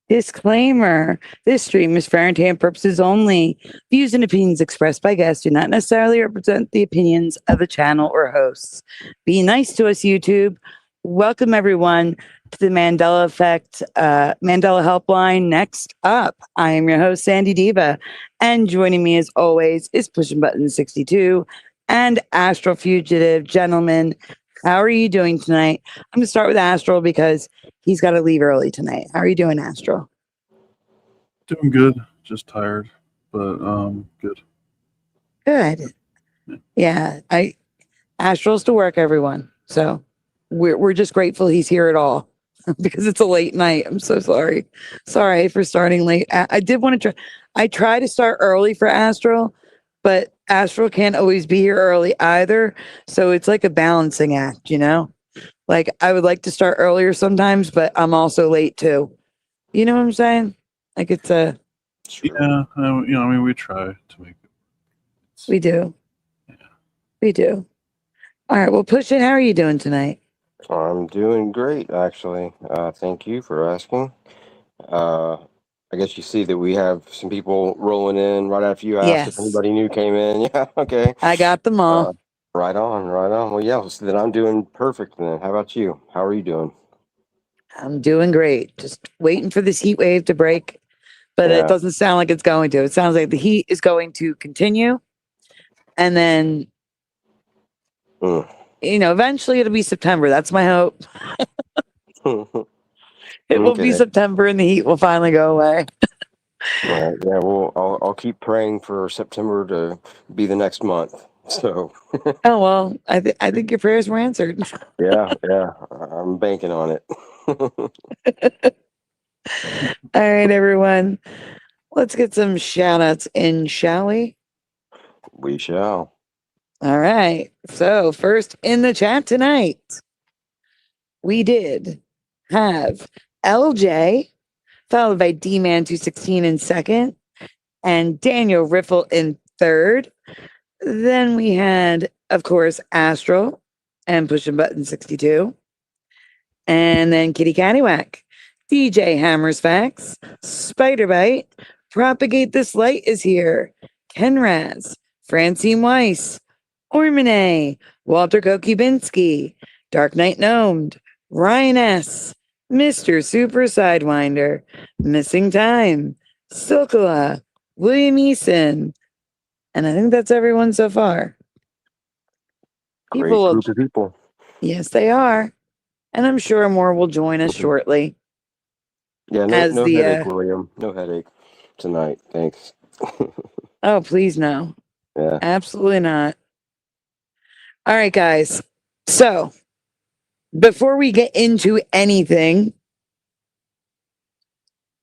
Disclaimer. This stream is for entertainment purposes only. Views and opinions expressed by guests do not necessarily represent the opinions of the channel or hosts. Be nice to us, YouTube. Welcome, everyone, to the Mandela Effect, Mandela Helpline. Next up, I am your host, Sandy Diva. And joining me, as always, is Pushing Button 62 and Astral Fugitive. Gentlemen, how are you doing tonight? I'm going to start with Astral because he's got to leave early tonight. How are you doing, Astral? Doing good, just tired, but good. Good. Yeah, Astral's to work, everyone. So we're just grateful he's here at all because it's a late night. I'm so sorry. Sorry for starting late. I did want to try. I try to start early for Astral, but Astral can't always be here early either. So it's like a balancing act, you know? Like I would like to start earlier sometimes, but I'm also late too. You know what I'm saying? Like it's a Yeah, I mean, we try to make it. we do. Yeah. We do. All right. Well, Push It, how are you doing tonight? I'm doing great, actually. Thank you for asking. Uh, I guess you see that we have some people rolling in right after you asked if Yes. anybody new came in. Yeah, okay. I got them all. Right on, right on. Well, yeah, so then I'm doing perfect then. How about you? How are you doing? I'm doing great. Just waiting for this heat wave to break, but it Yeah. doesn't sound like it's going to. It sounds like the heat is going to continue. And then, Mm. eventually it'll be September. That's my hope. It will be Okay. September and the heat will finally go away. Right. Yeah. Well, I'll keep praying for September to be the next month. So. Oh, well, I think your prayers were answered. Yeah. I'm banking on it. All right, everyone. Let's get some shout outs in, shall we? We shall. All right. So, first in the chat tonight, we did have LJ, followed by D-Man 216 in second, and Daniel Riffle in third. Then we had, of course, Astral and Pushing Button 62. And then Kitty Cattywack, DJ Hammers Facts, Spider Bite, Propagate This Light is here, Ken Raz, Francine Weiss, Ormine, Walter Kokubinski, Dark Knight Gnomed, Ryan S., Mr. Super Sidewinder, Missing Time, Silkala, William Eason. And I think that's everyone so far. Great group of people. Yes, they are. And I'm sure more will join us shortly. Yeah, no headache, William. No headache tonight. Thanks. Oh, please no. Yeah. Absolutely not. All right, guys. So before we get into anything,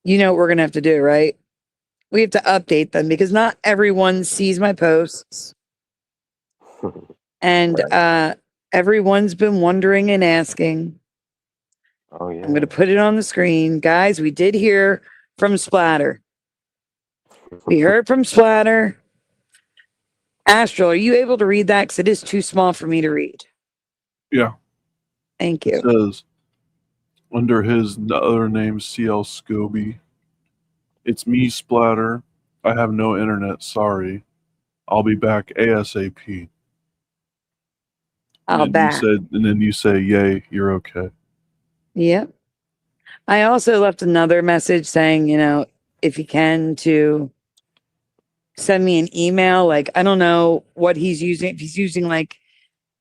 you know what we're going to have to do, right? We have to update them because not everyone sees my posts. And Right. Everyone's been wondering and asking. Oh, yeah. I'm going to put it on the screen. Guys, we did hear from Splatter. We heard from Splatter. Astral, are you able to read that? Because it is too small for me to read. Yeah. Thank you. It says, under his other name, CL Scobie, it's me, Splatter. I have no internet, sorry. I'll be back ASAP. And then you say, yay, you're okay. Yep. I also left another message saying, if you can, to send me an email. Like, I don't know what he's using. If he's using like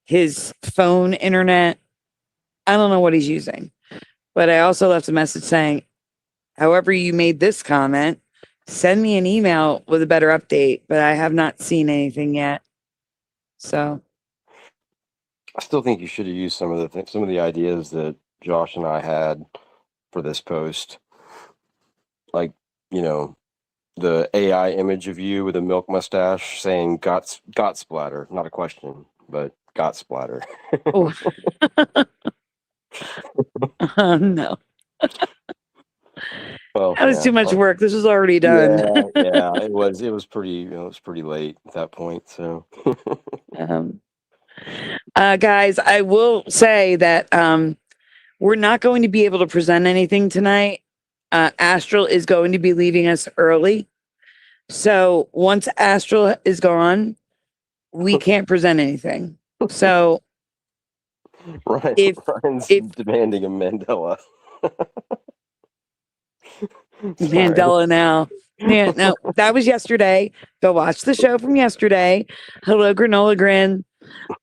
his phone internet, I don't know what he's using. But I also left a message saying, however you made this comment, send me an email with a better update. But I have not seen anything yet. So I still think you should have used some of the ideas that Josh and I had for this post. Like, the AI image of you with a milk mustache saying got splatter. Not a question, but got splatter. oh. No. Well, that was too much work. This was already done. Yeah. It was pretty late at that point. So guys, I will say that we're not going to be able to present anything tonight Astral is going to be leaving us early. So once Astral is gone, we can't present anything. So if Ryan's if demanding a Mandela. Sorry. Mandela now. Yeah, no, that was yesterday. Go watch the show from yesterday. Hello, Granola Grin.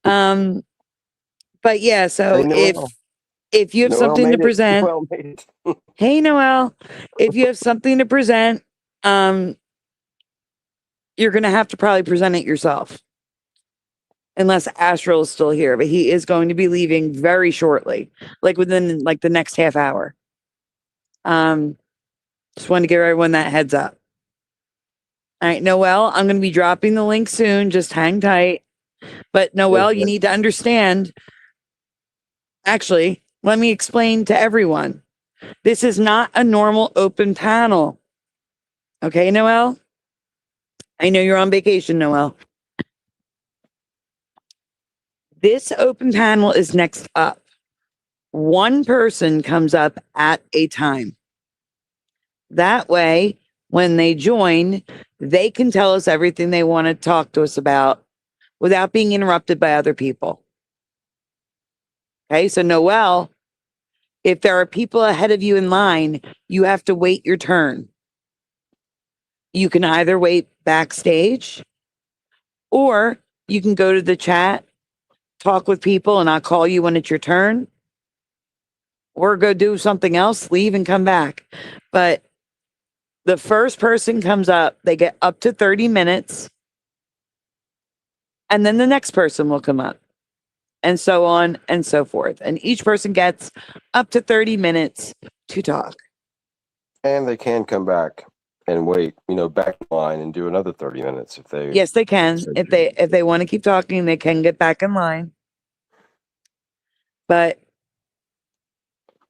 But yeah, so Hey, Noel. if you have Noel something to made it. present, Noel made it. hey Noel, if you have something to present, you're gonna have to probably present it yourself. Unless Astral is still here, but he is going to be leaving very shortly, like within like the next half hour. Just wanted to give everyone that heads up. All right, Noel, I'm going to be dropping the link soon. Just hang tight. But Noel, you need to understand. Actually, let me explain to everyone. This is not a normal open panel. Okay, Noel? I know you're on vacation, Noel. This open panel is next up. One person comes up at a time. That way, when they join, they can tell us everything they want to talk to us about without being interrupted by other people. Okay, so Noel, if there are people ahead of you in line, you have to wait your turn. You can either wait backstage or you can go to the chat, talk with people, and I'll call you when it's your turn, or go do something else, leave and come back. But the first person comes up, they get up to 30 minutes, and then the next person will come up, and so on and so forth. And each person gets up to 30 minutes to talk. And they can come back and wait, back in line and do another 30 minutes if they. Yes, they can. If they want to keep talking, they can get back in line. But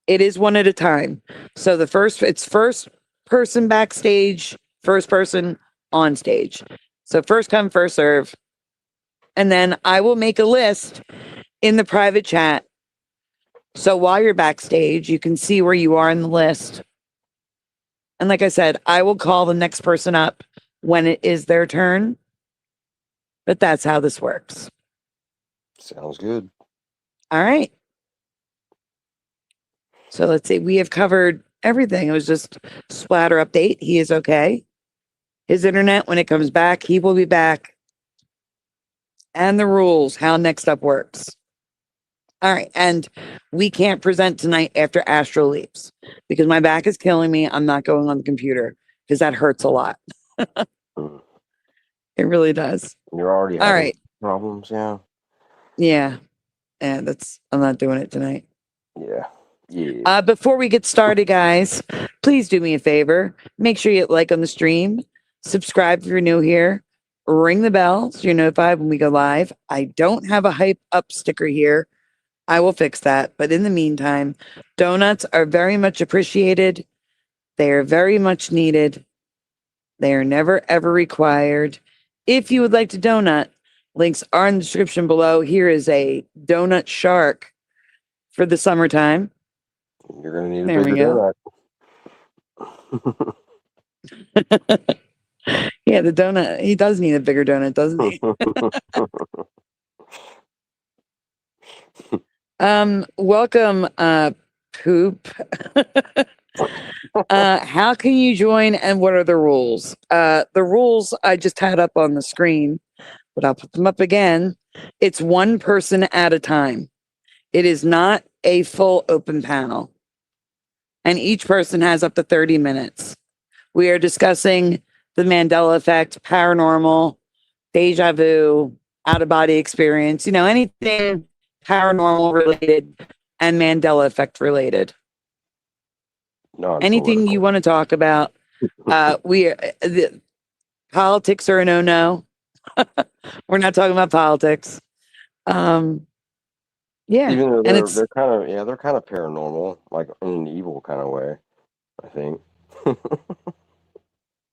it is one at a time. So it's first person backstage, first person on stage. So first come, first serve. And then I will make a list in the private chat. So while you're backstage, you can see where you are in the list. And like I said, I will call the next person up when it is their turn. But that's how this works. Sounds good. All right. So let's see. We have covered everything. It was just Splatter update. He is okay. His internet, when it comes back, he will be back. And the rules, how Next Up works. All right. And we can't present tonight after Astro leaves because my back is killing me. I'm not going on the computer because that hurts a lot. It really does. You're already having problems, yeah. Yeah. And I'm not doing it tonight. Yeah. Before we get started, guys, please do me a favor. Make sure you hit like on the stream. Subscribe if you're new here. Ring the bell so you're notified when we go live. I don't have a hype up sticker here. I will fix that. But in the meantime, donuts are very much appreciated. They are very much needed. They are never, ever required. If you would like to donut, links are in the description below. Here is a donut shark for the summertime. You're going to need a bigger donut. Yeah, the donut. He does need a bigger donut, doesn't he? Welcome, Poop. How can you join and what are the rules? The rules I just had up on the screen, but I'll put them up again. It's one person at a time. It is not a full open panel. And each person has up to 30 minutes. We are discussing the Mandela effect, paranormal, deja vu, out of body experience, anything paranormal related and Mandela effect related. Anything you want to talk about. The politics are a no. We're not talking about politics. Yeah. Even though they're kind of paranormal, like in an evil kind of way, I think.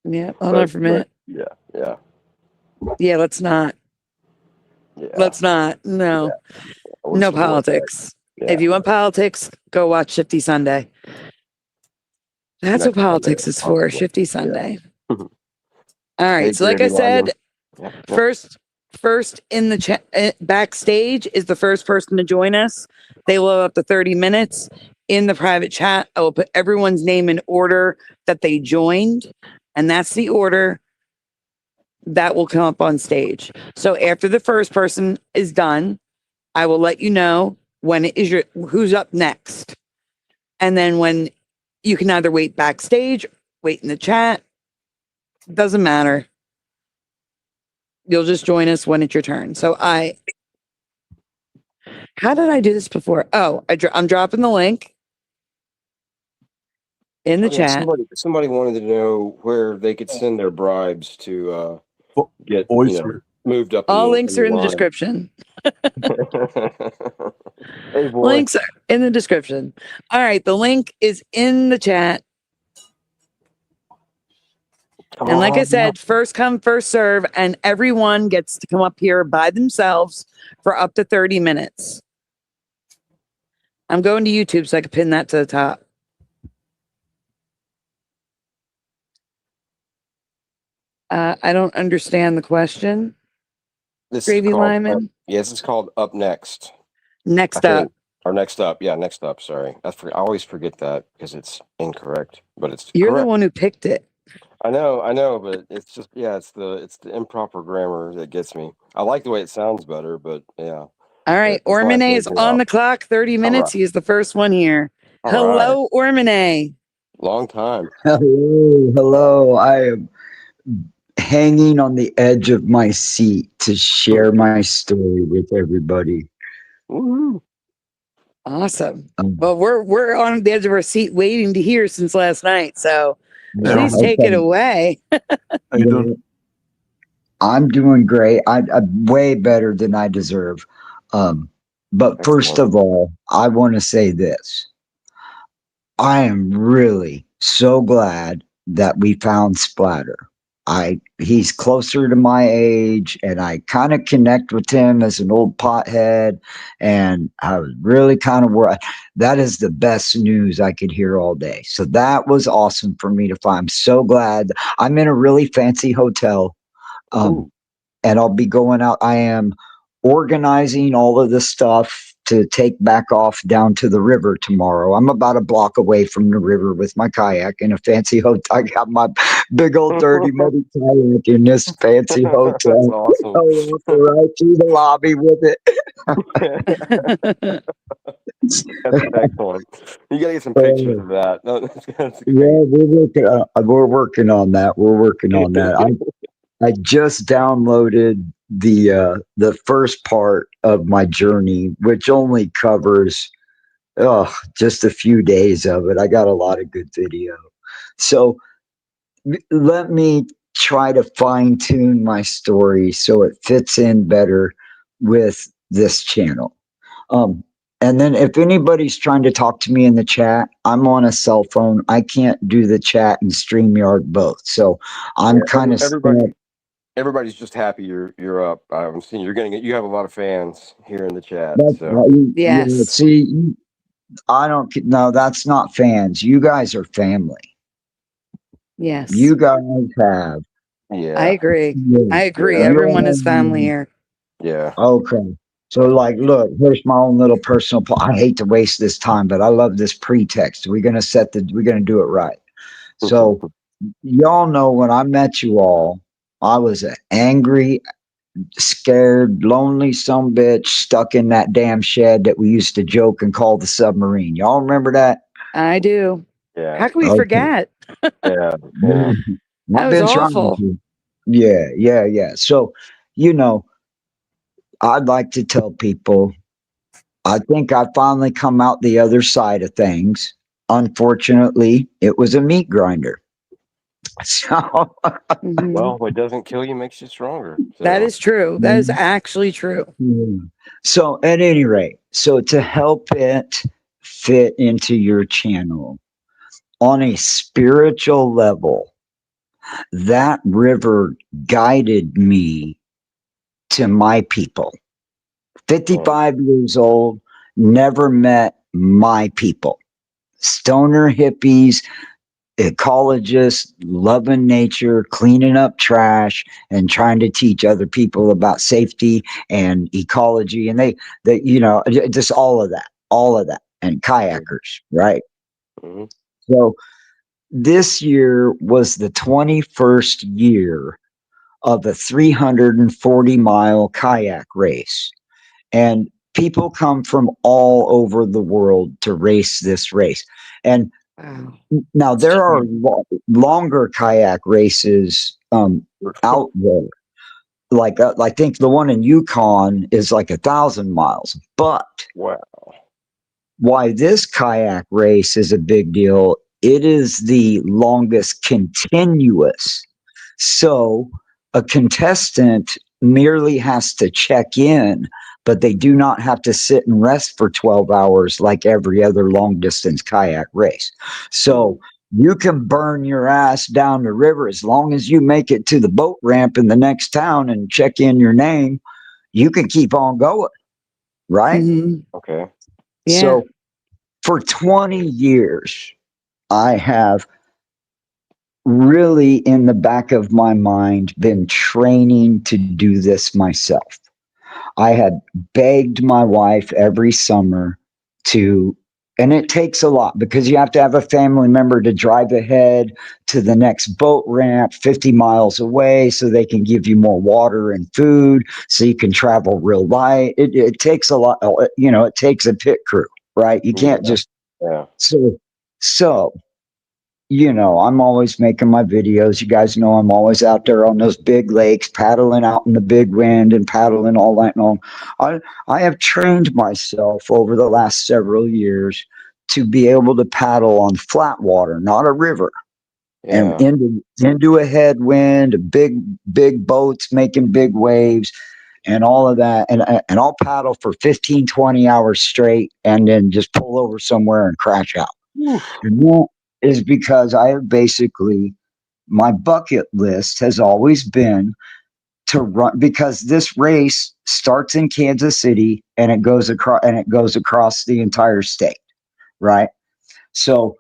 Yeah, hold on for a minute. Yeah. Yeah, let's not. Yeah. Let's not. No. Yeah. No politics. Yeah. If you want politics, go watch Shifty Sunday. That's next what politics Sunday, is for. possibly. Shifty Yeah. Sunday. All Hey, right. So, like I Gravy said, Line. Yep, yep. first in the backstage is the first person to join us. They will have up to 30 minutes. In the private chat, I will put everyone's name in order that they joined, and that's the order that will come up on stage. So after the first person is done, I will let you know when it is who's up next. And then when you can either wait backstage, wait in the chat, doesn't matter. You'll just join us when it's your turn. So how did I do this before? Oh, I'm dropping the link in the Oh, yeah, chat. somebody wanted to know where they could send their bribes to get Oyster. moved up. All in links are in the line. description. Hey, boy. Links are in the description. All right, the link is in the chat. Come And like I on. said, first come, first serve, and everyone gets to come up here by themselves for up to 30 minutes. I'm going to YouTube so I can pin that to the top. I don't understand the question. This Gravy is called Lyman. Yes, it's called Up Next. Next I up. think. Or next up. Yeah, next up. Sorry. I always forget that because it's incorrect, but it's You're correct. the one who picked it. I know, but it's just it's the improper grammar that gets me. I like the way it sounds better, but yeah. All right. That's why I Ormine figured is it on out. the clock. 30 minutes. right. He is the first one here. All right. Hello, Ormine. Long time. Hello. I am hanging on the edge of my seat to share my story with everybody. Woo-hoo. Awesome. Well, we're on the edge of our seat waiting to hear since last night. So Yeah, please take it away. How you doing? I'm doing great. I'm way better than I deserve. But first Excellent. of all, I want to say this. I am really so glad that we found Splatter. He's closer to my age, and I kind of connect with him as an old pothead, and I was really kind of worried. That is the best news I could hear all day. So that was awesome for me to find. I'm so glad. I'm in a really fancy hotel, Ooh. and I'll be going out. I am organizing all of the stuff to take back off down to the river tomorrow. I'm about a block away from the river with my kayak in a fancy hotel. I got my big old 30-minute kayak in this fancy hotel. That's awesome. I'll walk right through the lobby with it. That's excellent. You gotta get some pictures of that. No, that's great. Yeah, we're working on that. We're working on that. I just downloaded the first part of my journey, which only covers just a few days of it. I got a lot of good video. So let me try to fine tune my story so it fits in better with this channel. And then if anybody's trying to talk to me in the chat, I'm on a cell phone. I can't do the chat and StreamYard both. So I'm kind of Everybody's just happy you're up. I'm seeing you have a lot of fans here in the chat. That's So right. Yes. See, I don't. No, that's not fans. You guys are family. Yes. You guys have. yeah, I agree. I agree. Yeah. Everyone is family here. yeah. Okay. So, like, look, here's my own little personal. I hate to waste this time, but I love this pretext. We're gonna do it right. So, y'all know when I met you all, I was an angry, scared, lonely sumbitch stuck in that damn shed that we used to joke and call the submarine. Y'all remember that? I do. Yeah. How can we Okay. forget? Yeah. I've That was been awful. trying to. Yeah. So, I'd like to tell people, I think I finally come out the other side of things. Unfortunately, it was a meat grinder. So, Mhm. Well, what doesn't kill you makes you stronger. So. That is true. That is actually true. so at any rate, so to help it fit into your channel on a spiritual level, that river guided me to my people. 55 years old, never met my people. Stoner hippies, ecologist, loving nature, cleaning up trash, and trying to teach other people about safety and ecology. And they, just all of that, and kayakers, right? Mm-hmm. So this year was the 21st year of a 340-mile kayak race. And people come from all over the world to race this race. And Wow. now there are longer kayak races out there. Like I think the one in Yukon is like 1,000 miles. But Wow. why this kayak race is a big deal, it is the longest continuous. So a contestant merely has to check in, but they do not have to sit and rest for 12 hours like every other long distance kayak race. So you can burn your ass down the river as long as you make it to the boat ramp in the next town and check in your name. You can keep on going, right? Mhm. Okay. Yeah. So for 20 years, I have really in the back of my mind been training to do this myself. I had begged my wife every summer to, and it takes a lot because you have to have a family member to drive ahead to the next boat ramp 50 miles away so they can give you more water and food so you can travel real light. It takes a lot, it takes a pit crew, right? You can't just, Yeah. so I'm always making my videos. You guys know I'm always out there on those big lakes, paddling out in the big wind and paddling all night long. I have trained myself over the last several years to be able to paddle on flat water, not a river, and Yeah. into a headwind, big boats making big waves and all of that. And I'll paddle for 15, 20 hours straight and then just pull over somewhere and crash out. Oof. And that is because I have basically, my bucket list has always been to run, because this race starts in Kansas City and it goes across the entire state, right? So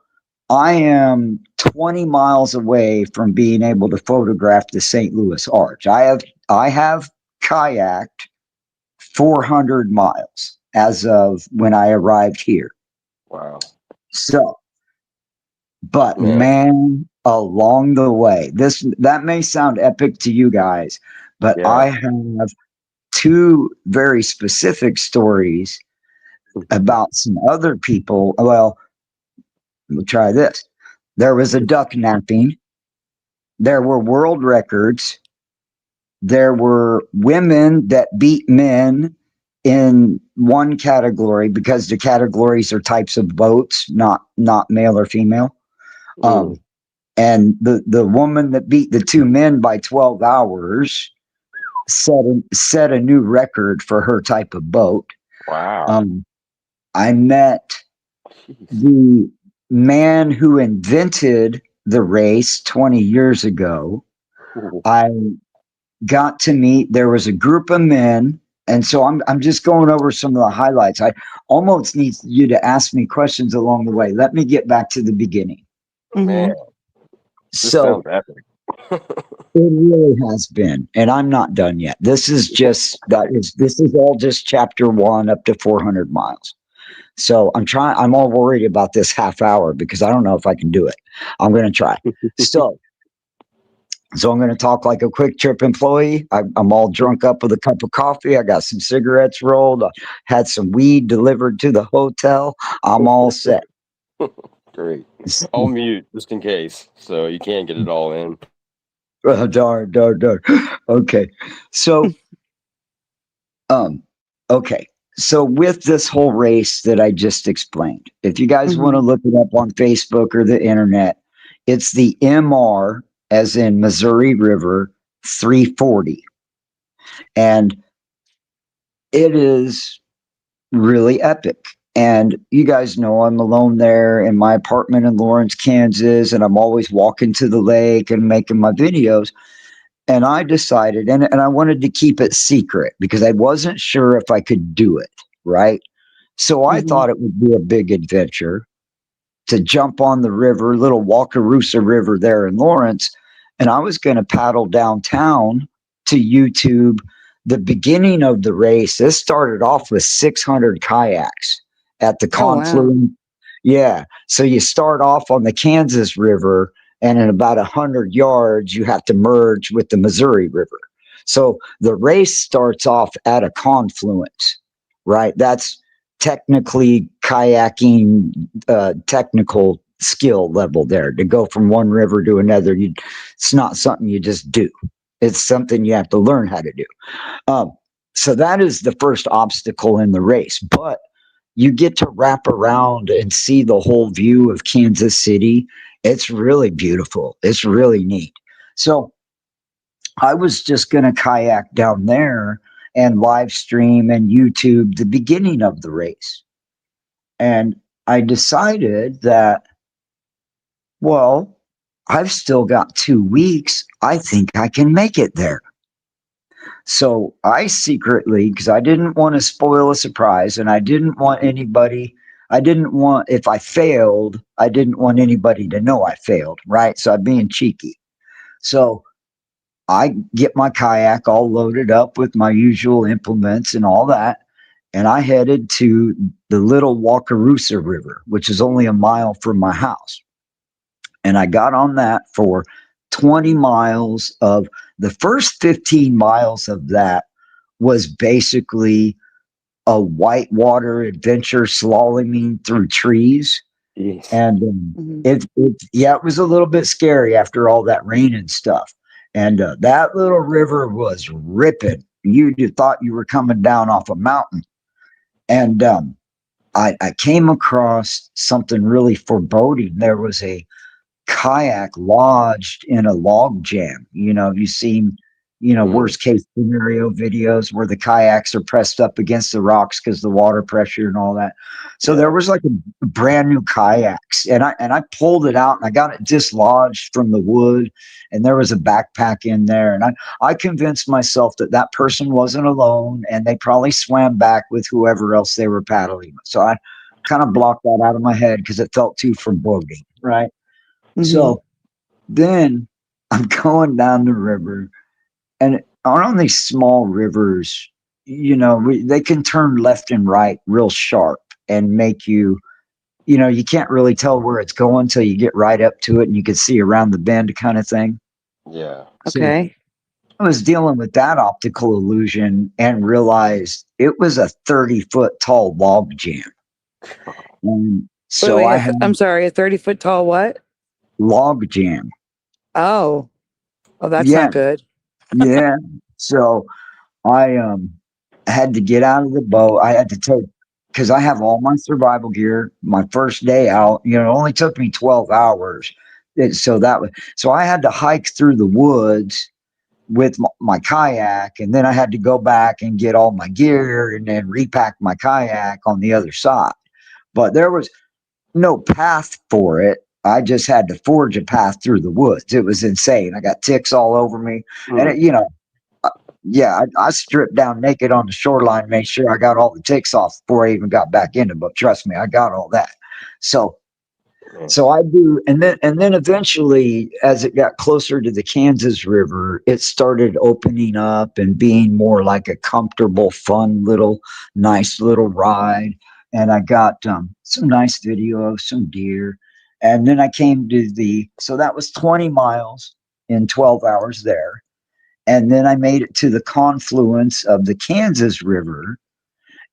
I am 20 miles away from being able to photograph the St. Louis Arch. I have kayaked 400 miles as of when I arrived here. Wow. So, but Man. man, along the way, that may sound epic to you guys, but Yeah. I have two very specific stories about some other people. Well, we'll try this. There was a duck napping. There were world records. There were women that beat men in one category because the categories are types of boats, not male or female. Mm. And the woman that beat the two men by 12 hours set a new record for her type of boat. Wow. I met Jeez. the man who invented the race 20 years ago. Ooh. I got to meet, there was a group of men. And so I'm just going over some of the highlights. I almost need you to ask me questions along the way. Let me get back to the beginning. Man, Mhm. this So sounds epic. it really has been, and I'm not done yet. This is all just chapter 1 up to 400 miles. So I'm all worried about this half hour because I don't know if I can do it. I'm going to try. So I'm going to talk like a Quick Trip employee. I'm all drunk up with a cup of coffee. I got some cigarettes rolled. I had some weed delivered to the hotel. I'm all set. Great. I'll mute just in case, so you can't get it all in. Darn. Okay. So, okay. So with this whole race that I just explained, if you guys want to look it up on Facebook or the internet, it's the MR, as in Missouri River 340. And it is really epic. And you guys know I'm alone there in my apartment in Lawrence, Kansas, and I'm always walking to the lake and making my videos. And I decided, and I wanted to keep it secret because I wasn't sure if I could do it, right? So I thought it would be a big adventure. to jump on the river, little Wakarusa River there in Lawrence, and I was going to paddle downtown to YouTube the beginning of the race. This started off with 600 kayaks at the Oh, wow. confluence. Yeah. So you start off on the Kansas River, and in about 100 yards, you have to merge with the Missouri River. So the race starts off at a confluence, right? That's technically kayaking, technical skill level there to go from one river to another. It's not something you just do. It's something you have to learn how to do. So that is the first obstacle in the race, but you get to wrap around and see the whole view of Kansas City. It's really beautiful. It's really neat. So I was just going to kayak down there and live stream and YouTube the beginning of the race. And I decided that, well, I've still got 2 weeks. I think I can make it there. So I secretly, because I didn't want to spoil a surprise, and I didn't want anybody, if I failed, I didn't want anybody to know I failed, right? So I'm being cheeky. So I get my kayak all loaded up with my usual implements and all that, and I headed to the little Wakarusa River, which is only a mile from my house. And I got on that for 20 miles of the first 15 miles of that was basically a whitewater adventure slaloming through trees. Jeez. And it was a little bit scary after all that rain and stuff. And that little river was ripping. You thought you were coming down off a mountain. And I came across something really foreboding. There was a kayak lodged in a log jam. You've seen, worst case scenario videos where the kayaks are pressed up against the rocks because the water pressure and all that. So there was like a brand new kayaks, and I pulled it out and I got it dislodged from the wood, and there was a backpack in there, and I convinced myself that that person wasn't alone, and they probably swam back with whoever else they were paddling with. So I kind of blocked that out of my head because it felt too foreboding, right? So then I'm going down the river, and on these small rivers, they can turn left and right real sharp and make you, you can't really tell where it's going until you get right up to it and you can see around the bend kind of thing. Yeah. Okay. So I was dealing with that optical illusion and realized it was a 30-foot tall log jam. And so Wait, I had I'm sorry, a 30-foot tall what? log jam. Oh, that's Yeah. not good. Yeah. So I had to get out of the boat. I had to take, because I have all my survival gear. My first day out, it only took me 12 hours. So I had to hike through the woods with my kayak, and then I had to go back and get all my gear and then repack my kayak on the other side. But there was no path for it. I just had to forge a path through the woods. It was insane. I got ticks all over me. And, I stripped down naked on the shoreline, made sure I got all the ticks off before I even got back into it. But trust me, I got all that. So I do. And then eventually, as it got closer to the Kansas River, it started opening up and being more like a comfortable, fun nice little ride. And I got some nice video of some deer. And then I came to so that was 20 miles in 12 hours there. And then I made it to the confluence of the Kansas River.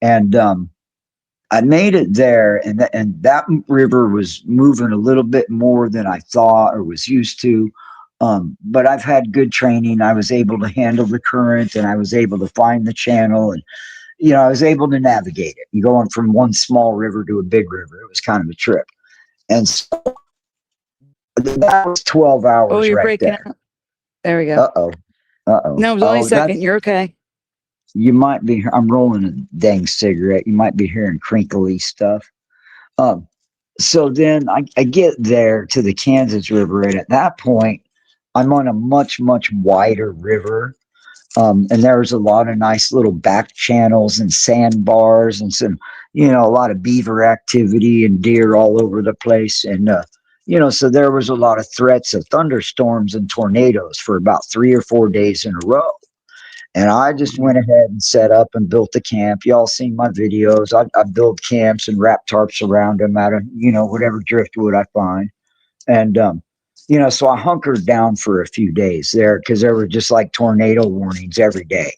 And I made it there. And that river was moving a little bit more than I thought or was used to. But I've had good training. I was able to handle the current, and I was able to find the channel, and I was able to navigate it. You going from one small river to a big river. It was kind of a trip. And so that was 12 hours Oh, you're right breaking there. out. There we go. Uh-oh. No, it was only a second. You're okay. You might be, I'm rolling a dang cigarette. You might be hearing crinkly stuff. So then I get there to the Kansas River, and at that point, I'm on a much, much wider river. And there was a lot of nice little back channels and sandbars and some, a lot of beaver activity and deer all over the place. And, so there was a lot of threats of thunderstorms and tornadoes for about 3 or 4 days in a row. And I just went ahead and set up and built the camp. Y'all seen my videos. I build camps and wrap tarps around them out of, whatever driftwood I find. And, so I hunkered down for a few days there because there were just like tornado warnings every day.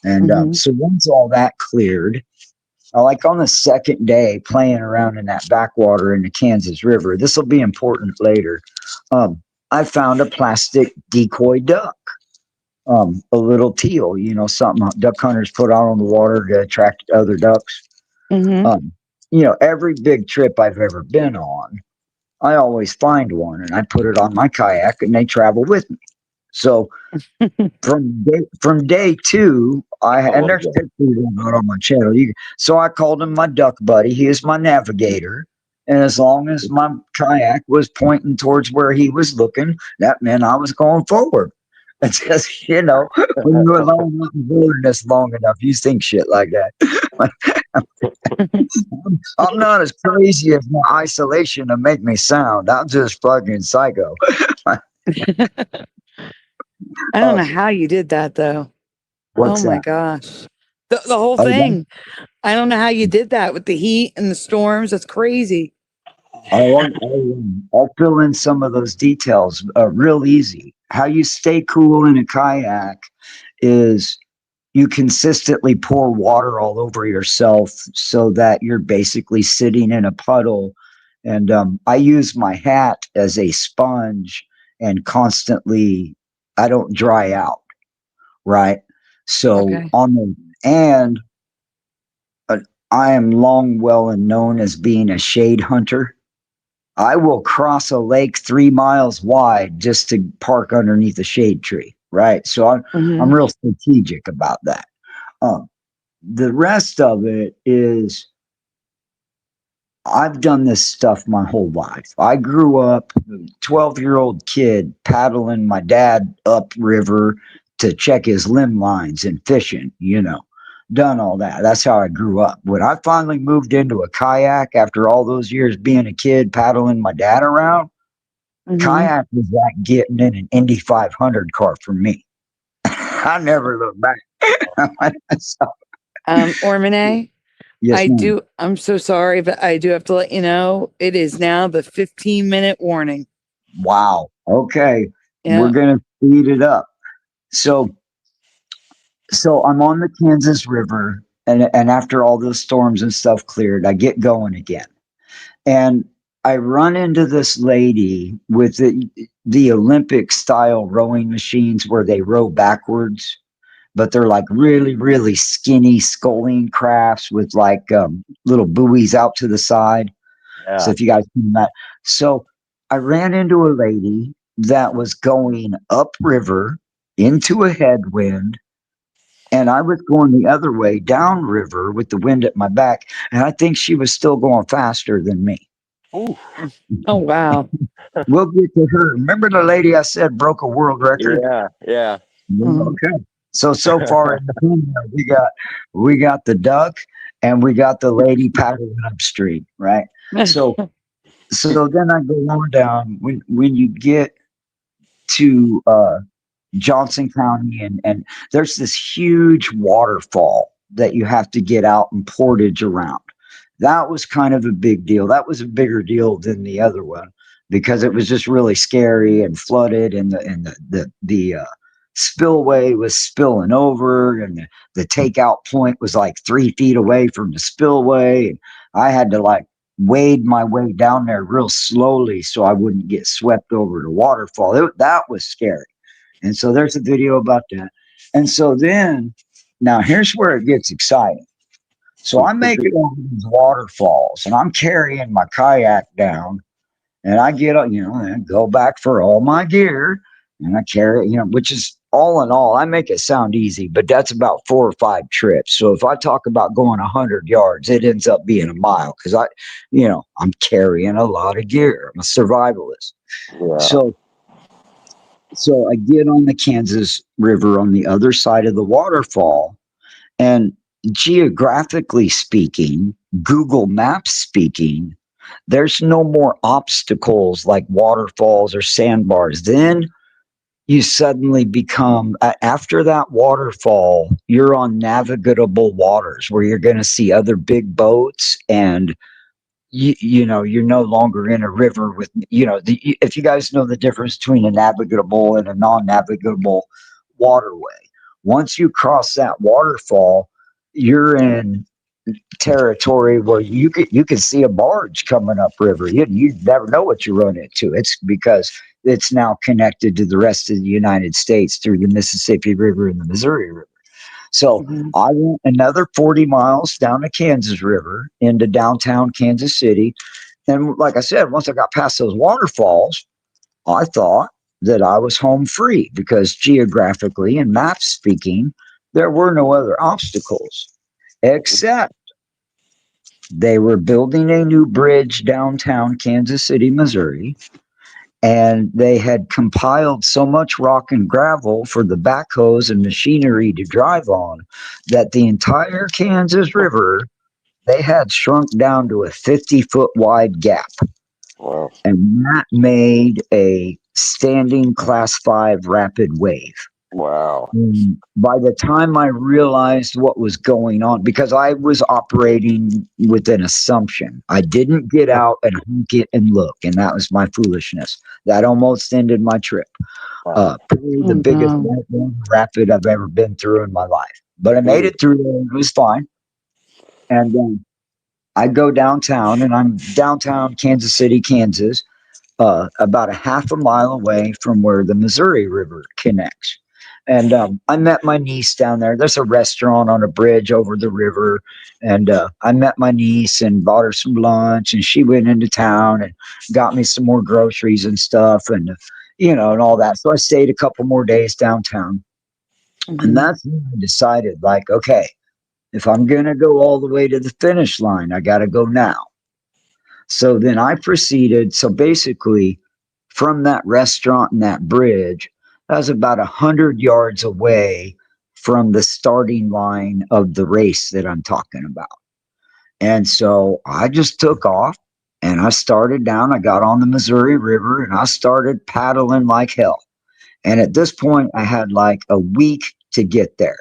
And so once all that cleared, like on the second day, playing around in that backwater in the Kansas River, this will be important later. I found a plastic decoy duck, a little teal, something duck hunters put out on the water to attract other ducks. Every big trip I've ever been on, I always find one and I put it on my kayak and they travel with me. So from day two, and there's pictures of it on my channel. So I called him my duck buddy. He is my navigator. And as long as my kayak was pointing towards where he was looking, that meant I was going forward. It's just, when you're alone out in the wilderness long enough, you think shit like that. I'm not as crazy as my isolation to make me sound. I'm just fucking psycho. I don't know how you did that though. What's oh my that? gosh. The whole thing. I don't know how you did that with the heat and the storms. That's crazy. I'll fill in some of those details real easy. How you stay cool in a kayak is you consistently pour water all over yourself so that you're basically sitting in a puddle. And I use my hat as a sponge and constantly, I don't dry out, right? So I am long well and known as being a shade hunter. I will cross a lake 3 miles wide just to park underneath a shade tree, right? So I'm real strategic about that. The rest of it is I've done this stuff my whole life. I grew up 12-year-old kid paddling my dad upriver to check his limb lines and fishing, done all that. That's how I grew up. When I finally moved into a kayak after all those years being a kid paddling my dad around, kayak was like getting in an Indy 500 car for me. I never looked back. Ormane, Yes, ma'am. I'm so sorry, but I do have to let you know it is now the 15-minute warning. Wow. Okay. Yeah. We're going to speed it up. So I'm on the Kansas River, and after all those storms and stuff cleared, I get going again. And I run into this lady with the Olympic style rowing machines where they row backwards, but they're like really, really skinny sculling crafts with like little buoys out to the side. Yeah. So if you guys see that. So I ran into a lady that was going upriver into a headwind, and I was going the other way downriver with the wind at my back, and I think she was still going faster than me. Ooh. Oh, wow. We'll get to her. Remember the lady I said broke a world record? Yeah. Okay. So far in the video, we got the duck and we got the lady paddling upstream, right? So then I go on down when you get to Johnson County and there's this huge waterfall that you have to get out and portage around. That was kind of a big deal. That was a bigger deal than the other one because it was just really scary and flooded, and the spillway was spilling over, and the takeout point was like 3 feet away from the spillway. And I had to like wade my way down there real slowly so I wouldn't get swept over the waterfall. That was scary. And so there's a video about that. And so then, now here's where it gets exciting. So I make it over these waterfalls, and I'm carrying my kayak down, and I get up, and go back for all my gear, and I carry it, which is all in all, I make it sound easy, but that's about 4 or 5 trips. So if I talk about going 100 yards, it ends up being a mile because I'm carrying a lot of gear. I'm a survivalist. Yeah. So So I get on the Kansas River on the other side of the waterfall, and geographically speaking, Google Maps speaking, there's no more obstacles like waterfalls or sandbars. Then you suddenly become, after that waterfall, you're on navigable waters where you're going to see other big boats, and you know, you're no longer in a river with, you know, if you guys know the difference between a navigable and a non-navigable waterway, once you cross that waterfall, you're in territory where you can see a barge coming up river. You never know what you run into. It's because it's now connected to the rest of the United States through the Mississippi River and the Missouri River. So Mhm. I went another 40 miles down the Kansas River into downtown Kansas City. And like I said, once I got past those waterfalls, I thought that I was home free because geographically and map speaking, there were no other obstacles except they were building a new bridge downtown Kansas City, Missouri, and they had compiled so much rock and gravel for the backhoes and machinery to drive on that the entire Kansas River, they had shrunk down to a 50-foot wide gap. Wow. And that made a standing class 5 rapid wave. Wow. By the time I realized what was going on, because I was operating with an assumption, I didn't get out and honk it and look, and that was my foolishness. That almost ended my trip. Wow. Probably the Oh, biggest no. rapid I've ever been through in my life. But I made it through there. It was fine. And then I go downtown, and I'm downtown Kansas City, Kansas, about a half a mile away from where the Missouri River connects. And I met my niece down there. There's a restaurant on a bridge over the river. And I met my niece and bought her some lunch. And she went into town and got me some more groceries and stuff. And, you know, and all that. So I stayed a couple more days downtown. And Mhm. that's when I decided, like, okay, if I'm going to go all the way to the finish line, I got to go now. So then I proceeded. So basically, from that restaurant and that bridge, that was about 100 yards away from the starting line of the race that I'm talking about. And so I just took off and I started down. I got on the Missouri River and I started paddling like hell. And at this point, I had like a week to get there.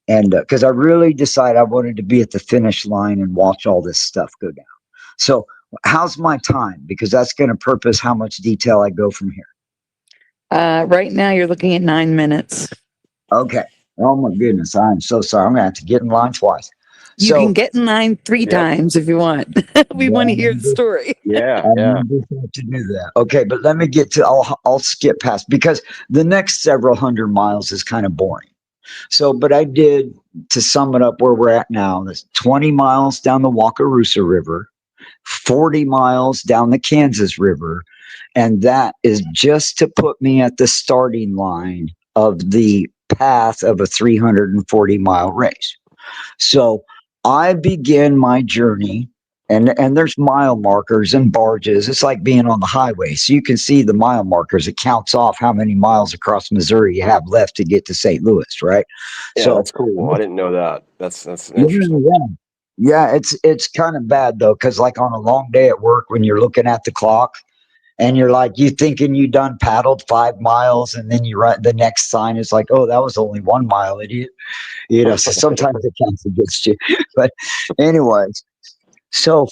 And because I really decided I wanted to be at the finish line and watch all this stuff go down. So, how's my time? Because that's going to purpose how much detail I go from here. Right now, you're looking at 9 minutes. Okay. Oh my goodness. I'm so sorry. I'm going to have to get in line twice. You can So, get in line 3 Yep. times if you want. We want to hear the story. Yeah. I Yeah. just have to do that. Okay, but let me get to. I'll skip past because the next several hundred miles is kind of boring. So, but I did, to sum it up where we're at now. That's 20 miles down the Wakarusa River, 40 miles down the Kansas River, and that is just to put me at the starting line of the path of a 340-mile race. So I begin my journey, and there's mile markers and barges. It's like being on the highway. So you can see the mile markers. It counts off how many miles across Missouri you have left to get to St. Louis, right? Yeah. So That's cool. I didn't know that. That's yeah, interesting. yeah. Yeah, it's kind of bad though, because like on a long day at work, when you're looking at the clock and you're like, you thinking you done paddled 5 miles, and then you write the next sign is like, oh, that was only 1 mile, idiot. You know, so sometimes it counts against you. But anyways, so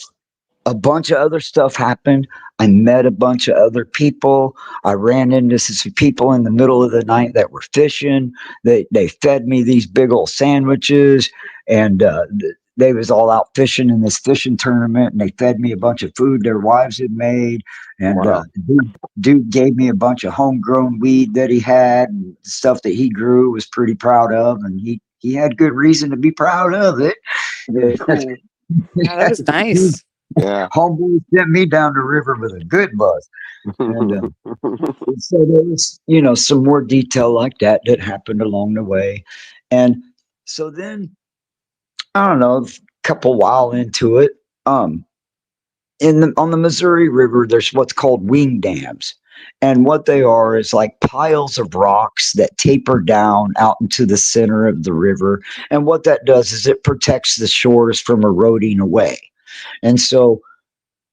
a bunch of other stuff happened. I met a bunch of other people. I ran into some people in the middle of the night that were fishing. They fed me these big old sandwiches, and they was all out fishing in this fishing tournament, and they fed me a bunch of food their wives had made. And Wow. dude gave me a bunch of homegrown weed that he had, and stuff that he grew, was pretty proud of, and he had good reason to be proud of it. Cool. Yeah, that was nice. Yeah. Homeboy sent me down the river with a good buzz. And so there was, you know, some more detail like that that happened along the way. And so then, I don't know, a couple while into it, on the Missouri River, there's what's called wing dams. And what they are is like piles of rocks that taper down out into the center of the river. And what that does is it protects the shores from eroding away. And so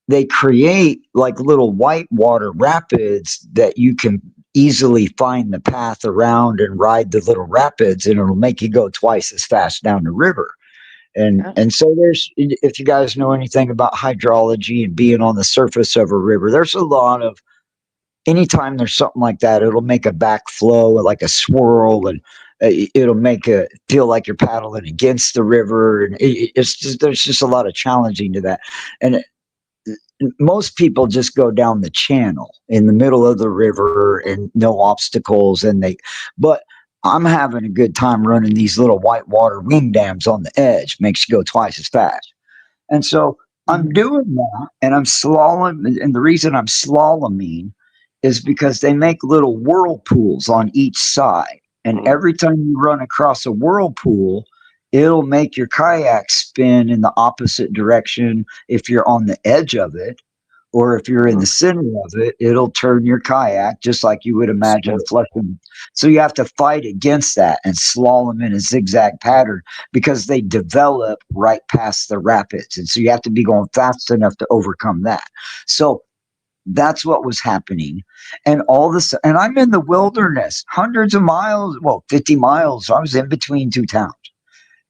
they create like little whitewater rapids that you can easily find the path around and ride the little rapids, and it'll make you go twice as fast down the river. And so there's, if you guys know anything about hydrology and being on the surface of a river, there's a lot of, anytime there's something like that, it'll make a backflow, like a swirl, and it'll make it feel like you're paddling against the river, and it's just, there's just a lot of challenging to that. And most people just go down the channel in the middle of the river and no obstacles, but I'm having a good time running these little whitewater wing dams on the edge. Makes you go twice as fast. And so I'm doing that, and I'm slaloming. And the reason I'm slaloming is because they make little whirlpools on each side. And every time you run across a whirlpool, it'll make your kayak spin in the opposite direction if you're on the edge of it. Or if you're in the center of it, it'll turn your kayak just like you would imagine flushing. So you have to fight against that and slalom in a zigzag pattern because they develop right past the rapids. And so you have to be going fast enough to overcome that. So that's what was happening. And all this, and I'm in the wilderness, hundreds of miles, well, 50 miles. I was in between two towns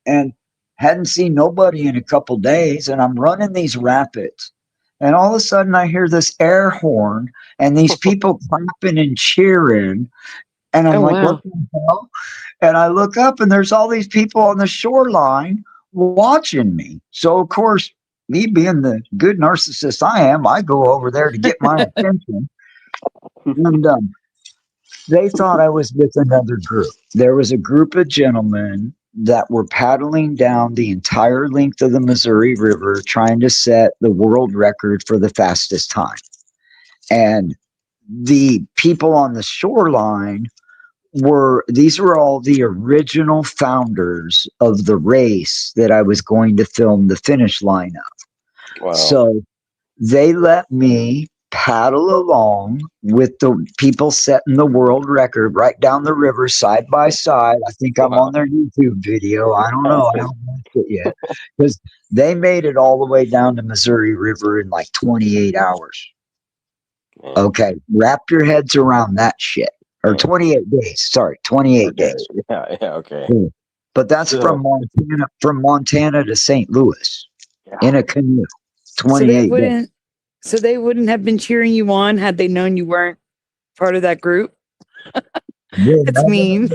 and hadn't seen nobody in a couple days. And I'm running these rapids. And all of a sudden I hear this air horn and these people clapping and cheering. And I'm like, what the hell? And I look up and there's all these people on the shoreline watching me. So of course, me being the good narcissist I am, I go over there to get my attention. And they thought I was with another group. There was a group of gentlemen that were paddling down the entire length of the Missouri River trying to set the world record for the fastest time. And the people on the shoreline these were all the original founders of the race that I was going to film the finish line of. Wow. So they let me paddle along with the people setting the world record right down the river side by side. I think I'm on their YouTube video. I don't know. I haven't watched it yet. Because they made it all the way down the Missouri River in like 28 hours. Okay. Wrap your heads around that shit. Or 28 days. Sorry, 28 days. Yeah, okay. But that's from Montana to St. Louis in a canoe. 28 days. So they wouldn't have been cheering you on had they known you weren't part of that group? That's mean.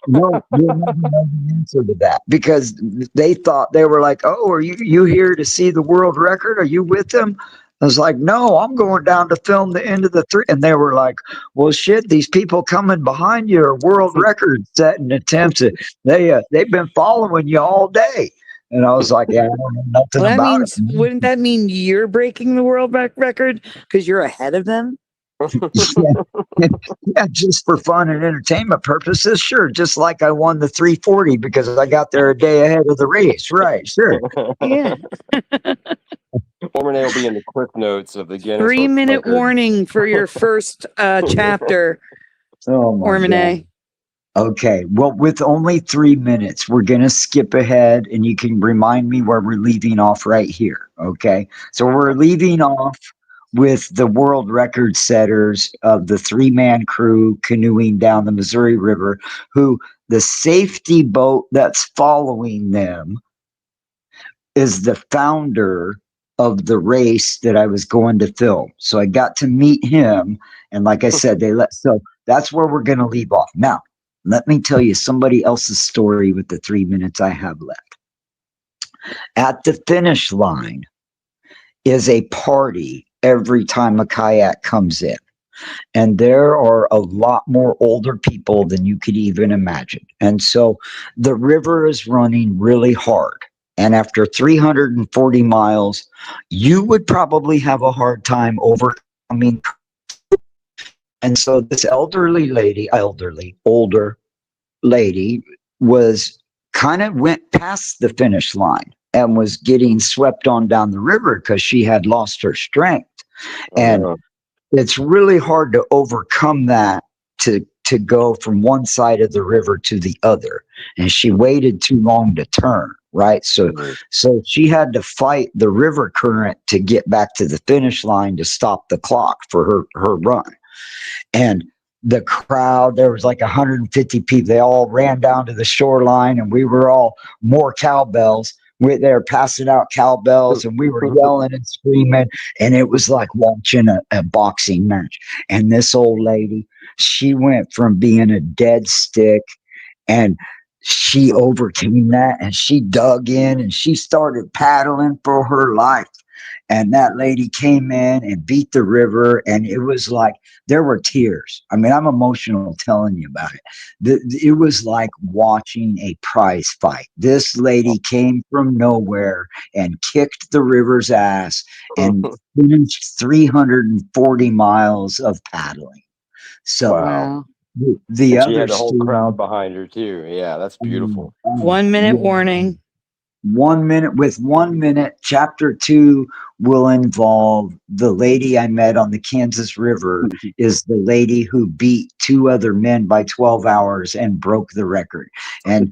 No, you'll never know the answer to that because they thought, they were like, oh, are you here to see the world record? Are you with them? I was like, no, I'm going down to film the end of the three. And they were like, well, shit, these people coming behind you are world record setting attempts. They've been following you all day. And I was like, yeah, I don't know nothing about it. Wouldn't that mean you're breaking the world record because you're ahead of them? Yeah, just for fun and entertainment purposes, sure. Just like I won the 340 because I got there a day ahead of the race, right? Sure. Yeah. Ormone will be in the quick notes of the Guinness 3-minute warning for your first chapter. Oh my Ormone. God. Okay, well, with only 3 minutes, we're going to skip ahead and you can remind me where we're leaving off right here. Okay, so we're leaving off with the world record setters of the 3-man crew canoeing down the Missouri River, who the safety boat that's following them is the founder of the race that I was going to film. So I got to meet him. And like I said, so that's where we're going to leave off. Now, let me tell you somebody else's story with the 3 minutes I have left. At the finish line is a party every time a kayak comes in. And there are a lot more older people than you could even imagine. And so the river is running really hard. And after 340 miles, you would probably have a hard time overcoming. And so this older lady was kind of went past the finish line and was getting swept on down the river because she had lost her strength. And it's really hard to overcome that to go from one side of the river to the other, and she waited too long to turn, right? So she had to fight the river current to get back to the finish line to stop the clock for her run. And the crowd, there was like 150 people, they all ran down to the shoreline, and we were all more cowbells. They were passing out cowbells, and we were yelling and screaming, and it was like watching a boxing match. And this old lady, she went from being a dead stick, and she overcame that, and she dug in and she started paddling for her life. And that lady came in and beat the river, and it was like there were tears. I mean, I'm emotional telling you about it. It was like watching a prize fight. This lady came from nowhere and kicked the river's ass and finished 340 miles of paddling. So Wow. the And she other had the whole story, crowd behind her too. Yeah, that's beautiful. 1 minute warning. 1 minute, with 1 minute, chapter 2 will involve the lady I met on the Kansas River is the lady who beat 2 other men by 12 hours and broke the record. And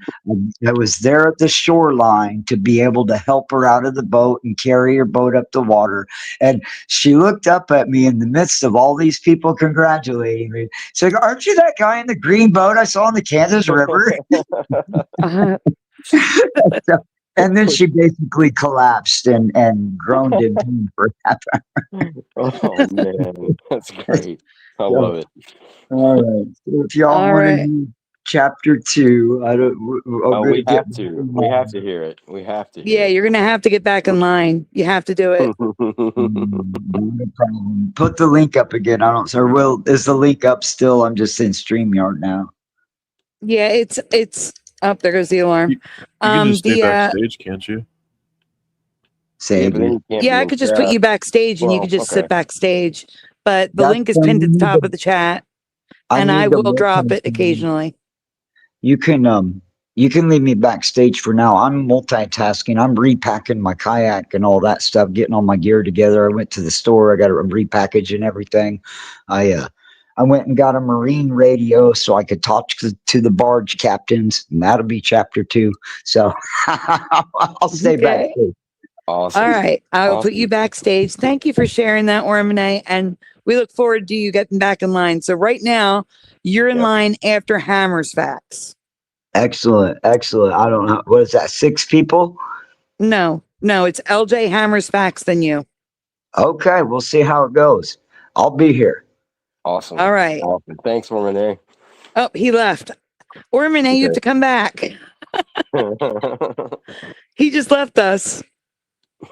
I was there at the shoreline to be able to help her out of the boat and carry her boat up the water. And she looked up at me in the midst of all these people congratulating me. She's like, "Aren't you that guy in the green boat I saw on the Kansas River?" So, and then she basically collapsed and groaned in pain for half hour. Oh man, that's great. I love it. All right. So if y'all All want to right. do chapter 2, I don't. Oh, we have to. We have to hear it. We have to Yeah, hear you're going to have to get back in line. You have to do it. it. No problem. Put the link up again. I don't. So will is the link up still? I'm just in StreamYard now. Yeah, it's up. There goes the alarm. You can just stay The backstage, can't you? Say Yeah, but then again. you can't yeah, be I in could just put chat. you backstage and you Well, could just okay. sit backstage. But the That's link is pinned at the top of the chat, and I need to will drop it multitask. occasionally. You can leave me backstage for now. I'm multitasking. I'm repacking my kayak and all that stuff, getting all my gear together. I went to the store. I got to repackage and everything. I went and got a marine radio so I could talk to the barge captains, and that'll be chapter 2. So I'll stay Okay. backstage. Awesome. All right. I will put Awesome. you backstage. Thank you for sharing that, Ormone. And we look forward to you getting back in line. So right now, you're in Yep. line after Hammer's Facts. Excellent. I don't know. What is that? 6 people? No, it's LJ Hammer's Facts than you. Okay. We'll see how it goes. I'll be here. Awesome. All right. Awesome. Thanks, Renee. Oh, he left. Ormone, you have to come back. He just left us.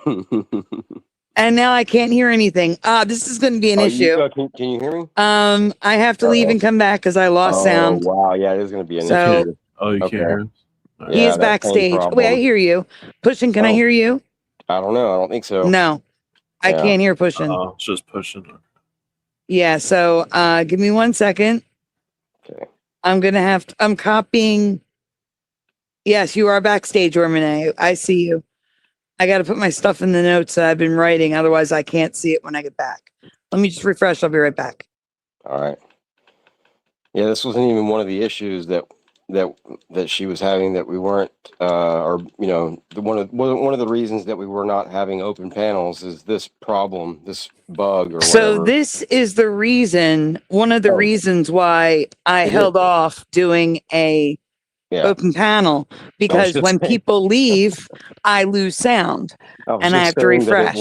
And now I can't hear anything. This is going to be an issue. Can you hear me? I have to leave and come back because I lost sound. Wow. Yeah, it is going to be an So- issue. Oh, you Okay. can't hear us? He Yeah, is that same backstage. Wait, I problem. hear you. Pushing, can I Oh. hear you? I don't know. I don't think so. No, I Yeah. can't hear Pushing. Oh, it's just pushing. Yeah, so give me 1 second. Okay. I'm copying. Yes, you are backstage, Ormone. I see you. I got to put my stuff in the notes that I've been writing. Otherwise, I can't see it when I get back. Let me just refresh. I'll be right back. All right. Yeah, this wasn't even one of the issues that she was having, that we weren't, or one of the reasons that we were not having open panels is this problem, this bug or So whatever. this is the reason, one of the Oh. reasons why I It held is. off doing a Yeah. open panel, because just when saying. people leave, I lose sound and I have to refresh.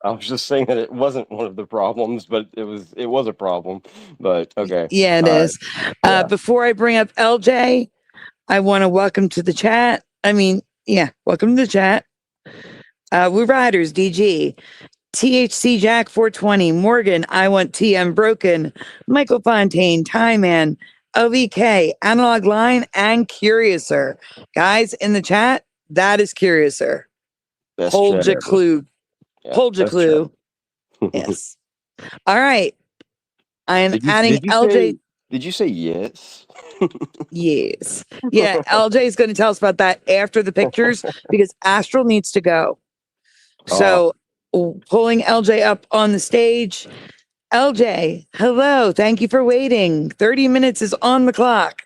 I was just saying that it wasn't one of the problems, but it was a problem. But okay. Yeah, it All is. Yeah. Before I bring up LJ, I want to welcome to the chat. Welcome to the chat. Woo Riders, DG, THC Jack 420, Morgan, I Want TM Broken, Michael Fontaine, Tie Man, LVK, Analog Line, and Curiouser. Guys in the chat, that is Curiouser. That's Hold your Chad. clue. Yeah, Hold your that's clue. Chad. Yes. All right. I am adding Did you LJ. Did you say yes? Yes. Yeah, LJ is going to tell us about that after the pictures because Astral needs to go. So pulling LJ up on the stage. LJ, hello. Thank you for waiting. 30 minutes is on the clock.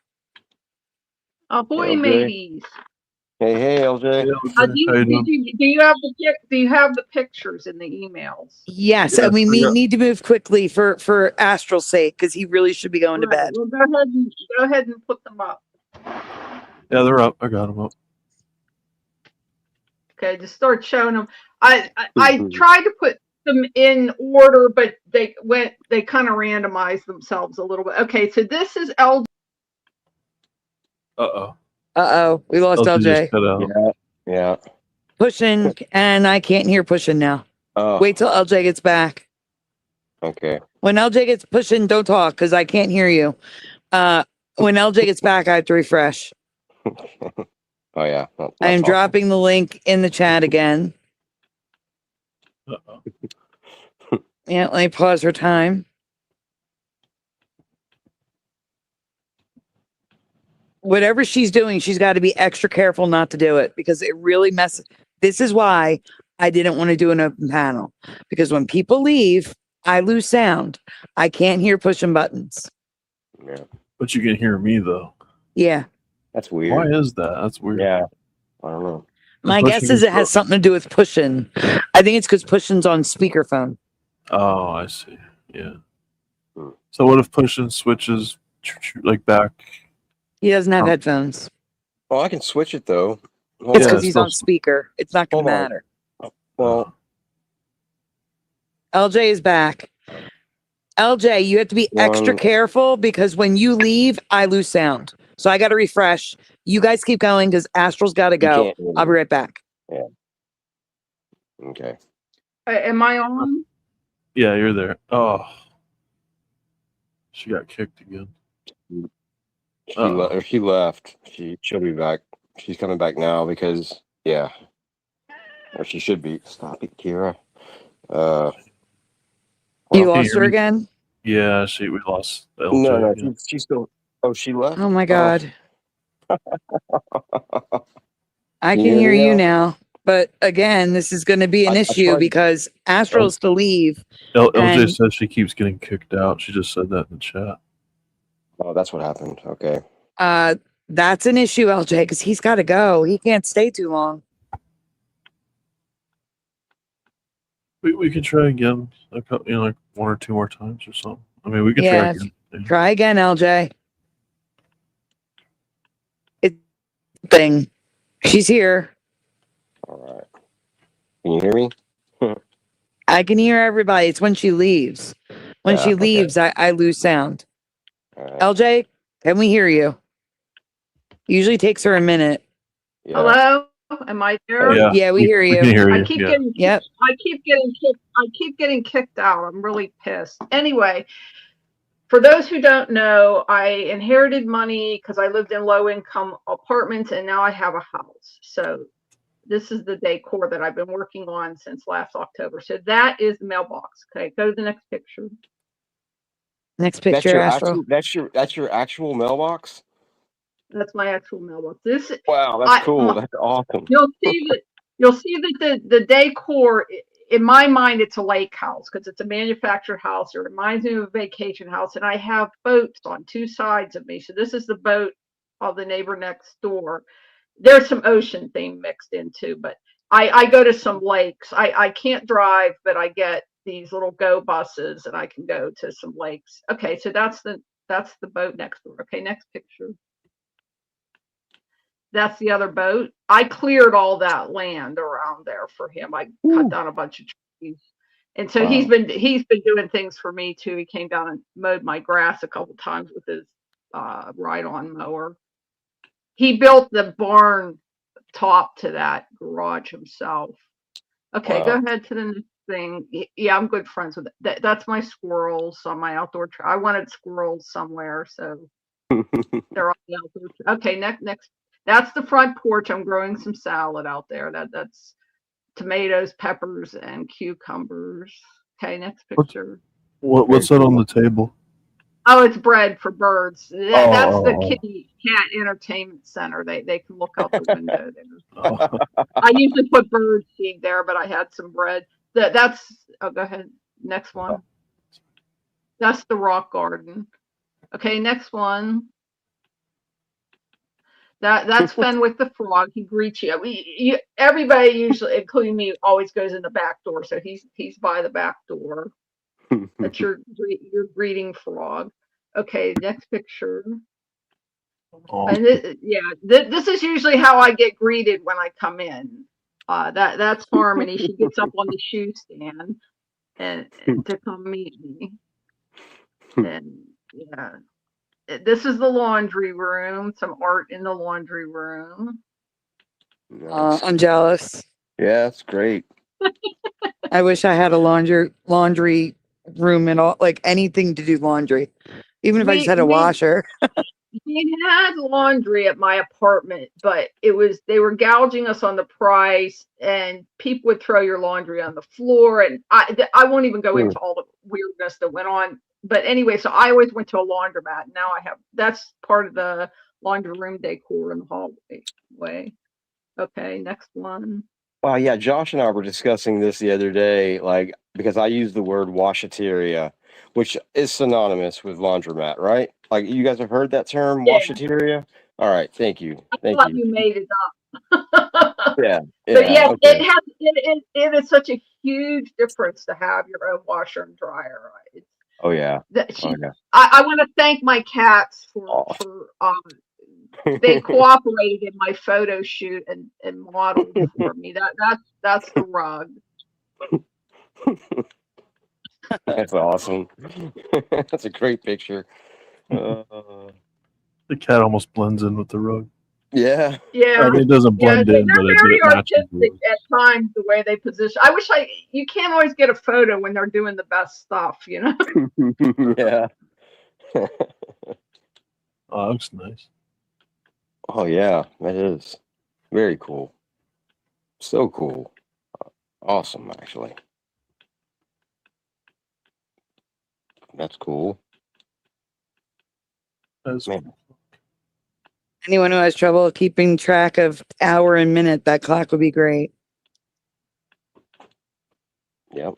Ahoy, LJ. mateys. Hey, LJ. Yeah, Do okay. How you doing? do you have the pictures in the emails? Yes, Yes, and we I got- need to move quickly for Astral's sake because he really should be going to Right, bed. well, go ahead and put them up. Yeah, they're up. I got them up. Okay, just start showing them. I tried to put them in order, but they kind of randomized themselves a little bit. Okay, so this is LJ. Uh-oh. Uh-oh, we lost LJ LJ. just cut out. Yeah. Pushing, and I can't hear pushing now. Oh, Wait till LJ gets back. okay. When LJ gets pushing, don't talk because I can't hear you. When LJ gets back, I have to refresh. Oh, yeah. Not I am talking. dropping the link in the chat again. Uh-oh. Yeah, let me pause for time. Whatever she's doing, she's got to be extra careful not to do it because it really messes. This is why I didn't want to do an open panel because when people leave, I lose sound. I can't hear pushing buttons. Yeah. But you can hear me, though. Yeah. That's Why weird. is that? That's weird. Yeah. I don't know. My pushing guess is is it has something to do with pushing. I think it's because pushing's on speakerphone. Oh, I see. Yeah. Hmm. So what if pushing switches like back? He doesn't have Oh. headphones. Oh, I can switch it though. It's Hold Yeah, on. because he's still- on speaker. It's not going to Hold on. matter. Well, LJ is back. LJ, you have to be extra One- careful because when you leave, I lose sound. So I got to refresh. You guys keep going because Astral's got to you go. can't hear I'll be me. right back. Okay. Am I on? Yeah, you're there. Oh. She got kicked again. She left. She'll be back. She's coming back now because or she should be. Stop it, Kira. You Well, can you lost hear her me? again? Yeah, we lost LJ. no, again. she's still. Oh, she left. Oh my God. I Can can you hear hear me you now? now. But again, this is going to be an I issue tried- because Astral's to leave. LJ And- says she keeps getting kicked out. She just said that in the chat. Oh, that's what happened. Okay. That's an issue, LJ, because he's got to go. He can't stay too long. We can try again, like like one or two more times or something. I mean, we can try Yeah, again. Yeah. Try again, LJ. It's thing. She's here. All right. Can you hear me? I can hear everybody. It's when she leaves. When Yeah, she okay. leaves, I lose sound. All right. LJ, can we hear you? Usually takes her a minute. Yeah. Hello? Am I there? Yeah, Yeah, we hear We you. can hear you. I keep Yeah. getting Yep. I keep getting kicked out. I'm really pissed. Anyway, for those who don't know, I inherited money because I lived in low income apartments and now I have a house. So this is the decor that I've been working on since last October. So that is the mailbox. Okay, go to the next picture. Next That's picture, your Astral. that's your actual mailbox. That's my actual mailbox. This Wow, that's cool. That's awesome. you'll see that the decor in my mind it's a lake house because it's a manufactured house. It reminds me of a vacation house, and I have boats on two sides of me. So this is the boat of the neighbor next door. There's some ocean theme mixed in too, but I go to some lakes. I can't drive, but I get these little go buses and I can go to some lakes. Okay, so that's the boat next door. Okay, next picture. That's the other boat. I cleared all that land around there for him. I cut down a bunch of trees. And so he's been doing things for me too. He came down and mowed my grass a couple times with his ride-on mower. He built the barn top to that garage himself. Okay, Wow. go ahead to the next thing. Yeah, I'm good friends with it. That's my squirrels on my outdoor I wanted squirrels somewhere, so they're on the outdoor. Okay, next. That's the front porch. I'm growing some salad out there. That's tomatoes, peppers, and cucumbers. Okay, next picture. What's that on the table? Oh, it's bread for birds. That's the Oh. kitty cat entertainment center. They can look out the window there. Oh. I usually put bird feed there, but I had some bread. That's go ahead. Next one. That's the rock garden. Okay, next one. That's Fenwick the frog. He greets you. Everybody usually, including me, always goes in the back door. So he's by the back door. That's your greeting frog. Okay, next picture. Oh, And this is usually how I get greeted when I come in. That's Harmony. She gets up on the shoe stand and to come meet me. And yeah. This is the laundry room. Some art in the laundry room. Nice. I'm jealous. Yeah, it's great. I wish I had a laundry room and all, like anything to do laundry. Even if I just had a washer. We had laundry at my apartment, but they were gouging us on the price, and people would throw your laundry on the floor, and I won't even go into all the weirdness that went on. But anyway, so I always went to a laundromat. Now that's part of the laundry room decor in the hallway. Okay, next one. Wow, yeah, Josh and I were discussing this the other day, like, because I use the word washateria, which is synonymous with laundromat, right? Like, you guys have heard that term, Yeah. washateria? All right, thank you. I thought you made it up. Yeah, But yes, okay. it is such a huge difference to have your own washer and dryer. Oh yeah. I want to thank my cats for they cooperated in my photo shoot and modeled for me. That's the rug. That's awesome. That's a great picture. the cat almost blends in with the rug. Yeah. Yeah. I mean, it doesn't blend in, but they're very it matches artistic at times, the way they position. I wish you can't always get a photo when they're doing the best stuff, you know? Yeah. Oh, looks nice. Oh yeah, that is very cool. So cool. Awesome, actually. That's cool. That's Man. Anyone who has trouble keeping track of hour and minute, that clock would be great. Yep.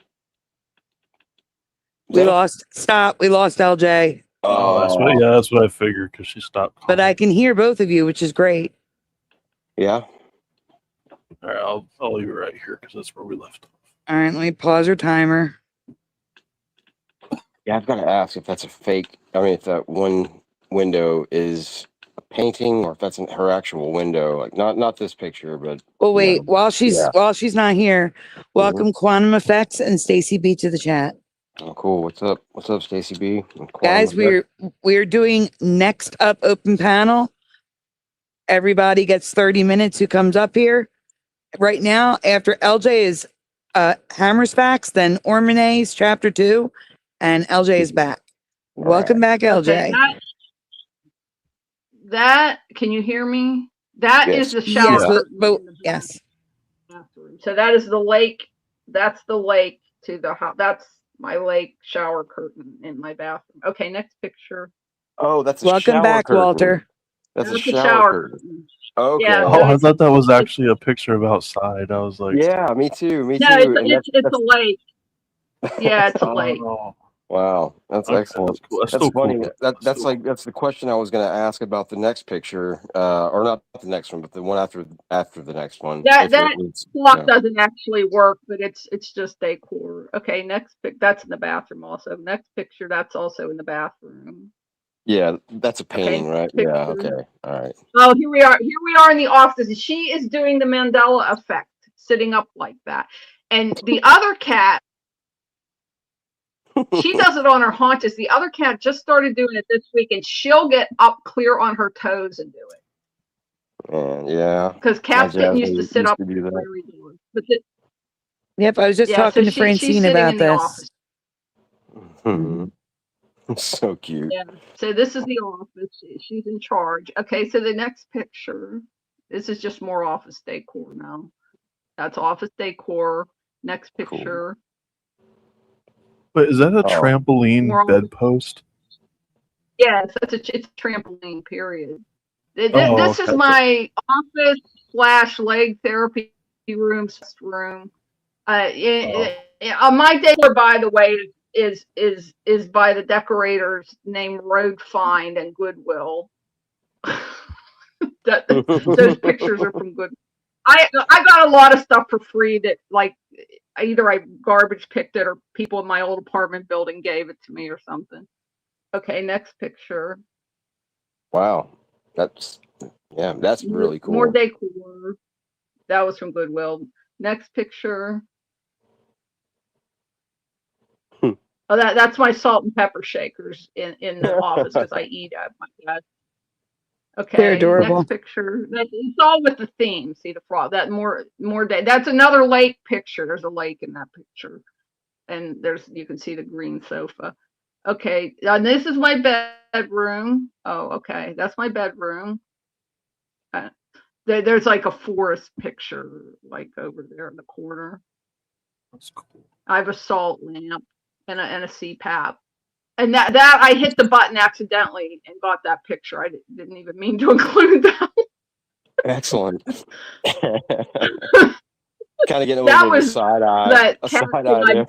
We lost LJ. Oh, that's what I figured because she stopped calling. But I can hear both of you, which is great. Yeah. All right, I'll leave it right here because that's where we left off. All right, let me pause your timer. Yeah, I've got to ask if that's a fake. I mean, if that one window is a painting or if that's her actual window. Like not this picture, but. Well, wait. While she's not here, welcome Quantum Effects and Stacy B to the chat. Oh, cool. What's up? What's up, Stacy B? Guys, we're doing next up open panel. Everybody gets 30 minutes who comes up here. Right now, after LJ is Hammer's Facts, then Ormanay's Chapter 2, and LJ is back. Welcome back, LJ. Okay, that can you hear me? That is the shower. Yes. So that is the lake. That's the lake to the house. That's my lake shower curtain in my bathroom. Okay, next picture. Oh, that's a welcome back, curtain. Walter. That's a shower curtain. Okay. Yeah, oh, I thought that was actually a picture of outside. I was like, yeah, me too. Me no, too. It's a lake. Yeah, it's a lake. Wow, that's excellent. That's cool. That's funny. Cool. That's the question I was going to ask about the next picture, or not the next one, but the one after the next one. That clock doesn't actually work, but it's just decor. Okay, next that's in the bathroom also. Next picture, that's also in the bathroom. Yeah, that's a painting, right? Picture. Yeah. Okay. All right. Oh, here we are. Here we are in the office. She is doing the Mandela effect, sitting up like that, and the other cat. She does it on her haunches. The other cat just started doing it this week, and she'll get up clear on her toes and do it. And yeah, because cats didn't used to sit up. Yep, I was just talking to Francine about this. So cute. Yeah. So this is the office. She's in charge. Okay. So the next picture. This is just more office decor now. That's office decor. Next picture. Cool. Wait, is that a trampoline bedpost? Yes, it's a trampoline, period. This is my office / leg therapy room. On my decor, by the way, is by the decorators named Road Find and Goodwill. Those pictures are from Goodwill. I got a lot of stuff for free that, like, either I garbage picked it or people in my old apartment building gave it to me or something. Okay, next picture. Wow, that's really cool. More decor. That was from Goodwill. Next picture. Oh, that's my salt and pepper shakers in the office because I eat at my desk. Okay, They're adorable. next picture. It's all with the theme. See the frog. That more day. That's another lake picture. There's a lake in that picture, and you can see the green sofa. Okay, and this is my bedroom. Oh, okay, that's my bedroom. There's like a forest picture, like over there in the corner. That's cool. I have a salt lamp and a CPAP. And that I hit the button accidentally and got that picture. I didn't even mean to include that. Excellent. Kind of getting a That little bit of a was side eye. that A side castle eye there.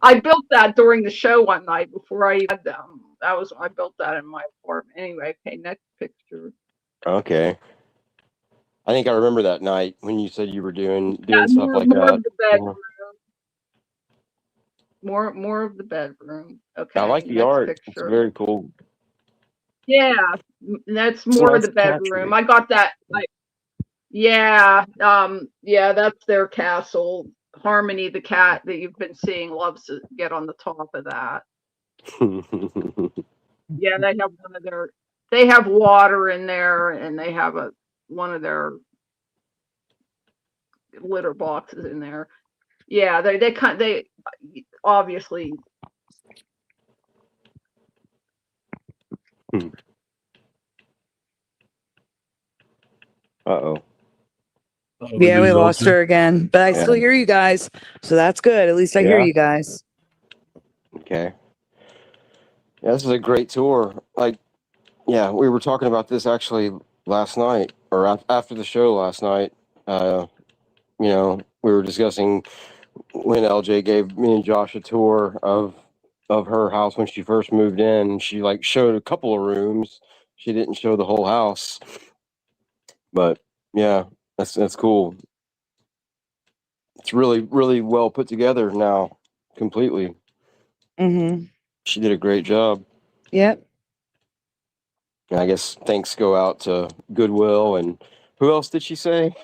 I built that during the show one night before I had them. I built that in my apartment. Anyway, okay, next picture. Okay. I think I remember that night when you said you were doing Yeah, stuff like more that. of the bedroom. More of the bedroom. Okay. I like the next art. Picture. It's very cool. Yeah, that's more of the bedroom. I got that. Yeah, that's their castle. Harmony, the cat that you've been seeing, loves to get on the top of that. Yeah, they have water in there, and they have one of their litter boxes in there. Yeah, they obviously. Uh-oh. Yeah, we lost her again, but I still hear you guys, so that's good. At least I hear you guys. Okay. Yeah, this is a great tour. Like, yeah, we were talking about this actually last night, or after the show last night. You know, we were discussing when LJ gave me and Josh a tour of her house when she first moved in. She like showed a couple of rooms. She didn't show the whole house. But yeah, that's cool. It's really, really well put together now, completely. Mm-hmm. She did a great job. Yep. And I guess thanks go out to Goodwill, and who else did she say?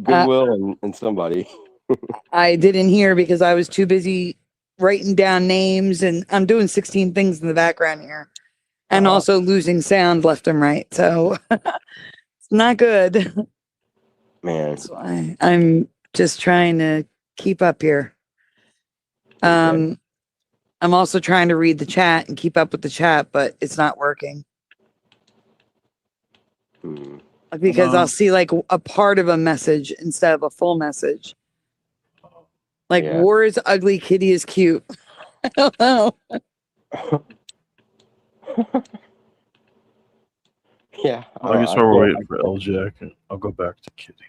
Goodwill and somebody. I didn't hear because I was too busy writing down names, and I'm doing 16 things in the background here, and also losing sound left and right. So it's not good. Man. That's why I'm just trying to keep up here. Okay. I'm also trying to read the chat and keep up with the chat, but it's not working. Because I'll see like a part of a message instead of a full message. Like, war is ugly, kitty is cute. I don't know. Yeah. I guess while we're waiting for LJ, I'll go back to Kitty.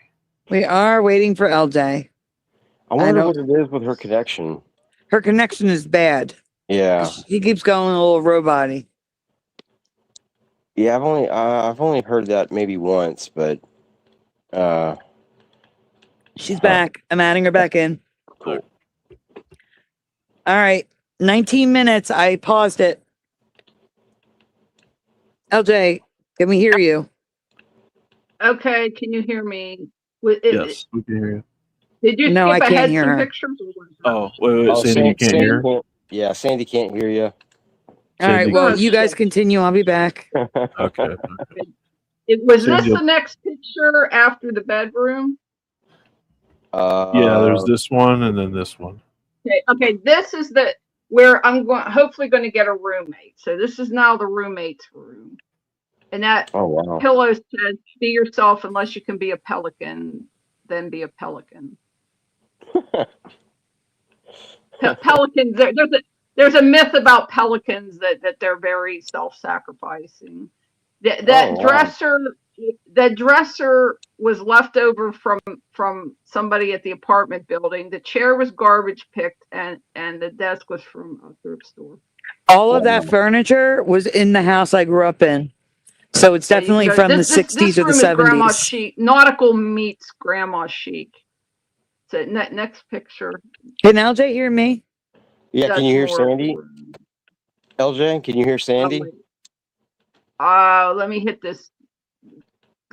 We are waiting for LJ. I wonder what it is with her connection. Her connection is bad. Yeah. He keeps going a little robot-y. Yeah, I've only heard that maybe once, but she's back. I'm adding her back in. Cool. All right. 19 minutes. I paused it. LJ, can we hear you? Okay, can you hear me? Yes, we can hear you. Did you No, I skip can't ahead hear some her. pictures? Oh, wait, Sandy, you can't hear? Yeah, Sandy can't hear you. All right, well, you guys continue. I'll be back. Okay. Was this the next picture after the bedroom? Yeah, there's this one and then this one. Okay, this is where I'm hopefully going to get a roommate. So this is now the roommate's room. And that pillow says, be yourself unless you can be a pelican, then be a pelican. Pelicans, there's a myth about pelicans that they're very self-sacrificing. That dresser was left over from somebody at the apartment building. The chair was garbage picked, and the desk was from a thrift store. All of that furniture was in the house I grew up in. So it's So you can definitely go- from the this 60s or the room is grandma 70s. chic. Nautical meets grandma chic. So next picture. Can LJ hear me? Yeah, That's can you hear more of the Sandy? room. LJ, can you hear Sandy? Let me hit this.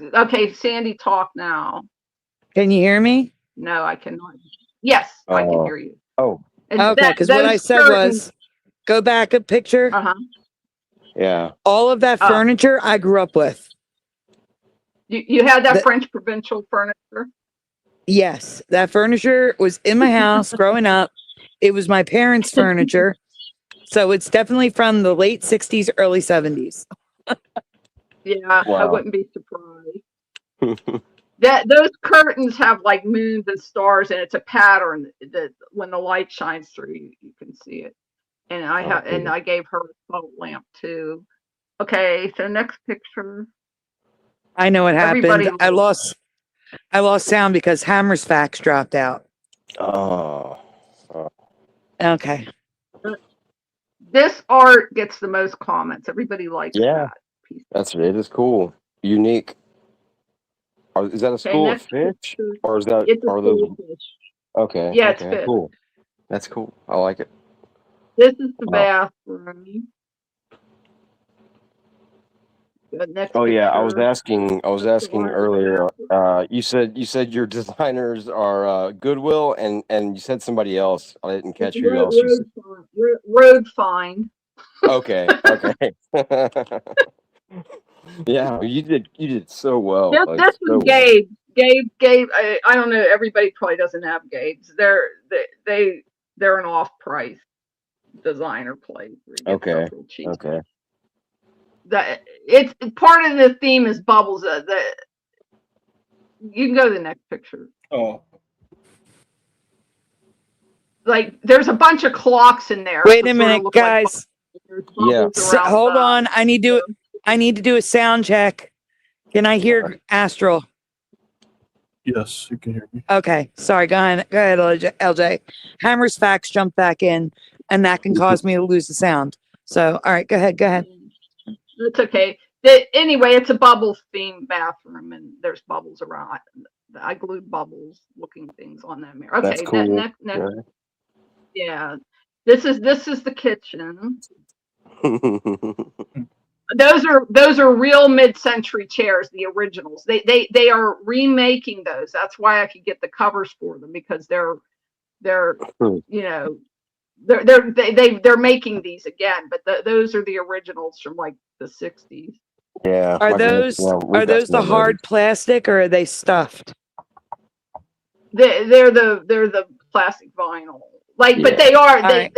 Okay, Sandy, talk now. Can you hear me? No, I cannot. Yes, I can hear you. Oh, And Okay, because what I those said was, go back a picture. yeah. All of that furniture I grew up with. You had that French provincial furniture? Yes, that furniture was in my house growing up. It was my parents' furniture. So it's definitely from the late 60s, early 70s. Yeah, Wow. I wouldn't be surprised. Those curtains have like moons and stars, and it's a pattern that when the light shines through, you can see it. And I gave her a salt lamp too. Okay, so next picture. I know what happened. Everybody I lost sound because Hammer's Facts dropped out. Oh. Okay. This art gets the most comments. Everybody likes that piece. It is cool. Unique. Is that a school of fish? Or is that it's a school of fish. Okay. Yeah, okay, it's fish. cool. That's cool. I like it. This is the bathroom. Next yeah, I was picture. asking earlier. You said your designers are Goodwill, and you said somebody else. I didn't catch who else you said. Road Find. Okay. Yeah, you did so well. This was Gabe. Gabe. I don't know. Everybody probably doesn't have Gabe's. They're an off-price designer place. Okay. That it's part of the theme is bubbles. You can go to the next picture. Oh. Like there's a bunch of clocks in there. Wait a minute, guys. Hold on. I need to do a sound check. Can I hear Astral? Yes, you can hear me. Okay. Sorry. Go ahead, LJ. Hammer's Facts jumped back in, and that can cause me to lose the sound. So, all right. Go ahead. It's okay. Anyway, it's a bubbles themed bathroom, and there's bubbles around. I glued bubbles looking things on that mirror. Okay. That's cool. Next. Yeah. This is the kitchen. Those are real mid-century chairs, the originals. They are remaking those. That's why I could get the covers for them, because they're they're making these again, but those are the originals from like the 60s. Yeah. Are those the hard plastic, or are they stuffed? They're the plastic vinyl. Like, but they are I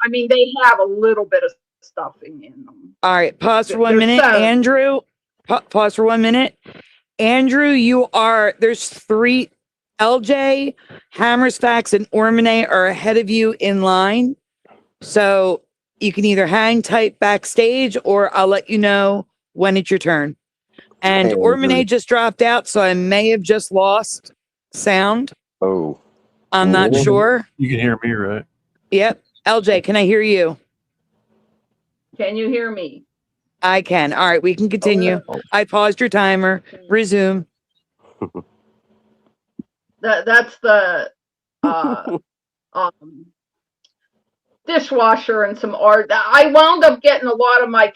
mean, they have a little bit of stuffing in them. All right, pause for 1 minute. Andrew, pause for 1 minute. Andrew, there's 3, LJ, Hammer's Facts, and Ormine are ahead of you in line. So you can either hang tight backstage, or I'll let you know when it's your turn. And Ormine just dropped out, so I may have just lost sound. Oh. I'm not sure. You can hear me, right? Yep. LJ, can I hear you? Can you hear me? I can. All right, we can continue. I paused your timer. Resume. That's the dishwasher and some art. I wound up getting a lot of my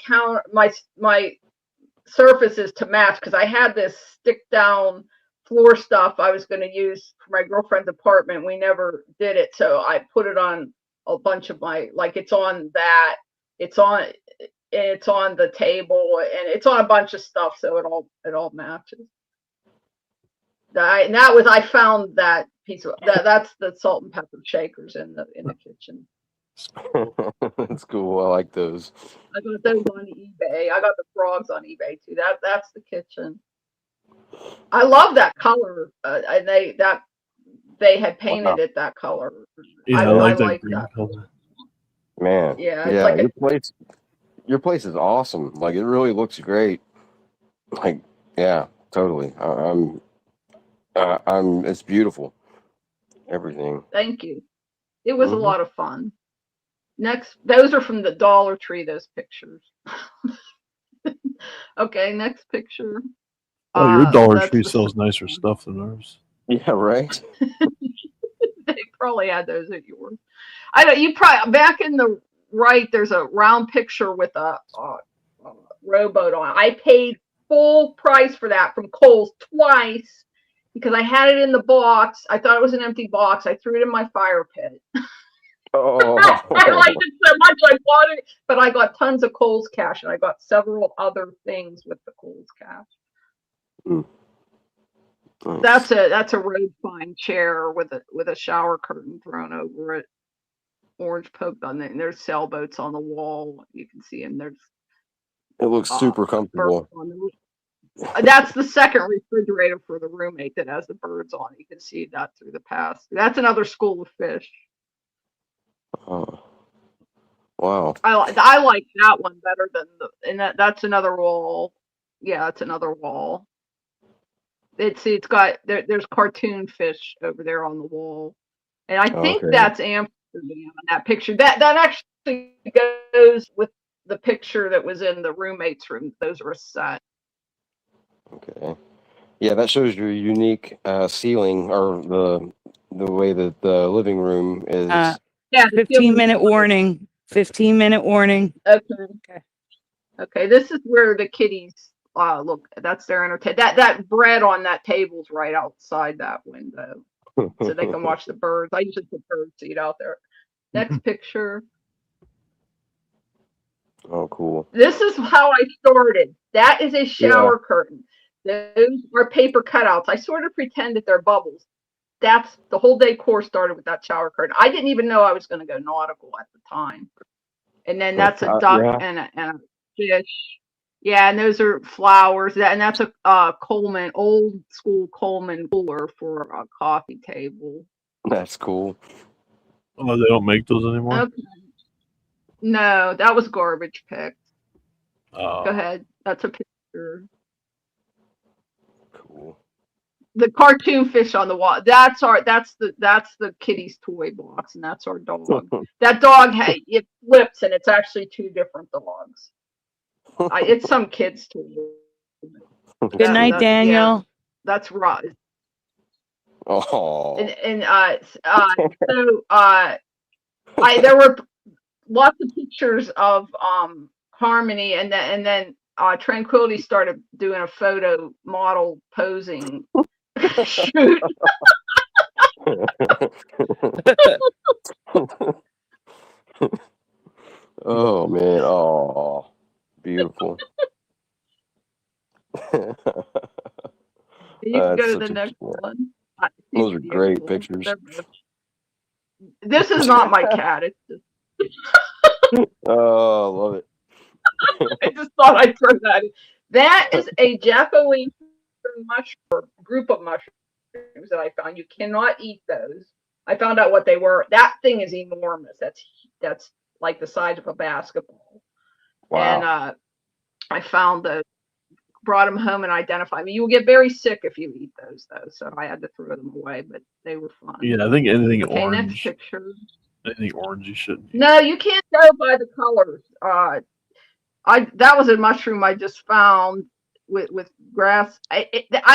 surfaces to match, because I had this stick down floor stuff I was going to use for my girlfriend's apartment. We never did it, so I put it on a bunch of it's on the table, and it's on a bunch of stuff, so it all matches. I found that piece of that's the salt and pepper shakers in the kitchen. That's cool. I like those. I got those on eBay. I got the frogs on eBay too. That's the kitchen. I love that color, and they had painted it that color. Yeah, I like that green color. Man, yeah, your place is awesome. Like, it really looks great. Like, yeah, totally. It's beautiful. Everything. Thank you. It was a Mhm. lot of fun. Next, those are from the Dollar Tree, those pictures. Okay, next picture. Oh, your Dollar That's Tree the sells second nicer one. stuff than ours. Yeah, right. They probably had those at yours. I know you probably back in the right. There's a round picture with a rowboat on. I paid full price for that from Kohl's twice because I had it in the box. I thought it was an empty box. I threw it in my fire pit. Oh, I liked it so much I bought it, but I got tons of Kohl's cash and I got several other things with the Kohl's cash. nice. That's a road fine chair with a shower curtain thrown over it, orange poked on it, and there's sailboats on the wall. You can see, and there's It looks super birds comfortable. on the roof. That's the second refrigerator for the roommate that has the birds on it. You can see that through the past. That's another school of fish. Oh, wow. I like that one better than that's another wall. Yeah, that's another wall. It's got there's cartoon fish over there on the wall, and I think Okay. that's Amsterdam in that picture. That actually goes with the picture that was in the roommate's room. Those are a set. Okay. Yeah, that shows your unique ceiling, or the way that the living room is. Yeah, 15-minute warning. 15-minute warning. Okay. Okay, this is where the kitties look. That's their entertainment. That bread on that table's right outside that window, so they can watch the birds. I usually put bird seed out there. Next picture. Oh, cool. This is how I started. That is a shower curtain. Those are paper cutouts. I sort of pretend that they're bubbles. That's the whole decor started with that shower curtain. I didn't even know I was going to go nautical at the time. And then that's a duck and a fish. Yeah, and those are flowers. And that's a Coleman, old school Coleman cooler for a coffee table. That's cool. Oh, they don't make those anymore? Okay. No, that was garbage picked. Go Oh, ahead. That's a picture. Cool. The cartoon fish on the wall. That's the kitty's toy box, and that's our dog. That dog, it flips, and it's actually two different dogs. It's some kid's toy. Good night, Daniel. Yeah, that's right. Oh. And there were lots of pictures of Harmony, and then Tranquility started doing a photo model posing shoot. Oh man, oh, beautiful. You can go to the such a- next one. Those are great pictures. This is not my cat. It's just, Oh, love it. I just thought I'd throw that in. That is a jack-o'-lantern mushroom, group of mushrooms that I found. You cannot eat those. I found out what they were. That thing is enormous. That's like the size of a basketball. Wow. And I found those, brought them home and identified them. You will get very sick if you eat those, though. So I had to throw them away, but they were fun. yeah, I think anything Okay, orange. next picture. Anything orange you shouldn't eat. No, you can't go by the colors. That was a mushroom I just found with grass. I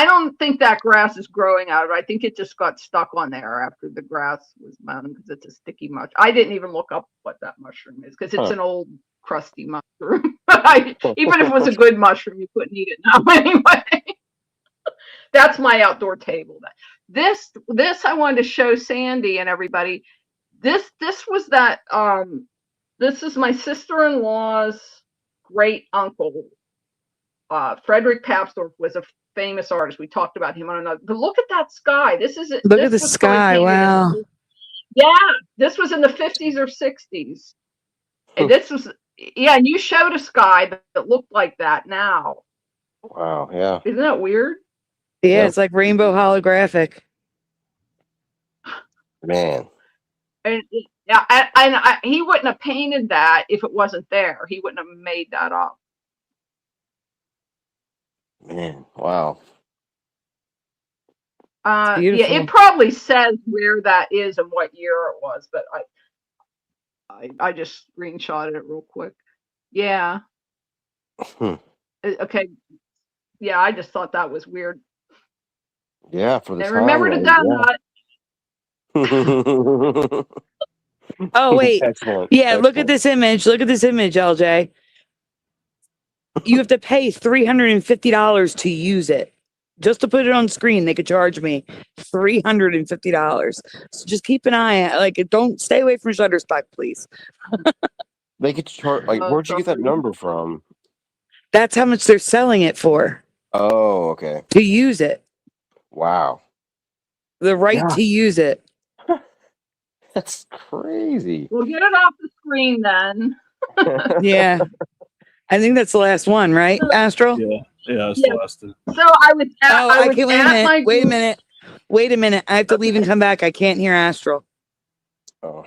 don't think that grass is growing out of it. I think it just got stuck on there after the grass was mown because it's a sticky mushroom. I didn't even look up what that mushroom is because it's an old crusty mushroom. Even if it was a good mushroom, you couldn't eat it now anyway. That's my outdoor table. This I wanted to show Sandy and everybody. This was that. This is my sister-in-law's great uncle. Frederick Papsdorf was a famous artist. We talked about him on another. But look at that sky. Look at the sky. Wow. Yeah, this was in the 50s or 60s. And this was, yeah, and you showed a sky that looked like that now. Wow, yeah. Isn't that weird? Yeah, it's like rainbow holographic. Man. And yeah, he wouldn't have painted that if it wasn't there. He wouldn't have made that up. Man, wow. Yeah, beautiful. it probably says where that is and what year it was, but I just screenshotted it real quick. Yeah. Hmm. Okay. Yeah, I just thought that was weird. Yeah, for the And remember the timeline. donut. Yeah. Oh, wait. Excellent. Yeah, look at Excellent. this image. Look at this image, LJ. You have to pay $350 to use it. Just to put it on screen, they could charge me $350. So just keep an eye out. Like, don't stay away from Shutterstock, please. They could charge. Like, Oh, where'd you get that number from? That's how much they're selling it for, Oh, okay. to use it. Wow. The right Yeah. to use it. That's crazy. We'll get it off the screen then. Yeah. I think that's the last one, right, Astral? Yeah, it's Yeah. the last two. So I was at, Oh, I I was can't. Wait a at minute. my Wait a group- minute. Wait a minute. I have to leave and come back. I can't hear Astral. Oh,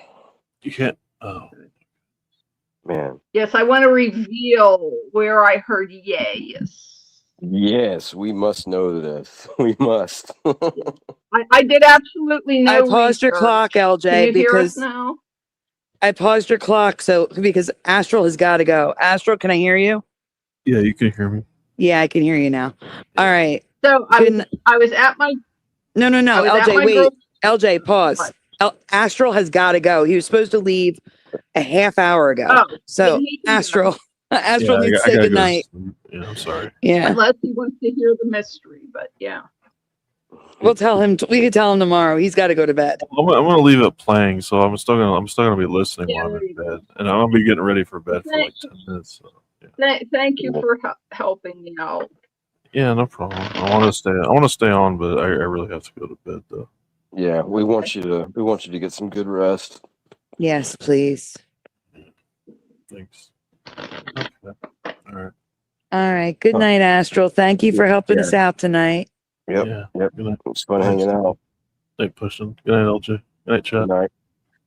You can't. Oh, man. Yes, I want to reveal where I heard yes. Yes, we must know this. We must. I did absolutely no I paused your research. clock, Can LJ, you hear us because now? I paused your clock. So because Astral has got to go. Astral, can I hear you? yeah, you can hear me. Yeah, I can hear you now. All right. So I was at my No, I was at LJ, my wait. girl- LJ, pause. Astral has got to go. He was supposed to leave a half hour ago. Oh, So he can go. Astral needs to I say gotta good go. night. Yeah, I'm sorry. Yeah, unless he wants to hear the mystery, but yeah. we'll tell him. We can tell him tomorrow. He's got to go to bed. I'm gonna leave it playing, so I'm still gonna be listening Yeah, while I'm there in you go. bed, and I'm gonna be getting ready for bed for like 10 minutes. So, yeah. Thank you for helping me out. Yeah, no problem. I want to stay on, but I really have to go to bed though. Yeah, we want you to get some good rest. Yes, please. Thanks. Okay. All right. All right. Good night, Astral. Thank you for helping us out tonight. Yep. Yeah. Yep. Good night. It's fun hanging out. Good night, pushing. Good night, LJ. Good night, chat. Good night.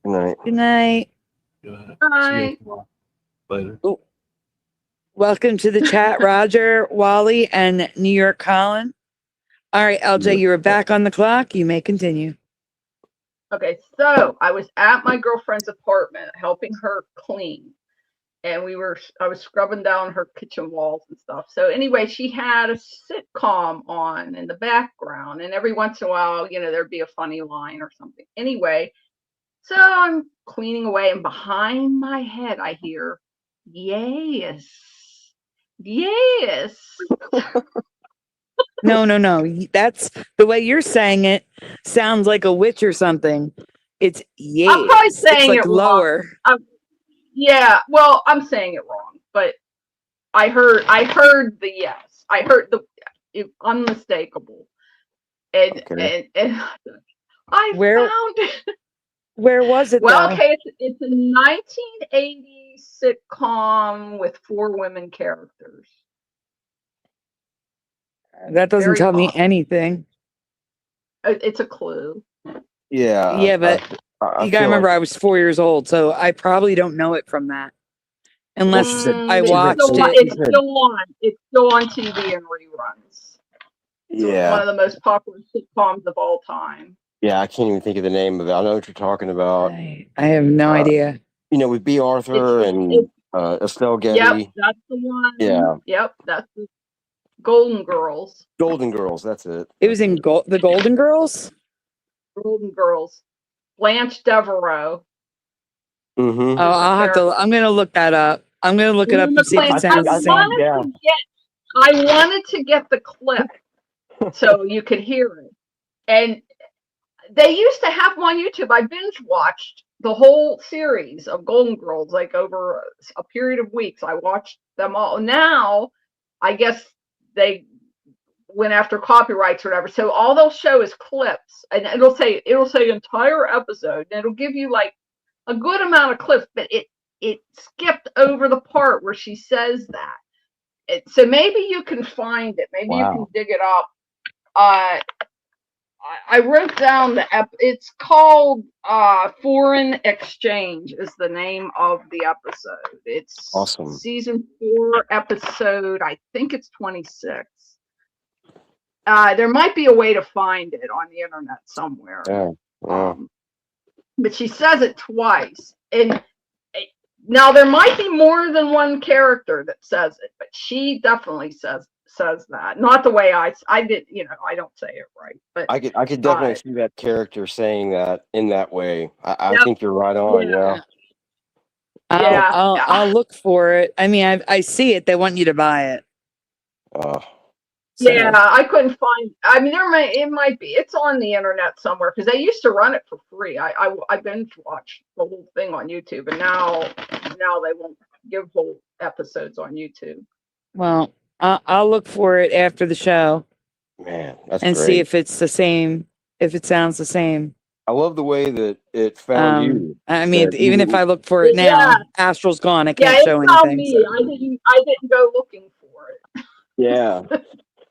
Good night. Good night. Good night. See Bye. you tomorrow. Later. Welcome to the chat, Roger, Wally, and New York Colin. All right, LJ, you are back on the clock. You may continue. Okay, so I was at my girlfriend's apartment helping her clean, and I was scrubbing down her kitchen walls and stuff. So anyway, she had a sitcom on in the background, and every once in a while, there'd be a funny line or something. Anyway, so I'm cleaning away, and behind my head, I hear, yes, yes. No. That's the way you're saying it. Sounds like a witch or something. It's yes. I'm probably saying it's like it wrong. lower. Yeah, well, I'm saying it wrong, but I heard the yes. I heard unmistakable, and I found it. Where was it? Well, though? okay, it's a 1980 sitcom with 4 women characters. That doesn't Very tell me popular. anything. It's a clue. Yeah. Yeah, but I you gotta feel remember, like- I was 4 years old, so I probably don't know it from that, unless I It's watched still, it. It's still on. It's still on TV and reruns. It's Yeah. one of the most popular sitcoms of all time. Yeah, I can't even think of the name of it. I know what you're talking about. I have no idea. With B. Arthur and Estelle Getty. Yep, that's the one. Yeah. Yep, that's the Golden Girls. Golden Girls, that's it. It was in the Golden Girls. Golden Girls. Blanche Devereaux. Mm-hmm. Oh, I'll have to. I'm gonna look that up. I'm gonna look it up and see if it sounds the same. I wanted to get the clip so you could hear it. And they used to have them on YouTube. I binge watched the whole series of Golden Girls, like over a period of weeks. I watched them all. Now, I guess they went after copyrights or whatever. So all they'll show is clips, and it'll say entire episode, and it'll give you like a good amount of clips, but it skipped over the part where she says that. So maybe you can find it. Maybe you can dig it up. I wrote down it's called Foreign Exchange is the name of the episode. It's awesome. Season 4 episode, I think it's 26. there might be a way to find it on the internet somewhere. Yeah. Yeah. But she says it twice. And now there might be more than one character that says it, but she definitely says that. Not the way I did, I don't say it right. But I could definitely see that character saying that in that way. I Yep. think you're right on. Yeah. I'll look for it. I mean, I see it. They want you to buy it. Uh, So, yeah, I couldn't find. I mean, it might be. It's on the internet somewhere because they used to run it for free. I binge watched the whole thing on YouTube, and now they won't give whole episodes on YouTube. well, I'll look for it after the show man, that's and great. see if it's the same, if it sounds the same. I love the way that it found you. I mean, That even you- if I look for it now, Yeah. Astral's gone. I Yeah, can't it show found anything. me. I didn't go looking for it. Yeah.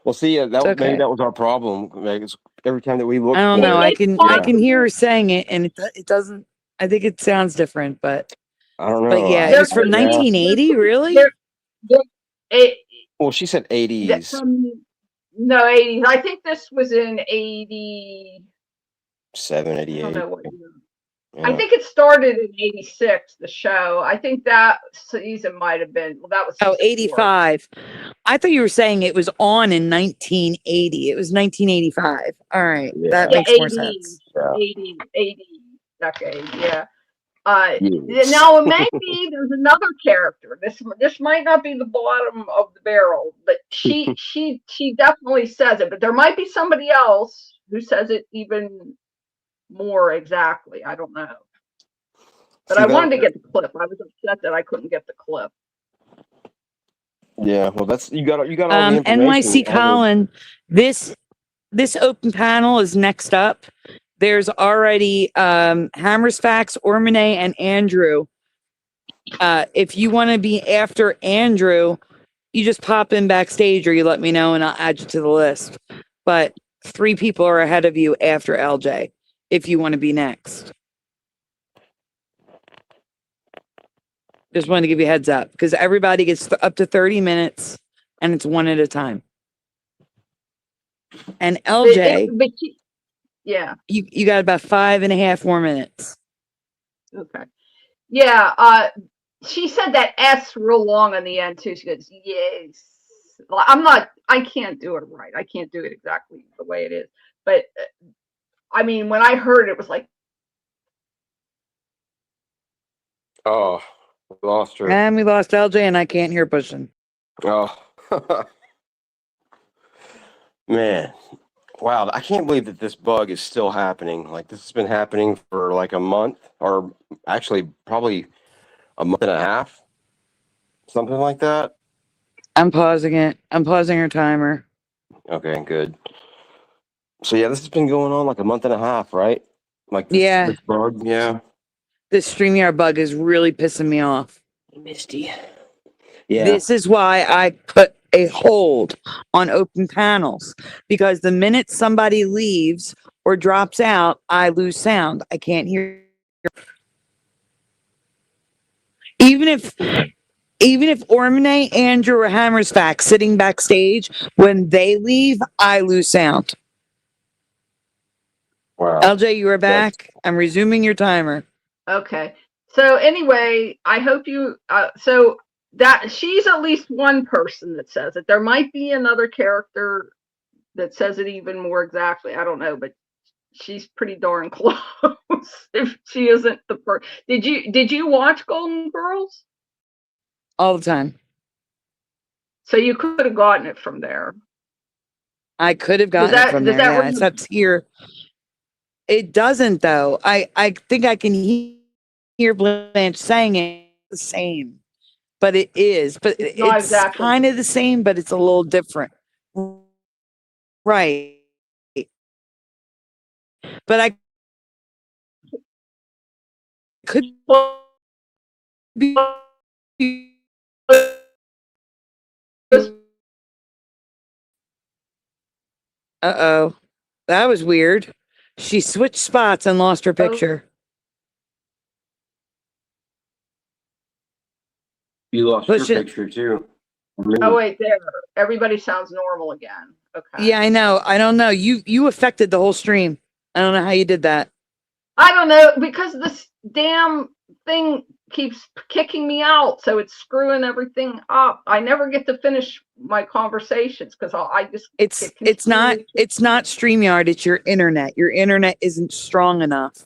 Well, see, that okay. maybe that was our problem. Like, every time that we look, I don't know. I It's can hear her saying it, and it doesn't. I think it sounds different, but I don't know. but yeah, it There was from could be- 1980. Really? Well, she said 80s. No, 80s. I think this was in 80. 7, I 88. don't know what year. Yeah. I think it started in 86, the show. I think that season might have been, well, that was Oh, season 4. 85. I thought you were saying it was on in 1980. It was 1985. All right. Yeah. That Yeah, makes more 80, sense. Yeah. 80 decade, yeah. Yes. Now, maybe there's another character. This might not be the bottom of the barrel, but she definitely says it. But there might be somebody else who says it even more exactly. I don't know. But See, I wanted to get the clip. I was upset that I couldn't get the clip. Yeah, well, that's you got all the information. NYC all the- Colin, this open panel is next up. There's already Hammers Facts, Ormane, and Andrew. If you want to be after Andrew, you just pop in backstage or you let me know and I'll add you to the list. But 3 people are ahead of you after LJ if you want to be next. Just wanted to give you a heads up because everybody gets up to 30 minutes and it's one at a time. And LJ, Yeah. you got about 5.5 more minutes. Okay. Yeah. She said that S real long on the end too. She goes, yes. Well, I can't do it right. I can't do it exactly the way it is. But I mean, when I heard it, it was like, Oh, we lost her. And we lost LJ and I can't hear pushing. Oh, man. Wow, I can't believe that this bug is still happening. Like, this has been happening for like a month, or actually probably a month and a half, something like that. I'm pausing it. I'm pausing her timer. Okay, good. So yeah, this has been going on like a month and a half, right? Like this, Yeah. this bug, yeah. This StreamYard bug is really pissing me off. Misty. Yeah. This is why I put a hold on open panels because the minute somebody leaves or drops out, I lose sound. I can't hear. Even if Ormane, Andrew, or Hammers Facts sitting backstage, when they leave, I lose sound. Wow. LJ, you are back. I'm resuming your timer. okay. So anyway, I hope you, so that she's at least one person that says it. There might be another character that says it even more exactly. I don't know, but she's pretty darn close. If she isn't the first. Did you watch Golden Girls? All the time. So you could have gotten it from there. I could have gotten it from there. Yeah, except here. It doesn't though. I think I can hear Blanche saying it the same, but it is. But Not it's exactly. kind of the same, but it's a little different. Right. But I could be. Uh-oh. That was weird. She switched spots and lost her picture. You lost Push your it. picture too. Oh wait, there. Everybody sounds normal again. Okay. Yeah, I know. I don't know. You affected the whole stream. I don't know how you did that. I don't know, because this damn thing keeps kicking me out, so it's screwing everything up. I never get to finish my conversations because I just It's not StreamYard, it's your internet. Your internet isn't strong enough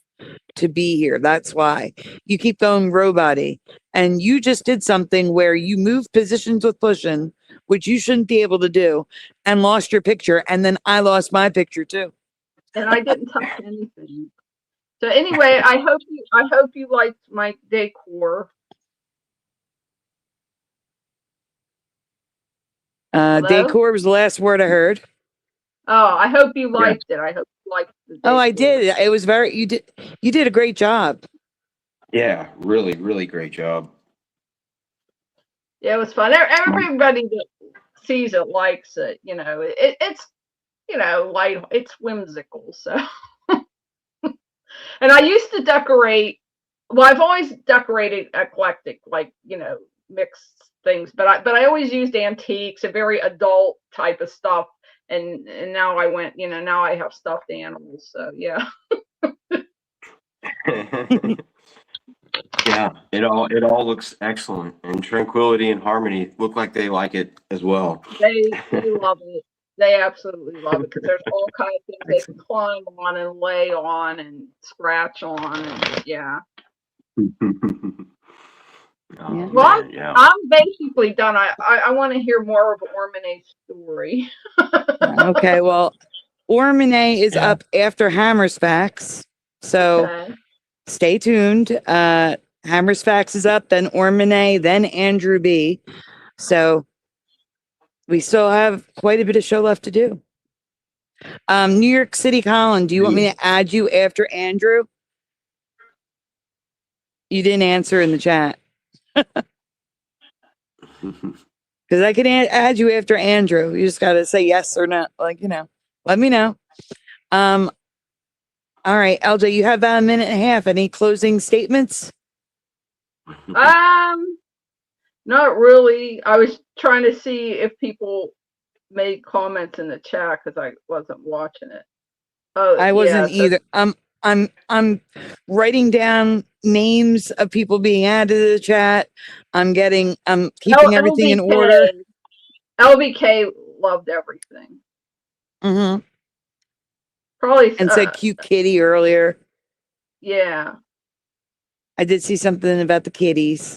to be here. That's why you keep going robot-y. And you just did something where you moved positions with pushing, which you shouldn't be able to do, and lost your picture, and then I lost my picture too. and I didn't touch anything. So anyway, I hope you liked my decor. Hello? Decor was the last word I heard. Oh, I hope you liked it. I hope you liked the decor. Oh, I did. It was you did a great job. Yeah, really, really great job. Yeah, it was fun. Everybody that sees it likes it. You know, it's light. It's whimsical. So, and I used to decorate. Well, I've always decorated eclectic, like mixed things. But I always used antiques, a very adult type of stuff. And now I went. Now I have stuffed animals. So yeah. Yeah, it all looks excellent, and Tranquility and Harmony look like they like it as well. They love it. They absolutely love it because there's all kinds of things they can climb on and lay on and scratch on, and yeah. Oh, Well, man, yeah. I'm basically done. I want to hear more of Ormane's story. Okay, well, Ormane is up after Hammersfax, so Okay. stay tuned. Hammersfax is up, then Ormane, then Andrew B. So we still have quite a bit of show left to do. New York City, Colin, do you want me to add you after Andrew? You didn't answer in the chat. Because I can add you after Andrew. You just got to say yes or no. Let me know. All right, LJ, you have about a minute and a half. Any closing statements? Not really. I was trying to see if people made comments in the chat because I wasn't watching it. Oh, I wasn't either. I'm writing down names of people being added to the chat. I'm keeping everything in order. LBK loved everything. Mm-hmm. Probably And said cute kitty earlier. Yeah. I did see something about the kitties,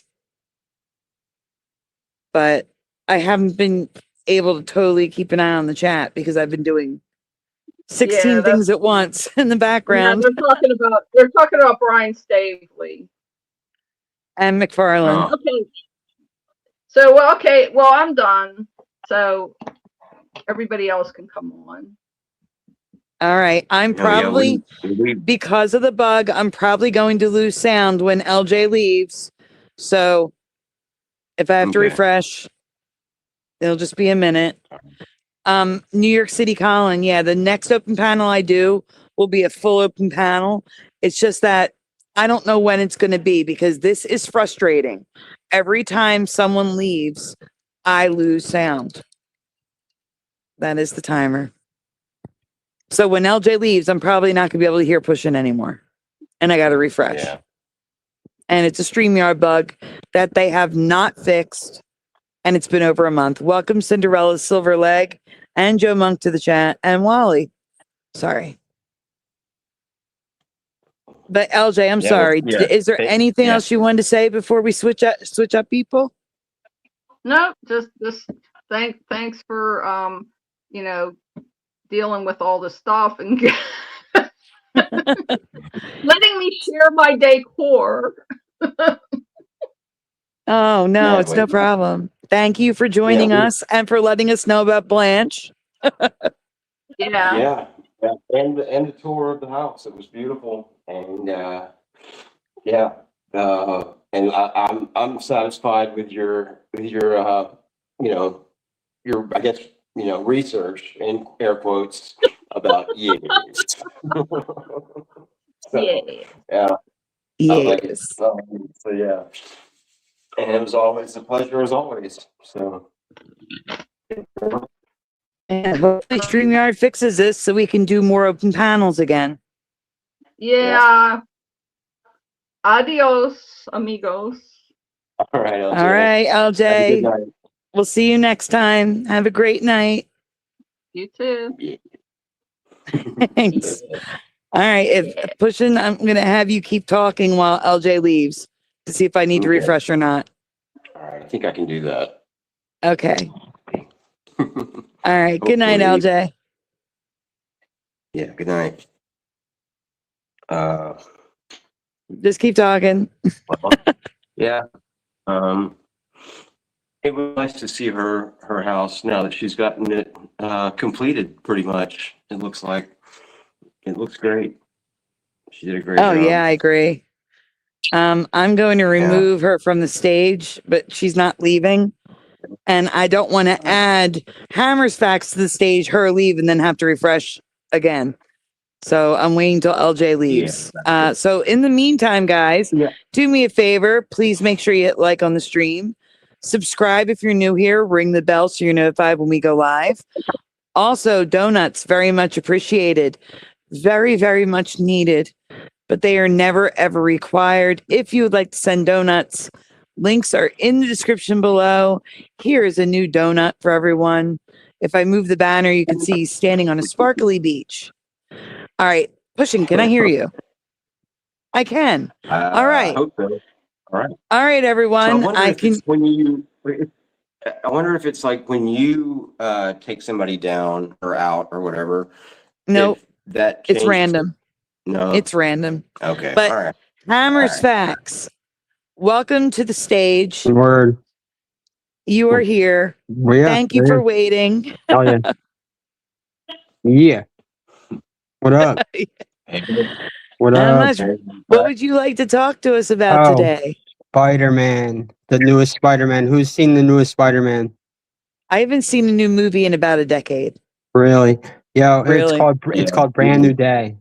but I haven't been able to totally keep an eye on the chat because I've been doing 16 things at once in the background. Yeah, they're talking about Brian Stavely and McFarlane. Okay. So well, I'm done. So everybody else can come on. All right. I'm probably because of the bug, I'm probably going to lose sound when LJ leaves. So if I have to refresh, it'll just be a minute. New York City, Colin. Yeah, the next open panel I do will be a full open panel. It's just that I don't know when it's going to be because this is frustrating. Every time someone leaves, I lose sound. That is the timer. So when LJ leaves, I'm probably not going to be able to hear pushing anymore. And I got to refresh. Yeah. And it's a StreamYard bug that they have not fixed. And it's been over a month. Welcome, Cinderella Silver Leg and Joe Monk to the chat. And Wally. Sorry. But LJ, I'm sorry. Is there anything else you wanted to say before we switch up people? No, just thanks for dealing with all the stuff and letting me share my decor. Oh no, it's no problem. Thank you for joining us and for letting us know about Blanche. Yeah. And the tour of the house. It was beautiful, and and I'm satisfied with your I guess research in air quotes about years. Yeah. Yes. So yeah. And it was always a pleasure as always. So And hopefully StreamYard fixes this so we can do more open panels again. Yeah. Adios, amigos. All right, LJ. All right, Have a good LJ. night. We'll see you next time. Have a great night. You too. Yeah. Thanks. All right, if pushing, I'm gonna have you keep talking while LJ leaves to see if I need to Okay. refresh or not. All right, I think I can do that. Okay. All right. Good night, Hopefully. LJ. Yeah, good night. Just keep talking. Well, yeah. It was nice to see her house now that she's gotten it completed pretty much. It looks great. She did a great Oh job. yeah, I agree. I'm going to remove her from the stage, but she's not leaving. And I don't want to add Hammer's facts to the stage, her leave, and then have to refresh again. So I'm waiting till LJ leaves. So in the meantime, guys, do me a favor. Please make sure you hit like on the stream. Subscribe if you're new here. Ring the bell so you're notified when we go live. Also, donuts, very much appreciated. Very, very much needed. But they are never, ever required. If you would like to send donuts, links are in the description below. Here is a new donut for everyone. If I move the banner, you can see he's standing on a sparkly beach. All right, pushing. Can I hear you? I can. All right. I hope so. All right. All right, So everyone. I wonder if it's like when you take somebody down or out or whatever. Nope. if that It's changes- random. No. It's random. Okay. But all right. Hammer's All right. Facts. Welcome to the stage. Word. You are here. Well, yeah. Thank you for waiting. Oh, yeah. Yeah. What up? What And I'm up? not sure- What would you like to talk to us about Oh. today? Spider-Man. The newest Spider-Man. Who's seen the newest Spider-Man? I haven't seen a new movie in about a decade. Really? Yo, Really? it's called Brand New Day.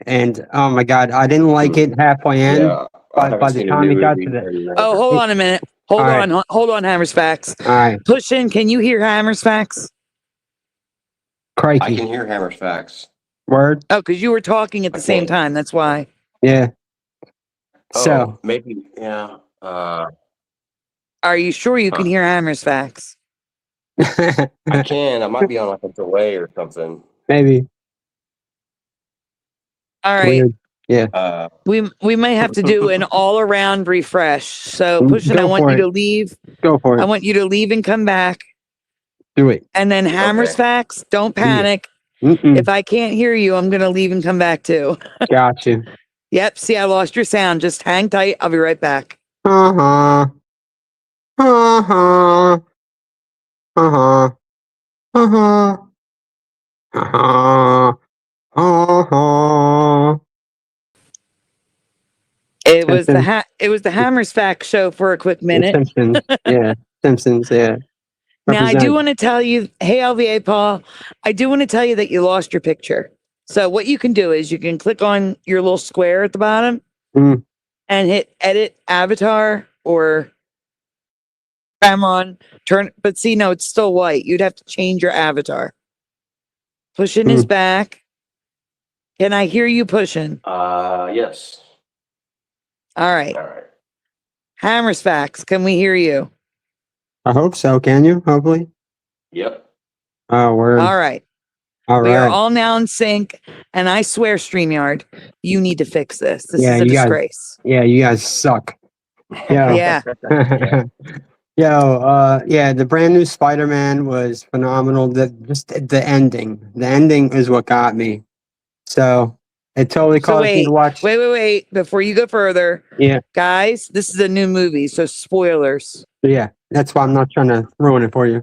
And oh my god, I didn't like it halfway in. Yeah. I haven't by the seen a time new it got movie to the in forever. Oh, hold on a minute. Hold All right. on. Hold on, Hammer's Facts. all right, Push in. Can you hear Hammer's Facts? I crikey. can hear Hammer's facts. Word? Oh, because you were talking at the same time. That's why. Yeah. Oh, So maybe yeah. Are you sure you can Huh. hear Hammer's Facts? I can. I might be on like a delay or something. maybe. All right. Weird. We might have to do an all around refresh. So Pushin, I Go want for you it. to leave. Go for I it. want you to leave and come back. Do it. And then Hammer's Okay. Facts. Don't panic. Mm-mm. If I can't hear you, I'm gonna leave and come back too. Got you. Yep. See, I lost your sound. Just hang tight. I'll be right back. Uh-huh. Uh-huh. Uh-huh. Uh-huh. Uh-huh. Uh-huh. It was the Simpsons. it was the Hammer's Facts show for a quick minute. Simpsons. Yeah. Simpsons, yeah. Now I do Represent. want to tell you, hey LVA Paul, I do want to tell you that you lost your picture. So what you can do is you can click on your little square at the bottom Mm. and hit edit avatar or on turn, but see, no, it's still white. You'd have to change your avatar. Pushing is back. Can I hear you pushing? Yes. All right. All right. Hammer's Facts. Can we hear you? I hope so. Can you? Hopefully. Yep. Oh, word. All right. All We are right. all now in sync. And I swear, StreamYard, you need to fix this. This Yeah, is a you guys- disgrace. Yeah, you guys suck. Yeah. Yeah. Yeah, the brand new Spider-Man was phenomenal. Just the ending. The ending is what got me. So it totally So caused me to watch. Wait. Before you go further, Yeah, guys, this is a new movie. So spoilers. yeah. That's why I'm not trying to ruin it for you.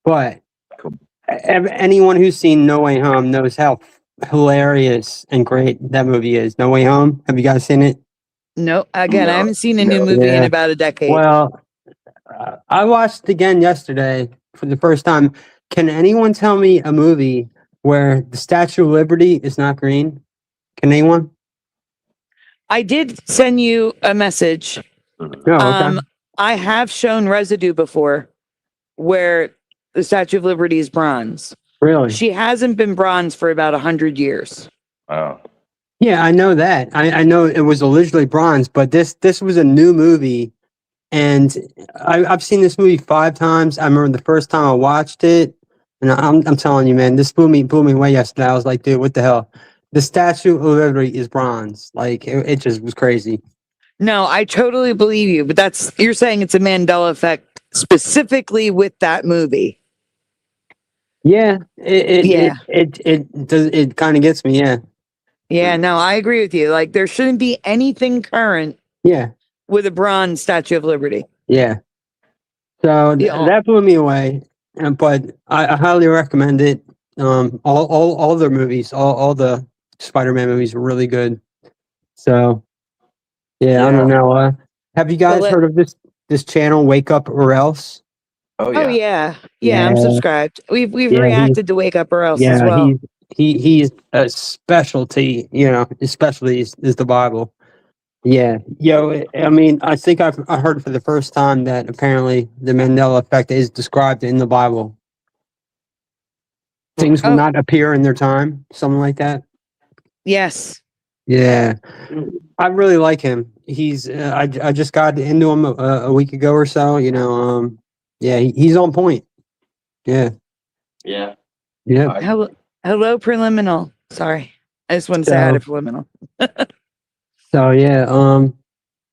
But anyone who's seen No Way Home knows how hilarious and great that movie is. No Way Home. Have you guys seen it? No, again, I No, haven't seen a new movie in Yeah. about a decade. Well, I watched again yesterday for the first time. Can anyone tell me a movie where the Statue of Liberty is not green? Can anyone? I did send you a message. No. Okay. I have shown Residue before. where the Statue of Liberty is bronze. Really? She hasn't been bronze for about 100 years. Wow. Yeah, I know that. I know it was originally bronze, but this was a new movie, and I've seen this movie 5 times. I remember the first time I watched it, and I'm telling you, man, this blew me away yesterday. I was like, dude, what the hell? The Statue of Liberty is bronze. Like it just was crazy. No, I totally believe you, but you're saying it's a Mandela effect specifically with that movie. Yeah, it kind of gets me. Yeah. Yeah, no, I agree with you. Like, there shouldn't be anything current Yeah. with a bronze Statue of Liberty. Yeah. So Yeah. that blew me away, but I highly recommend it. All their movies, all the Spider-Man movies were really good. So yeah, I don't know. Have you guys heard of this channel, Wake Up or Else? Oh yeah. Oh yeah, I'm subscribed. We've Yeah, reacted to Wake Up or Else as well. He's a specialty. His specialty is the Bible. Yeah, I mean, I think I heard for the first time that apparently the Mandela effect is described in the Bible. Things will not appear in their time, something like that. Yes. Yeah, I really like him. He's I just got into him a week ago or so. Yeah, he's on point. Yeah. Yeah. Yeah. Hello, Preliminal. Sorry, I just want to say hi to Preliminal. So yeah,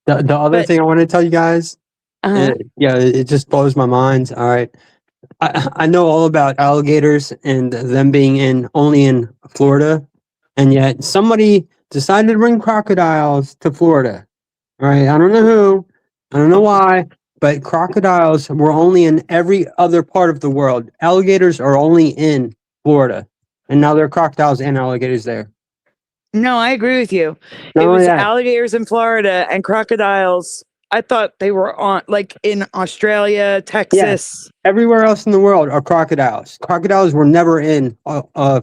the other thing I want to tell you guys, it just blows my mind. All right, I know all about alligators and them being only in Florida, and yet somebody decided to bring crocodiles to Florida. All right, I don't know who, I don't know why, but crocodiles were only in every other part of the world. Alligators are only in Florida, and now there are crocodiles and alligators there. No, I agree with you. Not It only was that, alligators in Florida and crocodiles. I thought they were on like in Australia, Texas. everywhere else in the world are crocodiles. Crocodiles were never in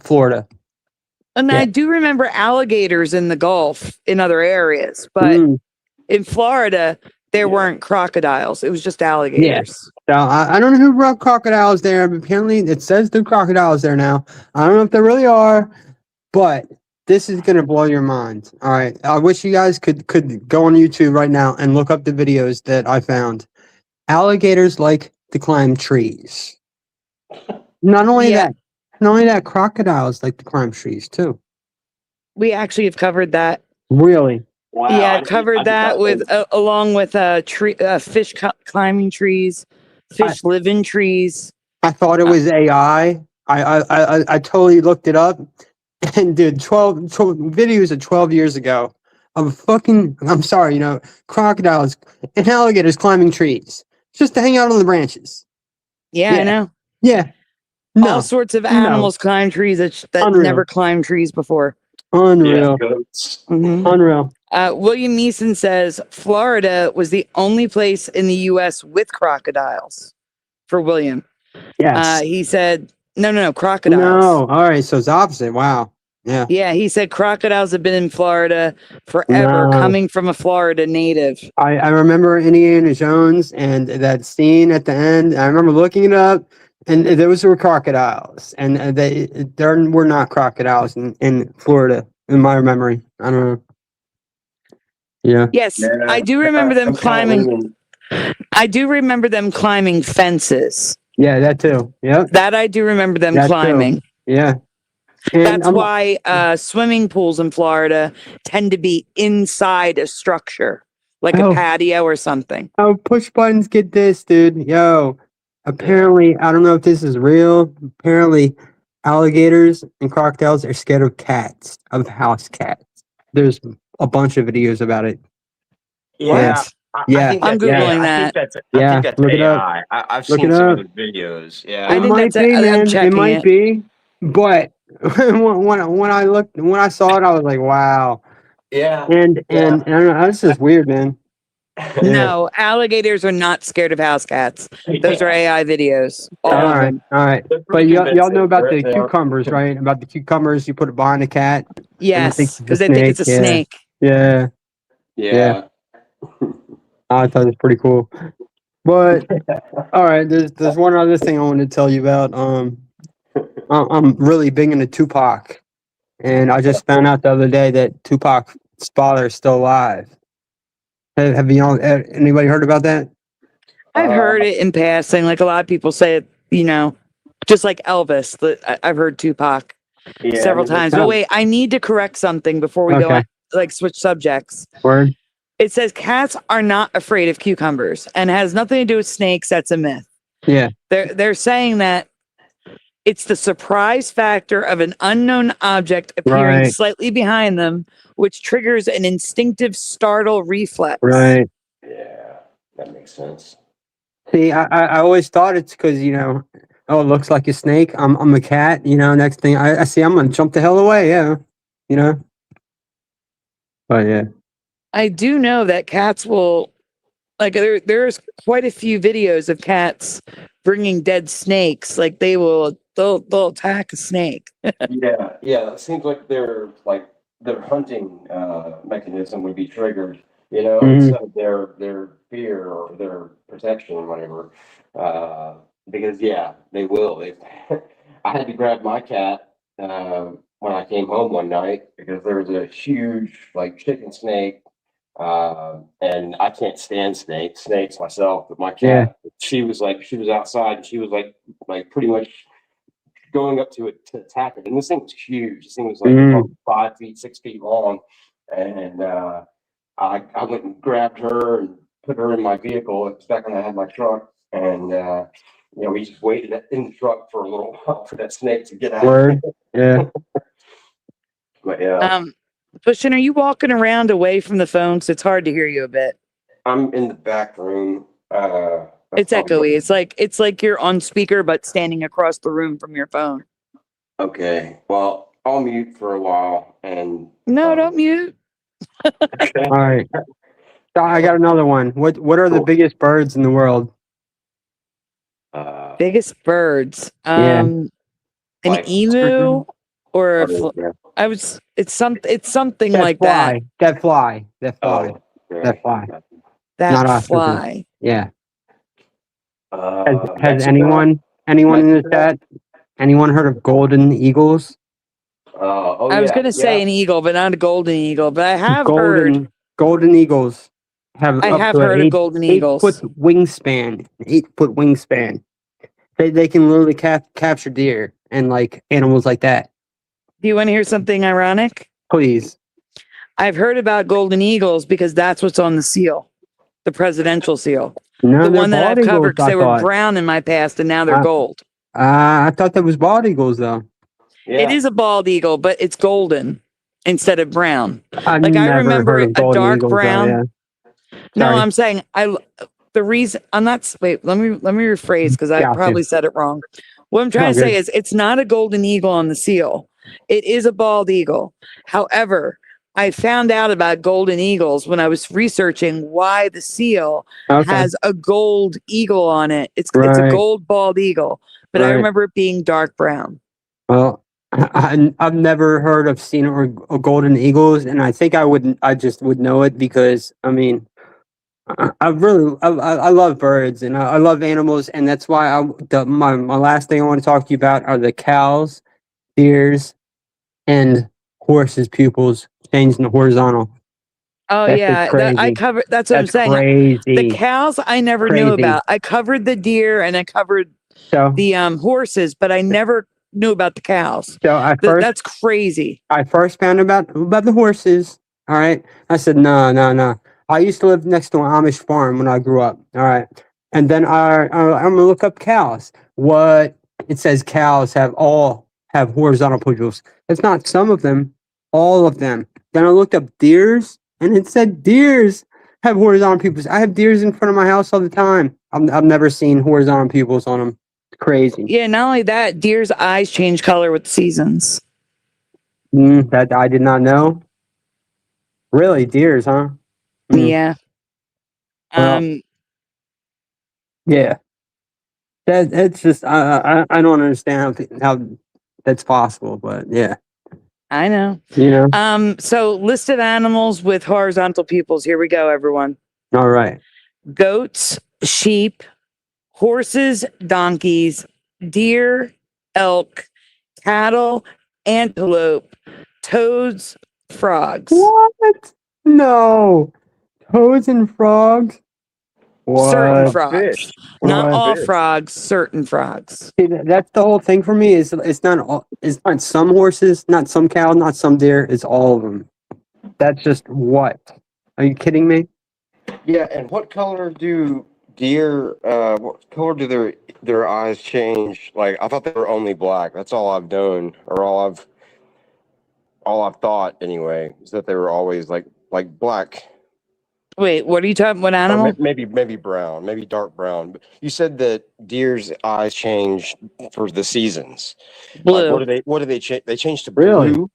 Florida. And I do remember alligators in the Gulf in other areas, but in Florida, there weren't crocodiles. It was just alligators. So I don't know who brought crocodiles there, but apparently it says the crocodiles there now. I don't know if they really are, but this is gonna blow your mind. All right, I wish you guys could go on YouTube right now and look up the videos that I found. Alligators like to climb trees. Not only that, crocodiles like to climb trees too. We actually have covered that. Really? Wow. Yeah, covered that with along with fish climbing trees, fish live in trees. I thought it was AI. I totally looked it up and did 12 videos of 12 years ago of crocodiles and alligators climbing trees just to hang out on the branches. Yeah, I know. Yeah. All sorts of animals climb trees that never climbed trees before. Unreal. Unreal. William Neeson says Florida was the only place in the U.S. with crocodiles. For William, yes, he said no crocodiles. No, all right, so it's opposite. Wow. Yeah, he said crocodiles have been in Florida forever, coming from a Florida native. I remember Indiana Jones and that scene at the end. I remember looking it up, and those were crocodiles, and there were not crocodiles in Florida in my memory. I don't know. Yeah. Yes, I do remember them climbing. I do remember them climbing fences. Yeah, that too. Yeah. That I do remember them climbing. Too. Yeah. And that's why swimming pools in Florida tend to be inside a structure, like a patio or something. Oh, push buttons, get this, dude. Yo, apparently, I don't know if this is real. Apparently, alligators and crocodiles are scared of cats, of house cats. There's a bunch of videos about it. Yeah. I'm Googling that. I think that's AI. I've seen some of the videos. Yeah. I think might be, man. It might be. But when I saw it, I was like, wow. Yeah. And I don't know, this is weird, man. No, alligators are not scared of house cats. Those are AI videos. All right. But y'all know about the cucumbers, right? About the cucumbers, you put it behind a cat. Yes, because they think it's a snake. Yeah. I thought it was pretty cool. But all right, there's one other thing I wanted to tell you about. I'm really big into Tupac, and I just found out the other day that Tupac's father is still alive. Have you all, anybody heard about that? I've heard it in passing. Like a lot of people say it, you know, just like Elvis. I've heard Tupac several times. But wait, I need to correct something before we go Okay. on, like switch subjects. Word. It says cats are not afraid of cucumbers and has nothing to do with snakes. That's a myth. Yeah. They're saying that it's the surprise factor of an unknown object appearing Right. slightly behind them, which triggers an instinctive startle reflex. Right. Yeah, that makes sense. See, I always thought it's because, you know, oh, it looks like a snake. I'm a cat. You know, next thing I see, I'm gonna jump the hell away. Yeah. You know. But yeah. I do know that cats will, like, there's quite a few videos of cats bringing dead snakes. Like they'll attack a snake. Yeah. It seems like their hunting mechanism would be triggered, you know, Mhm. instead of their fear or their protection or whatever. Because they will. I had to grab my cat when I came home one night because there was a huge chicken snake. And I can't stand snakes myself, but my cat, she was outside and she was like pretty much going up to it to attack it. And this thing was huge. This thing was probably 5 feet, 6 feet long. And I went and grabbed her and put her in my vehicle. It's back when I had my truck. And we just waited in the truck for a little while for that snake to get out. Word. Yeah. But yeah. Bushin, are you walking around away from the phone? So it's hard to hear you a bit. I'm in the back room. It's echoey. It's like you're on speaker, but standing across the room from your phone. Okay. Well, I'll mute for a while and No, don't mute. All right. I got another one. What are the Cool. biggest birds in the world? Biggest birds. Yeah. An Like- emu or a Yeah. it's something like that. That fly. That fly. Oh, That fly. That Not ostriches. fly. Yeah. Has Mexico? anyone in the Mexico? chat? Anyone heard of golden eagles? I was gonna say an eagle, but not a golden eagle. But I have heard. Golden eagles have. I up have to an heard of golden eagles. 8-foot wingspan. 8-foot wingspan. They can literally capture deer and animals like that. Do you want to hear something ironic? Please. I've heard about golden eagles because that's what's on the seal, the presidential seal. No, The they're one that bald I've covered eagles, because I they were thought. brown in my past and now they're gold. I thought that was bald eagles though. Yeah. It is a bald eagle, but it's golden instead of brown. I remember remember a dark brown. Yeah. No, Sorry. I'm saying the reason I'm not. Wait, let me rephrase because I Gotcha. probably said it wrong. What I'm trying to say is it's not a golden eagle on the seal. It is a bald eagle. However, I found out about golden eagles when I was researching why the seal has a gold eagle on it. It's a gold bald eagle, but I remember it being dark brown. Well, I've never heard of seen or golden eagles, and I think I just would know it because I mean, I love birds and I love animals, and that's why my last thing I want to talk to you about are the cows, deers, and horses' pupils changing to horizontal. Oh That's yeah, just crazy. I covered. That's what I'm saying. Crazy. The cows I never knew about. I covered the deer and I covered the horses, but I never knew about the cows. So that's crazy. I first found about the horses. All right, I said no. I used to live next to an Amish farm when I grew up. All right, and then I'm gonna look up cows. What it says, cows have horizontal pupils. It's not some of them, all of them. Then I looked up deers, and it said deers have horizontal pupils. I have deers in front of my house all the time. I've never seen horizontal pupils on them. Crazy. Yeah, not only that, deer's eyes change color with the seasons. That I did not know. Really, deers, huh? Yeah. Well, yeah. It's just I don't understand how that's possible, but yeah. I know. You know. So list of animals with horizontal pupils. Here we go, everyone. All right. Goats, sheep, horses, donkeys, deer, elk, cattle, antelope, toads, frogs. What? No. Toads and frogs? Certain What? frogs. What Not about all fish? frogs, certain frogs. See, that's the whole thing for me. Is it's not all, it's not some horses, not some cow, not some deer. It's all of them. That's just what? Are you kidding me? Yeah, and what color do deer? What color do their eyes change? Like I thought they were only black. That's all I've known, or all I've thought anyway, is that they were always like black. Wait, what are you talking? What Or animal? maybe brown, maybe dark brown. But you said that deer's eyes change for the seasons. Like Blue. what do they change? They change to Really? blue.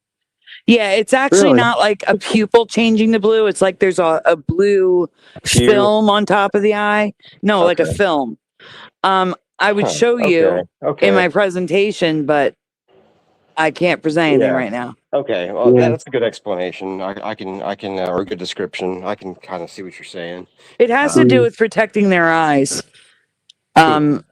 Yeah, it's actually Really? not like a pupil changing to blue. It's like there's a blue Hue. film on top of the eye. No, like a Okay. film. I would Huh, show you Okay. in my presentation, but I can't present anything Yeah. right now. Okay. Well, Yeah. that's a good explanation. I can or a good description. I can kind of see what you're saying. It has to do with protecting their eyes from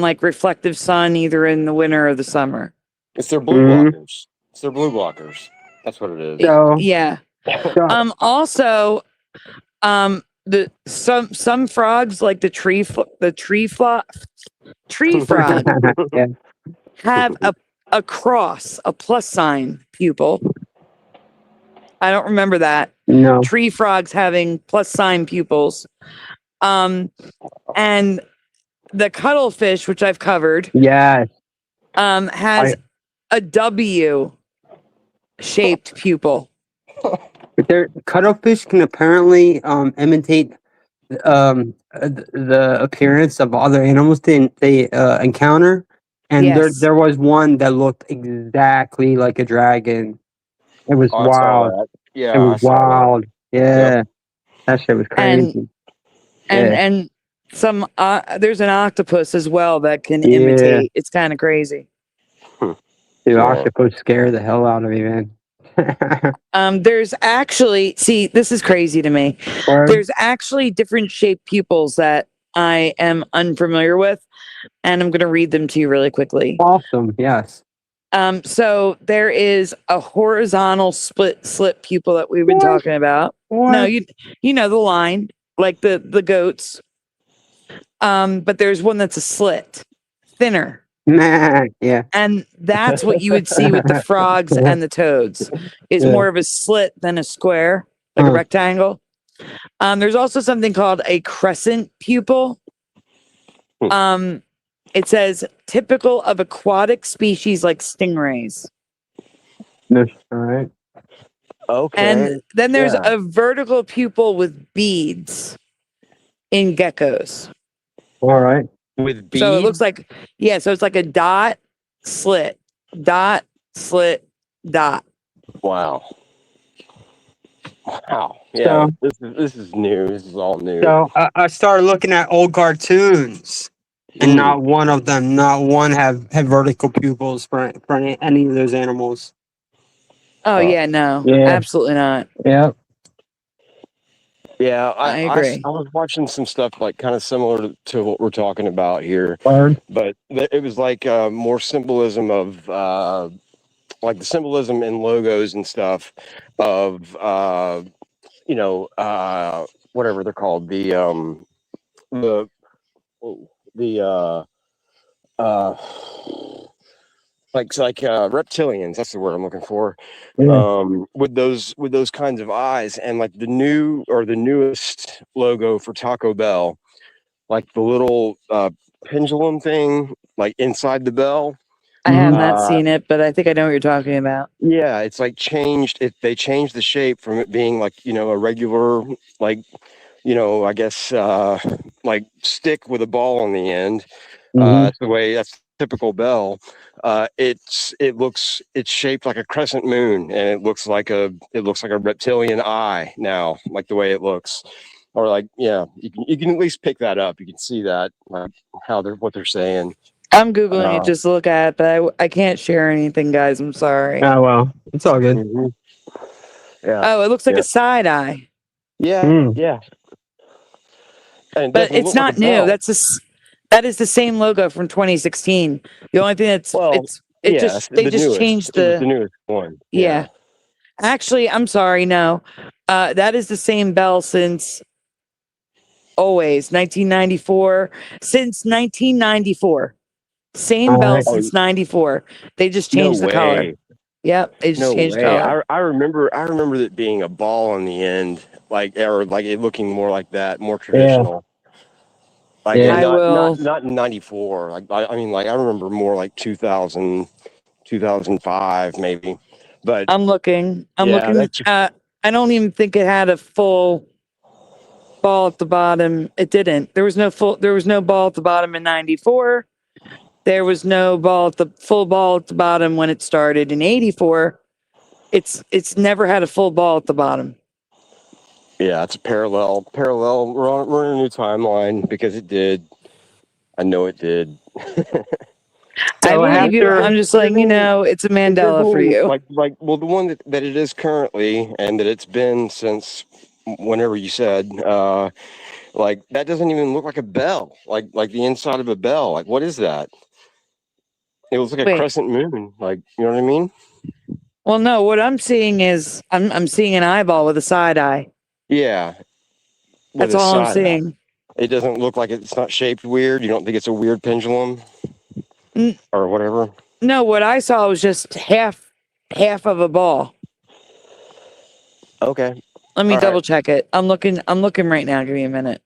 like reflective sun, either in the winter or the summer. It's their blue Mhm. blockers. It's their blue blockers. That's what it is. So, Yeah. so Also, the some frogs like the tree frog yeah. have a cross, a plus sign pupil. I don't remember that. No. Tree frogs having plus sign pupils. And the cuttlefish, which I've covered, Yes. has a W shaped pupil. But their cuttlefish can apparently imitate the appearance of other animals they encounter, and Yes. there was one that looked exactly like a dragon. It was Oh, I saw wild. that. Yeah, It I was saw that. wild. Yeah, that shit was crazy. And some there's an octopus as well that can Yeah. imitate. It's kind of crazy. Dude, Yeah. octopus scare the hell out of me, man. There's actually, see, this is crazy to me. Or- There's actually different shaped pupils that I am unfamiliar with, and I'm going to read them to you really quickly. awesome. Yes. So there is a horizontal split slit pupil that we've been What? talking about. What? No, you know the line, like the goats. But there's one that's a slit, thinner. Man, yeah. And that's what you would see with the frogs and the toads, is Yeah. more of a slit than a square, like a Huh. rectangle. There's also something called a crescent pupil. It says typical of aquatic species like stingrays. All right. Okay. And then there's Yeah. a vertical pupil with beads in geckos. All right. With beads. So it looks like, yeah, so it's like a dot, slit, dot, slit, dot. Wow. Wow. Yeah. So- This is new. This is all new. So I started looking at old cartoons, and not one of them, not one have vertical pupils for any of those animals. Oh, Oh. yeah, no, Yeah. absolutely not. Yeah. Yeah, I agree. I was watching some stuff like kind of similar to what we're talking about here, Word. but it was like more symbolism of like the symbolism in logos and stuff of whatever they're called, the reptilians. That's the word I'm looking for. Yeah. With those kinds of eyes, and like the newest logo for Taco Bell, like the little pendulum thing, like inside the bell. I have Mhm. not seen it, but I think I know what you're talking about. Yeah, it's like changed. They changed the shape from it being like a regular, like I guess like stick with a ball on the end. Mhm. That's typical bell. It's shaped like a crescent moon, and it looks like a reptilian eye now, like the way it looks. Or like, yeah, you can at least pick that up. You can see that, like what they're saying. I'm Googling it just to look at it, but I can't share anything, guys. I'm sorry. Oh well, it's all good. Mhm. Yeah. Oh, it looks like Yeah. a side eye. Yeah. Mm. Yeah. And it But doesn't it's look like not a new. bell. That is the same logo from 2016. The only thing that's Well, they yeah, just the newest. changed It was the the newest one. yeah. Actually, I'm sorry, no. That is the same bell since always 1994. Since 1994. Same All bell right. since 94. They just No changed the color. way. Yep, they just No changed way. color. I remember it being a ball on the end, or like it looking more like that, more traditional. Like Yeah. I will not in 94. Like I mean, like I remember more like 2000, 2005 maybe. But I'm looking. yeah, that's I don't even think it had a full ball at the bottom. It didn't. There was no ball at the bottom in 94. There was no full ball at the bottom when it started in 84. It's never had a full ball at the bottom. yeah, it's a parallel. We're in a new timeline because it did. I know it did. I So believe you. after I'm just letting you know it's a Mandela for you. Well, the one that it is currently and that it's been since whenever you said, like that doesn't even look like a bell, like the inside of a bell. Like what is that? It looks like a Wait. crescent moon. Like you know what I mean? Well, no. What I'm seeing is I'm seeing an eyeball with a side eye. Yeah. With That's a all I'm side eye. seeing. It doesn't look like it's not shaped weird. You don't think it's a weird pendulum N- or whatever? No, what I saw was just half of a ball. Okay. Let me All right. double check it. I'm looking right now. Give me a minute.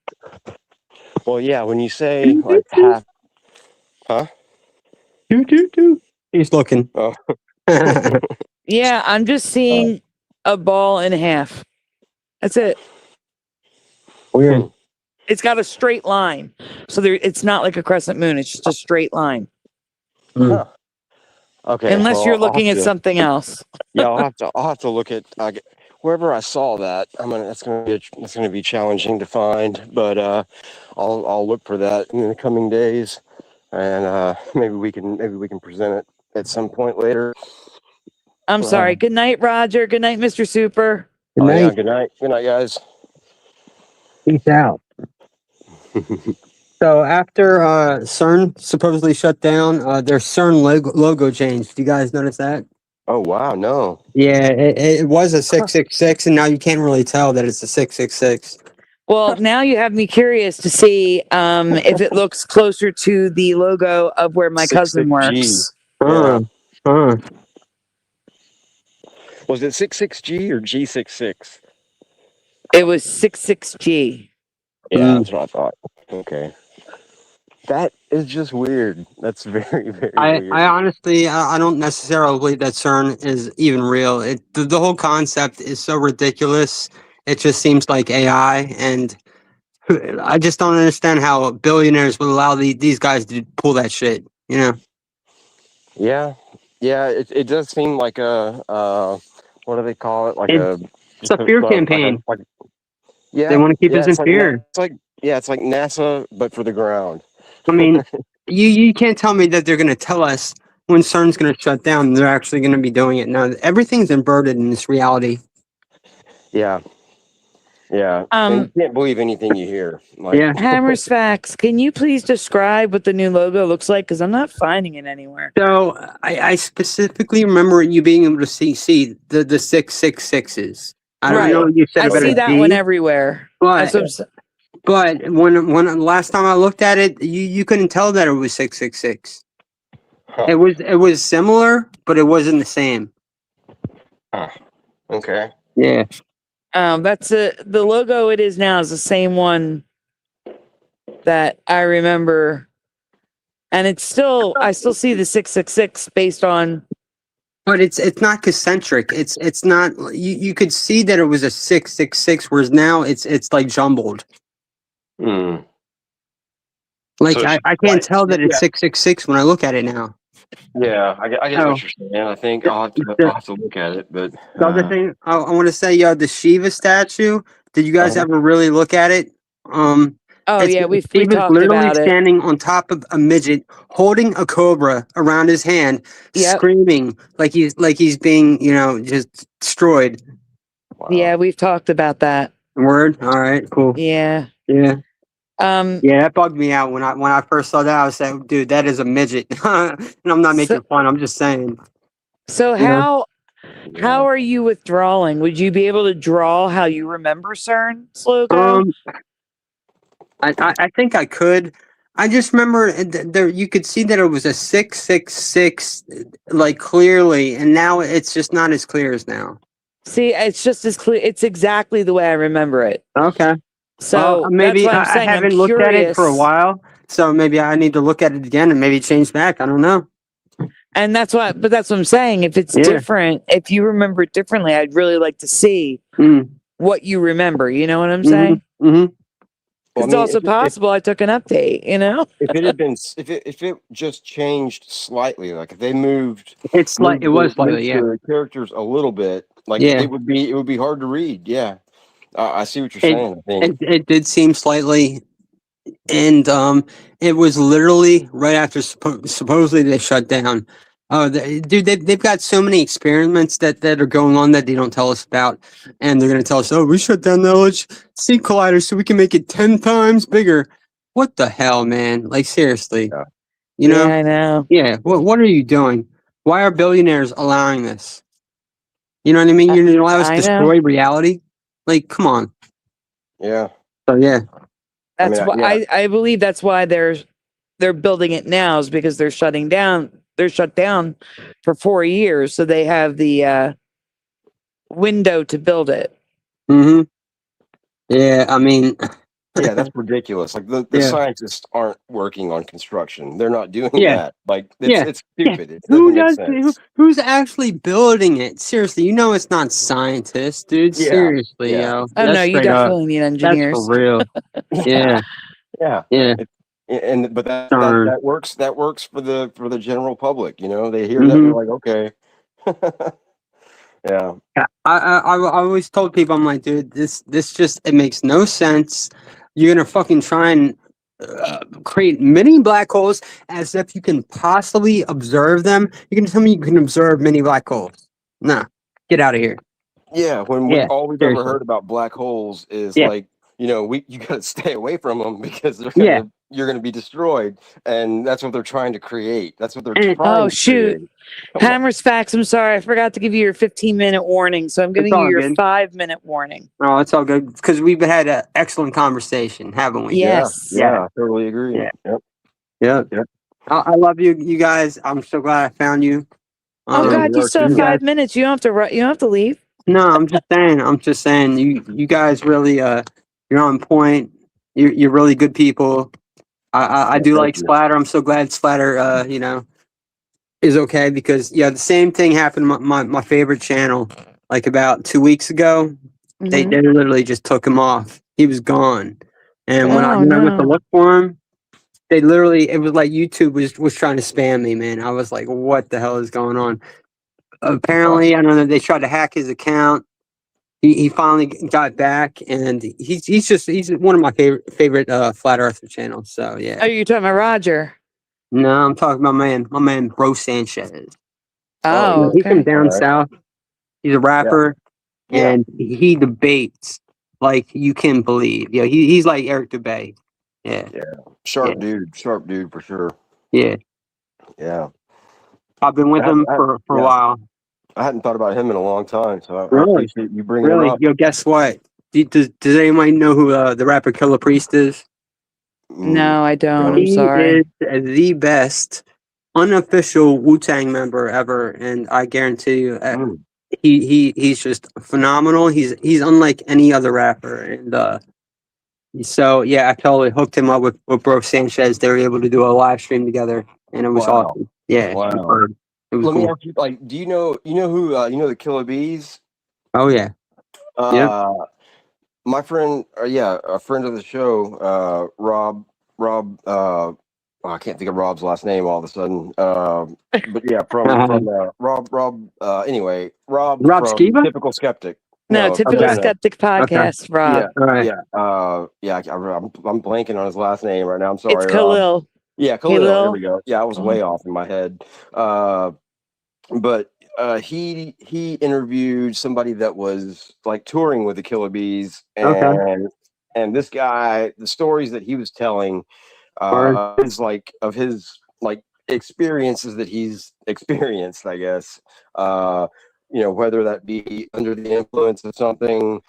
Well, yeah. When you say like half, huh? He's looking. Oh. Yeah, I'm just seeing a ball and a half. That's it. Weird. It's got a straight line. So it's not like a crescent moon. It's just a straight line. Huh. Okay. Unless well, you're I'll looking have at to- something else. Yeah, I'll have to look at wherever I saw that. That's gonna be challenging to find, but I'll look for that in the coming days, and maybe we can present it at some point later. I'm sorry. Good night, Roger. Good night, Mr. Super. Good Oh night. yeah, good night, guys. Peace out. So after CERN supposedly shut down, their CERN logo changed. Do you guys notice that? Oh wow, no. Yeah, it was a 666, and now you can't really tell that it's a 666. Well, now you have me curious to see if it looks closer to the logo of where my cousin 66G. works. Was it 66G or G66? It was 66G. Yeah, that's what I thought. Okay. That is just weird. That's very, very weird. I honestly, I don't necessarily believe that CERN is even real. The whole concept is so ridiculous. It just seems like AI, and I just don't understand how billionaires would allow these guys to pull that shit. You know? Yeah, it does seem like a what do they call it? Like It's a fear campaign. Yeah, They want to keep us in it's like fear. it's like NASA but for the ground. I mean, you can't tell me that they're going to tell us when CERN's going to shut down. They're actually going to be doing it. Now, everything's inverted in this reality. Yeah. And you can't believe anything you hear. Like, Yeah. Hammer's Facts. Can you please describe what the new logo looks like? Because I'm not finding it anywhere. So I specifically remember you being able to see the 666s. I don't know. You said I it better see that G, one everywhere. but That's what when last time I looked at it, you couldn't tell that it was 666. huh. It was similar, but it wasn't the same. Okay. Yeah. that's the logo it is now is the same one that I remember. And I still see the 666 based on. But it's not concentric. It's not. You could see that it was a 666, whereas now it's like jumbled. Mm. Like So I can't tell that it's 666 when I look at it now. Yeah, I get Oh. what you're saying. I think I'll have to look at it. But The other thing I want to say, the Shiva statue. Did you guys ever really look at it? Oh yeah, we Shiva's talked literally about it. standing on top of a midget, holding a cobra around his hand, screaming like he's being just destroyed. wow. Yeah, we've talked about that. Word. All right. Cool. Yeah. Yeah. Yeah, that bugged me out when I first saw that. I was like, dude, that is a midget. And I'm not making fun. I'm just saying. So You know? how are you withdrawing? Would you be able to draw how you remember CERN, Slowco? I think I could. I just remember there you could see that it was a 666, like clearly, and now it's just not as clear as now. See, it's just as clear. It's exactly the way I remember it. Okay. So Well, that's maybe why I'm I saying I'm haven't looked at it for a curious. while, so maybe I need to look at it again and maybe change back. I don't know. And that's what I'm saying. If it's Yeah. different, if you remember it differently, I'd really like to see what you remember. You know what I'm saying? Mm-hmm. Well, It's also possible I took an update, you know? if it had been, if it just changed slightly, like if they moved, It was slightly, yeah. the characters a little bit, like Yeah. it would be hard to read. Yeah, I see what you're saying. I think. It did seem slightly, and it was literally right after supposedly they shut down. Oh, dude, they've got so many experiments that are going on that they don't tell us about, and they're gonna tell us, oh, we shut down the LHC collider so we can make it 10 times bigger. What the hell, man? Like seriously, you know? Yeah, I know. Yeah. What are you doing? Why are billionaires allowing this? You know what I mean? You're gonna allow us to destroy reality? Like, come on. Yeah. So yeah. That's why I believe that's why they're building it now, is because they're shutting down. They're shut down for 4 years, so they have the window to build it. Mm-hmm. Yeah, I mean, yeah, that's ridiculous. Like the scientists aren't working on construction; they're not doing that. Like it's stupid. It doesn't make sense. Who's actually building it? Seriously, you know it's not scientists, dude. Seriously, yo. Oh no, you definitely need engineers. That's for real. Yeah. Yeah. But that works. That works for the general public. You know, they hear that they're like, okay. Yeah. I always told people, I'm like, dude, this just, it makes no sense. You're gonna fucking try and create many black holes as if you can possibly observe them. You're gonna tell me you can observe many black holes? Nah, get out of here. Yeah, when all we've ever heard about black holes is like, you know, you got to stay away from them because you're gonna be destroyed, and that's what they're trying to create. That's what they're trying. Oh shoot, Hammer's Facts. I'm sorry, I forgot to give you your 15-minute warning, so I'm giving you your 5-minute warning. Oh, it's all good because we've had an excellent conversation, haven't we? Yes. Yeah, I totally agree. Yep. I love you guys. I'm so glad I found you. Oh God, you still have 5 minutes. You don't have to leave. No, I'm just saying. You guys really you're on point. You're really good people. I do like Splatter. I'm so glad Splatter you know, is okay, because the same thing happened to my favorite channel like about 2 weeks ago. They literally just took him off. He was gone. And when I went to look for him, they literally, it was like YouTube was trying to spam me, man. I was like, what the hell is going on? Apparently, I don't know, they tried to hack his account. He finally got back, and he's one of my favorite Flat Earther channels. So yeah. Oh, you're talking about Roger? No, I'm talking about my man Bro Sanchez. Oh, he's from down south. He's a rapper, and he debates like you can believe. Yeah, he's like Eric Dubay. Yeah. Sharp dude for sure. Yeah. I've been with him for a while. I hadn't thought about him in a long time, so I appreciate you bringing him up. Yo, guess what? Does anybody know who the rapper Killer Priest is? No, I don't. I'm sorry. He is the best unofficial Wu-Tang member ever, and I guarantee you, he's just phenomenal. He's unlike any other rapper, and so yeah, I totally hooked him up with Bro Sanchez. They were able to do a live stream together, and it was awesome. Yeah, wow. It was Let me cool. ask you, like, do you know who the Killer Bees? Oh yeah. My friend, a friend of the show, Rob. I can't think of Rob's last name all of a sudden. But yeah, from Rob. Anyway, Rob from Skiba? Typical Skeptic. No, Typical Skeptic podcast. Rob. I'm blanking on his last name right now. I'm sorry. It's Khalil. Yeah, Khalil. There we go. Yeah, I was way off in my head. But he interviewed somebody that was like touring with the Killer Bees, and And this guy, the stories that he was telling, is like of his like experiences that he's experienced, I guess. Whether that be under the influence of something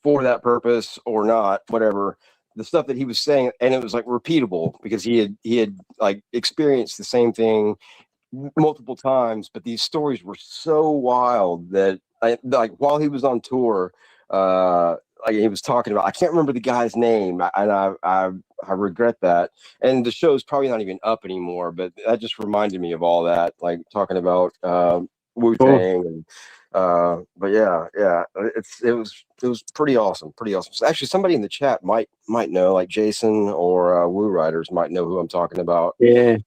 for that purpose or not, whatever. The stuff that he was saying, and it was like repeatable because he had like experienced the same thing multiple times, but these stories were so wild that like while he was on tour, like he was talking about, I can't remember the guy's name, and I regret that. And the show's probably not even up anymore, but that just reminded me of all that, like talking about Wu-Tang and but yeah, it was pretty awesome, pretty awesome. So actually, somebody in the chat might know, like Jason or Woo Riders might know who I'm talking about. Yeah.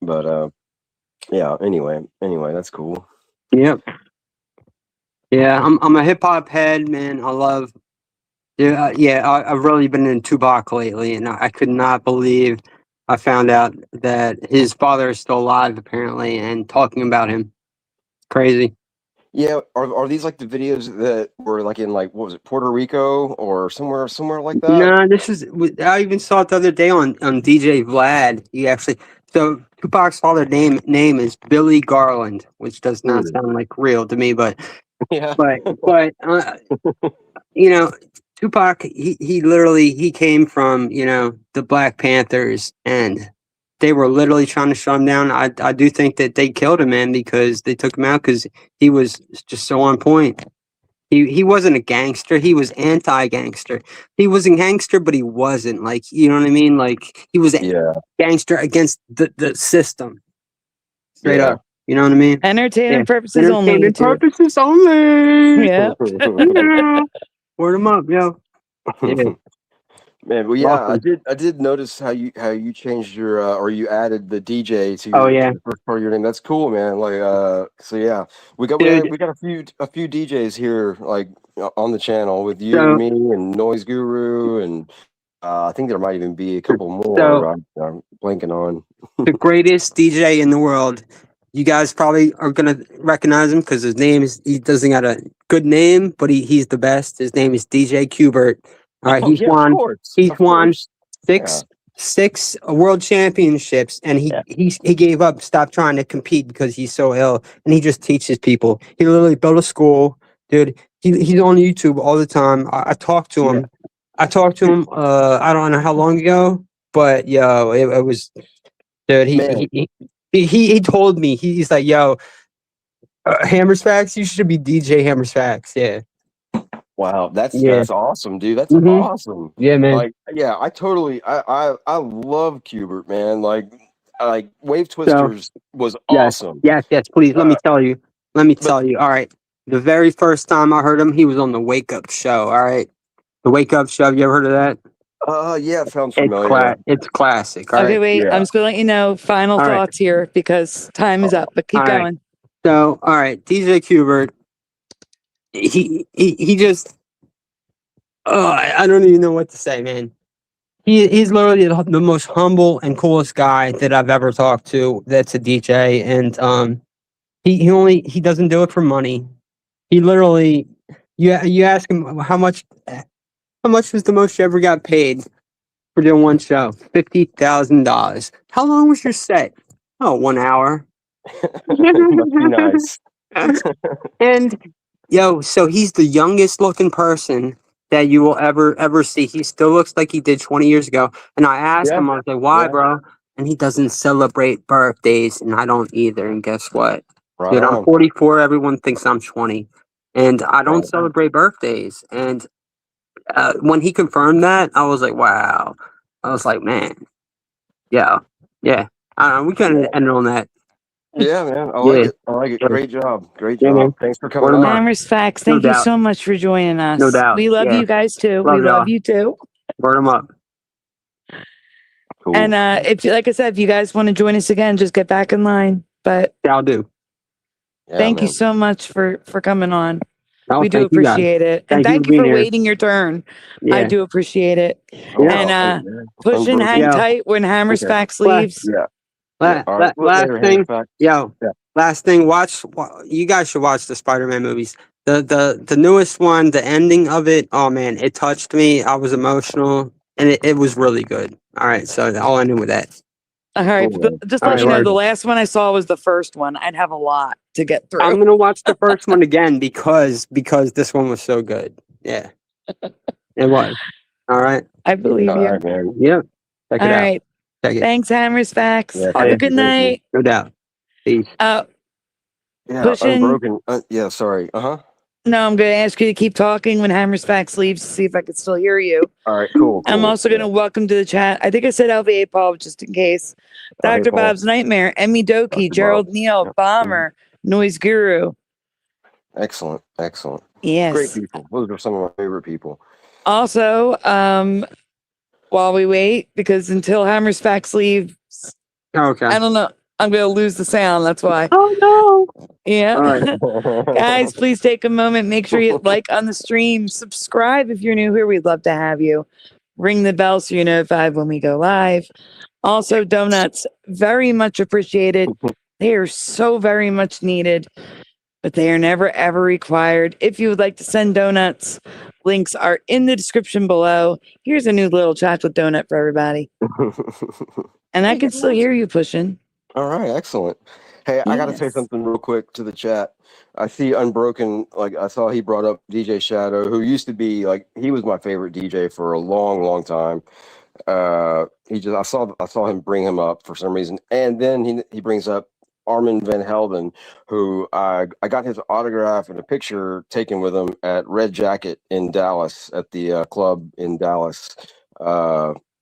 But yeah. Anyway, that's cool. Yep. Yeah, I'm a hip hop head, man. I love. Yeah. I've really been in Tupac lately, and I could not believe I found out that his father is still alive, apparently, and talking about him. Crazy. Yeah, are these like the videos that were like in like what was it, Puerto Rico or somewhere like that? No, this is. I even saw it the other day on DJ Vlad. He actually. So Tupac's father's name is Billy Garland, which does not sound like real to me, but yeah, but Tupac he literally came from the Black Panthers, and they were literally trying to shut him down. I do think that they killed him, man, because they took him out because he was just so on point. He wasn't a gangster. He was anti-gangster. He was a gangster, but he wasn't, like, you know what I mean? Like, he was a gangster against the system. Straight up. You know what I mean? Entertainment purposes only. Entertainment purposes only. Yeah. Word them up, yo. Yeah. Man, well, yeah, I did notice how you changed your or you added the DJ to your first part of your name. That's cool, man. Like, so yeah, we got a few DJs here, like on the channel with you and me and Noise Guru, and I think there might even be a couple more. I'm blanking on the greatest DJ in the world. You guys probably are gonna recognize him because he doesn't got a good name, but he's the best. His name is DJ Qbert. All right, he's won six world championships, and he gave up, stopped trying to compete because he's so ill, and he just teaches people. He literally built a school, dude. He's on YouTube all the time. I talked to him. I talked to him. I don't know how long ago, but yo, it was, dude. He told me, he's like, yo, Hammers Facts, you should be DJ Hammers Facts. Yeah. Wow, that's awesome, dude. That's awesome. Yeah, man. Like, yeah, I love Qbert, man. Like Wave Twisters was awesome. Yes, please. Let me tell you. All right. The very first time I heard him, he was on the Wake Up Show. All right. The Wake Up Show. Have you ever heard of that? Yeah, it sounds familiar. It's classic. Okay, wait. I'm just gonna let you know. Final thoughts here because time is up. But keep going. So, all right, DJ Qbert. He just. I don't even know what to say, man. He's literally the most humble and coolest guy that I've ever talked to. That's a DJ, and he doesn't do it for money. He literally, you ask him how much was the most you ever got paid for doing one show? $50,000. How long was your set? Oh, 1 hour. Nice. And so he's the youngest looking person that you will ever see. He still looks like he did 20 years ago. And I asked him, I was like, why, bro? And he doesn't celebrate birthdays, and I don't either. And guess what? Right. Dude, I'm 44. Everyone thinks I'm 20. And I don't celebrate birthdays. And when he confirmed that, I was like, wow. I was like, man. Yeah. We kind of ended on that. Yeah, man. I like it. Great job. Man. Thanks for coming on. Hammers Facts, thank you so much for joining us. No doubt. We love you guys too. We love you too. Word them up. Cool. And if, like I said, if you guys want to join us again, just get back in line. But I'll do. Thank you so much for coming on. Oh, we do appreciate it. And thank you for waiting your turn. Yeah. I do appreciate it. And push and hang tight when Hammers Facts leaves. Last thing, watch. You guys should watch the Spider-Man movies. The newest one, the ending of it, oh man, it touched me. I was emotional, and it was really good. All right, so I'll end it with that. All right, Cool. just All let right, you know, word. the last one I saw was the first one. I'd have a lot to get through. I'm gonna watch the first one again because this one was so good. Yeah, it was. All right. I believe All you. right, man. Yeah. Check All it out. right. Check it. Thanks, Hammers Facts. Yeah, Have thank a you, good thank you. night. No doubt. Peace. Yeah, Pushing. Unbroken. Yeah, sorry. No, I'm going to ask you to keep talking when Hammers Facts leaves to see if I can still hear you. All right, cool. I'm also going to welcome to the chat. I think I said LVA Paul just in case. Oh, hey, Dr. Paul. Bob's Nightmare, Emmy Doki, Dr. Gerald Bob. Neal, Yep. Bomber, Noise Guru. Excellent. Yes. Great people. Those are some of my favorite people. Also, while we wait, because until Hammers Facts leaves, Okay. I don't know. I'm going to lose the sound. That's why. Oh no. Yeah. All right. Guys, please take a moment. Make sure you like on the stream. Subscribe if you're new here. We'd love to have you. Ring the bell so you're notified when we go live. Also, donuts, very much appreciated. They are so very much needed, but they are never ever required. If you would like to send donuts, links are in the description below. Here's a new little chocolate donut for everybody. And I can still hear you pushing. All right, excellent. Hey, I got to say Yes. something real quick to the chat. I see Unbroken, like I saw he brought up DJ Shadow, who used to be like he was my favorite DJ for a long time. I saw him bring him up for some reason, and then he brings up Armin van Helden, who I got his autograph and a picture taken with him at Red Jacket in Dallas at the club in Dallas.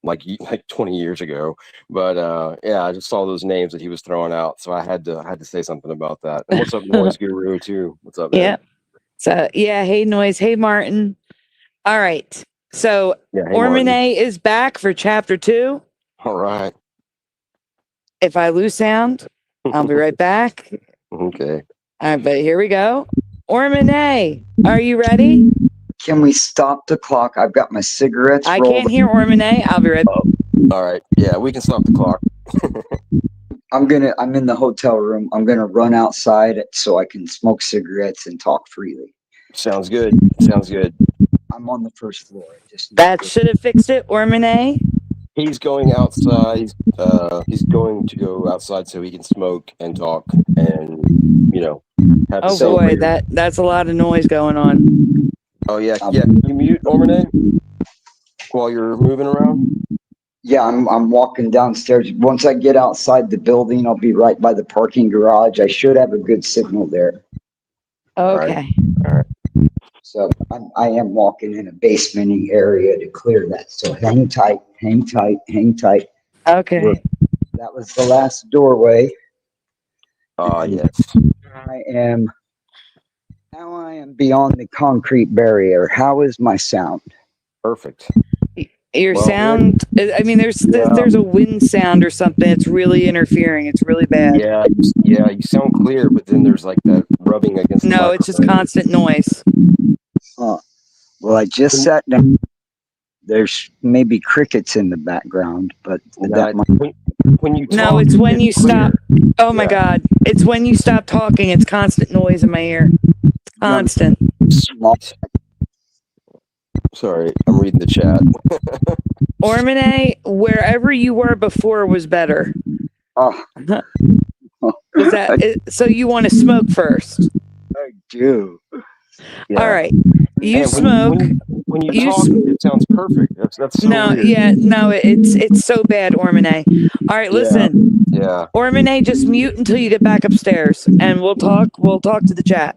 Like 20 years ago, but yeah, I just saw those names that he was throwing out, so I had to say something about that. And what's up, Noise Guru too? What's up, man? Yeah. So yeah, hey Noise, hey Martin. All right. So Yeah, hey, Ormine is back for chapter 2. All right. If I lose sound, I'll be right back. Okay. All right, but here we go. Ormine, are you ready? Can we stop the clock? I've got my cigarettes I rolled. can't hear Ormine. I'll be right back. All right. Yeah, we can stop the clock. I'm in the hotel room. I'm gonna run outside so I can smoke cigarettes and talk freely. Sounds good. I'm on the first floor. That should have fixed it, Ormine. He's going outside. He's going to go outside so he can smoke and talk and have Oh the boy, that's a lot of noise going on. Oh yeah. Can you mute Ormine while you're moving around? Yeah, I'm walking downstairs. Once I get outside the building, I'll be right by the parking garage. I should have a good signal there. Okay. All right. So I am walking in a basementing area to clear that. So hang tight. Okay. Look, that was the last doorway. Yes. I am beyond the concrete barrier. How is my sound? Perfect. Your Well, sound, I mean, there's a wind sound or something. It's really interfering. It's really bad. Yeah, you sound clear, but then there's like that rubbing against the No, it's just microphone. constant noise. Well, I just sat down. There's maybe crickets in the background, but that might... when you talk, no, it's when you clear. stop. Oh my God. It's when you stop talking. It's constant noise in my ear. It's constant. Sorry, I'm reading the chat. Ormine, wherever you were before was better. Oh. Was that so? You want to smoke first? I do. Yeah. All right. You And smoke. When you talk, it sounds perfect. That's so no, weird. yeah, no, it's so bad, Ormine. All right, listen. Yeah. Ormine, just mute until you get back upstairs, and we'll talk to the chat.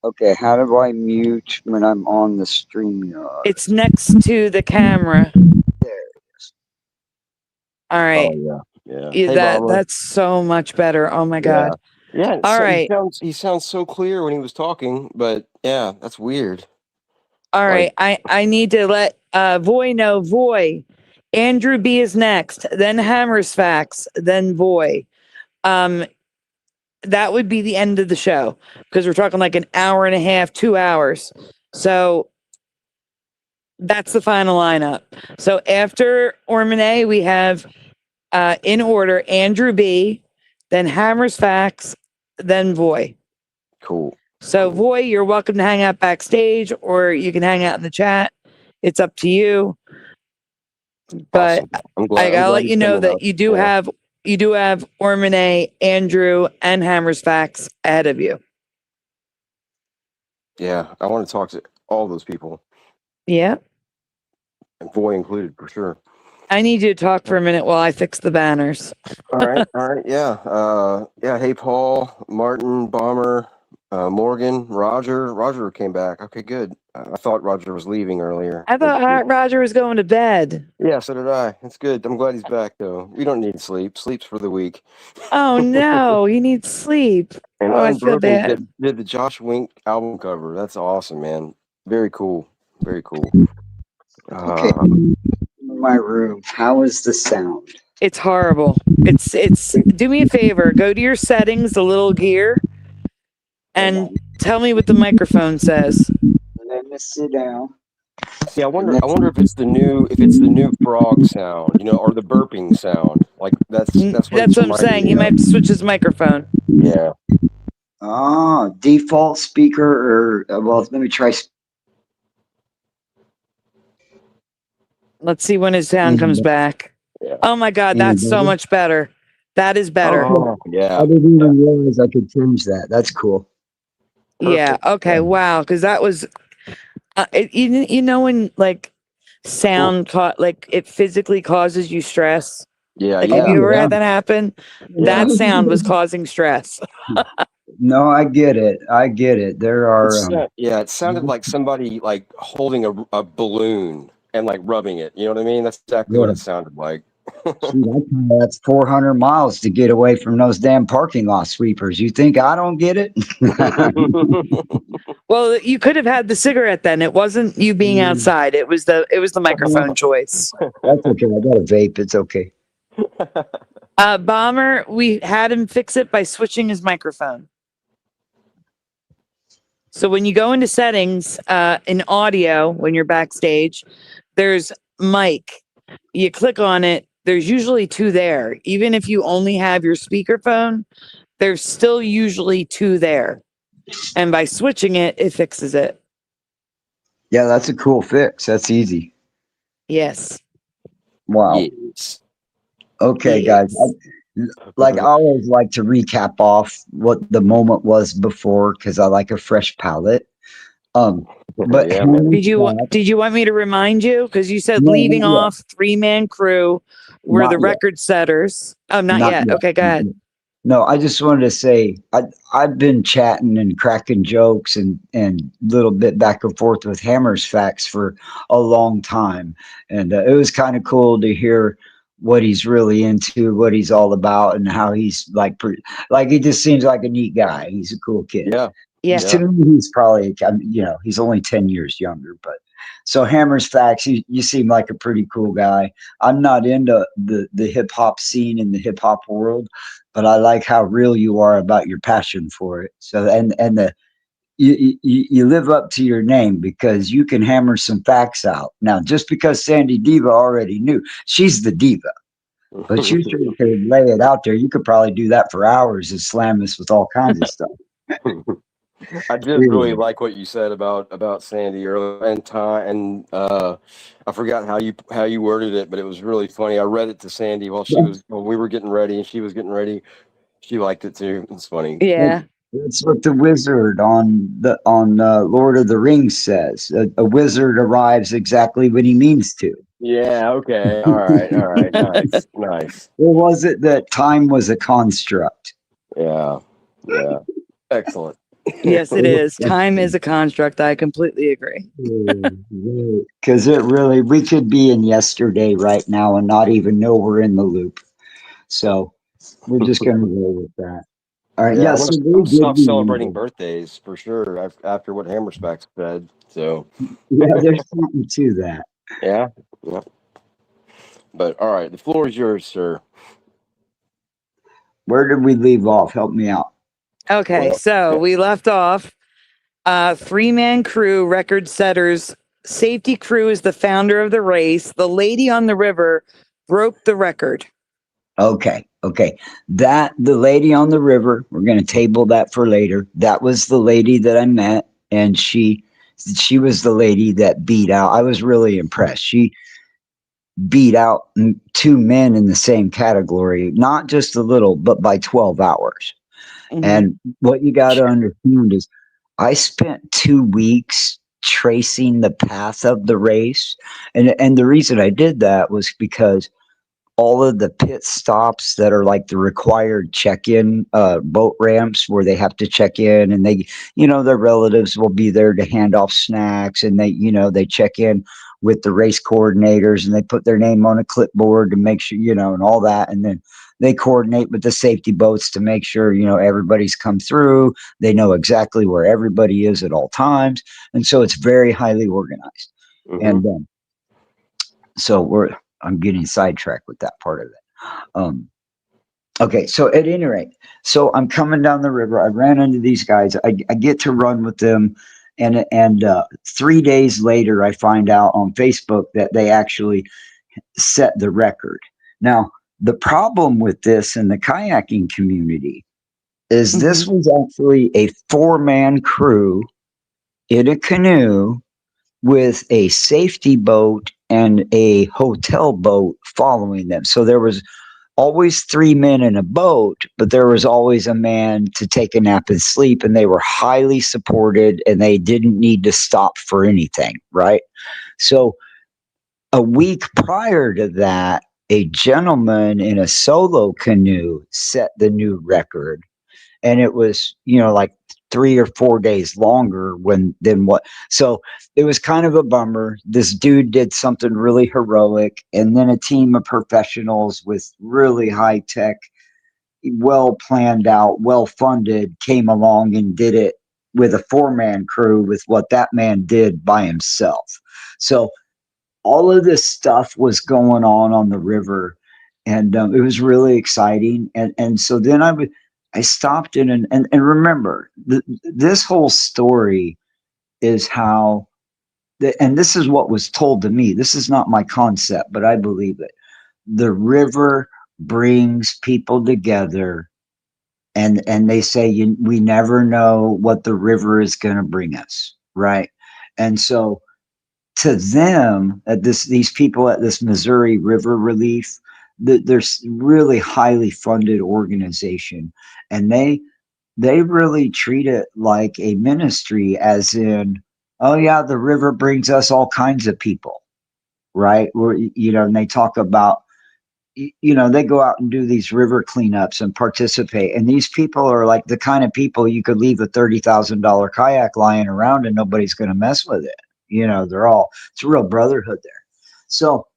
Okay, how do I mute when I'm on the StreamYard? It's next to the camera. There it is. All right. Oh yeah. Yeah, that's so much better. Oh my God. Yeah. All right. He sounds so clear when he was talking, but yeah, that's weird. All right. I need to let Voy know. Voy, Andrew B is next, then Hammers Facts, then Voy. That would be the end of the show because we're talking like an hour and a half, 2 hours. So that's the final lineup. So after Ormine, we have in order Andrew B, then Hammers Facts, then Voy. Cool. So, Voy, you're welcome to hang out backstage, or you can hang out in the chat. It's up to you. But Awesome. I'm I glad. gotta let he's you know coming that up. you do have Ormone, Andrew, and Hammer's Facts ahead of you. Yeah, I want to talk to all those people, Yeah. and Boy included for sure. I need you to talk for a minute while I fix the banners. All right, yeah. Hey, Paul, Martin, Bomber, Morgan, Roger. Roger came back. Okay, good. I thought Roger was leaving earlier. I thought Roger was going to bed. Yeah, so did I. It's good. I'm glad he's back though. We don't need sleep. Sleep's for the weak. Oh no, he needs sleep. And Oh, I feel Unbroken bad. did the Josh Wink album cover. That's awesome, man. Very cool. Very cool. Okay, in my room. How is the sound? It's horrible. It's do me a favor, go to your settings, the little gear, and tell me what the microphone says. Let me sit down. See, I wonder if it's the new frog sound, or the burping sound. Like that's what That's what I'm saying. He might have to switch his microphone. Yeah. Ah, default speaker or well, let me try. Let's see when his sound comes back. Yeah. Oh my God, that's so much better. That is better. Oh, yeah. I didn't even realize I could change that. That's cool. Yeah. Perfect. Okay. Wow. Because that was, when like sound like it physically causes you stress. Yeah, Like, yeah. have you ever Yeah. had that happen? Yeah. That sound was causing stress. No, I get it. I get it. There are. It sounded like somebody like holding a balloon and like rubbing it. You know what I mean? That's exactly what it sounded like. Shoot, that's 400 miles to get away from those damn parking lot sweepers. You think I don't get it? Well, you could have had the cigarette then. It wasn't you being outside. It was the microphone choice. That's okay. I got a vape. It's okay. Bomber, we had him fix it by switching his microphone. So when you go into settings in audio, when you're backstage, there's mic. You click on it. There's usually two there. Even if you only have your speakerphone, there's still usually two there. And by switching it, it fixes it. Yeah, that's a cool fix. That's easy. Yes. Wow. Yes. Okay, Yes. guys. I always like to recap off what the moment was before because I like a fresh palette. But Yeah, did you want me to remind you? Because you said No, leaving not yet. off 3-man crew were Not the yet. record setters. Oh, not yet. Okay, go ahead. No, I just wanted to say I've been chatting and cracking jokes and little bit back and forth with Hammer's Facts for a long time, and it was kind of cool to hear what he's really into, what he's all about, and how he's like he just seems like a neat guy. He's a cool kid. Yeah. Yeah. To me, he's probably he's only 10 years younger, but so Hammer's Facts, you seem like a pretty cool guy. I'm not into the hip hop scene in the hip hop world, but I like how real you are about your passion for it. So you live up to your name because you can hammer some facts out. Now, just because Sandy Diva already knew, she's the diva. But you sure could lay it out there. You could probably do that for hours and slam us with all kinds of stuff. I did really like what you said about Sandy earlier and time, and I forgot how you worded it, but it was really funny. I read it to Sandy while we were getting ready, and she was getting ready. She liked it too. It's funny. Yeah. That's what the wizard on Lord of the Rings says. A wizard arrives exactly when he means to. Yeah. Okay. All right. Nice. Or was it that time was a construct? Yeah. Excellent. Yes, it is. Time is a construct. I completely agree. Because we could be in yesterday right now and not even know we're in the loop. So we're just going to roll with that. All right. Yeah, Yes. I'm gonna stop celebrating birthdays for sure after what Hammerspeck said. So yeah, there's something to that. Yeah. But all right, the floor is yours, sir. Where did we leave off? Help me out. Okay, so we left off 3-man crew record setters. Safety crew is the founder of the race. The lady on the river broke the record. Okay. Okay. That the lady on the river, we're going to table that for later. That was the lady that I met, and she was the lady that beat out. I was really impressed. She beat out two men in the same category, not just a little, but by 12 hours. And what you got to understand is I spent 2 weeks tracing the path of the race. And the reason I did that was because all of the pit stops that are like the required check-in boat ramps where they have to check in, and they, their relatives will be there to hand off snacks, and they check in with the race coordinators, and they put their name on a clipboard to make sure, and all that. And then they coordinate with the safety boats to make sure, everybody's come through. They know exactly where everybody is at all times. And so it's very highly organized. And so I'm getting sidetracked with that part of it. Okay, so at any rate, so I'm coming down the river. I ran into these guys. I get to run with them, and 3 days later, I find out on Facebook that they actually set the record. Now, the problem with this in the kayaking community is this was actually a 4-man crew in a canoe with a safety boat and a hotel boat following them. So there was always 3 men in a boat, but there was always a man to take a nap and sleep, and they were highly supported, and they didn't need to stop for anything, right? So a week prior to that, a gentleman in a solo canoe set the new record, and it was, like 3 or 4 days longer than what. So it was kind of a bummer. This dude did something really heroic, and then a team of professionals with really high tech, well planned out, well funded, came along and did it with a 4-man crew with what that man did by himself. So all of this stuff was going on the river, and it was really exciting. And so then I stopped in, and remember, this whole story is how, and this is what was told to me. This is not my concept, but I believe it. The river brings people together, and they say we never know what the river is going to bring us, right? And so to them, these people at this Missouri River Relief, there's really highly funded organization, and they really treat it like a ministry, as in, oh yeah, the river brings us all kinds of people, right? And they talk about, they go out and do these river cleanups and participate, and these people are like the kind of people you could leave a $30,000 kayak lying around and nobody's going to mess with it. It's a real brotherhood there. So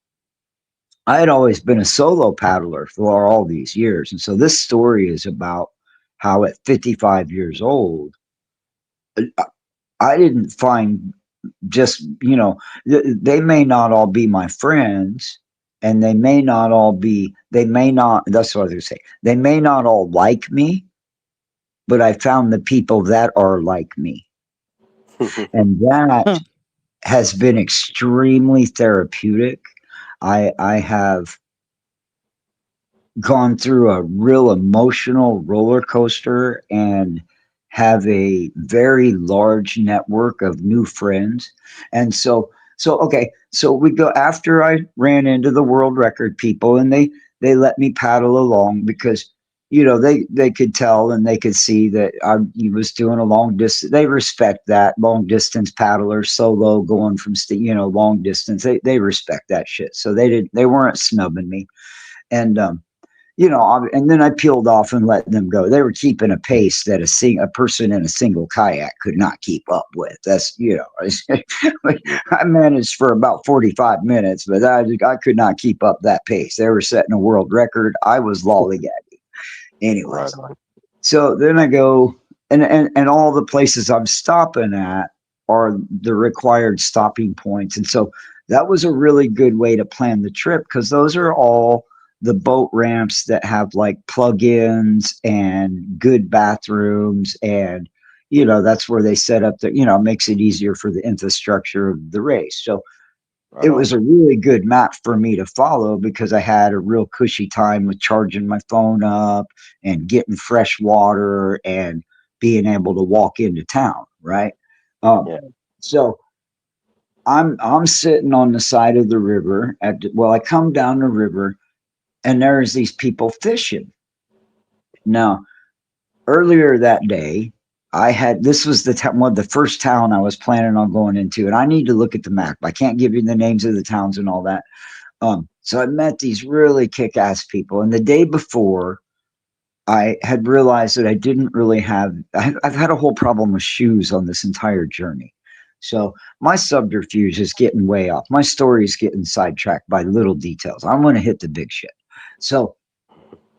I had always been a solo paddler for all these years. And so this story is about how at 55 years old, I didn't find just, they may not all be my friends, and they may not, that's what I was going to say. They may not all like me, but I found the people that are like me. And that has been extremely therapeutic. I have gone through a real emotional roller coaster and have a very large network of new friends. And so okay, so we go, after I ran into the world record people, and they let me paddle along because they could tell and they could see that I was doing a long distance. They respect that long distance paddler solo going from long distance. They respect that shit. So they weren't snubbing me. And and then I peeled off and let them go. They were keeping a pace that a person in a single kayak could not keep up with. That's, I managed for about 45 minutes, but I could not keep up that pace. They were setting a world record. I was lollygagging. Anyways, so then I go, and all the places I'm stopping at are the required stopping points. And so that was a really good way to plan the trip, because those are all the boat ramps that have like plug-ins and good bathrooms, and that's where they set up the, makes it easier for the infrastructure of the race. So Right it on. was a really good map for me to follow because I had a real cushy time with charging my phone up and getting fresh water and being able to walk into town, right? Yeah. So I'm sitting on the side of the river I come down the river and there's these people fishing. Now, earlier that day, this was one of the first town I was planning on going into, and I need to look at the map. I can't give you the names of the towns and all that. So I met these really kick-ass people, and the day before, I had realized that I didn't really have. I've had a whole problem with shoes on this entire journey. So my subterfuge is getting way off. My story is getting sidetracked by little details. I want to hit the big shit. So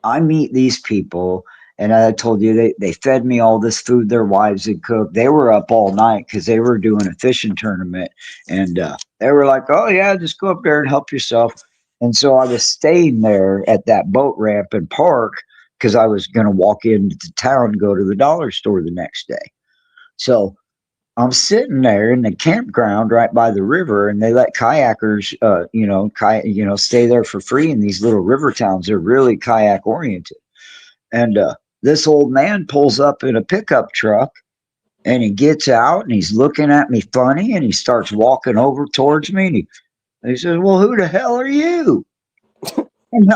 I meet these people, and I told you they fed me all this food their wives had cooked. They were up all night because they were doing a fishing tournament, and they were like, "Oh yeah, just go up there and help yourself." And so I was staying there at that boat ramp and park because I was going to walk into town and go to the dollar store the next day. So I'm sitting there in the campground right by the river, and they let kayakers, stay there for free in these little river towns. They're really kayak oriented. And this old man pulls up in a pickup truck, and he gets out, and he's looking at me funny, and he starts walking over towards me, and he says, "Well, who the hell are you?" And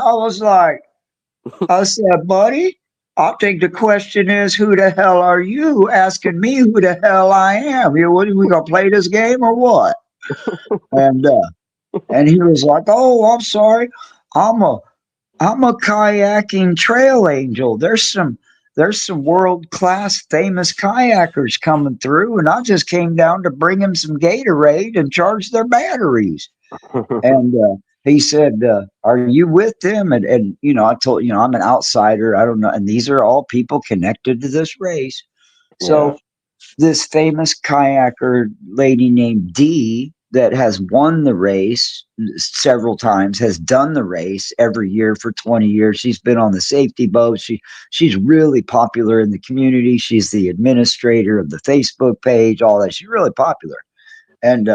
I said, "Buddy, I think the question is, who the hell are you asking me who the hell I am? You, what, we gonna play this game or what?" And he was like, "Oh, I'm sorry. I'm a kayaking trail angel. There's some world class famous kayakers coming through, and I just came down to bring them some Gatorade and charge their batteries." And he said, "Are you with them?" And I told I'm an outsider. I don't know. And these are all people connected to this race. Yeah. So this famous kayaker lady named Dee that has won the race several times, has done the race every year for 20 years. She's been on the safety boat. She's really popular in the community. She's the administrator of the Facebook page, all that. She's really popular. And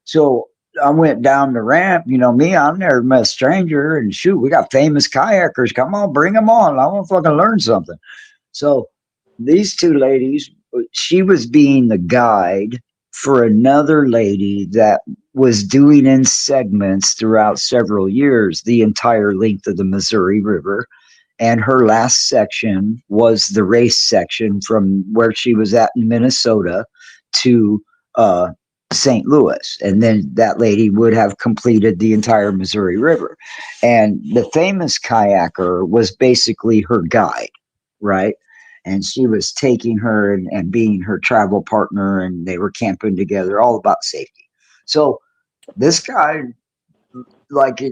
so I went down the ramp. Me, I've never met a stranger. And shoot, we got famous kayakers. Come on, bring them on. I want to fucking learn something. So these two ladies, she was being the guide for another lady that was doing in segments throughout several years the entire length of the Missouri River. And her last section was the race section from where she was at in Minnesota to St. Louis. And then that lady would have completed the entire Missouri River. And the famous kayaker was basically her guide, right? And she was taking her and being her travel partner, and they were camping together, all about safety. So this guy,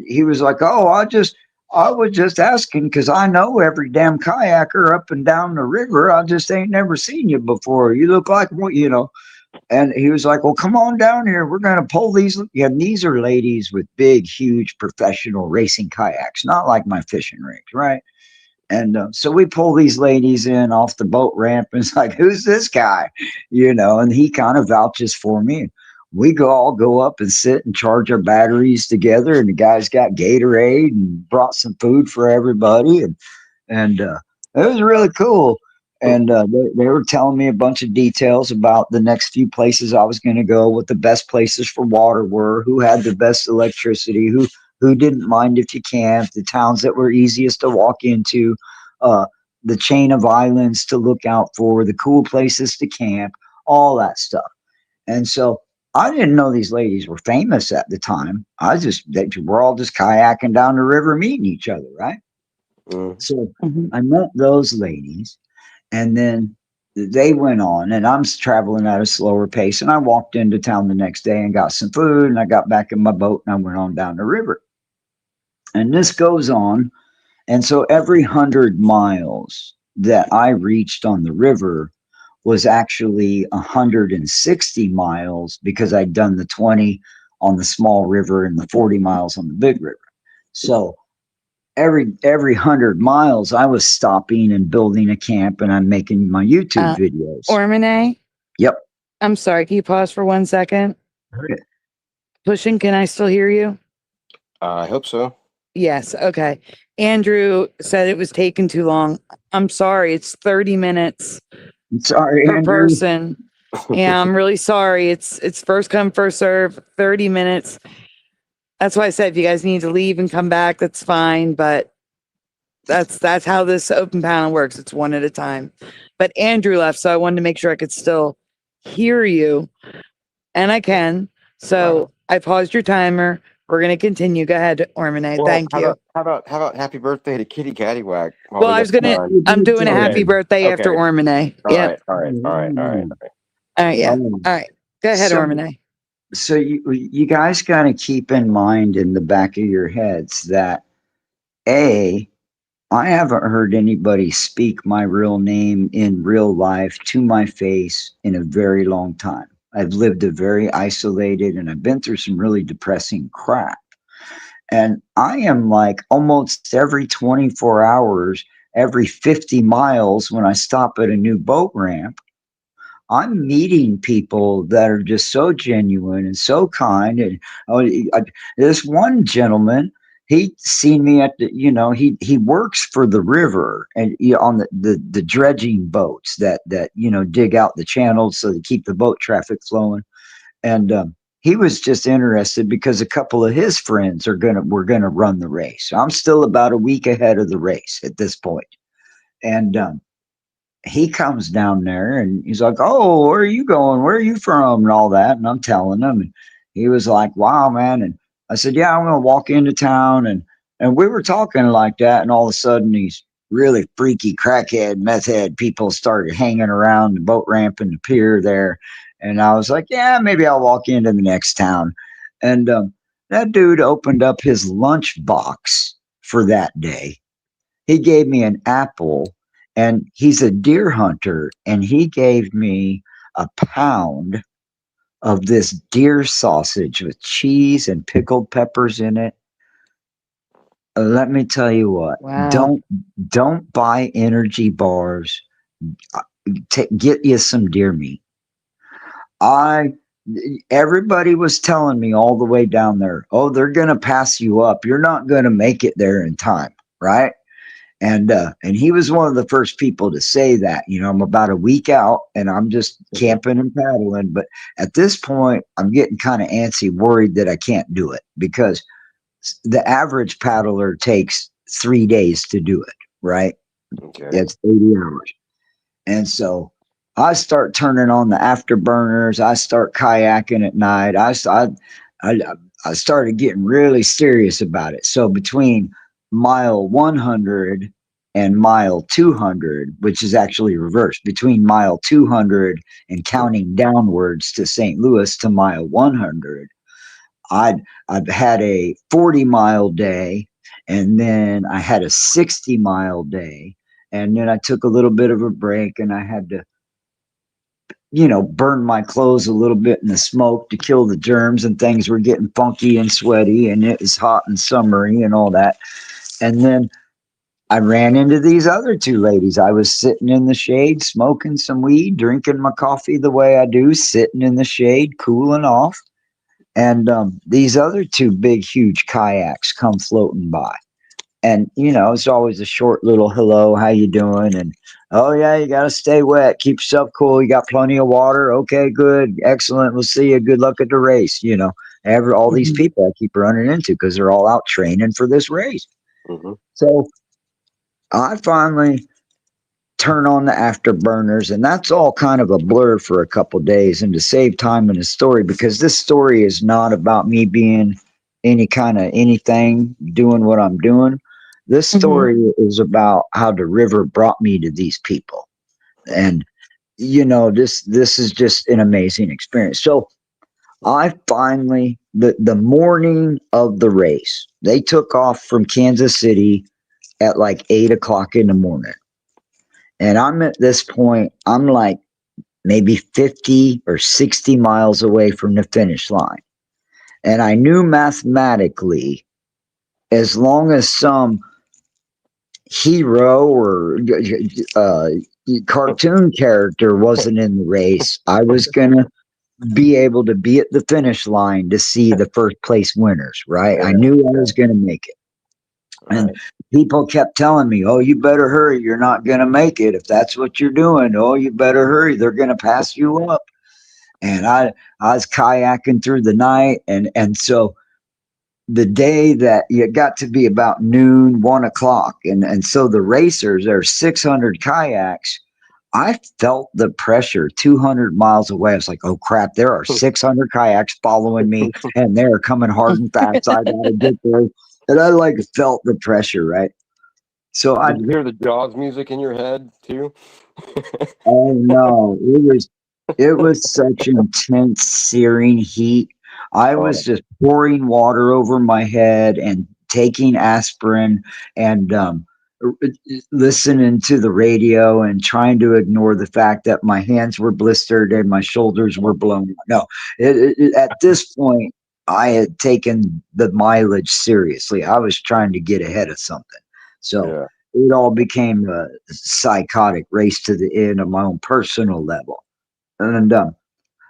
he was like, "Oh, I was just asking because I know every damn kayaker up and down the river. I just ain't never seen you before. You look like what." And he was like, "Well, come on down here. We're going to pull these." Yeah, these are ladies with big, huge professional racing kayaks, not like my fishing rigs, right? And so we pull these ladies in off the boat ramp, and it's like, "Who's this guy?" And he kind of vouches for me. We all go up and sit and charge our batteries together, and the guy's got Gatorade and brought some food for everybody, and it was really cool. And they were telling me a bunch of details about the next few places I was going to go, what the best places for water were, who had the best electricity, who didn't mind if you camped, the towns that were easiest to walk into, the chain of islands to look out for, the cool places to camp, all that stuff. And so I didn't know these ladies were famous at the time. They were all just kayaking down the river meeting each other, right? So I met those ladies, and then they went on, and I'm traveling at a slower pace. And I walked into town the next day and got some food, and I got back in my boat and I went on down the river. And this goes on. And so every 100 miles that I reached on the river was actually 160 miles because I'd done the 20 on the small river and the 40 miles on the big river. So every 100 miles I was stopping and building a camp, and I'm making my YouTube videos. Ormane? Yep. I'm sorry, can you pause for 1 second? Okay. Pushing, can I still hear you? I hope so. Yes. Okay. Andrew said it was taking too long. I'm sorry. It's 30 minutes Sorry, per Andrew. person. Yeah, I'm really sorry. It's first come, first serve, 30 minutes. That's why I said if you guys need to leave and come back, that's fine. But that's how this open panel works. It's one at a time. But Andrew left, so I wanted to make sure I could still hear you. And I can. So Wow. I paused your timer. We're gonna continue. Go ahead, Ormane. Well, Thank you. How about happy birthday to Kitty Cattywack? while Well, we I got was gonna. time? I'm doing a Okay. happy birthday after Okay. Ormane. All Yeah. right. All right. All right. All right. All right. Yeah. Um, All right. Go ahead, so- Ormane. So you guys got to keep in mind in the back of your heads that I haven't heard anybody speak my real name in real life to my face in a very long time. I've lived a very isolated and I've been through some really depressing crap. And I am like almost every 24 hours, every 50 miles when I stop at a new boat ramp, I'm meeting people that are just so genuine and so kind. And this one gentleman, he seen me at the, he works for the river and on the dredging boats that dig out the channels so they keep the boat traffic flowing. And he was just interested because a couple of his friends were gonna run the race. I'm still about a week ahead of the race at this point, and he comes down there and he's like, "Oh, where are you going? Where are you from?" and all that. And I'm telling him, and he was like, "Wow, man." And I said, "Yeah, I'm gonna walk into town." And we were talking like that, and all of a sudden these really freaky crackhead, meth head people started hanging around the boat ramp and the pier there. And I was like, "Yeah, maybe I'll walk into the next town." And that dude opened up his lunch box for that day. He gave me an apple, and he's a deer hunter, and he gave me a pound of this deer sausage with cheese and pickled peppers in it. Let me tell you what, Wow. don't buy energy bars. Get you some deer meat. Everybody was telling me all the way down there, "Oh, they're gonna pass you up. You're not gonna make it there in time," right? And he was one of the first people to say that. I'm about a week out and I'm just camping and paddling. But at this point, I'm getting kind of antsy, worried that I can't do it because the average paddler takes 3 days to do it, right? Okay. It's 80 hours. And so I start turning on the afterburners. I start kayaking at night. I started getting really serious about it. So between mile 100 and mile 200, which is actually reversed, between mile 200 and counting downwards to St. Louis to mile 100, I've had a 40-mile day, and then I had a 60-mile day, and then I took a little bit of a break, and I had to burn my clothes a little bit in the smoke to kill the germs, and things were getting funky and sweaty, and it was hot and summery and all that. And then I ran into these other two ladies. I was sitting in the shade, smoking some weed, drinking my coffee the way I do, sitting in the shade, cooling off. And these other two big, huge kayaks come floating by. And, it's always a short little hello, how you doing? And, oh, yeah, you got to stay wet. Keep yourself cool. You got plenty of water. Okay, good. Excellent. We'll see you. Good luck at the race. All these people I keep running into because they're all out training for this race. Mm-hmm. So I finally turn on the afterburners, and that's all kind of a blur for a couple days. And to save time in the story, because this story is not about me being any kind of anything, doing what I'm doing. This story is about how the river brought me to these people. And this is just an amazing experience. So I finally, the morning of the race, they took off from Kansas City at like 8 o'clock in the morning. And I'm at this point, I'm like maybe 50 or 60 miles away from the finish line. And I knew mathematically, as long as some hero or cartoon character wasn't in the race, I was going to be able to be at the finish line to see the first place winners, right? I knew I was going to make it. And people kept telling me, "Oh, you better hurry. You're not going to make it if that's what you're doing. Oh, you better hurry. They're going to pass you up." And I was kayaking through the night, and so the day that it got to be about noon, 1 o'clock, and so the racers, there's 600 kayaks. I felt the pressure 200 miles away. I was like, "Oh crap, there are 600 kayaks following me, and they're coming hard and fast. I gotta get there." And I like felt the pressure, right? So Did you hear the Jaws music in your head too? oh no, it was such intense, searing heat. I was just pouring water over my head and taking aspirin and listening to the radio and trying to ignore the fact that my hands were blistered and my shoulders were blown. No, at this point, I had taken the mileage seriously. I was trying to get ahead of something. So Yeah. it all became a psychotic race to the end of my own personal level. And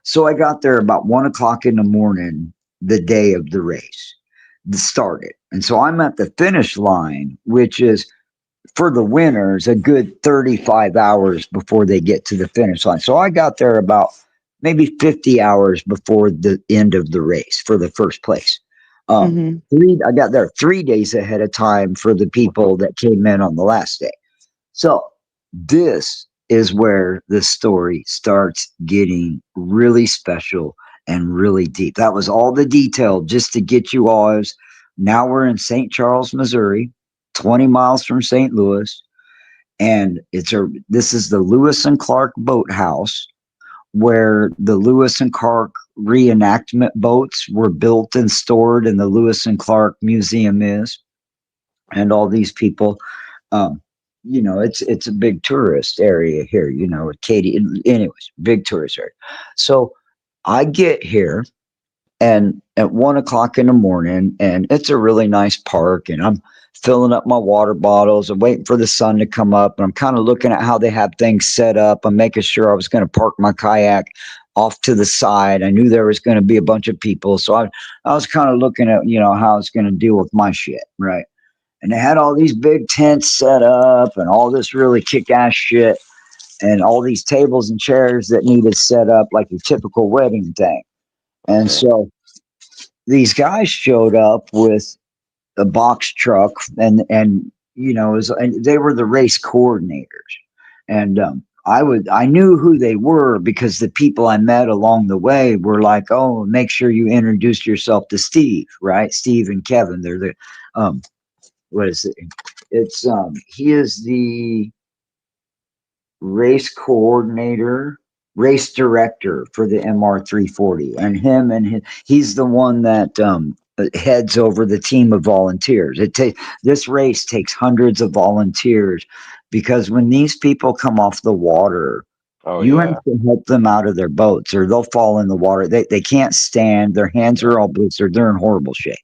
so I got there about 1 o'clock in the morning, the day of the race started. And so I'm at the finish line, which is for the winners a good 35 hours before they get to the finish line. So I got there about maybe 50 hours before the end of the race for the first place. I got there 3 days ahead of time for the people that came in on the last day. So this is where the story starts getting really special and really deep. That was all the detail just to get you all. Now we're in St. Charles, Missouri, 20 miles from St. Louis, and this is the Lewis and Clark Boathouse, where the Lewis and Clark reenactment boats were built and stored, and the Lewis and Clark Museum is, and all these people. It's a big tourist area here, with Katie. Anyways, big tourist area. So I get here and at 1 o'clock in the morning, and it's a really nice park, and I'm filling up my water bottles and waiting for the sun to come up. And I'm kind of looking at how they have things set up. I'm making sure I was going to park my kayak off to the side. I knew there was going to be a bunch of people. So I was kind of looking at, how I was going to deal with my shit. Right. And they had all these big tents set up and all this really kick-ass shit and all these tables and chairs that needed set up like your typical wedding thing. And so these guys showed up with a box truck and and they were the race coordinators. And I knew who they were because the people I met along the way were like, "Oh, make sure you introduce yourself to Steve," right? Steve and Kevin. They're the what is it? It's he is the race coordinator, race director for the MR340, and he's the one that heads over the team of volunteers. This race takes hundreds of volunteers because when these people come off the water, you have to help them out of their boats or they'll fall in the water. They can't stand. Their hands are all blistered. They're in horrible shape.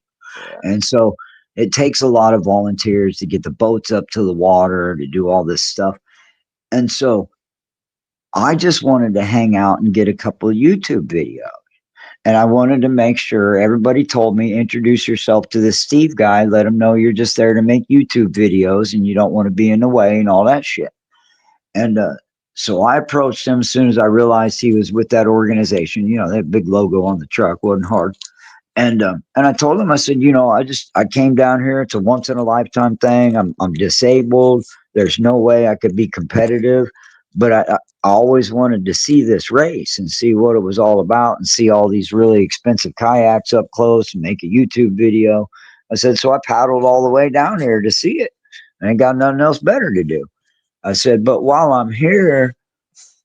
And so it takes a lot of volunteers to get the boats up to the water, to do all this stuff. And so I just wanted to hang out and get a couple of YouTube videos. And I wanted to make sure everybody told me, introduce yourself to this Steve guy, let him know you're just there to make YouTube videos and you don't want to be in the way and all that shit. And so I approached him as soon as I realized he was with that organization. That big logo on the truck wasn't hard. And I told him, I said, I came down here. It's a once in a lifetime thing. I'm disabled. There's no way I could be competitive, but I always wanted to see this race and see what it was all about and see all these really expensive kayaks up close and make a YouTube video. I said, so I paddled all the way down here to see it. I ain't got nothing else better to do. I said, but while I'm here,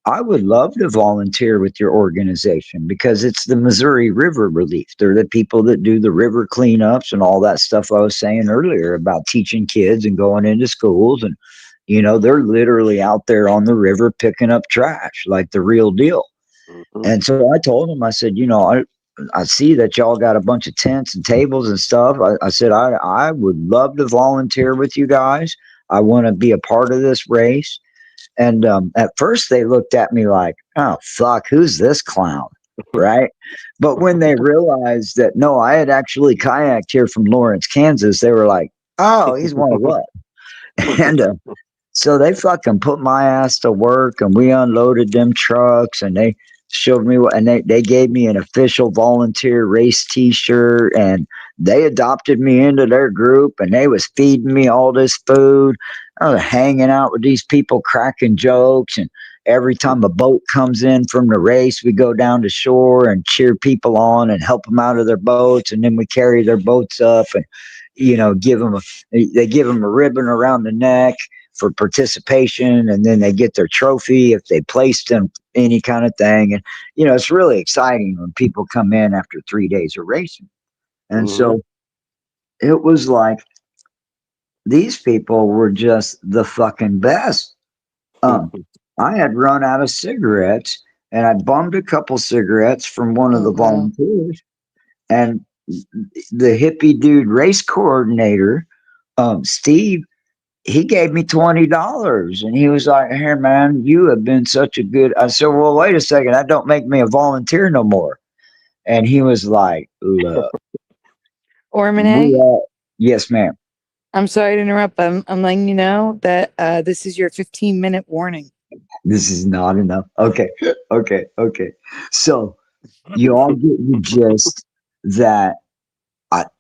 I would love to volunteer with your organization because it's the Missouri River Relief. They're the people that do the river cleanups and all that stuff I was saying earlier about teaching kids and going into schools. And, they're literally out there on the river picking up trash like the real deal. And so I told them, I said, I see that y'all got a bunch of tents and tables and stuff. I said, I would love to volunteer with you guys. I want to be a part of this race. And at first they looked at me like, "Oh, fuck, who's this clown?" right? But when they realized that, no, I had actually kayaked here from Lawrence, Kansas, they were like, oh, he's one of us. And so they fucking put my ass to work, and we unloaded them trucks, and they showed me what, and they gave me an official volunteer race t-shirt, and they adopted me into their group, and they was feeding me all this food. I was hanging out with these people, cracking jokes, and every time a boat comes in from the race, we go down to shore and cheer people on and help them out of their boats, and then we carry their boats up and they give them a ribbon around the neck for participation, and then they get their trophy if they placed in any kind of thing. And it's really exciting when people come in after 3 days of racing. And so it was like, these people were just the fucking best. I had run out of cigarettes, and I bummed a couple cigarettes from one of the wow. volunteers, and the hippie dude race coordinator, Steve, he gave me $20, and he was like, "Here, man, you have been such a good." I said, "Well, wait a second, that don't make me a volunteer no more." And he was like, "Look, Ormane, yes, ma'am." I'm sorry to interrupt. I'm letting you know that this is your 15-minute warning. This is not enough. Okay, okay. So you all get the gist that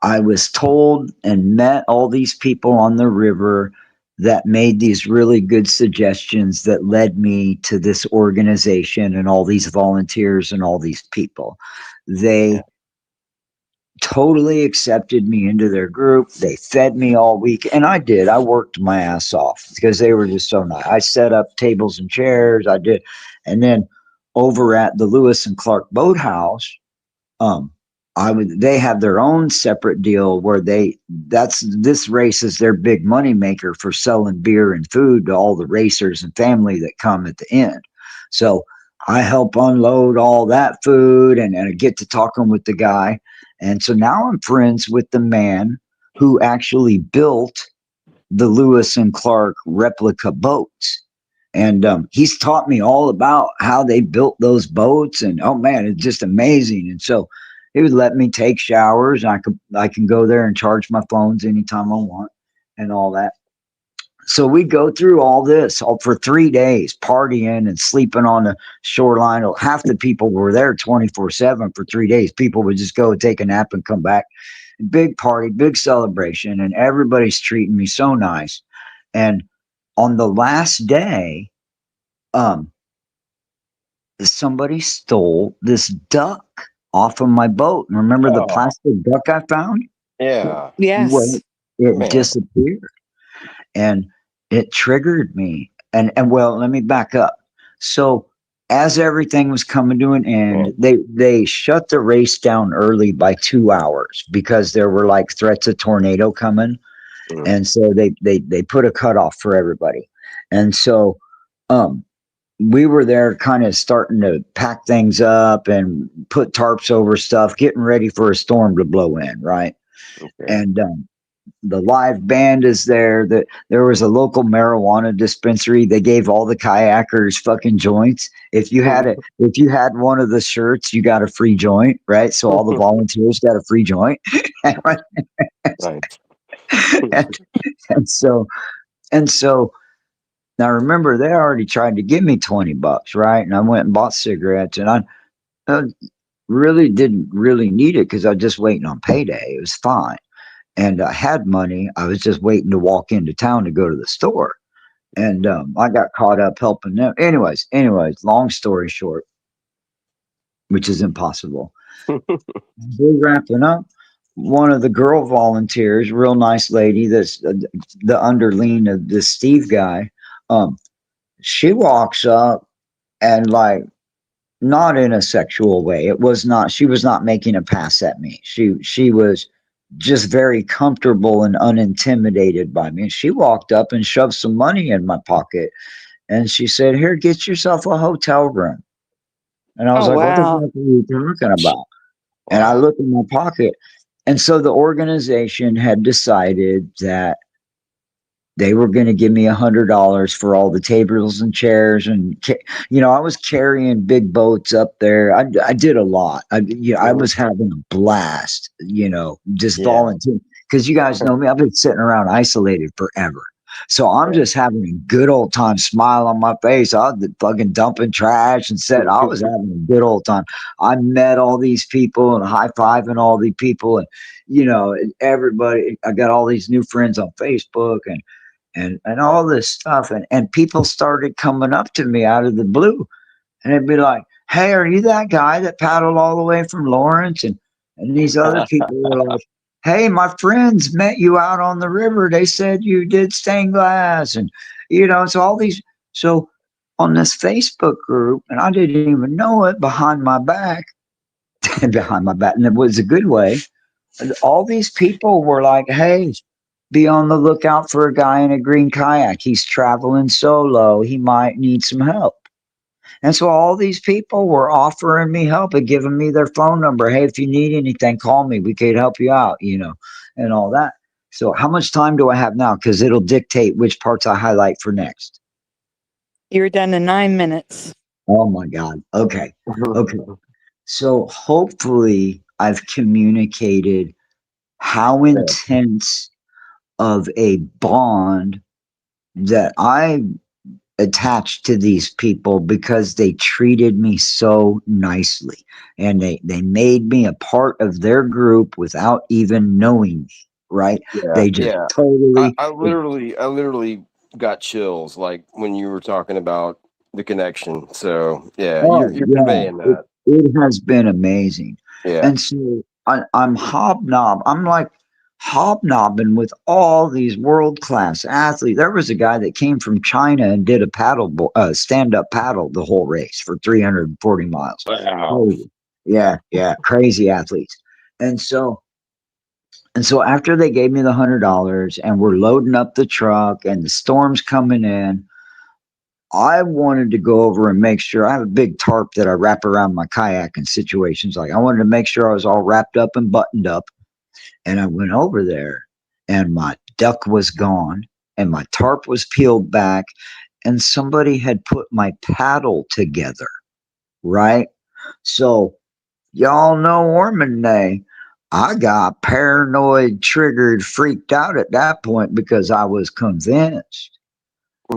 I was told and met all these people on the river that made these really good suggestions that led me to this organization and all these volunteers and all these people. They totally accepted me into their group. They fed me all week, and I did. I worked my ass off because they were just so nice. I set up tables and chairs. I did. And then over at the Lewis and Clark Boathouse, um, they have their own separate deal where this race is their big money maker for selling beer and food to all the racers and family that come at the end. So I help unload all that food, and I get to talking with the guy. And so now I'm friends with the man who actually built the Lewis and Clark replica boats. And he's taught me all about how they built those boats. And oh man, it's just amazing. And so he would let me take showers. And I can go there and charge my phones anytime I want and all that. So we go through all this all for 3 days, partying and sleeping on the shoreline. Half the people were there 24/7 for 3 days. People would just go take a nap and come back. Big party, big celebration, and everybody's treating me so nice. And on the last day, somebody stole this duck off of my boat. And remember the plastic duck I found? Yeah. Well, Yes. it disappeared, and it triggered me. And well, let me back up. So as everything was coming to an end, they shut the race down early by 2 hours because there were like threats of tornado coming. And so they put a cutoff for everybody. And so we were there kind of starting to pack things up and put tarps over stuff, getting ready for a storm to blow in, right? And the live band is there. There was a local marijuana dispensary. They gave all the kayakers fucking joints. If you had one of the shirts, you got a free joint, right? So all the volunteers got a free joint. and so now remember, they already tried to give me $20, right? And I went and bought cigarettes, and I really didn't really need it because I was just waiting on payday. It was fine. And I had money. I was just waiting to walk into town to go to the store. And I got caught up helping them. Anyways, long story short, which is impossible. We're wrapping up. One of the girl volunteers, real nice lady, that's the underling of this Steve guy, she walks up and like, not in a sexual way. She was not making a pass at me. She was just very comfortable and unintimidated by me. And she walked up and shoved some money in my pocket. And she said, "Here, get yourself a hotel room." And I was Oh, like, "What the wow. fuck are you talking about?" And I looked in my pocket. And so the organization had decided that they were going to give me $100 for all the tables and chairs, and I was carrying big boats up there. I did a lot. I was having a blast. Just Yeah. volunteering, because you guys know me. I've been sitting around isolated forever. So I'm just having a good old time, smile on my face. I was fucking dumping trash and said I was having a good old time. I met all these people and high-fiving all these people, and everybody. I got all these new friends on Facebook and all this stuff. And people started coming up to me out of the blue, and it'd be like, "Hey, are you that guy that paddled all the way from Lawrence?" And these other people were like, "Hey, my friends met you out on the river. They said you did stained glass." And so all these, so on this Facebook group, and I didn't even know it, behind my back, behind my back, and it was a good way. All these people were like, "Hey, be on the lookout for a guy in a green kayak. He's traveling solo. He might need some help." And so all these people were offering me help and giving me their phone number. "Hey, if you need anything, call me. We could help you out," and all that. So how much time do I have now? Because it'll dictate which parts I highlight for next. You're done in 9 minutes. Oh my God. Okay. Okay. So hopefully I've communicated how intense of a bond that I attached to these people, because they treated me so nicely, and they made me a part of their group without even knowing me, right? They just totally I literally got chills like when you were talking about the connection. So you're conveying that. it has been amazing. Yeah. And so I'm like hobnobbing with all these world-class athletes. There was a guy that came from China and did a stand-up paddle the whole race for 340 miles. Wow. Yeah, crazy athletes. And so after they gave me the $100 and we're loading up the truck and the storm's coming in, I wanted to go over and make sure. I have a big tarp that I wrap around my kayak in situations like, I wanted to make sure I was all wrapped up and buttoned up. And I went over there, and my duck was gone, and my tarp was peeled back, and somebody had put my paddle together, right? So y'all know Ormond Day. I got paranoid, triggered, freaked out at that point, because I was convinced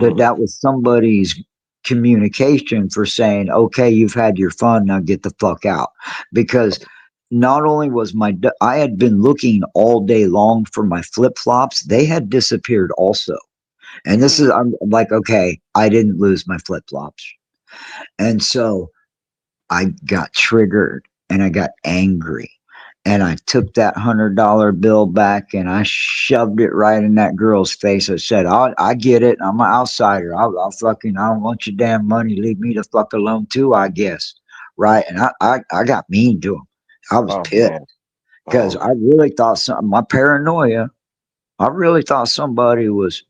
that was somebody's communication for saying, "Okay, you've had your fun, now get the fuck out." Because not only was I had been looking all day long for my flip-flops, they had disappeared also. And I'm like, okay, I didn't lose my flip-flops. And so I got triggered and I got angry. And I took that $100 bill back and I shoved it right in that girl's face. I said, I get it. I'm an outsider. I don't want your damn money. Leave me the fuck alone too, I guess. Right. And I got mean to him. I was pissed, because I really thought my paranoia, I really thought somebody was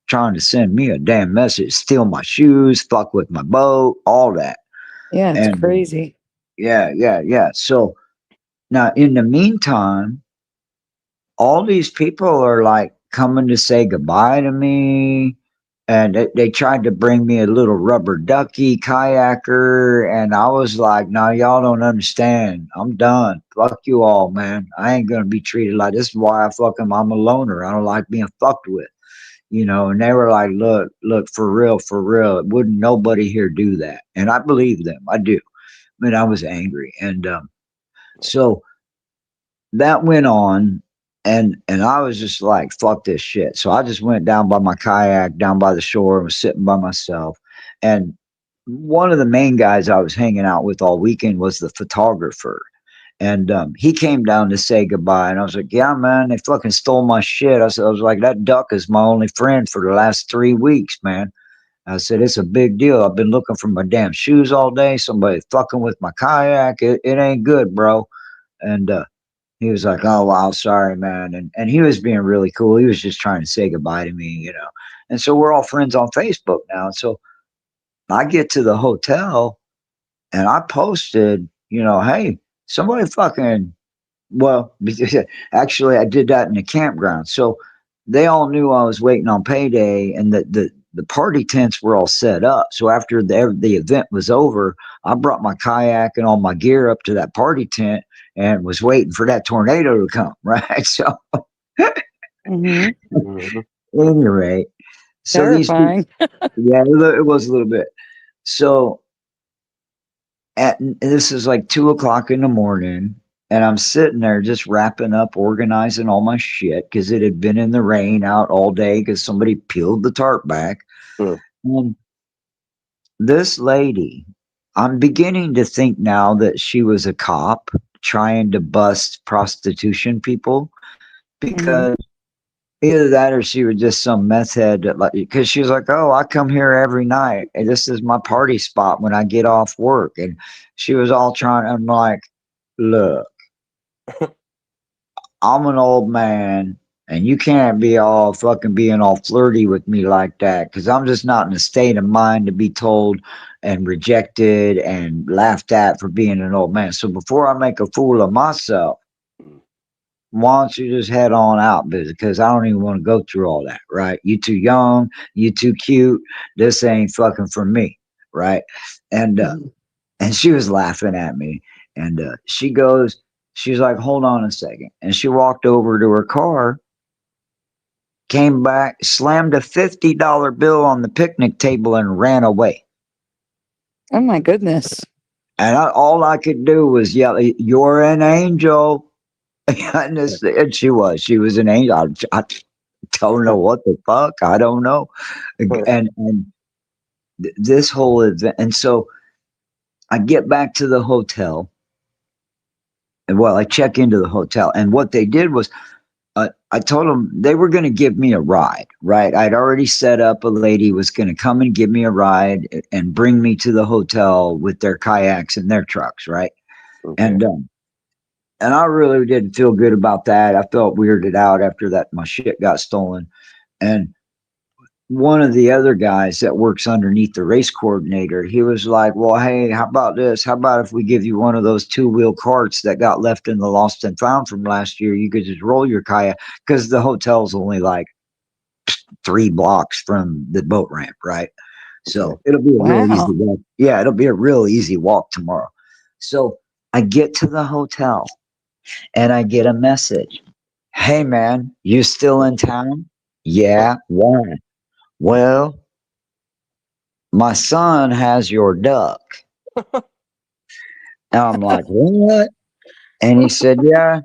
trying to send me a damn message, steal my shoes, fuck with my boat, all that. Yeah, it's crazy. Yeah. So now, in the meantime, all these people are like coming to say goodbye to me. And they tried to bring me a little rubber ducky kayaker. And I was like, "No, y'all don't understand. I'm done. Fuck you all, man. I ain't going to be treated like this. Is why I'm a loner. I don't like being fucked with." And they were like, look, for real. Wouldn't nobody here do that? And I believe them. I do. I mean, I was angry. And so that went on, and I was just like, fuck this shit. So I just went down by my kayak, down by the shore, and was sitting by myself. And one of the main guys I was hanging out with all weekend was the photographer. And he came down to say goodbye. And I was like, "Yeah, man, they fucking stole my shit." I was like, "That duck is my only friend for the last 3 weeks, man." I said, "It's a big deal. I've been looking for my damn shoes all day. Somebody fucking with my kayak. It ain't good, bro." And he was like, "Oh, wow, sorry, man." And he was being really cool. He was just trying to say goodbye to me. And so we're all friends on Facebook now. And so I get to the hotel and I posted, "Hey, somebody fucking," well, actually I did that in the campground. So they all knew I was waiting on payday, and that the party tents were all set up. So after the event was over, I brought my kayak and all my gear up to that party tent and was waiting for that tornado to come. Right. So Mhm. Mhm. at any rate, so these people, Terrifying. yeah, it was a little bit. So this is like 2 o'clock in the morning, and I'm sitting there just wrapping up, organizing all my shit because it had been in the rain out all day because somebody peeled the tarp back. Mm. And this lady, I'm beginning to think now that she was a cop trying to bust prostitution people, Mhm. because either that or she was just some meth head that, like, because she was like, "Oh, I come here every night, and this is my party spot when I get off work." And she was all trying. I'm like, "Look, I'm an old man, and you can't be all fucking being all flirty with me like that, because I'm just not in a state of mind to be told and rejected and laughed at for being an old man. So before I make a fool of myself, why don't you just head on out, because I don't even want to go through all that, right? You too young, you too cute. This ain't fucking for me, right?" And Mhm. and she was laughing at me, and she's like, "Hold on a second," and she walked over to her car, came back, slammed a $50 bill on the picnic table, and ran away. Oh my goodness. And all I could do was yell, "You're an angel!" And she was an angel. I don't know what the fuck. I don't know. And this whole event, and so I get back to the hotel, and well, I check into the hotel, and what they did was, I told them they were going to give me a ride, right? I'd already set up, a lady was going to come and give me a ride and bring me to the hotel with their kayaks and their trucks, right? Okay. And I really didn't feel good about that. I felt weirded out after that my shit got stolen. And one of the other guys that works underneath the race coordinator, he was like, "Well, hey, how about this? How about if we give you one of those two-wheel carts that got left in the lost and found from last year? You could just roll your kayak, because the hotel's only like 3 blocks from the boat ramp, right? So it'll be a real easy Wow. walk. Yeah, it'll be a real easy walk tomorrow." So I get to the hotel and I get a message. "Hey man, you still in town?" "Yeah, why?" "Well, my son has your duck." And I'm like, "What?" And he said, "Yeah."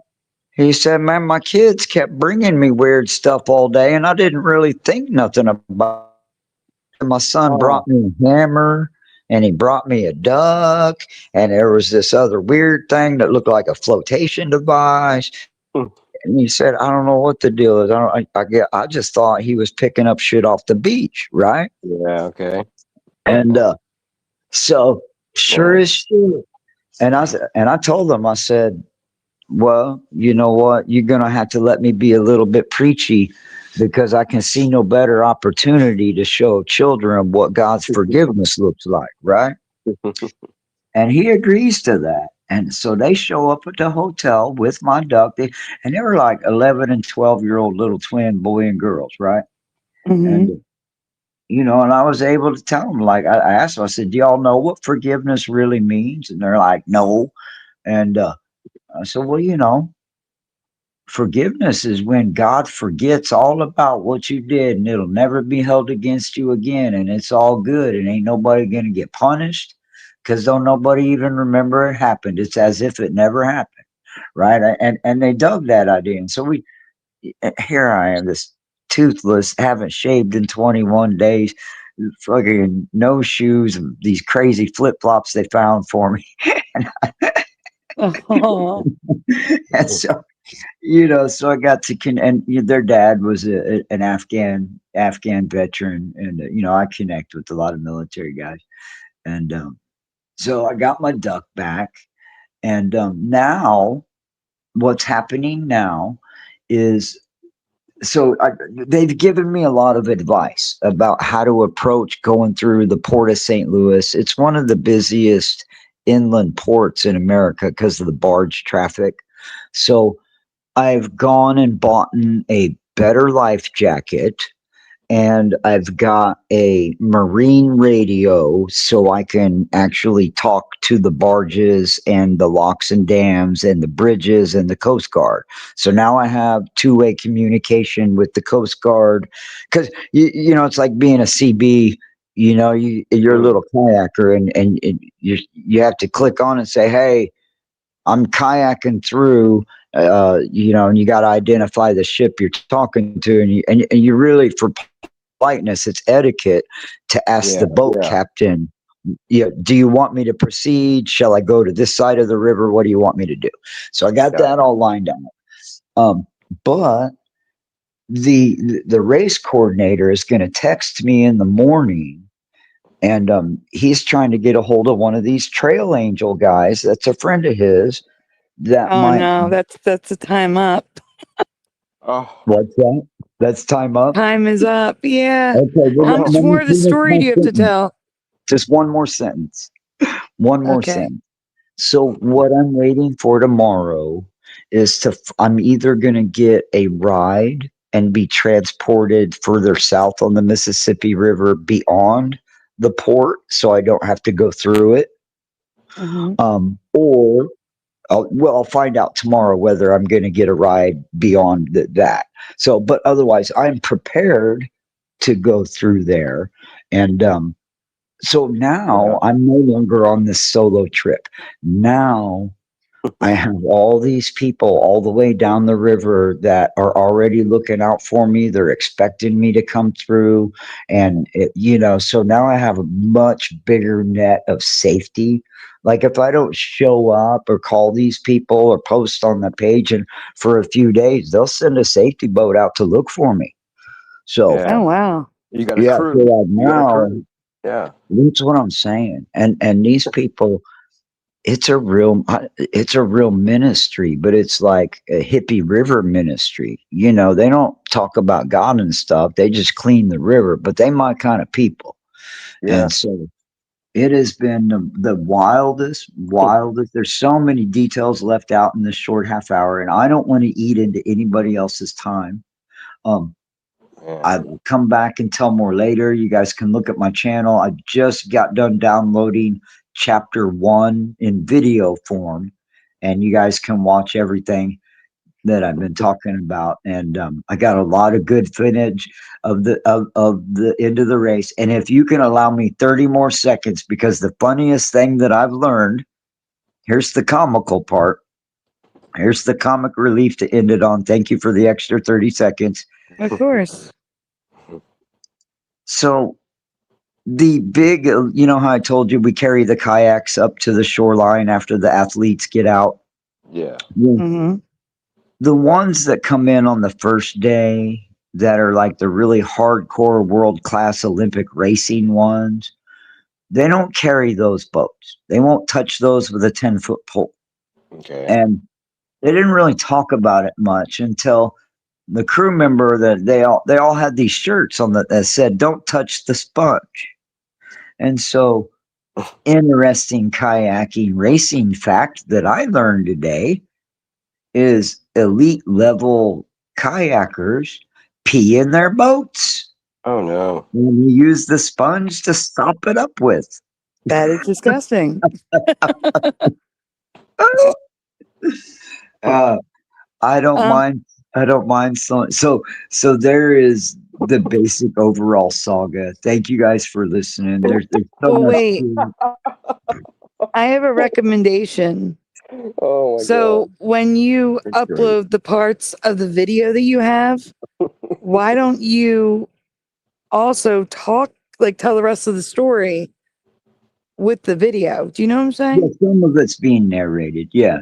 He said, "Man, my kids kept bringing me weird stuff all day, and I didn't really think nothing about it. My son Oh. brought me a hammer, and he brought me a duck, and there was this other weird thing that looked like a flotation device." Hmm. And he said, "I don't know what the deal is. I just thought he was picking up shit off the beach, right?" Yeah. Okay. And so sure Wow. as shit. And I told them, I said, "Well, you know what? You're gonna have to let me be a little bit preachy, because I can see no better opportunity to show children what God's forgiveness looks like, right?" And he agrees to that. And so they show up at the hotel with my duck. And they were like 11 and 12-year-old little twin boy and girls, right? Mhm. And and I was able to tell them, like, I asked them, I said, "Do y'all know what forgiveness really means?" And they're like, "No." And I said, "Well, forgiveness is when God forgets all about what you did, and it'll never be held against you again, and it's all good, and ain't nobody gonna get punished, because don't nobody even remember it happened. It's as if it never happened, right?" And they dug that idea, and so here I am, this toothless, haven't shaved in 21 days, fucking no shoes, these crazy flip flops they found for me, Oh. and so so I got to their dad was an Afghan veteran, and I connect with a lot of military guys, and so I got my duck back, and now what's happening now is, they've given me a lot of advice about how to approach going through the port of St. Louis. It's one of the busiest inland ports in America because of the barge traffic. So I've gone and bought a better life jacket, and I've got a marine radio so I can actually talk to the barges and the locks and dams and the bridges and the Coast Guard. So now I have two-way communication with the Coast Guard, because you know, it's like being a CB. You know, you're a little kayaker, and you have to click on and say, hey, I'm kayaking through, you know, and you got to identify the ship you're talking to, and you really, for politeness, it's etiquette to ask the boat captain, do you want me to proceed? Shall I go to this side of the river? What do you want me to do? So I got that all lined out. But the race coordinator is going to text me in the morning, and he's trying to get a hold of one of these trail angel guys that's a friend of his that Oh might. no, that's a time up. Oh, What's that? That's time up. Time is up. Yeah. Okay, well, How much let me more of the finish story my do you have to sentence. tell? Just one more sentence. One more Okay. sentence. So what I'm waiting for tomorrow is I'm either going to get a ride and be transported further south on the Mississippi River beyond the port, so I don't have to go through it. Or I'll find out tomorrow whether I'm going to get a ride beyond that. So, but otherwise, I'm prepared to go through there. And so now I'm no longer on this solo trip. Now I have all these people all the way down the river that are already looking out for me. They're expecting me to come through. And, you know, so now I have a much bigger net of safety. Like if I don't show up or call these people or post on the page, and for a few days, they'll send a safety boat out to look for me. So, Yeah. Oh wow. you got a yeah, crew. so like You got a now, crew. Yeah. that's what I'm saying. And these people, it's a real ministry, but it's like a hippie river ministry. You know, they don't talk about God and stuff. They just clean the river, but they my kind of people. Yeah. And so it has been the wildest. There's so many details left out in this short half hour, and I don't want to eat into anybody else's time. I will come back and tell more later. You guys can look at my channel. I just got done downloading chapter 1 in video form, and you guys can watch everything that I've been talking about. And I got a lot of good footage of the end of the race. And if you can allow me 30 more seconds, because the funniest thing that I've learned, here's the comical part. Here's the comic relief to end it on. Thank you for the extra 30 seconds. Of course. So the big, you know how I told you we carry the kayaks up to the shoreline after the athletes get out? Yeah. Mm-hmm. The ones that come in on the first day that are like the really hardcore world-class Olympic racing ones, they don't carry those boats. They won't touch those with a 10-foot pole. Okay. And they didn't really talk about it much until the crew member that they all had these shirts on that said, "Don't touch the sponge." And so, interesting kayaking racing fact that I learned today is elite level kayakers pee in their boats Oh no. and you use the sponge to stop it up with. That is disgusting. I don't mind. I don't mind. So there is the basic overall saga. Thank you guys for listening. There's so Well, much. wait. I have a recommendation. Oh my So when you That's great. upload the parts of the video that you have, why don't you also talk, like tell the rest of the story with the video? Do you know what I'm saying? Yeah, some of it's being narrated. Yeah.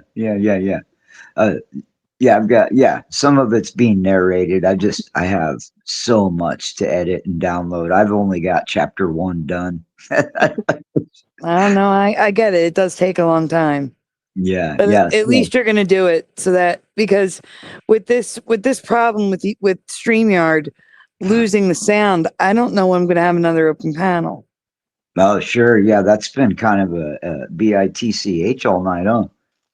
I've got some of it's being narrated. I have so much to edit and download. I've only got chapter 1 done. I don't know. I get it. It does take a long time. Yeah, But yes. at least you're gonna do it, so that, because with this problem with StreamYard losing the sound, I don't know when I'm gonna have another open panel. Oh, sure. Yeah, that's been kind of a bitch all night, huh?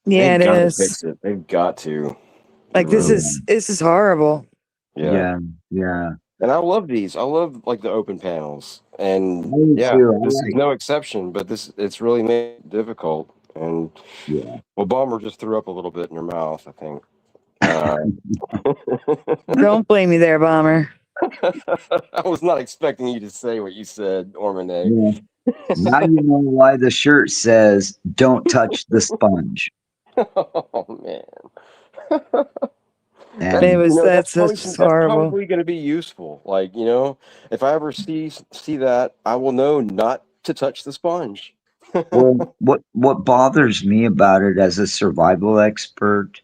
Yeah, They've it got to is. fix it. They've got to. Like this is horrible. Yeah. Yeah. And I love these. I love like the open panels. And Me yeah, too. I this is like, no exception, but it's really made it difficult. And yeah. well, Bomber just threw up a little bit in your mouth, I think. Uh, Don't blame me there, Bomber. I was not expecting you to say what you said, Ormone. Yeah. Now you know why the shirt says "Don't touch the sponge." Oh man. And It was That's that's that's horrible. probably going to be useful. Like, if I ever see that, I will know not to touch the sponge. well, what bothers me about it as a survival expert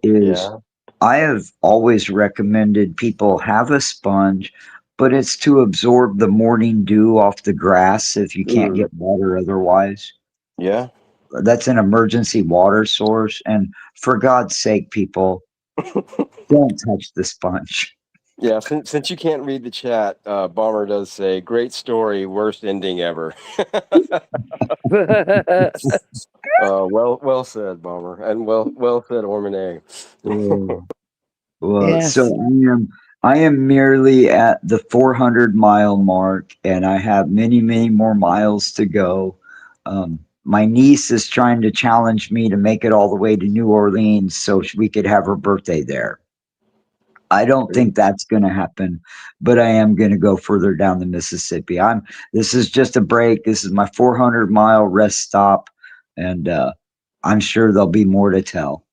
is Yeah. I have always recommended people have a sponge, but it's to absorb the morning dew off the grass if you can't Mm, get water otherwise. yeah. That's an emergency water source. And for God's sake, people, don't touch the sponge. Yeah. Since you can't read the chat, Bomber does say, "Great story, worst ending ever." Well said, Bomber, and well said, Ormone. Well, so Yes. I am merely at the 400-mile mark, and I have many, many more miles to go. My niece is trying to challenge me to make it all the way to New Orleans so we could have her birthday there. I don't think that's going to happen, but I am going to go further down the Mississippi. This is just a break. This is my 400-mile rest stop, and I'm sure there'll be more to tell.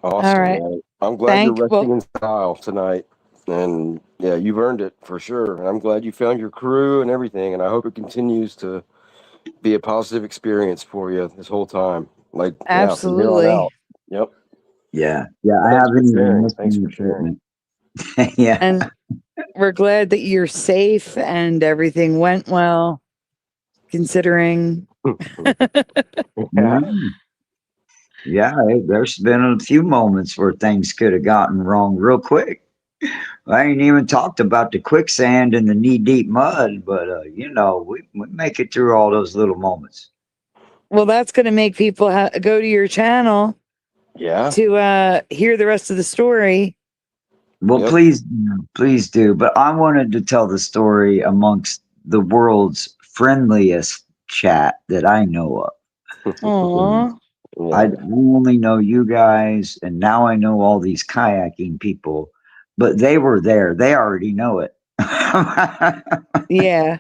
Awesome, All right. man. I'm glad you're resting Well, in style tonight. And yeah, you've earned it for sure. And I'm glad you found your crew and everything. And I hope it continues to be a positive experience for you this whole time. Like, yeah, from here on absolutely. out. Yep. Yeah, Well, I thanks for haven't even sharing. missed Thanks any for sharing. equipment. Yeah. And we're glad that you're safe and everything went well, considering. Yeah. Yeah, there's been a few moments where things could have gotten wrong real quick. I ain't even talked about the quicksand and the knee-deep mud, but we make it through all those little moments. Well, that's going to make people go to your channel Yeah. to hear the rest of the story. Well, Yep. please do. But I wanted to tell the story amongst the world's friendliest chat that I know of. Aw. I Yeah. only know you guys, and now I know all these kayaking people, but they were there. They already know it. Yeah.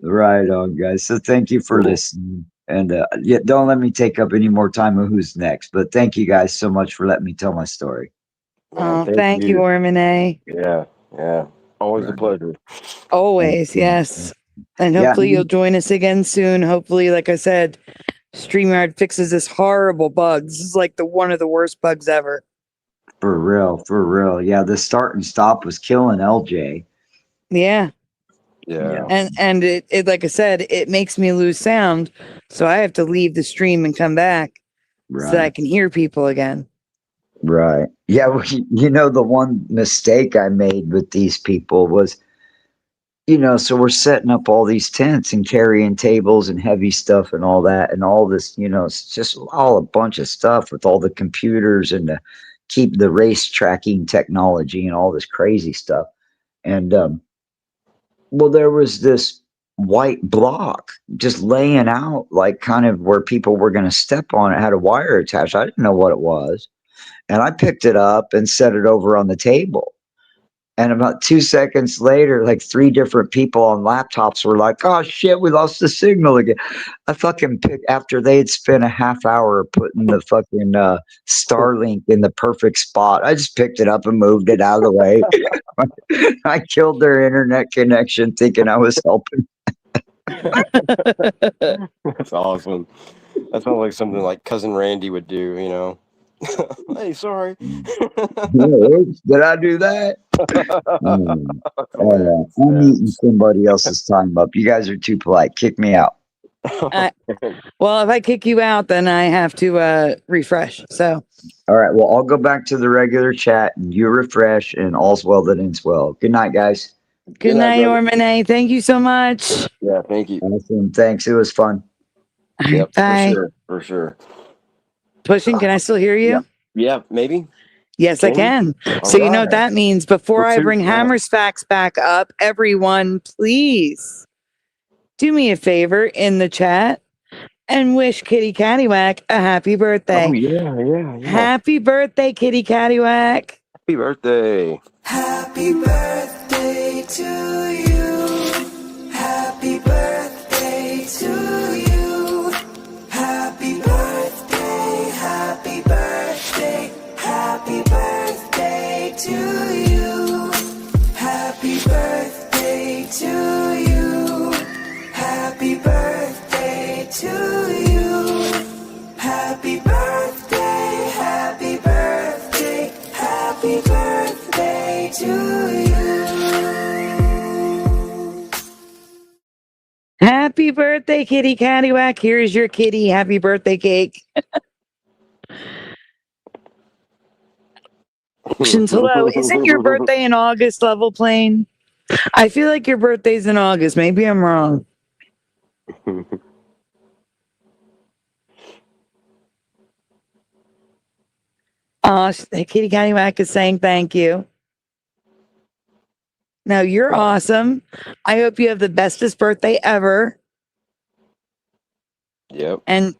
Right on, guys. So thank you for Cool. listening. And yeah, don't let me take up any more time of who's next. But thank you guys so much for letting me tell my story. Man, Oh, thank thank you, you. Ormone. Yeah. Yeah. Always a Right. pleasure. Always, yes. And Yeah, hopefully you'll join us again soon. Hopefully, like I said, StreamYard fixes this horrible bug. This is like one of the worst bugs ever. for real, for real. Yeah, the start and stop was killing LJ. Yeah. Yeah. And it like I said, it makes me lose sound. So I have to leave the stream and come back so that I Right. can hear people again. Right. Yeah, well, the one mistake I made with these people was, so we're setting up all these tents and carrying tables and heavy stuff and all that and all this, it's just all a bunch of stuff with all the computers and to keep the race tracking technology and all this crazy stuff. And well, there was this white block just laying out like kind of where people were going to step on it, had a wire attached. I didn't know what it was. And I picked it up and set it over on the table. And about 2 seconds later, like 3 different people on laptops were like, "Oh shit, we lost the signal again." I fucking picked after they had spent a half hour putting the fucking Starlink in the perfect spot. I just picked it up and moved it out of the way. I killed their internet connection thinking I was helping. That's awesome. That sounds like something like Cousin Randy would do. Hey, sorry. Oops, did I do that? That's hilarious. I'm Yeah. eating somebody else's time up. You guys are too polite. Kick me out. Well, if I kick you out, then I have to refresh. So All right. Well, I'll go back to the regular chat and you refresh and all's well that ends well. Good night, guys. good night, night, brother. Ormone. Thank you so much. Yeah, thank you. Awesome. Thanks. It was fun. All right, Yep, for bye. sure. For sure. Pushing, can I still hear Yeah. you? Yeah, maybe. Yes, I Can you? can. All So you know what right. that means. Before Well, I too, bring yeah. Hammer's facts back up, everyone, please do me a favor in the chat and wish Kitty Cattywack a happy birthday. Oh yeah. Happy birthday, Kitty Cattywack. Happy birthday. Happy birthday to you. Happy birthday to you. Happy birthday, happy birthday, happy birthday to you. Happy birthday to you. Happy birthday to you. Happy birthday, happy birthday, happy birthday to you. Happy birthday, Kitty Cattywack. Here's your kitty. Happy birthday cake. Hello. Isn't your birthday in August, Level Plane? I feel like your birthday's in August. Maybe I'm wrong. Kitty Cattywack is saying thank you. No, you're awesome. I hope you have the bestest birthday ever. Yep. And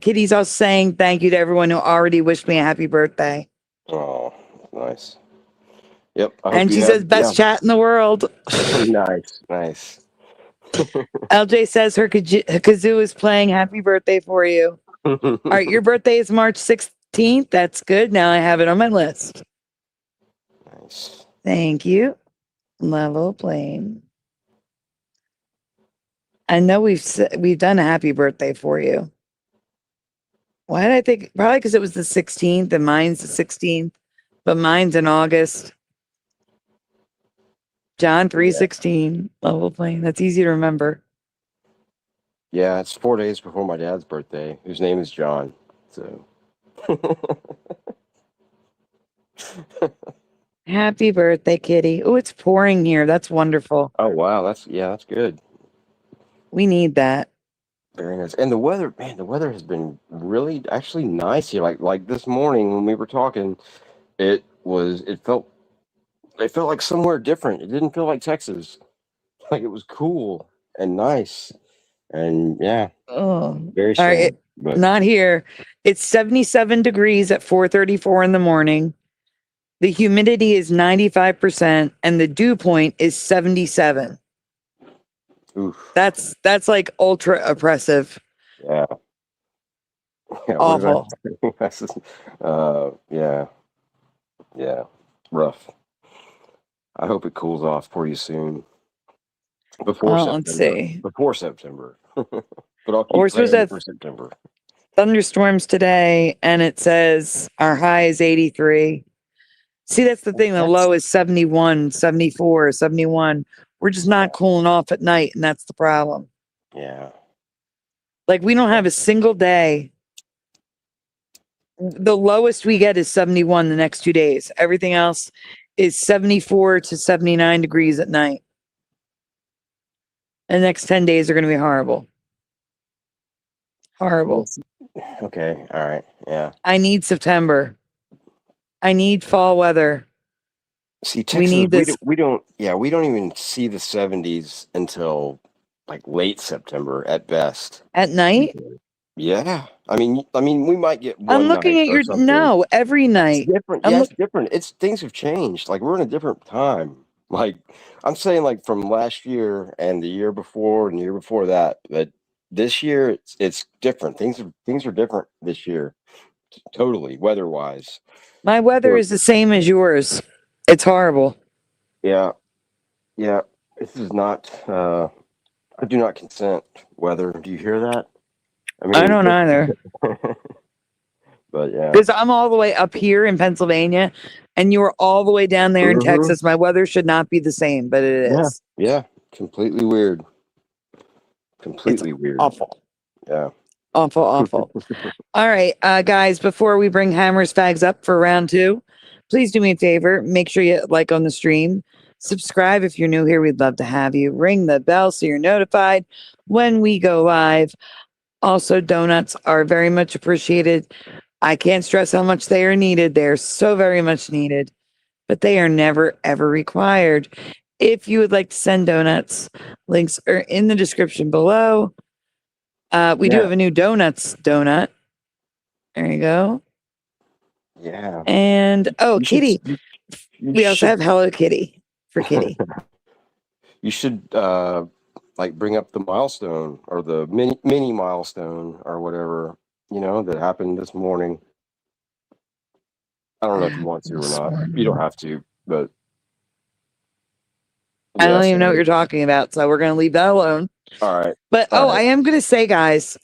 Kitty's also saying thank you to everyone who already wished me a happy birthday. Oh, nice. Yep. And she says, best chat in the world. Nice. LJ says her kazoo is playing happy birthday for you. All right, your birthday is March 16th. That's good. Now I have it on my list. Nice. Thank you. Level Plane. I know we've done a happy birthday for you. Why did I think? Probably because it was the 16th and mine's the 16th, but mine's in August. John 3:16. Level Plane. That's easy to remember. Yeah, it's 4 days before my dad's birthday, whose name is John. So. Happy birthday, Kitty. Oh, it's pouring here. That's wonderful. Oh wow, that's good. We need that. Very nice. And the weather, man, the weather has been really actually nice here. Like this morning when we were talking, it felt like somewhere different. It didn't feel like Texas. Like it was cool and nice. And yeah, Oh, very all right. strange. But Not here. It's 77 degrees at 4:34 in the morning. The humidity is 95% and the dew point is 77. oof. That's like ultra oppressive. Yeah. Yeah, Awful. yeah, rough. I hope it cools off pretty soon. Before Well, September. let's see. Before September. But I'll Or keep supposed planning to for September. thunderstorms today and it says our high is 83. See, that's the thing. The low is 71, 74, 71. We're just not cooling off at night, and that's the problem. Yeah. Like, we don't have a single day. The lowest we get is 71 the next 2 days. Everything else is 74 to 79 degrees at night. And the next 10 days are going to be horrible. Horrible. Okay. All right. Yeah. I need September. I need fall weather. See, Texas, need this. we don't even see the 70s until like late September at best. At night? Yeah. I mean, we might get one I'm looking night at or your, something. no, every night. It's different. Yeah, it's different. Things have changed. Like we're in a different time. Like I'm saying, like from last year and the year before and the year before that. But this year it's different. Things are different this year. Totally, weather-wise. My weather is the same as yours. It's horrible. Yeah. This is not. I do not consent. Weather. Do you hear that? I don't either. But yeah. Because I'm all the way up here in Pennsylvania and you're all the way down there in Texas. My weather should not be the same, but it is. Yeah. Completely weird. Completely weird. Awful. Yeah. Awful. All right, guys, before we bring Hammer's Fags up for round 2, please do me a favor. Make sure you like on the stream. Subscribe if you're new here. We'd love to have you. Ring the bell so you're notified when we go live. Also, donuts are very much appreciated. I can't stress how much they are needed. They're so very much needed, but they are never, ever required. If you would like to send donuts, links are in the description below. We do Yeah. have a new donuts donut. There you go. Yeah. And oh, You should- Kitty. you We also should- have Hello Kitty for Kitty. You should like bring up the milestone or the mini milestone or whatever, that happened this morning. I don't know if you want to or not. You don't have to, but I don't even know what so- you're talking about, so we're gonna leave that alone. All right. But All right. I am gonna say, guys,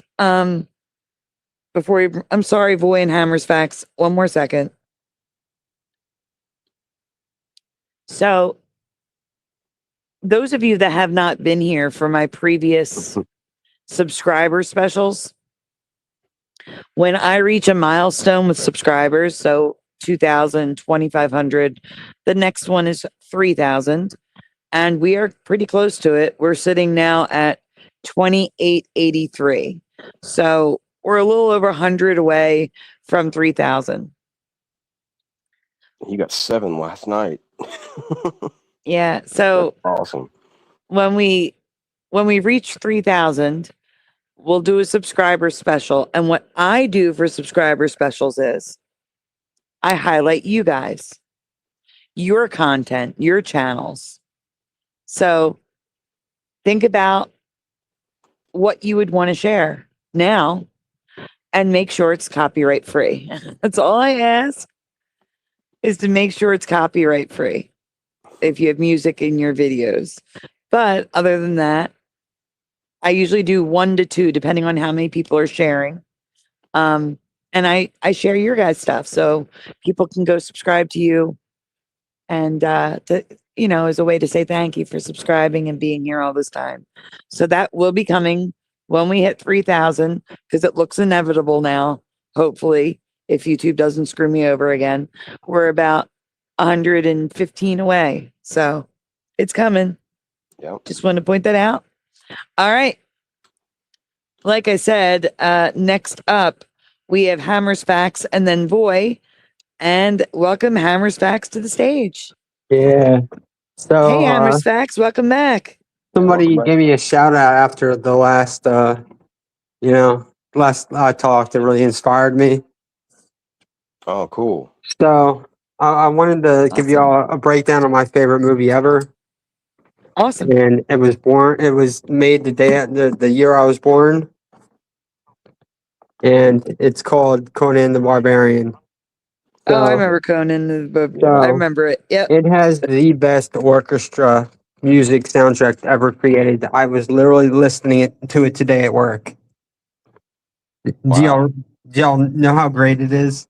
before I'm sorry, Voy and Hammers Facts, one more second. So those of you that have not been here for my previous subscriber specials, when I reach a milestone with subscribers, so 2,000, 2,500, the next one is 3,000, and we are pretty close to it. We're sitting now at 2,883. So we're a little over 100 away from 3,000. You got 7 last night. Yeah. So Awesome. when we reach 3,000, we'll do a subscriber special. And what I do for subscriber specials is I highlight you guys, your content, your channels. So think about what you would want to share now and make sure it's copyright free. That's all I ask, is to make sure it's copyright free if you have music in your videos. But other than that, I usually do 1 to 2, depending on how many people are sharing. And I share your guys' stuff, so people can go subscribe to you, and as a way to say thank you for subscribing and being here all this time. So that will be coming when we hit 3,000, because it looks inevitable now. Hopefully, if YouTube doesn't screw me over again, we're about 115 away, so it's coming. Yep. Just wanted to point that out. All right. Like I said, next up, we have Hammers Facts and then Voy. And welcome Hammers Facts to the stage. Yeah. So Hey, Hammers Facts, welcome back. somebody welcome back. gave me a shout out after the last talk that really inspired me. Oh, cool. So I wanted to give Awesome. y'all a breakdown of my favorite movie ever. Awesome. And it was made the year I was born. And it's called Conan the Barbarian. Oh, I So remember Conan. I So- remember it. Yep. it has the best orchestra music soundtrack ever created. I was literally listening to it today at work. Wow. Do y'all know how great it is?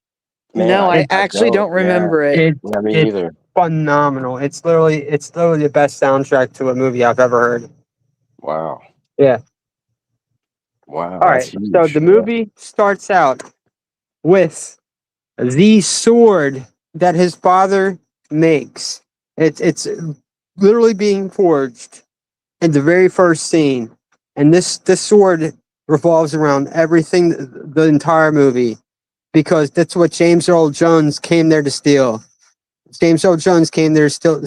Man, No, I I actually don't remember it. Yeah, me It's neither. phenomenal. It's literally the best soundtrack to a movie I've ever heard. Wow. Yeah. Wow. All right. That's huge. So the Yeah. movie starts out with the sword that his father makes. It's literally being forged in the very first scene, and this sword revolves around everything, the entire movie, because that's what James Earl Jones came there to steal. James Earl Jones came there to steal,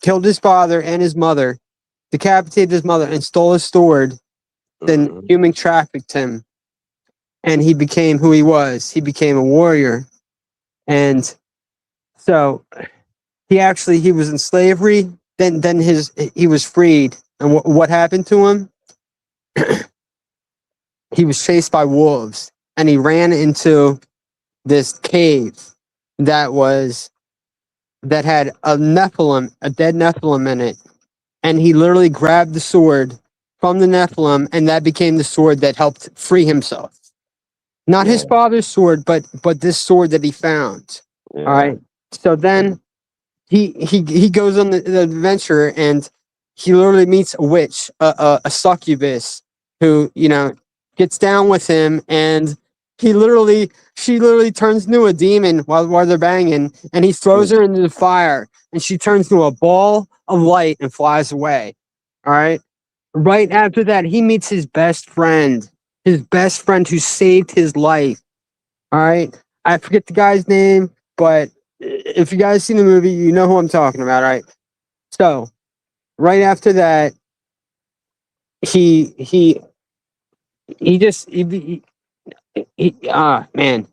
killed his father and his mother, decapitated his mother, and stole his sword. Then Mhm. human trafficked him, and he became who he was. He became a warrior, and so he was in slavery. Then he was freed, and what happened to him? He was chased by wolves, and he ran into this cave that had a dead Nephilim in it, and he literally grabbed the sword from the Nephilim, and that became the sword that helped free himself. Not his Yeah. father's sword, but this sword that he found. Yeah. All right. So then he goes on the adventure, and he literally meets a witch, a succubus, who gets down with him, and she literally turns into a demon while they're banging, and he throws her into the fire, and she turns into a ball of light and flies away. All right. Right after that, he meets his best friend who saved his life. All right. I forget the guy's name, but if you guys seen the movie, you know who I'm talking about, right? So right after that, he just man,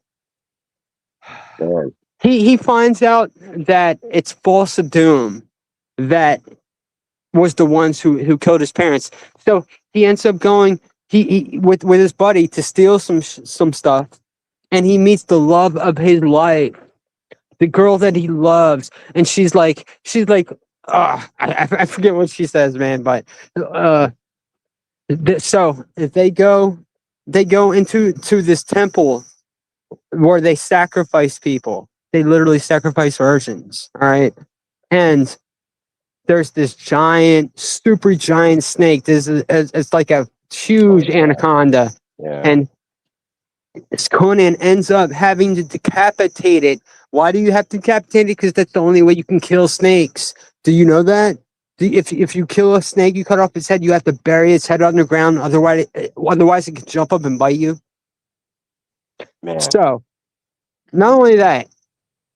Man. he finds out that it's false of doom that was the ones who killed his parents. So he ends up going he with his buddy to steal some stuff, and he meets the love of his life, the girl that he loves, and she's like I forget what she says, man, but so if they go into this temple where they sacrifice people. They literally sacrifice virgins. All right. And there's this giant, super giant snake. It's like a huge anaconda. Yeah. And Conan ends up having to decapitate it. Why do you have to decapitate it? Because that's the only way you can kill snakes. Do you know that? If you kill a snake, you cut off its head, you have to bury its head underground. Otherwise it can jump up and bite you. Man. So, not only that,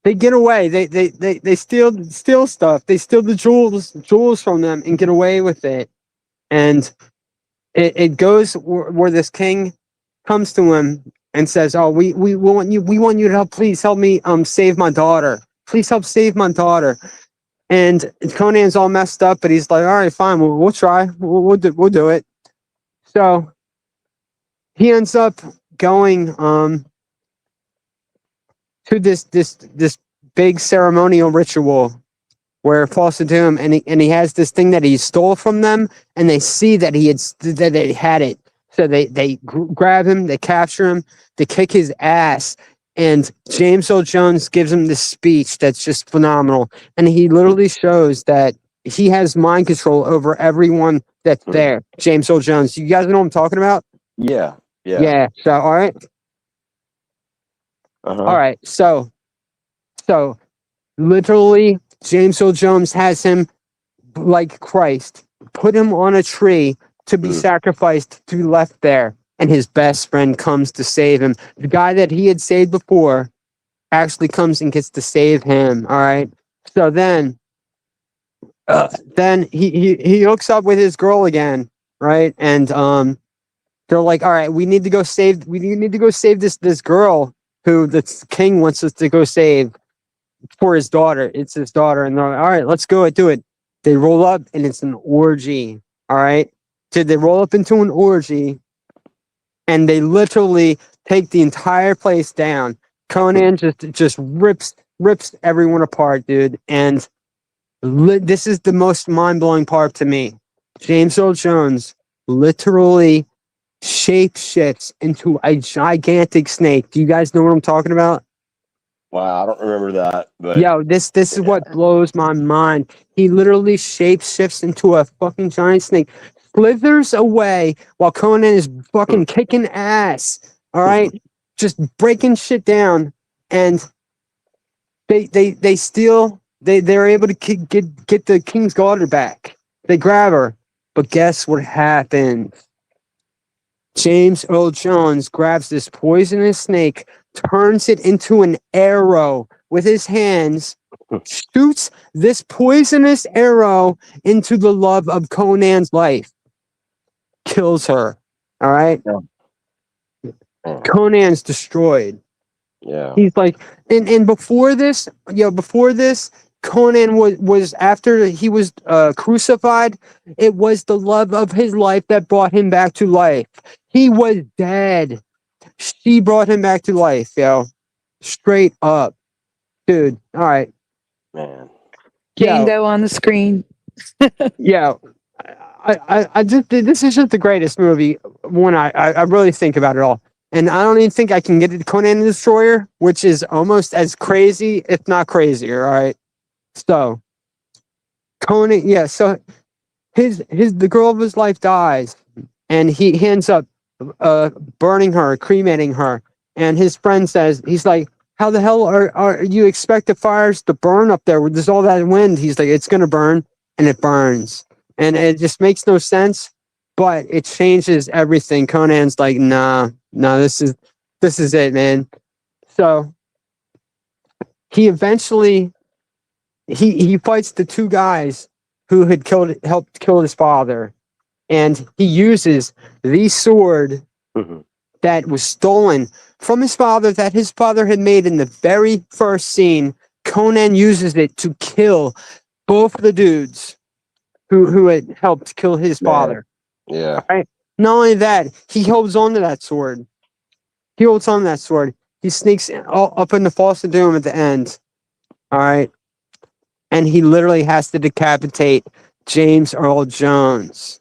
they get away. They steal stuff. They steal the jewels from them and get away with it. And it goes where this king comes to him and says, "Oh, we want you to help. Please help me save my daughter. Please help save my daughter." And Conan's all messed up, but he's like, "All right, fine. We'll try. We'll do it." So he ends up going to this big ceremonial ritual where it falls to him, and he has this thing that he stole from them, and they see that they had it. So they grab him, they capture him, they kick his ass, and James Earl Jones gives him this speech that's just phenomenal, and he literally shows that he has mind control over everyone that's there. James Earl Jones, you guys know what I'm talking about? Yeah. So all right. Uh-huh. All right, so literally, James Earl Jones has him like Christ, put him on a tree to be sacrificed to be left there, and his best friend comes to save him. The guy that he had saved before actually comes and gets to save him. All right, so then he hooks up with his girl again, right? And they're like, all right, we need to go save this girl who the king wants us to go save for his daughter. It's his daughter. And they're like, all right, let's go do it. They roll up and it's an orgy. All right. So they roll up into an orgy and they literally take the entire place down. Conan just rips everyone apart, dude. And this is the most mind-blowing part to me. James Earl Jones literally shapeshifts into a gigantic snake. Do you guys know what I'm talking about? Wow, I don't remember that. But Yo, this is what blows my mind. He literally shapeshifts into a fucking giant snake, slithers away while Conan is fucking kicking ass. All right, just breaking shit down, and they steal. They're able to get the king's daughter back. They grab her, but guess what happens? James Earl Jones grabs this poisonous snake, turns it into an arrow with his hands, shoots this poisonous arrow into the love of Conan's life, kills her. All right? Conan's destroyed. Yeah. He's like, and before this, Conan was after he was crucified, it was the love of his life that brought him back to life. He was dead. She brought him back to life, yo. Straight up. Dude, all right. Man. Django on the screen. Yeah. I just, this is just the greatest movie when I really think about it all. And I don't even think I can get it to Conan the Destroyer, which is almost as crazy, if not crazier, all right? So, Conan, yeah, so the girl of his life dies, and he ends up burning her, cremating her. And his friend says, he's like, how the hell are you expect the fires to burn up there? There's all that wind. He's like, it's going to burn, and it burns. And it just makes no sense, but it changes everything. Conan's like, nah, this is it, man. So he eventually he fights the two guys who had helped kill his father, and he uses the sword Mhm. that was stolen from his father, that his father had made in the very first scene. Conan uses it to kill both the dudes who had helped kill his Man. father. Yeah. Right? Not only that, he holds on to that sword. He holds on to that sword. He sneaks up in the false doom at the end. All right. And he literally has to decapitate James Earl Jones.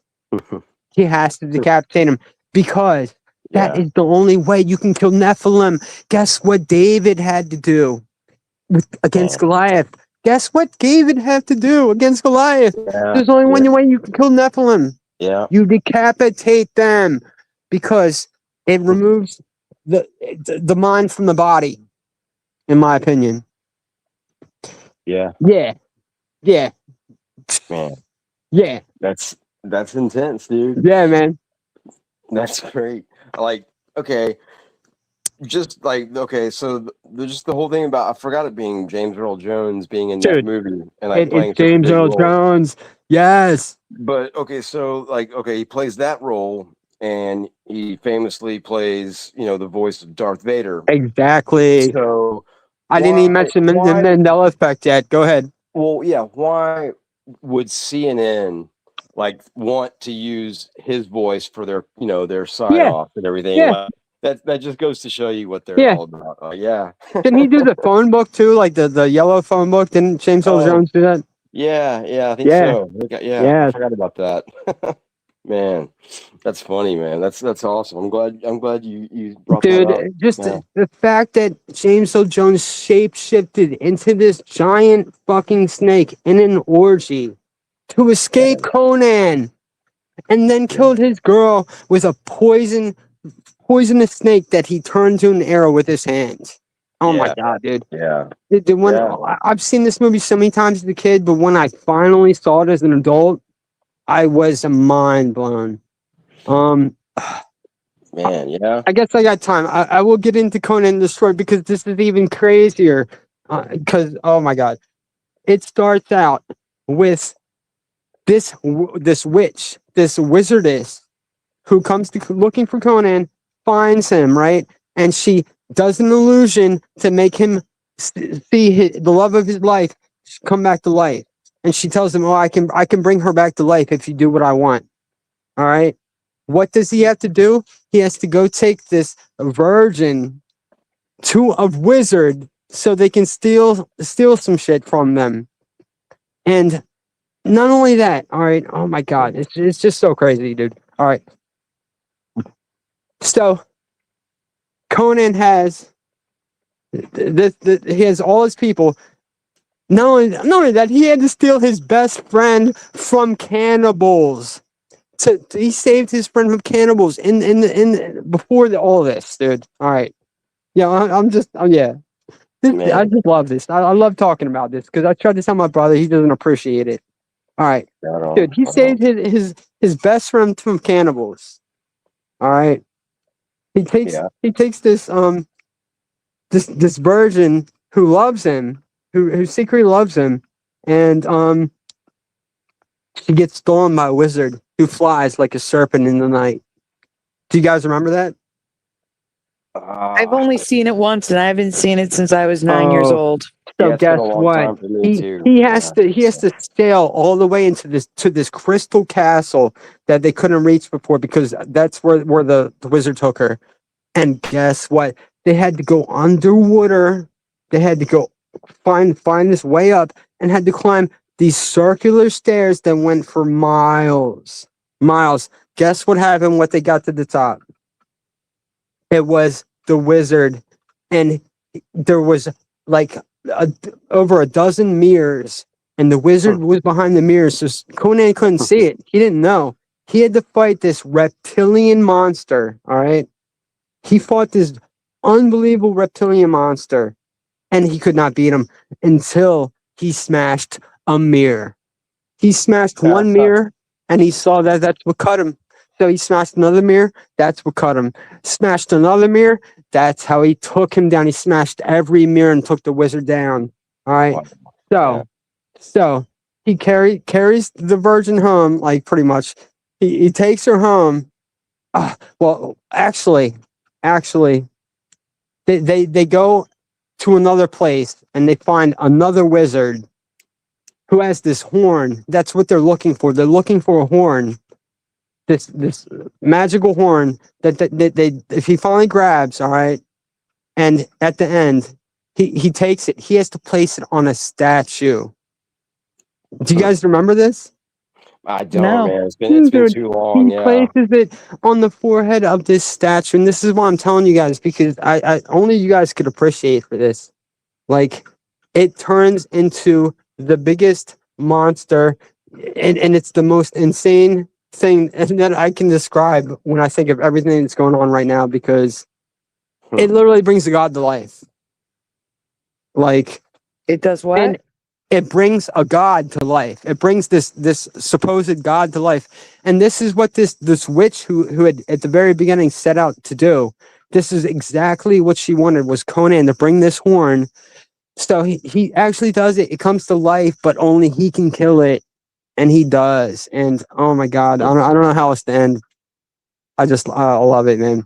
He has to decapitate him because that Yeah. is the only way you can kill Nephilim. Guess what David had to do against Man. Goliath? Guess what David had to do against Goliath? Yeah. There's only one Yeah. way you can kill Nephilim. Yeah. You decapitate them because it removes the mind from the body, in my opinion. Yeah. Yeah. Yeah. Man. Yeah. That's intense, dude. Yeah, man. That's great. Like, okay, just like okay, so just the whole thing about I forgot it being James Earl Jones being in that Dude, movie and like playing it's such a James big Earl role. Jones. Yes. But okay, so like okay, he plays that role and he famously plays, the voice of Darth Vader. Exactly. So I didn't even mention the Mandela Effect yet. Go ahead. well, yeah, why would CNN like want to use his voice for their, their sign Yeah. off and everything? Yeah. Like, that just goes to show you what they're Yeah. all about. Yeah. Didn't he do the phone book too? Like the yellow phone book? Didn't James Earl Oh, Jones do that? yeah, I think Yeah. so. Yeah, Yeah. I forgot about that. Man, that's funny, man. That's awesome. I'm glad you brought that up. Dude, just Yeah. the fact that James Earl Jones shape-shifted into this giant fucking snake in an orgy to escape Conan and then killed his girl with a poisonous snake that he turned to an arrow with his hands. Oh my Yeah. God, dude. Yeah. I've seen this movie so many times as a kid, but when I finally saw it as an adult, I was mind blown. Man, yeah. I guess I got time. I will get into Conan the Destroyer because this is even crazier. Because oh my God, it starts out with this witch, this wizardess, who comes to looking for Conan, finds him right, and she does an illusion to make him see the love of his life come back to life, and she tells him, "Oh, I can bring her back to life if you do what I want." All right. What does he have to do? He has to go take this virgin to a wizard so they can steal some shit from them. And not only that, all right. Oh my God, it's just so crazy, dude. All right. So Conan has he has all his people. Not only that, he had to steal his best friend from cannibals. So he saved his friend from cannibals in before all this, dude. All right, yeah, I'm just, yeah. I just love this. I love talking about this because I tried to tell my brother, he doesn't appreciate it. All right, dude, he saved his best friend from cannibals. All right, he takes this this virgin who loves him, who secretly loves him, and she gets stolen by a wizard who flies like a serpent in the night. Do you guys remember that? I've only seen it once, and I haven't seen it since I was 9 years old. So Yeah, it's been guess a long what? time for me, too. He has to sail all the way into this crystal castle that they couldn't reach before because that's where the wizard took her. And guess what? They had to go underwater. They had to go find this way up and had to climb these circular stairs that went for miles. Miles. Guess what happened when they got to the top? It was the wizard, and there was like over a dozen mirrors, and the wizard was behind the mirrors, so Conan couldn't see it. He didn't know. He had to fight this reptilian monster, all right? He fought this unbelievable reptilian monster, and he could not beat him until he smashed a mirror. He smashed one mirror, and he saw that that's what cut him. So he smashed another mirror. That's what cut him. Smashed another mirror. That's how he took him down. He smashed every mirror and took the wizard down. All right. Wow. So, Yeah. so he carries the virgin home, like pretty much. He takes her home. Well, actually, they go to another place and they find another wizard who has this horn. That's what they're looking for. They're looking for a horn. This magical horn that they if he finally grabs, all right, and at the end he takes it. He has to place it on a statue. Do you guys remember this? I don't, No. man. It's been Dude, too long. he Yeah. places it on the forehead of this statue, and this is why I'm telling you guys, because I only you guys could appreciate for this. Like, it turns into the biggest monster, and it's the most insane thing that I can describe when I think of everything that's going on right now, because it literally brings the god to life. Like, It does what? and it brings a god to life. It brings this supposed god to life, and this is what this witch who had at the very beginning set out to do. This is exactly what she wanted, was Conan to bring this horn. So he actually does it. It comes to life, but only he can kill it, and he does. And oh my god, I don't know how else to end. I love it, man.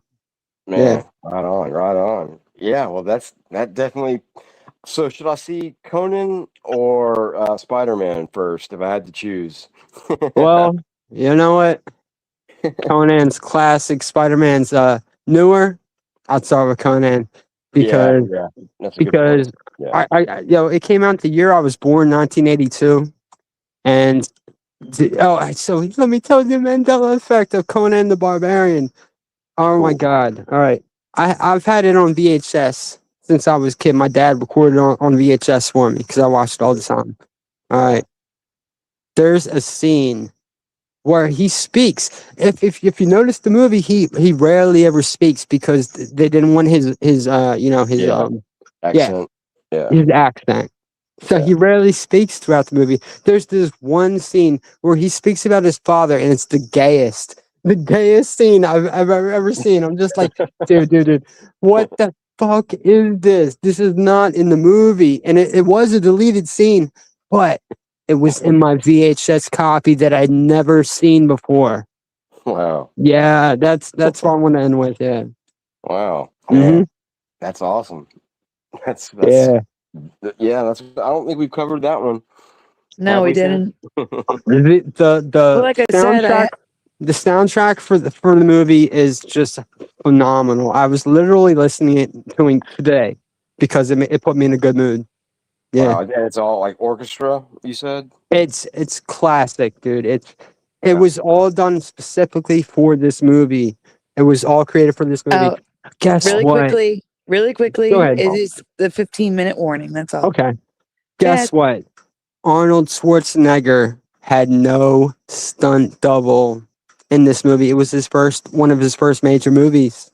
Man, Yeah. right on, right on. Yeah, well, that definitely. So, should I see Conan or Spider-Man first if I had to choose? Well, you know what? Conan's classic, Spider-Man's newer. I'd start with Conan because yeah, that's a good point. Yeah. it came out the year I was born, 1982, and so let me tell you the Mandela effect of Conan the Barbarian. Oh my Cool. god! All right, I've had it on VHS since I was a kid. My dad recorded on VHS for me because I watched it all the time. All right, there's a scene where he speaks. If you notice the movie, he rarely ever speaks because they didn't want his Accent. Yeah. his accent. So he rarely speaks throughout the movie. There's this one scene where he speaks about his father, and it's the gayest scene I've ever seen. I'm just like, dude, what the fuck is this? This is not in the movie, and it was a deleted scene, but it was in my VHS copy that I'd never seen before. Wow. Yeah, that's what I want to end with. Yeah. Wow. Mhm. Man, that's awesome. That's Yeah. That's. I don't think we've covered that one. No, Have we we, Sam? didn't. The Well, like I said, soundtrack, the soundtrack for the movie is just phenomenal. I was literally listening to it today because it put me in a good mood. Yeah. Wow. And it's all like orchestra, you said? It's classic, dude. It was all done specifically for this movie. It was all created for this movie. Oh, Guess really what? quickly, Go ahead. it is the 15-minute warning. That's all. Okay. Guess Dad. what? Arnold Schwarzenegger had no stunt double in this movie. It was one of his first major movies.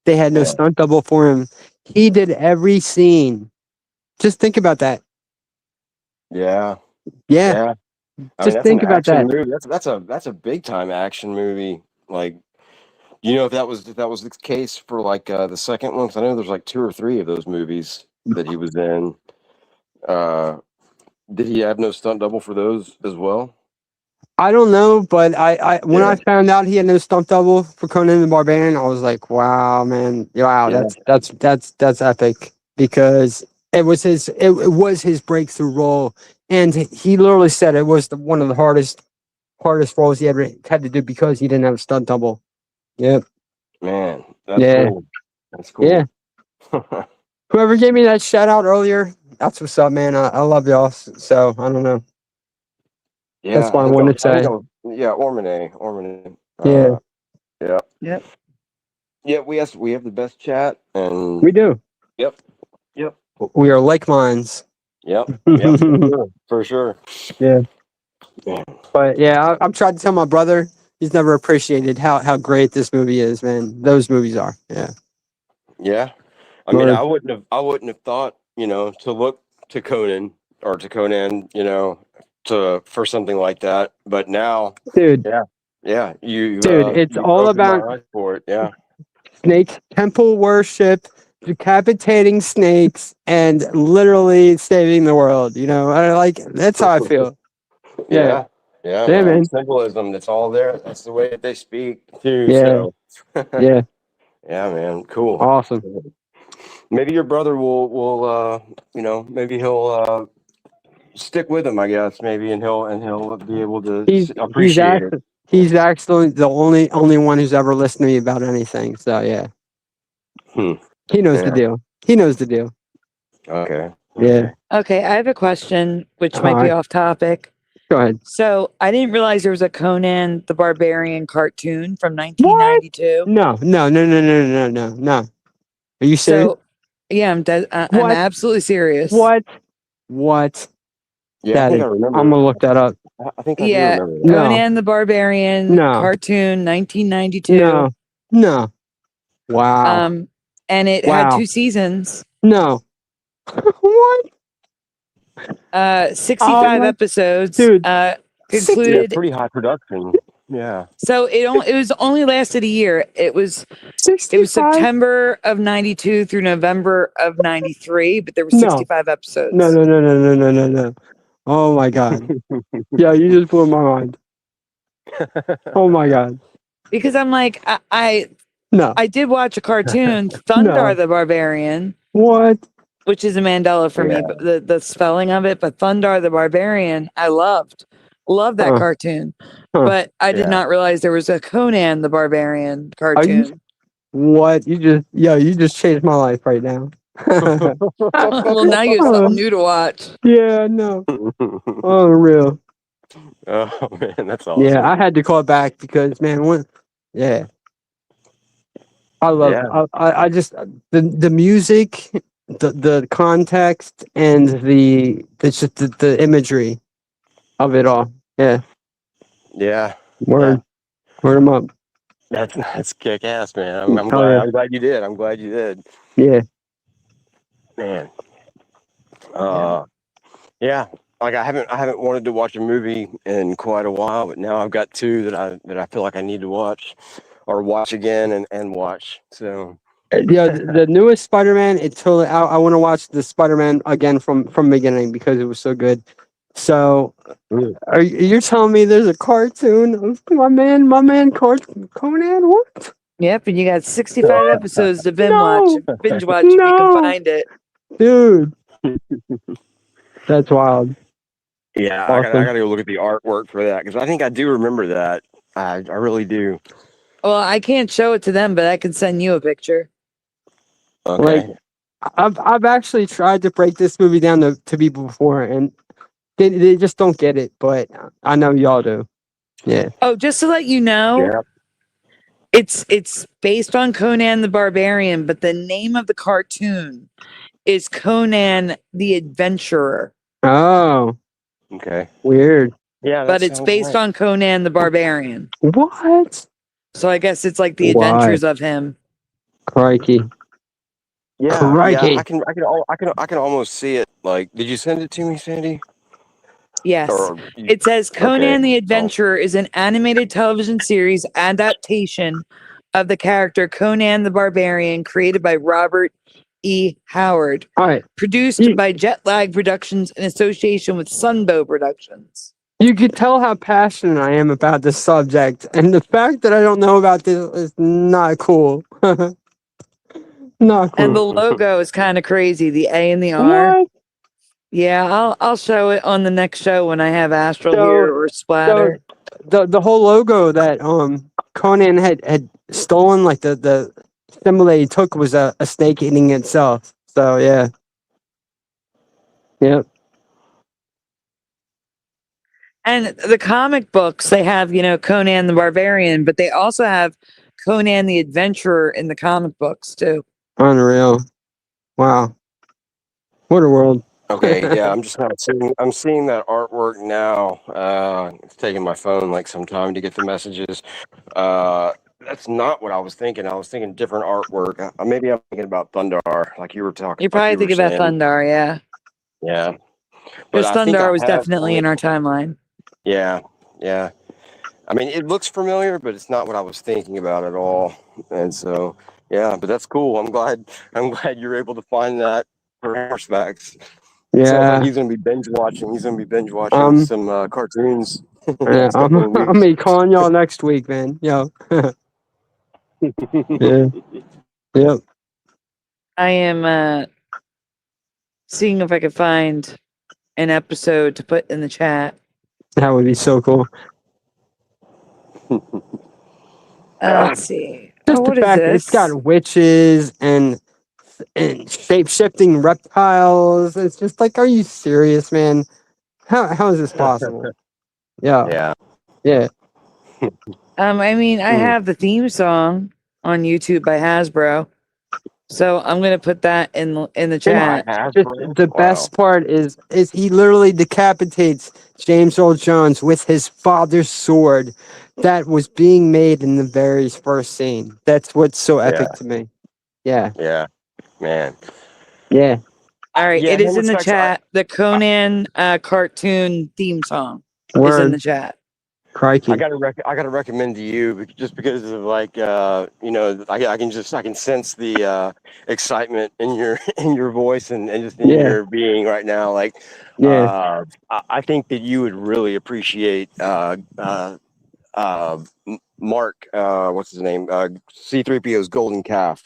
They had no stunt double for him. He did every scene. Just think about that. Yeah. Yeah. Just that's think an about action that. movie. That's a big time action movie. Like, if that was the case for like the second one, 'cause I know there's like 2 or 3 of those movies that he was in. Did he have no stunt double for those as well? I don't know, but when I found out he had no stunt double for Conan the Barbarian, I was like, wow, man. Wow, Yeah. that's epic, because it was his breakthrough role, and he literally said it was one of the hardest roles he ever had to do because he didn't have a stunt double. Yep. Man, that's cool. That's cool. Yeah. Whoever gave me that shout out earlier, that's what's up, man. I love y'all. So I don't know. Yeah, That's what I wanted to say. Ormone. Yeah. Yeah. Yep. Yeah, we have the best chat, and We do. Yep. We are like minds. Yep. For sure. Yeah. But yeah, I'm trying to tell my brother he's never appreciated how great this movie is, man. Those movies are. Yeah. Yeah. I mean, I wouldn't have thought, to look to Conan or to Conan, for something like that. But now, dude. Yeah. You Dude, it's you all opened my about eyes for it. Yeah. snakes, temple worship, decapitating snakes, and literally saving the world. You know, I like that's how I feel. Yeah. Yeah, Yeah, man. man. Symbolism, that's all there. That's the way that they speak too. Yeah. So Yeah. yeah, man. Cool. Awesome. Maybe your brother will maybe he'll stick with him, I guess, maybe, and he'll be able to He's appreciate it. he's actually the only one who's ever listened to me about anything. So yeah. He knows the Yeah. deal. He knows the deal. Okay. Yeah. Okay, I have a question which might be Alright. off topic. Go ahead. So I didn't realize there was a Conan the Barbarian cartoon from 1992. No. Are you serious? So yeah, I'm What? absolutely serious. What? Yeah, I think Daddy, I remember. I'm gonna look that up. I think I Yeah, do remember that. No. Conan the Barbarian No. cartoon 1992. No. Wow. And it had 2 seasons. No. What? 65 episodes. dude. Yeah, Concluded. pretty high production. Yeah. So it was only lasted a year. It was 65? September of 92 through November of 93, but there were No. 65 episodes. No. Oh my god. Yeah, you just blew my mind. Oh my god. Because I'm like, I did watch a cartoon, Thundar the Barbarian. What? Which is a Mandela for me, but the spelling of it. But Thundar the Barbarian, I loved that cartoon. But I did not realize there was a Conan the Barbarian cartoon. What? You just changed my life right now. Well, now you have something new to watch. Yeah, no. Oh, real. Oh man, that's awesome. Yeah, I had to call back because man, I love. Yeah. I just the music, the context, and the imagery of it all. Yeah. Yeah. Word them up. That's kick ass, man. I'm glad you did. I'm glad you did. Yeah. Man. Yeah. Like I haven't wanted to watch a movie in quite a while, but now I've got 2 that I feel like I need to watch or watch again and watch. So Yeah, the newest Spider-Man, I want to watch the Spider-Man again from the beginning because it was so good. So you're telling me there's a cartoon of my man Conan? What? Yep, and you got 65 episodes to binge watch if you can find it. Dude. That's wild. yeah, Awesome. I gotta go look at the artwork for that because I think I do remember that. I really do. Well, I can't show it to them, but I can send you a picture. Okay. Like I've actually tried to break this movie down to people before, and they just don't get it. But I know y'all do. Yeah. Oh, just to let you know, it's based on Conan the Barbarian, but the name of the cartoon is Conan the Adventurer. Oh. Okay. Weird. Yeah, but it's based on Conan the Barbarian. What? So I guess it's like the adventures of him. Crikey. Yeah, Crikey. I can almost see it. Like, did you send it to me, Sandy? Yes. It says Conan the Adventurer is an animated television series adaptation of the character Conan the Barbarian created by Robert E. Howard. All right. Produced by Jetlag Productions in association with Sunbow Productions. You could tell how passionate I am about this subject, and the fact that I don't know about this is not cool. Not cool. And the logo is kind of crazy. The A and the R. What? Yeah, I'll show it on the next show when I have Astral here or Splatter. The whole logo that Conan had stolen, like the symbol that he took was a snake eating itself. So yeah. Yep. And the comic books, they have, Conan the Barbarian, but they also have Conan the Adventurer in the comic books too. Unreal. Wow. What a world. Okay, yeah, I'm seeing that artwork now. It's taking my phone like some time to get the messages. That's not what I was thinking. I was thinking different artwork. Maybe I'm thinking about Thundar, like you were talking. You're probably thinking about Thundar, yeah. Yeah. Because Thundar was definitely in our timeline. Yeah. I mean, it looks familiar, but it's not what I was thinking about at all. And so, Yeah, but that's cool. I'm glad you're able to find that for Horseback's. It sounds like Yeah. he's gonna be binge watching. He's gonna be binge watching Um, some cartoons Yeah, next couple of I'm weeks. gonna be calling y'all next week, man. Yo. Yeah. Yep. I am seeing if I can find an episode to put in the chat. That would be so cool. Let's see. Just the What is fact that this? it's got witches and shape shifting reptiles. It's just like, are you serious, man? How is this possible? Yeah. Yeah. Yeah. I mean, I have the theme song on YouTube by Hasbro, so I'm gonna put that in the chat. Just the best part is he literally decapitates James Earl Jones with his father's sword that was being made in the very first scene. That's what's so epic to me. Yeah. Yeah, man. Yeah. All right, yeah, it is in the Hammer Specs, chat. The Conan cartoon theme song is in Word. the chat. Crikey. I gotta recommend to you just because of like you know, I can sense the excitement in your voice and just in Yeah. your being right now. Like Yeah. I think that you would really appreciate Mark, what's his name? C3PO's Golden Calf.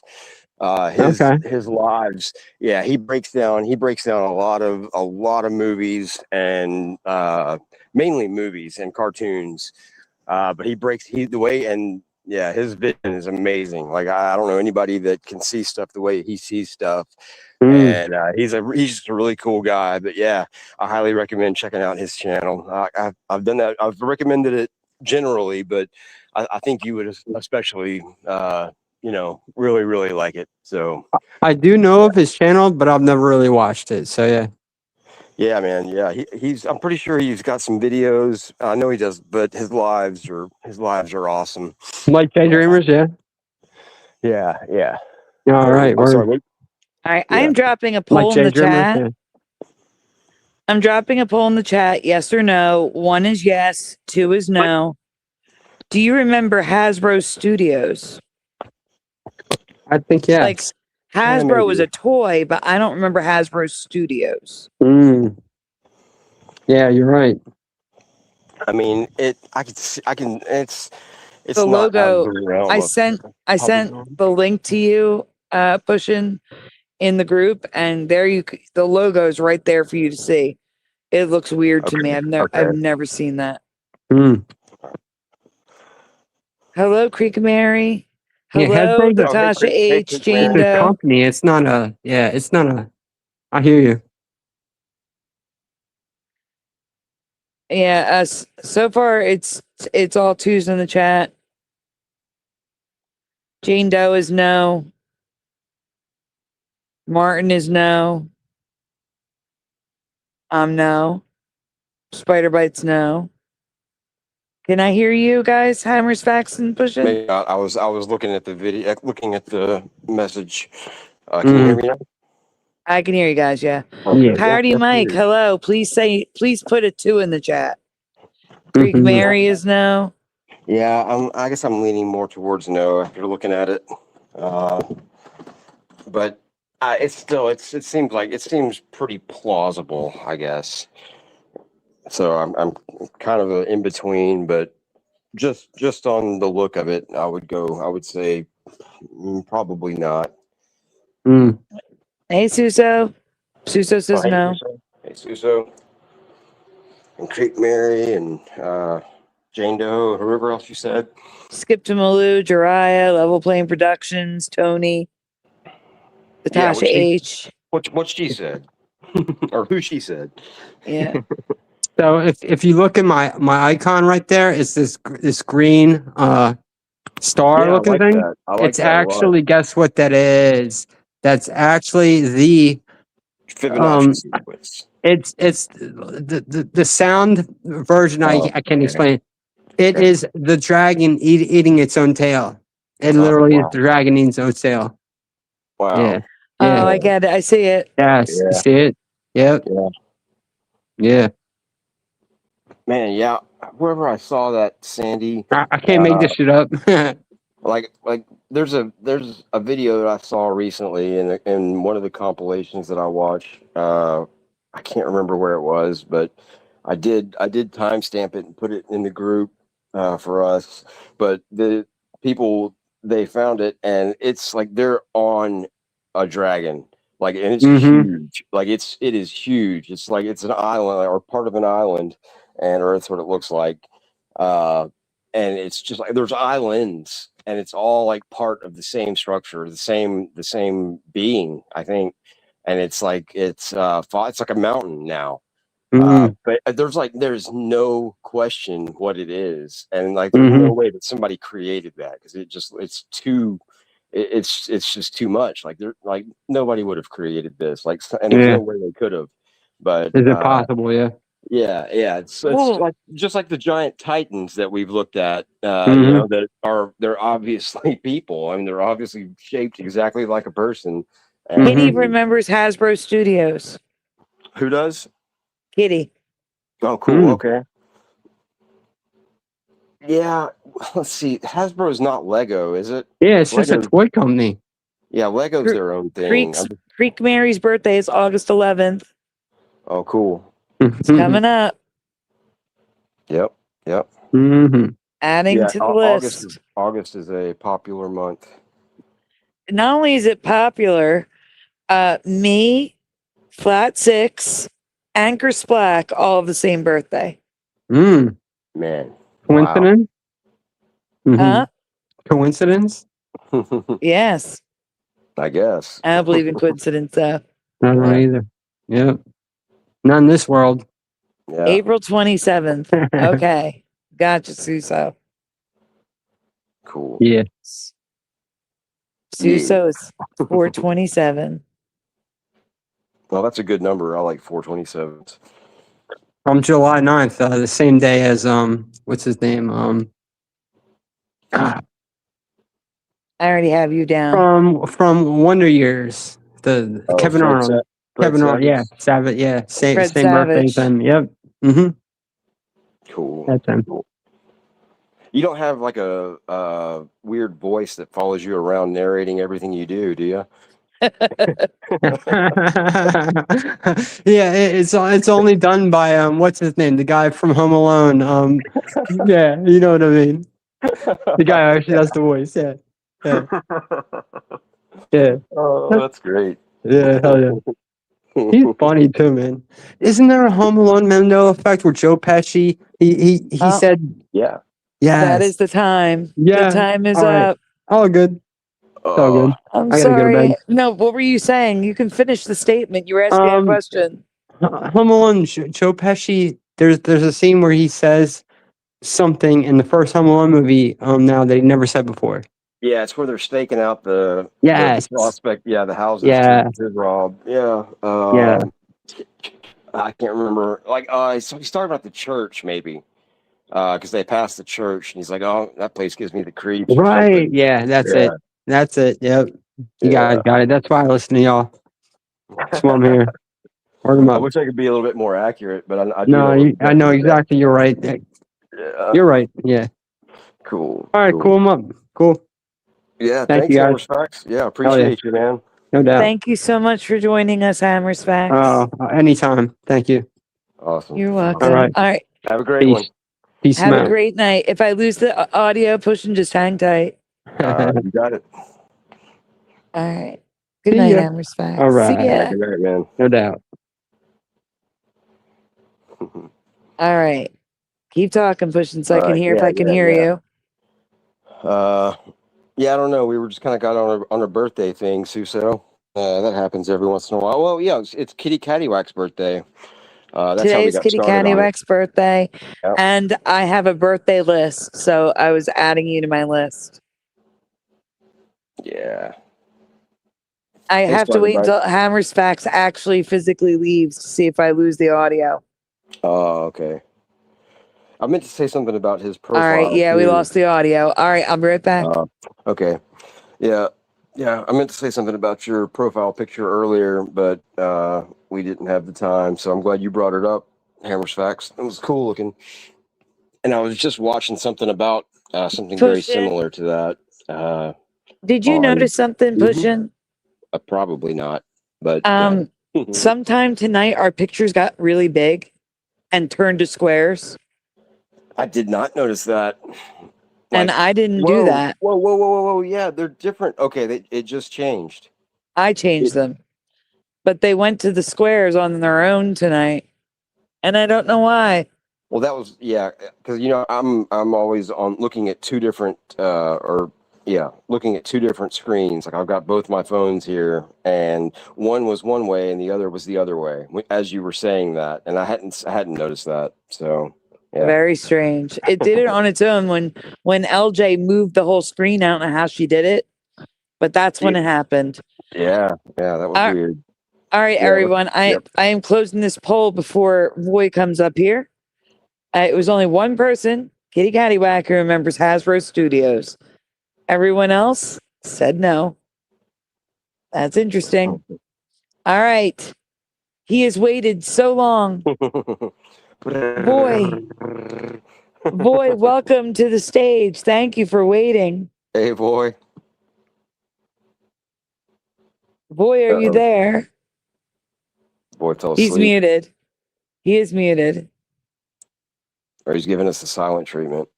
Okay. His lives. Yeah, he breaks down a lot of movies and mainly movies and cartoons. But the way, and yeah, his vision is amazing. Like I don't know anybody that can see stuff the way he sees stuff. Mm. And he's just a really cool guy. But yeah, I highly recommend checking out his channel. I've done that. I've recommended it generally, but I think you would especially you know, really like it. So I do know of his channel, but I've never really watched it. So yeah. yeah, man. Yeah, he's. I'm pretty sure he's got some videos. I know he does, but his lives are awesome. Like Daydreamers, yeah. Yeah. All right. I'm sorry. Word. All right, Yeah. I'm dropping a Like poll in the Daydreamers, chat. yeah. I'm dropping a poll in the chat. Yes or no? 1 is yes. 2 is no. Do you remember Hasbro Studios? I think yes. Like Hasbro maybe. was a toy, but I don't remember Hasbro Studios. Mm. Yeah, you're right. I mean, it. I can. It's The not out of logo. the realm I of sent public. the link to you, Pushin, in the group, and there the logo is right there for you to see. It looks weird to me. I've never seen that. Mm. Hello, Creek Mary. Yeah, Hello, Hasbro's Natasha H. Jane a Doe. company. It's not a. Yeah, it's not a. I hear you. Yeah, so far it's all twos in the chat. Jane Doe is no. Martin is no. No. Spider Bites no. Can I hear you guys? Hammers, facts, and pushing. Maybe I was looking at the video, looking at the message. Can you hear me now? I can hear you guys. Yeah. Yeah. Party Mike. Hello. Please put a 2 in the chat. Creek Mary is no. Yeah, I guess I'm leaning more towards no after looking at it. But it's still it seems pretty plausible, I guess. So I'm kind of in between, but just on the look of it, I would say probably not. Mm. Hey, Suso. Suso says Hey, no. Hey, Suso. And Creek Mary and Jane Doe, whoever else you said. Skip to Malou, Jariah, Level Playing Productions, Tony, Natasha H. What she said, or who she said. Yeah. So if you look at my icon right there, it's this green star looking thing. It's actually, guess what that is? That's actually the Fibonacci sequence. It's the sound version. I can't explain. It is the dragon eating its own tail. It literally is the dragon eating its own tail. Wow. Yeah. Oh, I get it. I see it. Yes. You see it? Yep. Yeah. Man, yeah. Wherever I saw that, Sandy. I can't make this shit up. like there's a video that I saw recently in one of the compilations that I watch. I can't remember where it was, but I did timestamp it and put it in the group for us. But the people, they found it, and it's like they're on a dragon, like, and it's huge. Like it is huge. It's like it's an island or part of an island, or that's what it looks like. And it's just like there's islands, and it's all like part of the same structure, the same being, I think. And it's like it's like a mountain now. But there's no question what it is, and like there's no way that somebody created that, because it's just too much. Like like nobody would have created this. Like, and there's no way they could have. But Is it possible? Yeah. yeah. It's Well- like just like the giant titans that we've looked at. They're obviously people. I mean, they're obviously shaped exactly like a person. And Kitty remembers Hasbro Studios. who does? Kitty. Oh, cool. Okay. Yeah. Let's see. Hasbro's not Lego, is it? Yeah, it's just a Lego's- toy company. Yeah, Lego's their own thing. Creek Mary's birthday is August 11th. Oh, cool. It's coming up. Yep. Adding to the list. August is a popular month. Not only is it popular, me, Flat Six, Anchor Splack, all of the same birthday. Man. Coincidence? Huh? Coincidence? Wow. Yes. I guess. I don't believe in coincidence, though. I don't either. Yep. Not in this world. Yeah. April 27th. Okay. Gotcha, Suso. Cool. Yeah. Suso is 427. Well, that's a good number. I like 427. From July 9th, the same day as what's his name? I already have you down. From Wonder Years. The Kevin Fred Arnold. Kevin Arnold, yeah. Savage, yeah. Same Fred birthday Savage. as him. Yep. Cool. That's him. You don't have like a weird voice that follows you around narrating everything you do you? Yeah, it's only done by what's his name? The guy from Home Alone. Yeah, you know what I mean. The guy who actually does the voice. Yeah. Yeah. Oh, that's great. Yeah, hell yeah. He's funny too, man. Isn't there a Home Alone Mandela effect where Joe Pesci he Oh. said Yeah. That yes. is the time. Yeah. The time is All right. up. Oh, good. It's all good. I'm I gotta go to sorry. bed. No, what were you saying? You can finish the statement. You were asking a question. Home Alone, Joe Pesci. There's a scene where he says something in the first Home Alone movie now that he never said before. Yeah, it's where they're staking out the Yes. prospect. Yeah, the houses. Yeah. To rob. Yeah. Yeah. I can't remember. Like, so he's talking about the church, maybe, because they passed the church, and he's like, "Oh, that place gives me the creeps." or Right. something. Yeah. That's Yeah. it. That's it. Yep. You Yeah. guys got it. That's why I listen to y'all. That's why I'm here. Word 'em I up. wish I could be a little bit more accurate, but I do No, I know exactly. You're right. Yeah. You're right. Yeah. Cool. All right. Cool 'em up. Cool. Yeah. Thank Thanks, you, guys. Hammer Stacks. Yeah, appreciate you, man. No doubt. Thank you so much for joining us, Hammers Facts. Oh, anytime. Thank you. Awesome. You're welcome. All right. All right. Have a great Peace. one. Peace Have a out. great night. If I lose the audio, push and just hang tight. You got it. All right. Good See night, ya. Hammers Facts. All right. See ya. Good night, man. No doubt. All right. Keep talking, pushing, so I All can right. hear if Yeah, I can yeah, hear yeah. you. Yeah, I don't know. We were just kind of got on a birthday thing, Suso. That happens every once in a while. Well, yeah, it's Kitty Cattywack's birthday. That's how we Today's got Kitty started on it. Cattywack's birthday, Yep. and I have a birthday list, so I was adding you to my list. Yeah. I Thanks, have to wait everybody. until Hammers Facts actually physically leaves to see if I lose the audio. Oh, okay. I meant to say something about his All profile. right. Yeah, we too. lost the audio. All right. I'll be right back. Okay. Yeah. I meant to say something about your profile picture earlier, but we didn't have the time. So I'm glad you brought it up, Hammers Facts. It was cool looking. And I was just watching something about something very Push it. similar to that. Did you on- notice something Mhm. pushing? Probably not, but Sometime tonight our pictures got really big and turned to squares, I did not notice that. and Like, I didn't do that. Whoa! Yeah, they're different. Okay, it just changed. I changed them, but they went to the squares on their own tonight, and I don't know why. Well, that was because I'm always on looking at two different looking at two different screens. Like I've got both my phones here, and one was one way and the other was the other way. As you were saying that, and I hadn't noticed that. So yeah, Very strange. It did it on its own when LJ moved the whole screen. I don't know how she did it, but that's when it happened. yeah, that was weird. All right, Yeah, everyone. I am closing this poll before Roy comes up here. It was only one person, Kitty Cattywhack, who remembers Hasbro Studios. Everyone else said no. That's interesting. All right. He has waited so long. Boy, welcome to the stage. Thank you for waiting. Hey, boy. Boy, are you there? Boy fell asleep. He's muted. He is muted. Or he's giving us the silent treatment.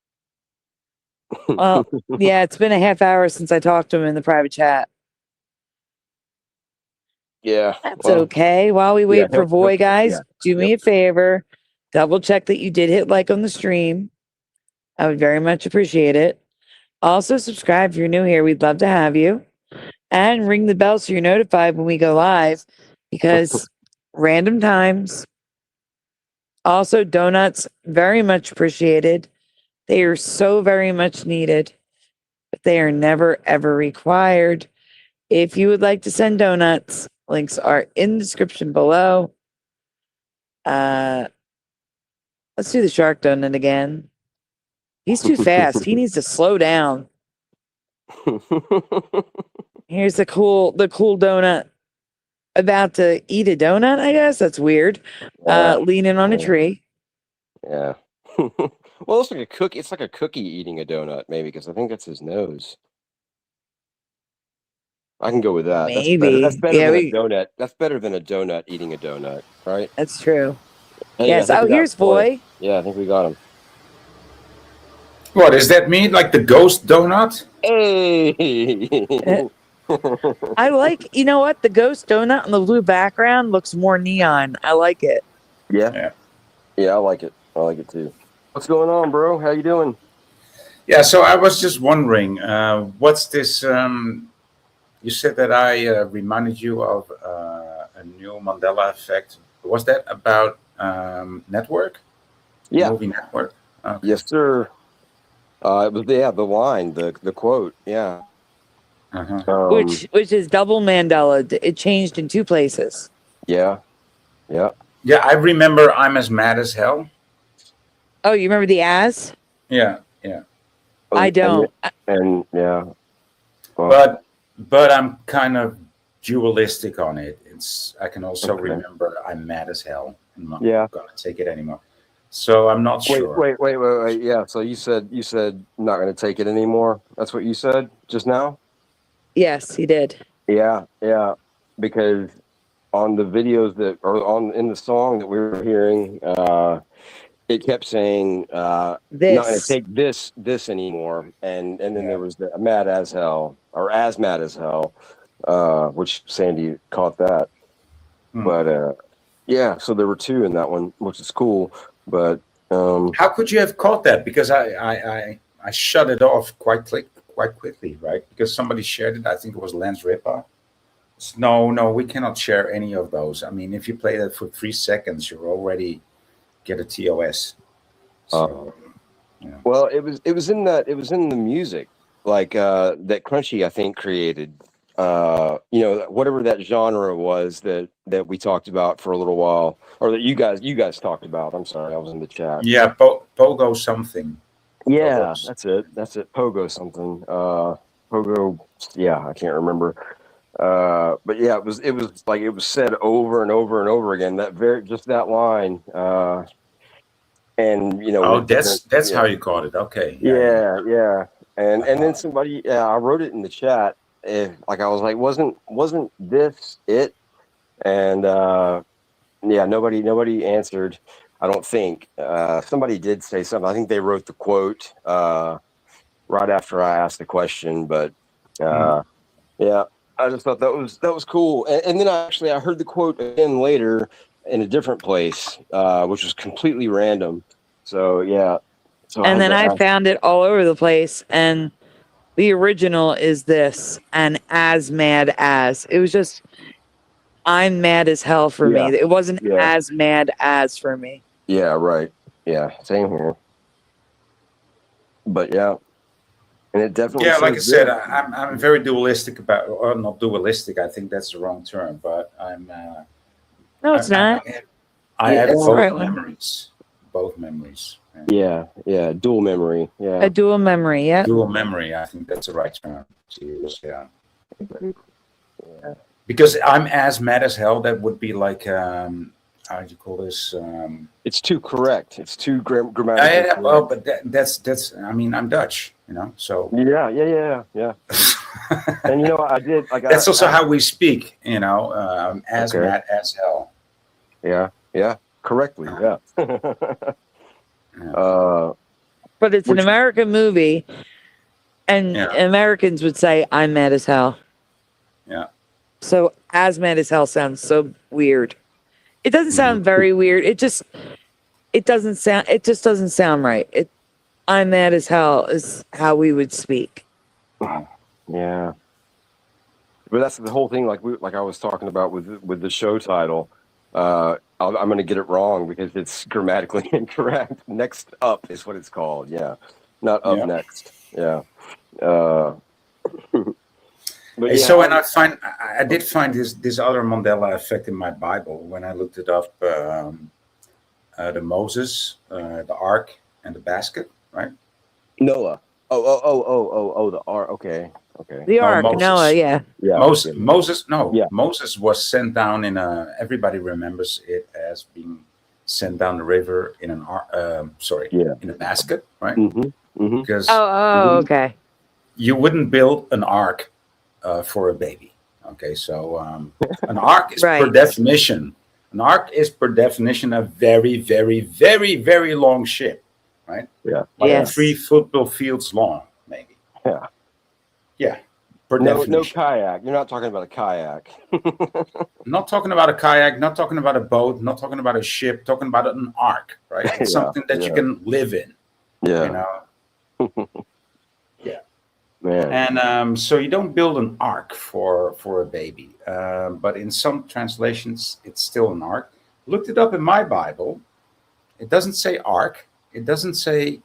Well, yeah, it's been a half hour since I talked to him in the private chat. Yeah. That's okay. While we wait for Voy, guys, do me a favor. Double check that you did hit like on the stream. I would very much appreciate it. Also, subscribe if you're new here. We'd love to have you. And ring the bell so you're notified when we go live, because random times. Also, donuts, very much appreciated. They are so very much needed, but they are never, ever required. If you would like to send donuts, links are in the description below. Let's do the shark donut again. He's too fast. He needs to slow down. Here's the cool donut. About to eat a donut, I guess. That's weird. Leaning on a tree. Yeah. Well, it's like a cookie. It's like a cookie eating a donut, maybe, because I think that's his nose. I can go with that. Maybe. That's better than a donut. That's better than a donut eating a donut, right? That's true. Hey, yes. Oh, here's Boy. Yeah, I think we got him. What does that mean? Like the ghost donut? Hey. I like, you know what? The ghost donut on the blue background looks more neon. I like it. Yeah, I like it. I like it too. What's going on, bro? How you doing? Yeah, so I was just wondering, what's this? You said that I reminded you of a new Mandela Effect. Was that about network? Yeah. Movie network? Okay. Yes, sir. It was the line, the quote. Yeah. Uh-huh. Which is double Mandela. It changed in two places. Yeah. Yeah, I remember I'm as mad as hell. Oh, you remember the as? Yeah. I don't. And yeah. Well, but I'm kind of dualistic on it. I can also remember I'm mad as hell. I'm not gonna take it anymore. So I'm not sure. Wait. Yeah. So you said not going to take it anymore. That's what you said just now. Yes, he did. Yeah. Because on the videos that are in the song that we were hearing, it kept saying not going to take this anymore, and then there was the mad as hell or as mad as hell, which Sandy caught that. But so there were two in that one, which is cool. But how could you have caught that? Because I shut it off quite quickly, right? Because somebody shared it. I think it was Lance Ripa. No, we cannot share any of those. I mean, if you play that for 3 seconds, you already get a TOS. So, well, it was in the music, like that Crunchy, I think, created. Whatever that genre was that we talked about for a little while, or that you guys talked about. I'm sorry, I was in the chat. Yeah, Pogo something. Yeah, that's it. Pogo something. Pogo. Yeah, I can't remember. But yeah, it was like it was said over and over and over again. That line. And that's how you caught it. Okay. Yeah. And then somebody, I wrote it in the chat. Like I was like, wasn't this it? And nobody answered. I don't think. Somebody did say something. I think they wrote the quote right after I asked the question. But yeah, I just thought that was cool. And then I heard the quote again later in a different place, which was completely random. So yeah. So And then I found it all over the place, and the original is this, and as mad as. It was just, I'm mad as hell for me. It wasn't as mad as for me. Yeah, right. Yeah, same here. But yeah, and it definitely. Yeah, like I said, I'm very dualistic about, or not dualistic. I think that's the wrong term, but I'm. No, it's not. I have It's the both right one. memories. Both memories. Yeah, dual memory. Yeah, A dual memory. Yeah. Dual memory. I think that's the right term. Yeah. Because I'm as mad as hell. That would be like, how do you call this? It's too correct. It's too grammatically. Well, but that's. I mean, I'm Dutch, so. Yeah. And I did. That's also how we speak. As mad as hell. Yeah. Correctly. Yeah. But it's an American movie, and Americans would say, I'm mad as hell. Yeah. So as mad as hell sounds so weird. It doesn't sound very weird. It just doesn't sound right. I'm mad as hell is how we would speak. Yeah. But that's the whole thing. Like I was talking about with the show title. I'm going to get it wrong because it's grammatically incorrect. Next Up is what it's called. Yeah. Not Up Next. Yeah. But So, and I did find this other Mandela effect in my Bible when I looked it up. The Moses, the Ark, and the basket, right? Noah. Oh, the Ark. Okay. The Ark, Noah, yeah. Moses, no. Yeah. Moses was sent down everybody remembers it as being sent down the river in in a basket, right? Mm-hmm. Because okay. You wouldn't build an ark for a baby. Okay, so an ark is per definition. An ark is per definition a very, very, very, very long ship, right? Yeah. Like 3 football fields long, maybe. Yeah. Yeah. Per definition. No kayak. You're not talking about a kayak. Not talking about a kayak, not talking about a boat, not talking about a ship, talking about an ark, right? It's something that you can live in. Yeah. Yeah. Man. And so you don't build an ark for a baby. But in some translations, it's still an ark. Looked it up in my Bible. It doesn't say ark. It doesn't say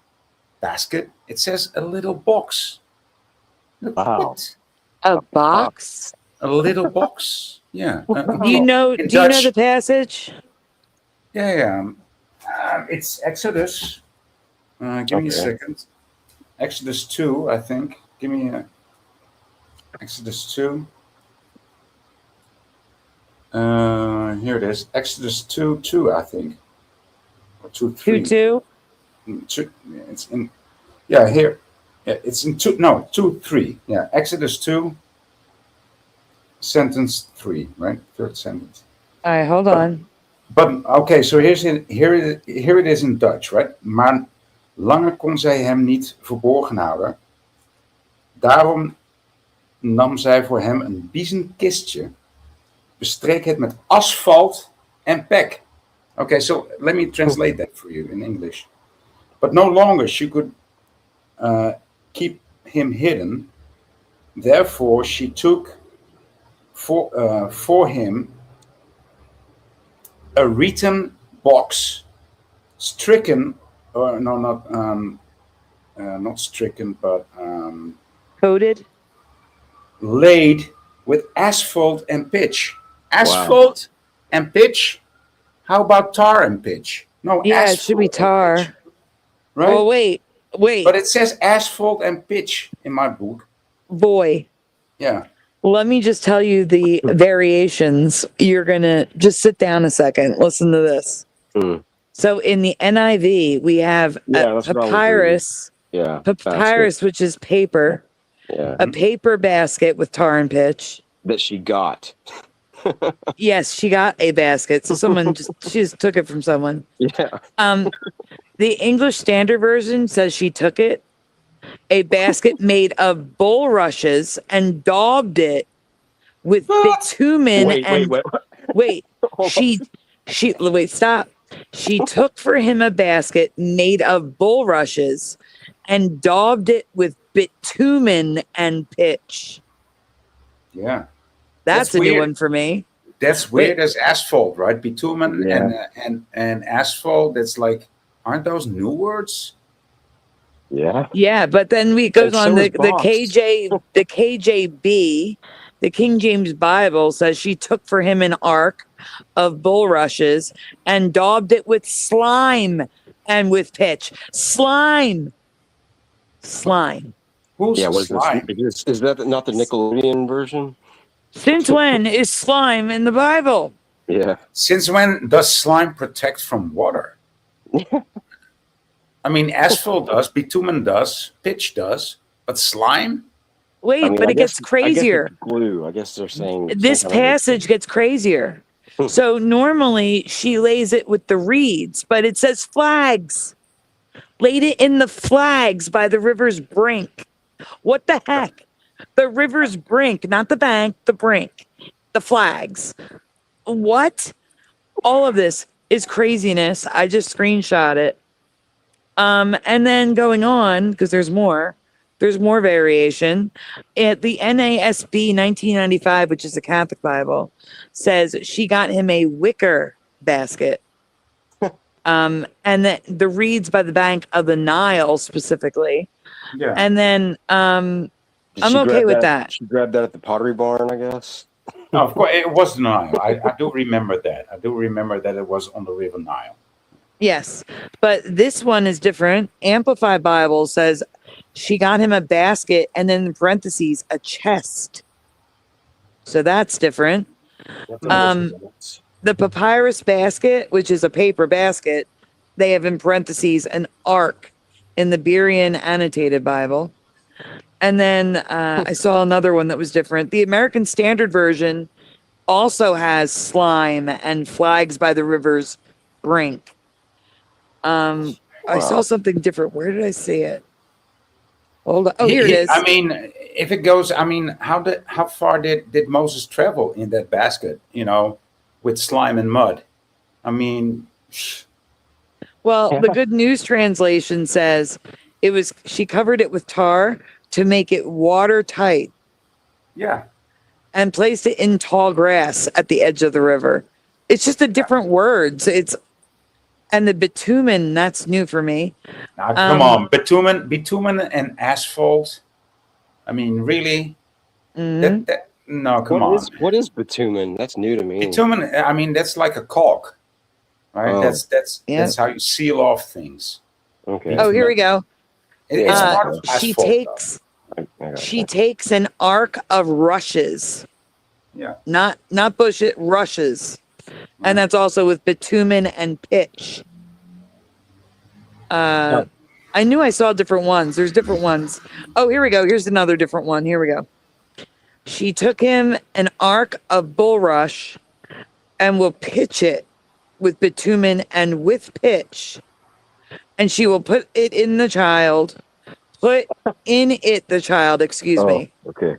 basket. It says a little box. Wow. A box? A little box. Yeah. Do you know the passage? Yeah. It's Exodus. Give me a second. Exodus 2, I think. Give me Exodus 2. Here it is. Exodus 2, I think. Or 2, 3. 2. It's in. Yeah, here. Yeah, it's in 2, 3. Yeah, Exodus 2, sentence 3, right? Third sentence. All right, hold on. But okay, so here it is in Dutch, right? Maar langer kon zij hem niet verborgen houden. Daarom nam zij voor hem een biezenkistje, bestreek het met asfalt en pek. Okay, so let me translate that for you in English. But no longer she could keep him hidden. Therefore, she took for him a written box, stricken, or no, not stricken, but Coated, laid with asphalt and pitch. Asphalt and pitch. How about tar and pitch? No, yeah, it should be tar. Pitch, right? Well, wait. But it says asphalt and pitch in my book. Boy. Yeah. Let me just tell you the variations. You're going to just sit down a second. Listen to this. So in the NIV, we have a papyrus Yeah. Papyrus, which is paper. Yeah. A paper basket with tar and pitch. That she got. Yes, she got a basket. So she just took it from someone. Yeah. The English Standard Version says she took it, a basket made of bulrushes, and daubed it with bitumen wait, stop. She took for him a basket made of bulrushes and daubed it with bitumen and pitch. Yeah. That's a new one for me. That's weird as asphalt, right? Bitumen Yeah. and asphalt. That's like, aren't those new words? Yeah. Yeah, but then it goes And on so the is box. KJB, the King James Bible says she took for him an ark of bulrushes and daubed it with slime and with pitch. Slime. Who's Yeah. What is slime? this? Is that not the Nickelodeon version? Since when is slime in the Bible? Yeah. Since when does slime protect from water? I mean, asphalt does, bitumen does, pitch does, but slime? Wait, I mean, but I it gets guess- crazier. I guess it's glue. I guess they're saying This some kind of- passage gets crazier. So normally she lays it with the reeds, but it says flags. Laid it in the flags by the river's brink. What the heck? The river's brink, not the bank, the brink. The flags. What? All of this is craziness. I just screenshot it. And then going on, because there's more variation. At the NASB 1995, which is the Catholic Bible, says she got him a wicker basket. And the reeds by the bank of the Nile specifically. Yeah. And then Did I'm she okay grab with that. She grabbed that at the Pottery Barn, I guess. No, of course, it was the Nile. I do remember that. I do remember that it was on the River Nile. Yes, but this one is different. Amplified Bible says she got him a basket and then in parentheses a chest. So that's different. The papyrus basket, which is a paper basket, they have in parentheses an ark in the Berean Annotated Bible. And then I saw another one that was different. The American Standard Version also has slime and flags by the river's brink. I saw something different. Where did I see it? Hold on. Oh, here it is. I mean, if it goes, I mean, how far did Moses travel in that basket, with slime and mud? I mean, Well, the Good News translation says she covered it with tar to make it watertight yeah. and placed it in tall grass at the edge of the river. It's just a different words. And the bitumen, that's new for me. Now, come on, bitumen and asphalt. I mean, really? Mhm. No, come on. What is bitumen? That's new to me. Bitumen, I mean, that's like a caulk, right? Oh. That's how you seal off things. Okay. Oh, here we go. It's part of She asphalt, takes I got she that. takes an ark of rushes. Yeah. Not bushes, rushes. And that's also with bitumen and pitch. I knew I saw different ones. There's different ones. Oh, here we go. Here's another different one. Here we go. She took him an ark of bulrush and will pitch it with bitumen and with pitch. And she will put it in the child. Excuse me. Okay.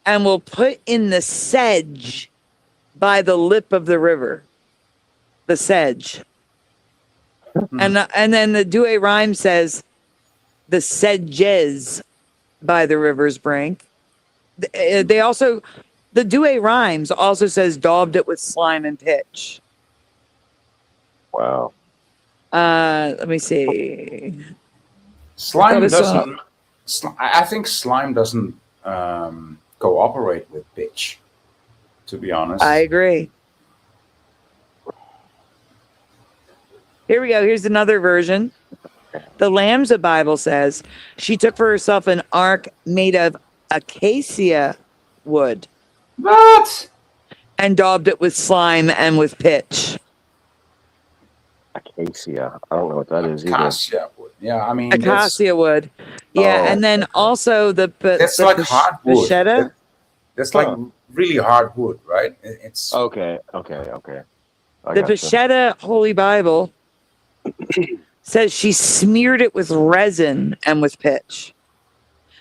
And will put in the sedge by the lip of the river. The sedge. And then the Douay Rhyme says the sedges by the river's brink. They also, the Douay Rhymes also says daubed it with slime and pitch. Wow. Let me see. Slime I doesn't. I think slime doesn't cooperate with pitch. To be honest, I agree. Here we go. Here's another version. The Lambsa Bible says she took for herself an ark made of acacia wood What? and daubed it with slime and with pitch. Acacia. I don't know what that is either. Acacia wood. Yeah, I mean that's Acacia wood. Yeah, Oh, and then also the like hardwood. Vachetta. That's like Huh. really hard wood, right? It's okay. I The gotcha. Vachetta Holy Bible says she smeared it with resin and with pitch.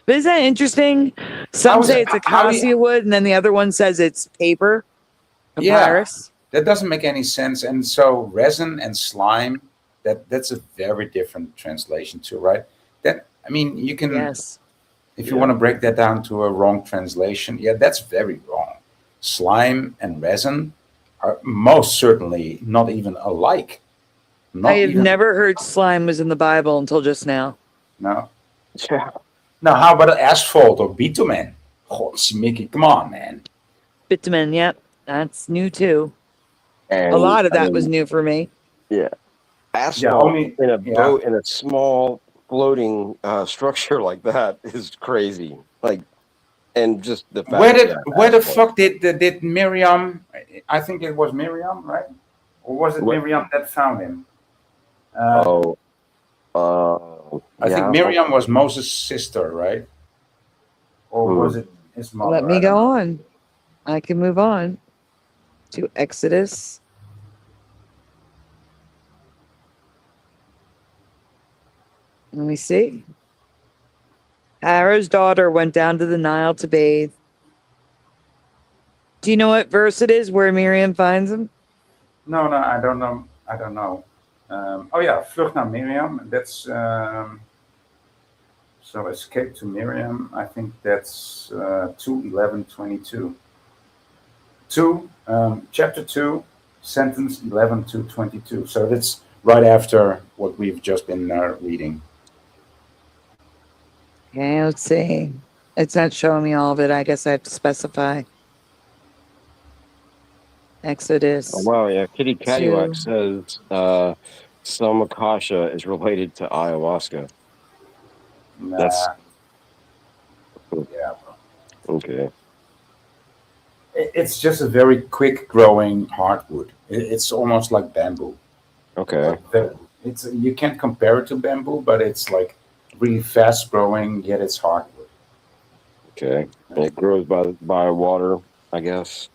But isn't that interesting? Some How's say it- it's how- acacia wood, and then the other one says it's paper, papyrus. that doesn't make any sense. And so resin and slime, that's a very different translation too, right? That I mean, you can Yes. if you want to break that down to a wrong translation, yeah, that's very wrong. Slime and resin are most certainly not even alike. I have never heard slime was in the Bible until just now. No. Yeah. Now, how about asphalt or bitumen? Mickey, come on, man. Bitumen, yep. That's new too. And A lot of I that mean, was new for me. Yeah. Asphalt only- in a yeah. boat in a small floating structure like that is crazy. Like, and just the fact Where the asphalt. fuck did Miriam? I think it was Miriam, right? Or was it What? Miriam that found him? I think Miriam was Moses' sister, right? Or was it his mother? Let me I don't go know. on. I can move on to Exodus. Let me see. Pharaoh's daughter went down to the Nile to bathe. Do you know what verse it is where Miriam finds him? No, I don't know. Oh yeah, vlucht naar Miriam. That's so escape to Miriam. I think that's 2:11:22. Chapter 2, sentence 11 to 22. So that's right after what we've just been reading. Okay, let's see. It's not showing me all of it. I guess I have to specify. Exodus. Oh, wow, yeah. Kitty Caddywhack Two. says Selma Kasha is related to ayahuasca. Nah. That's- Yeah. Okay. It's just a very quick growing hardwood. It's almost like bamboo. Okay. It's you can't compare it to bamboo, but it's like really fast growing, yet it's hardwood. Okay. And it grows by water, I guess.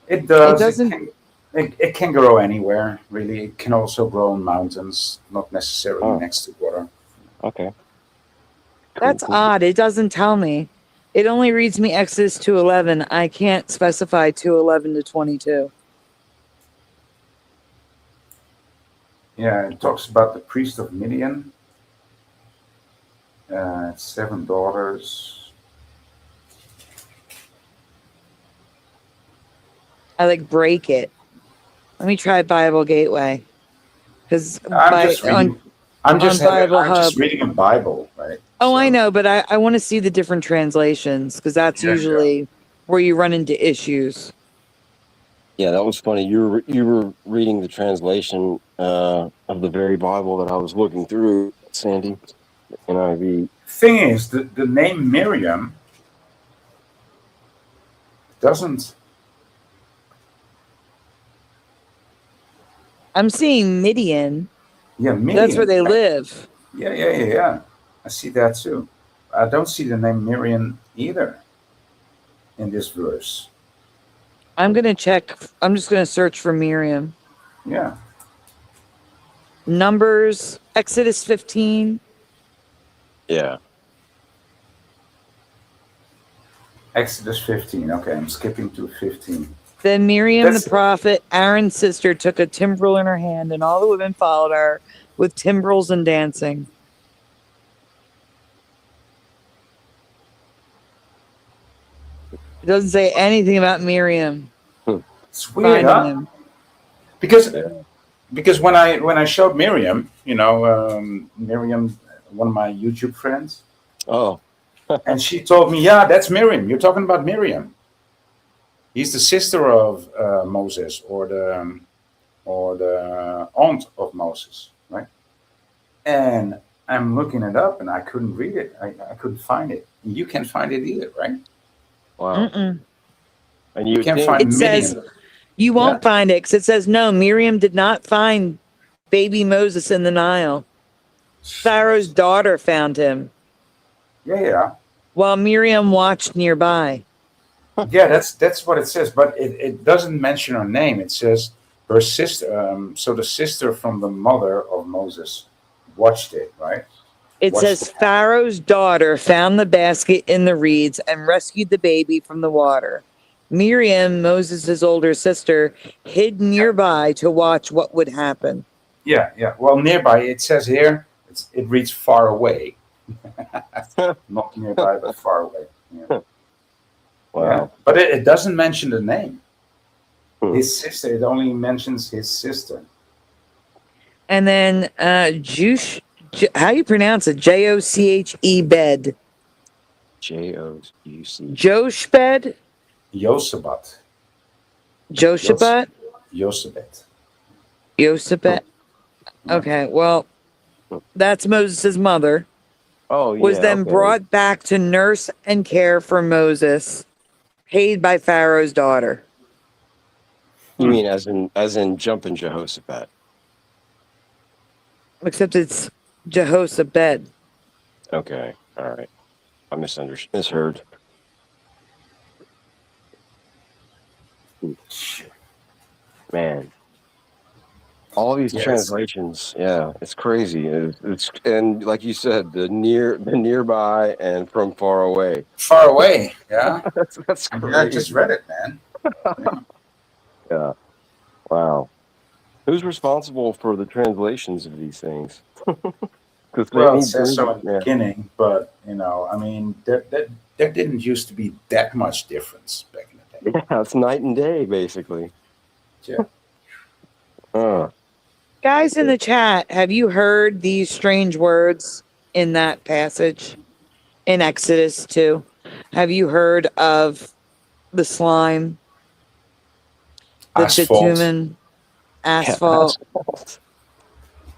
It does. It doesn't- It can grow anywhere, really. It can also grow in mountains, not necessarily next to water. Okay. That's odd. It doesn't tell me. It only reads me Exodus 2:11. I can't specify 2:11 to 22. Yeah, it talks about the priest of Midian. 7 daughters. I like break it. Let me try Bible Gateway. Because I'm just Bible Hub. reading a Bible, right? Oh, So- I know, but I want to see the different translations because that's Yeah, usually where you run into issues. Yeah, that was funny. You were reading the translation of the very Bible that I was looking through, Sandy. NIV. Thing is, the name Miriam doesn't. I'm seeing Midian. Yeah, Midian. That's where they live. Yeah. I see that too. I don't see the name Miriam either in this verse. I'm going to check. I'm just going to search for Miriam. Yeah. Numbers, Exodus 15. Yeah. Exodus 15. Okay, I'm skipping to 15. Then Miriam That's- the prophet, Aaron's sister, took a timbrel in her hand, and all the women followed her with timbrels and dancing. It doesn't say anything about Miriam It's weird, finding huh? him. Because when I showed Miriam, Miriam, one of my YouTube friends, Oh. and she told me, "Yeah, that's Miriam. You're talking about Miriam. He's the sister of Moses, or the aunt of Moses, right?" And I'm looking it up, and I couldn't read it. I couldn't find it. You can't find it either, right? Wow. Mm-mm. And You can't think- find It says- Midian. You won't find it because it says, no, Miriam did not find baby Moses in the Nile. Pharaoh's daughter found him Yeah. while Miriam watched nearby. Yeah, that's what it says, but it doesn't mention her name. It says her sister. So the sister from the mother of Moses watched it, right? It Watched says it. Pharaoh's daughter found the basket in the reeds and rescued the baby from the water. Miriam, Moses' older sister, hid nearby to watch what would happen. Yeah. Well, nearby, it says here, it reads far away. Not nearby, but far away. Yeah. Wow. Yeah. But it doesn't mention the name. Hmm. His sister, it only mentions his sister. And then how you pronounce it? Joche bed. Jouc. Joshbed? Josabat. Joshabet? Josabet. Josabet. Okay, well, that's Moses' mother. Oh, yeah. Was then okay. brought back to nurse and care for Moses, paid by Pharaoh's daughter. You mean as in jumping Jehoshaphat? Except it's Jehoshaphat. Okay. All right. I misheard. Man. All these Yes. translations, yeah, it's crazy. It's and like you said, the nearby and from far away. Far away, yeah. That's Yeah, crazy. I just read it, man. Yeah. Wow. Who's responsible for the translations of these things? Well, it says so in the beginning, but I mean, there didn't used to be that much difference back in the day. Yeah, it's night and day, basically. Yeah. Guys in the chat, have you heard these strange words in that passage in Exodus 2? Have you heard of the slime, the Asphalt. bitumen, asphalt? Yeah, asphalt.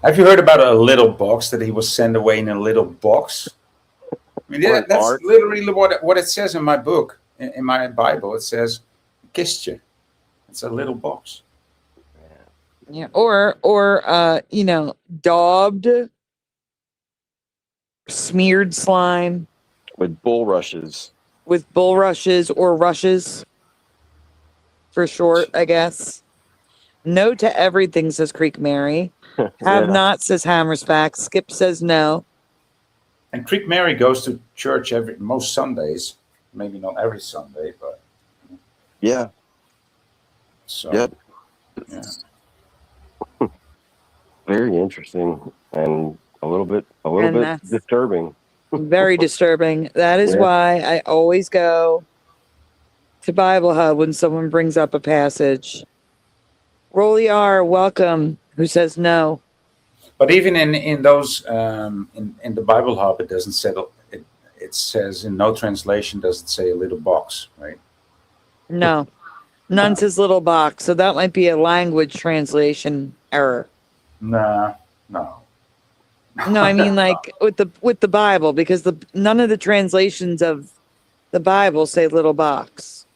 Have you heard about a little box that he was sent away in a little box? I mean, Or an that's ark. literally what it says in my book, in my Bible. It says, "Kistje." It's a little box. Yeah, or daubed, smeared slime With bulrushes. with bulrushes or rushes for short, I guess. No to everything, says Creek Mary. Have Yeah. not, says Hammersback. Skip says no. And Creek Mary goes to church most Sundays. Maybe not every Sunday, but Yeah. so Yep. yeah. Very interesting and a little bit And that's- disturbing. Very disturbing. That is Yeah. why I always go to Bible Hub when someone brings up a passage. Rolly R, welcome, who says no. But even in those in the Bible Hub, it doesn't say it. It says in no translation does it say a little box, right? No. None says little box. So that might be a language translation error. No. No, I mean like with the Bible, because none of the translations of the Bible say little box.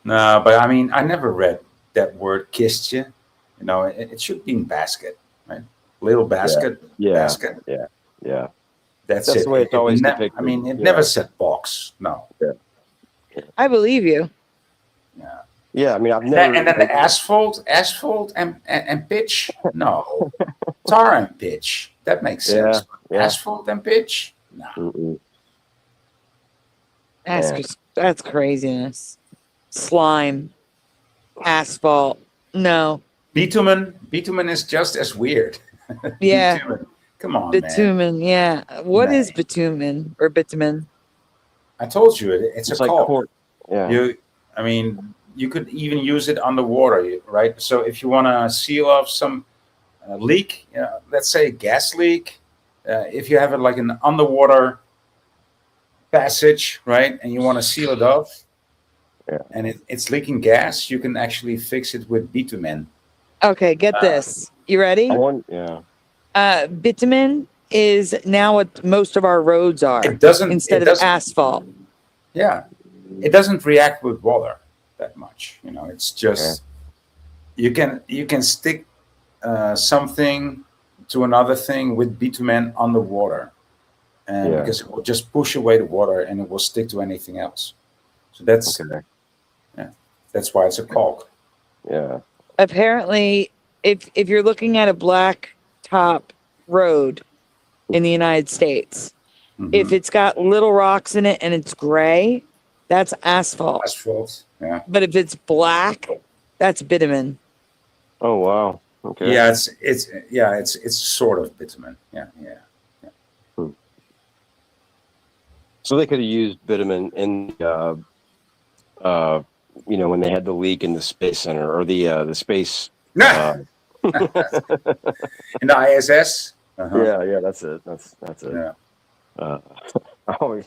No, but I mean, I never read that word kistje. It should be in basket, right? Little basket, Yeah. basket. Yeah. That's That's it. the way it's always depicted. I mean, it Yeah. never said box. No. I believe you. Yeah. Yeah, I mean, I've never. And then the asphalt and pitch. No, tar and pitch. That makes sense. Yeah. Asphalt and pitch. No. Mm-mm. That's craziness. Slime, asphalt. No. Bitumen is just as weird. Yeah. Bitumen. Come on, man. Bitumen. Yeah. What is Man. bitumen or bitumen? I told you it's a like caulk. cork. Yeah. You could even use it underwater, right? So if you want to seal off some leak, let's say a gas leak, if you have it like an underwater passage, right, and you want to seal it off, and it's leaking gas, you can actually fix it with bitumen. Okay, get this. You ready? Bitumen is now what most of our roads are. Instead of asphalt. Yeah, it doesn't react with water that much. It's just you can stick something to another thing with bitumen underwater, and Yeah. because it will just push away the water and it will stick to anything else. So that's Okay. that's why it's a caulk. Yeah. Apparently, if you're looking at a black top road in the United States, if Mhm. it's got little rocks in it and it's gray, that's asphalt. Asphalt. Yeah. But if it's black, that's bitumen. Oh wow. Okay. Yeah, it's sort of bitumen. Yeah. So they could have used bitumen in when they had the leak in the space center or the space. Nah. In the ISS. Uh-huh. Yeah, that's it. That's it. Yeah. Oh, man.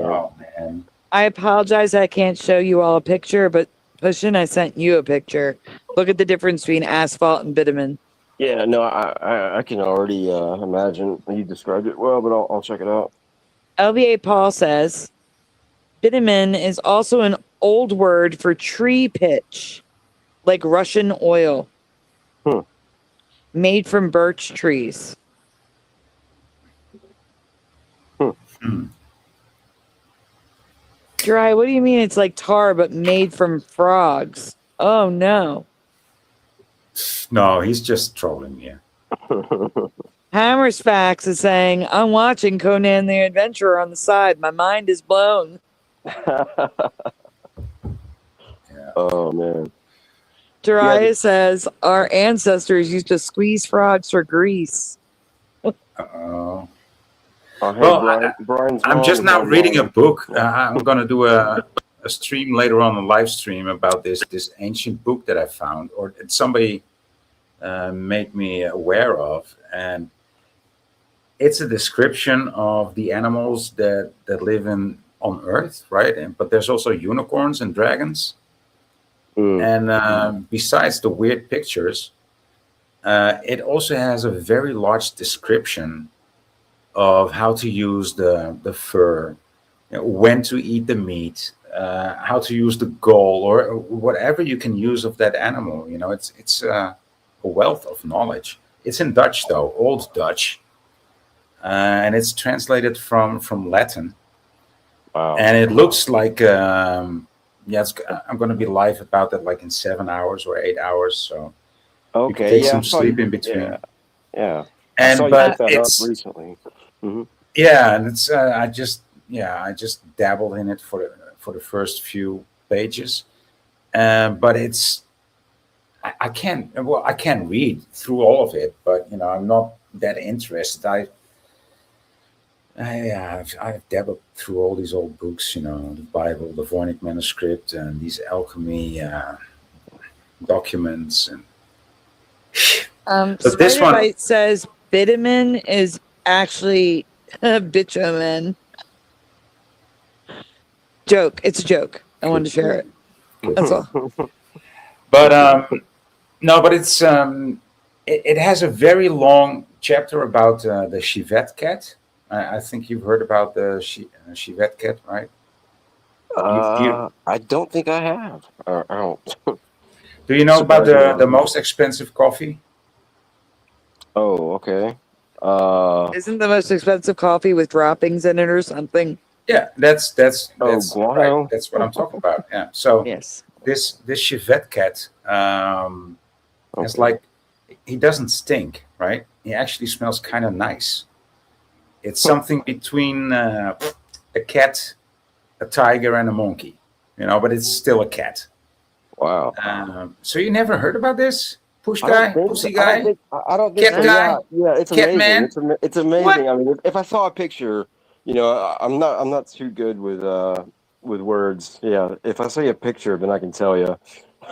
Oh man. I apologize I can't show you all a picture, but Pushin, I sent you a picture. Look at the difference between asphalt and bitumen. Yeah, no, I can already imagine. You described it well, but I'll check it out. LVA Paul says bitumen is also an old word for tree pitch, like Russian oil, made from birch trees. Dry, what do you mean it's like tar but made from frogs? Oh no. No, he's just trolling you. Hammer's Facts is saying, I'm watching Conan the Adventurer on the side. My mind is blown. Oh man. Jiraiya says, our ancestors used to squeeze frogs for grease. Uh-oh. Oh, hey, Well, Brian's I'm mom just is now online. reading a book. I'm going to do a stream later on, a live stream about this ancient book that I found, or somebody made me aware of, and it's a description of the animals that live on Earth, right? But there's also unicorns and dragons, and besides the weird pictures, it also has a very large description of how to use the fur, when to eat the meat, how to use the gall, or whatever you can use of that animal. It's a wealth of knowledge. It's in Dutch though, Old Dutch, and it's translated from Latin. Wow. And it looks like I'm going to be live about that like in 7 hours or 8 hours. So you can take some sleep in between. Yeah. And but it's recently. Mm-hmm. Yeah, and it's I just dabbled in it for the first few pages, but it's I can't read through all of it, but I'm not that interested. I've dabbled through all these old books, the Bible, the Voynich manuscript, and these alchemy documents, and but this one Spider-Bite says bitumen is actually bitumen. Joke. It's a joke. I wanted to share it. That's all. But no, but it's it has a very long chapter about the civet cat. I think you've heard about the civet cat, right? I don't think I have. I don't. Do you know about the most expensive coffee? Oh, okay. Isn't the most expensive coffee with droppings in it or something? Yeah, that's guano. right. That's what I'm talking about. Yeah. So Yes. this civet cat is like, he doesn't stink, right? He actually smells kind of nice. It's something between a cat, a tiger, and a monkey, but it's still a cat. Wow. So you never heard about this? Push guy, pussy guy, I don't think cat so. guy, Yeah, it's cat amazing. man. It's amazing. What? I mean, if I saw a picture, I'm not too good with words. Yeah, if I see a picture, then I can tell you.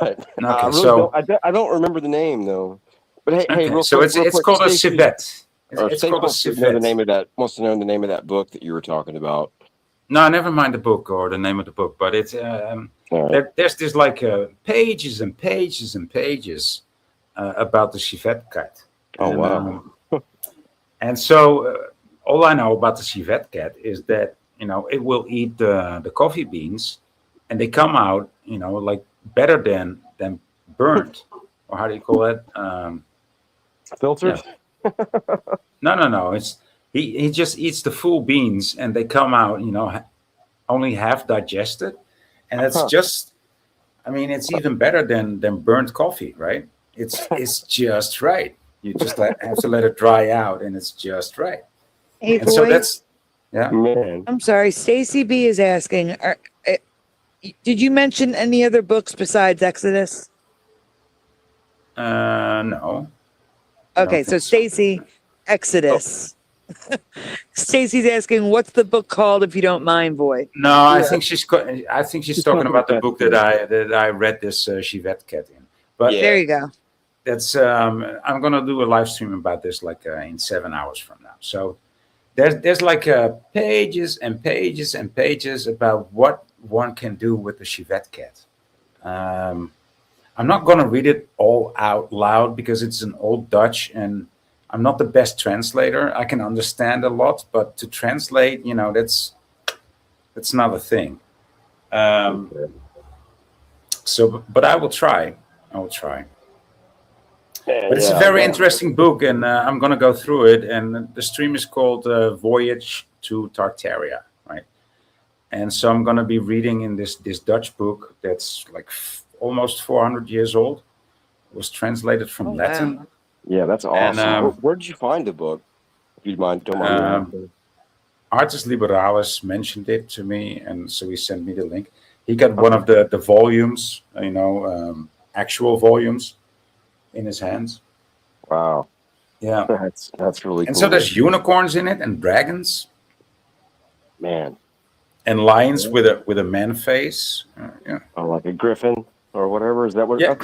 But I really don't remember the name though. But hey, real so quick, it's called a Stacey, civet. It's Stacey called a wants to know civet. the name of that. Wants to know the name of that book that you were talking about. No, never mind the book or the name of the book, but it's Right. there's this like pages and pages and pages about the civet cat. Oh And, wow. And so all I know about the civet cat is that it will eat the coffee beans, and they come out like better than burnt, or how do you call it? Filtered. No. It's he just eats the full beans, and they come out, only half digested, and it's Huh. just. I mean, it's even better than burnt coffee, right? It's just right. You just have to let it dry out, and it's just right. Hey, And so boy. yeah. Man. I'm sorry. Stacy B is asking, did you mention any other books besides Exodus? No. I don't Okay, so think so. Stacy, Exodus. Stacy's asking, what's the book called, if you don't mind, boy? No, I think she's talking about the about book that. that I read this Chivette cat in. But Yeah. There you go. that's I'm gonna do a live stream about this in 7 hours from now. So there's like pages and pages and pages about what one can do with the Chivette cat. I'm not gonna read it all out loud because it's an old Dutch, and I'm not the best translator. I can understand a lot, but to translate, that's not a thing. But I will try. I will try. Man, But it's a yeah, very wow. interesting book, and I'm going to go through it. And the stream is called Voyage to Tartaria, right? And so I'm going to be reading in this Dutch book that's like almost 400 years old. It was translated from Oh, Latin. wow. Yeah, that's awesome. And Where did you find the book? If you mind, don't mind me asking. Artis Liberalis mentioned it to me, and so he sent me the link. He got one of the volumes, actual volumes, in his hands. Wow, Yeah, that's really and cool. so there's unicorns in it, and dragons, Man, and lions with a man face. Yeah, oh, like a griffin or whatever. Is that what? yeah. Okay.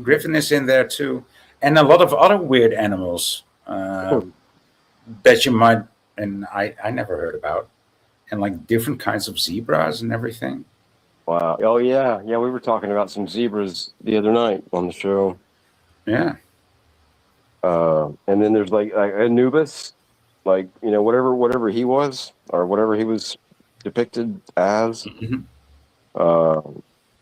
Griffin is in there too, and a lot of other weird animals that you might and I never heard about, and like different kinds of zebras and everything. Wow. Oh yeah, yeah. We were talking about some zebras the other night on the show. Yeah. And then there's like Anubis, like whatever he was or whatever he was depicted as. Mhm.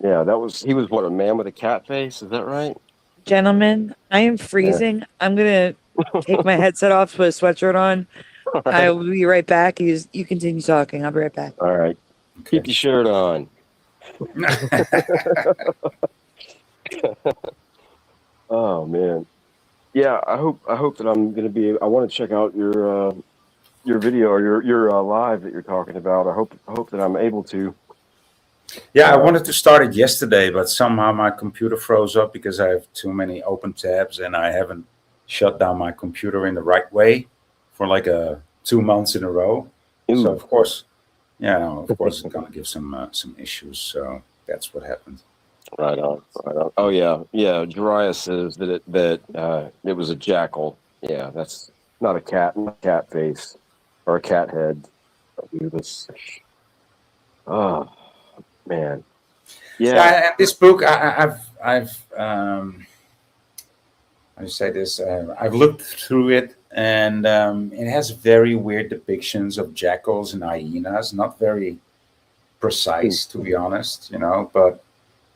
Yeah, he was what, a man with a cat face? Is that right? Gentlemen, I am freezing. I'm going to take my headset off, put a sweatshirt on. All right. I will be right back. You continue talking. I'll be right back. All right. Okay. Keep your shirt on. Oh man. Yeah, I hope that I'm gonna be. I want to check out your video or your live that you're talking about. I hope that I'm able to. Yeah, I wanted to start it yesterday, but somehow my computer froze up because I have too many open tabs and I haven't shut down my computer in the right way for like 2 months in a row. Ooh. So of course, it's gonna give some issues. So that's what happened. Right on, right on. Oh yeah. Jiraiya says that it was a jackal. Yeah, that's not a cat face or a cat head. Oh man, yeah. And this book, I've how do you say this? I've looked through it, and it has very weird depictions of jackals and hyenas. Not very precise, to be honest, but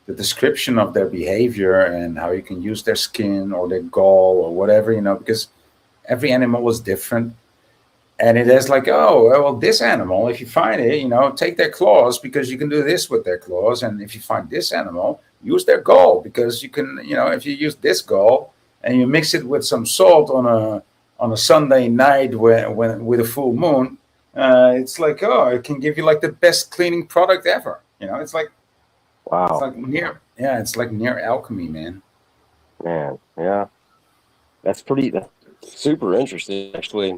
the description of their behavior and how you can use their skin or their gall or whatever, because every animal is different. And it is like, oh, well, this animal, if you find it, take their claws because you can do this with their claws. And if you find this animal, use their gall because you can, if you use this gall and you mix it with some salt on a Sunday night when with a full moon, it's like, oh, it can give you like the best cleaning product ever. It's like, Wow. It's like near alchemy, man. Man, yeah. That's super interesting, actually.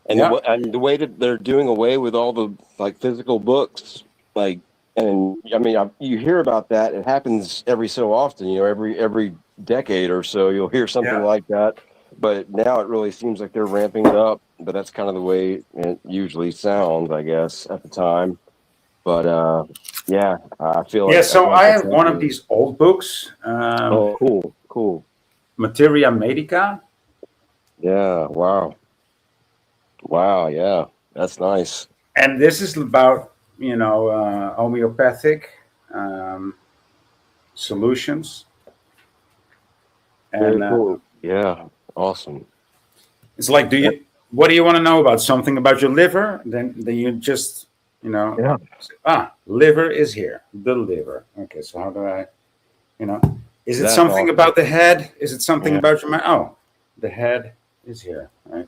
And Yeah. the way that they're doing away with all the like physical books, like, and I mean, you hear about that. It happens every so often, every decade or so, you'll hear something like that. But now it really seems like they're ramping it up. But that's kind of the way it usually sounds, I guess, at the time. But yeah, I feel like. Yeah, so I have one of these old books. Oh, cool. Materia Medica. Yeah, wow, yeah, that's nice. And this is about homeopathic solutions. Very And cool. Yeah, awesome. It's like, what do you want to know about? Something about your liver? Then you just, liver is here. The liver. Okay, so how do I, is it That's something awesome. about the head? Is it something Yeah. about your mind? Oh, the head is here, right?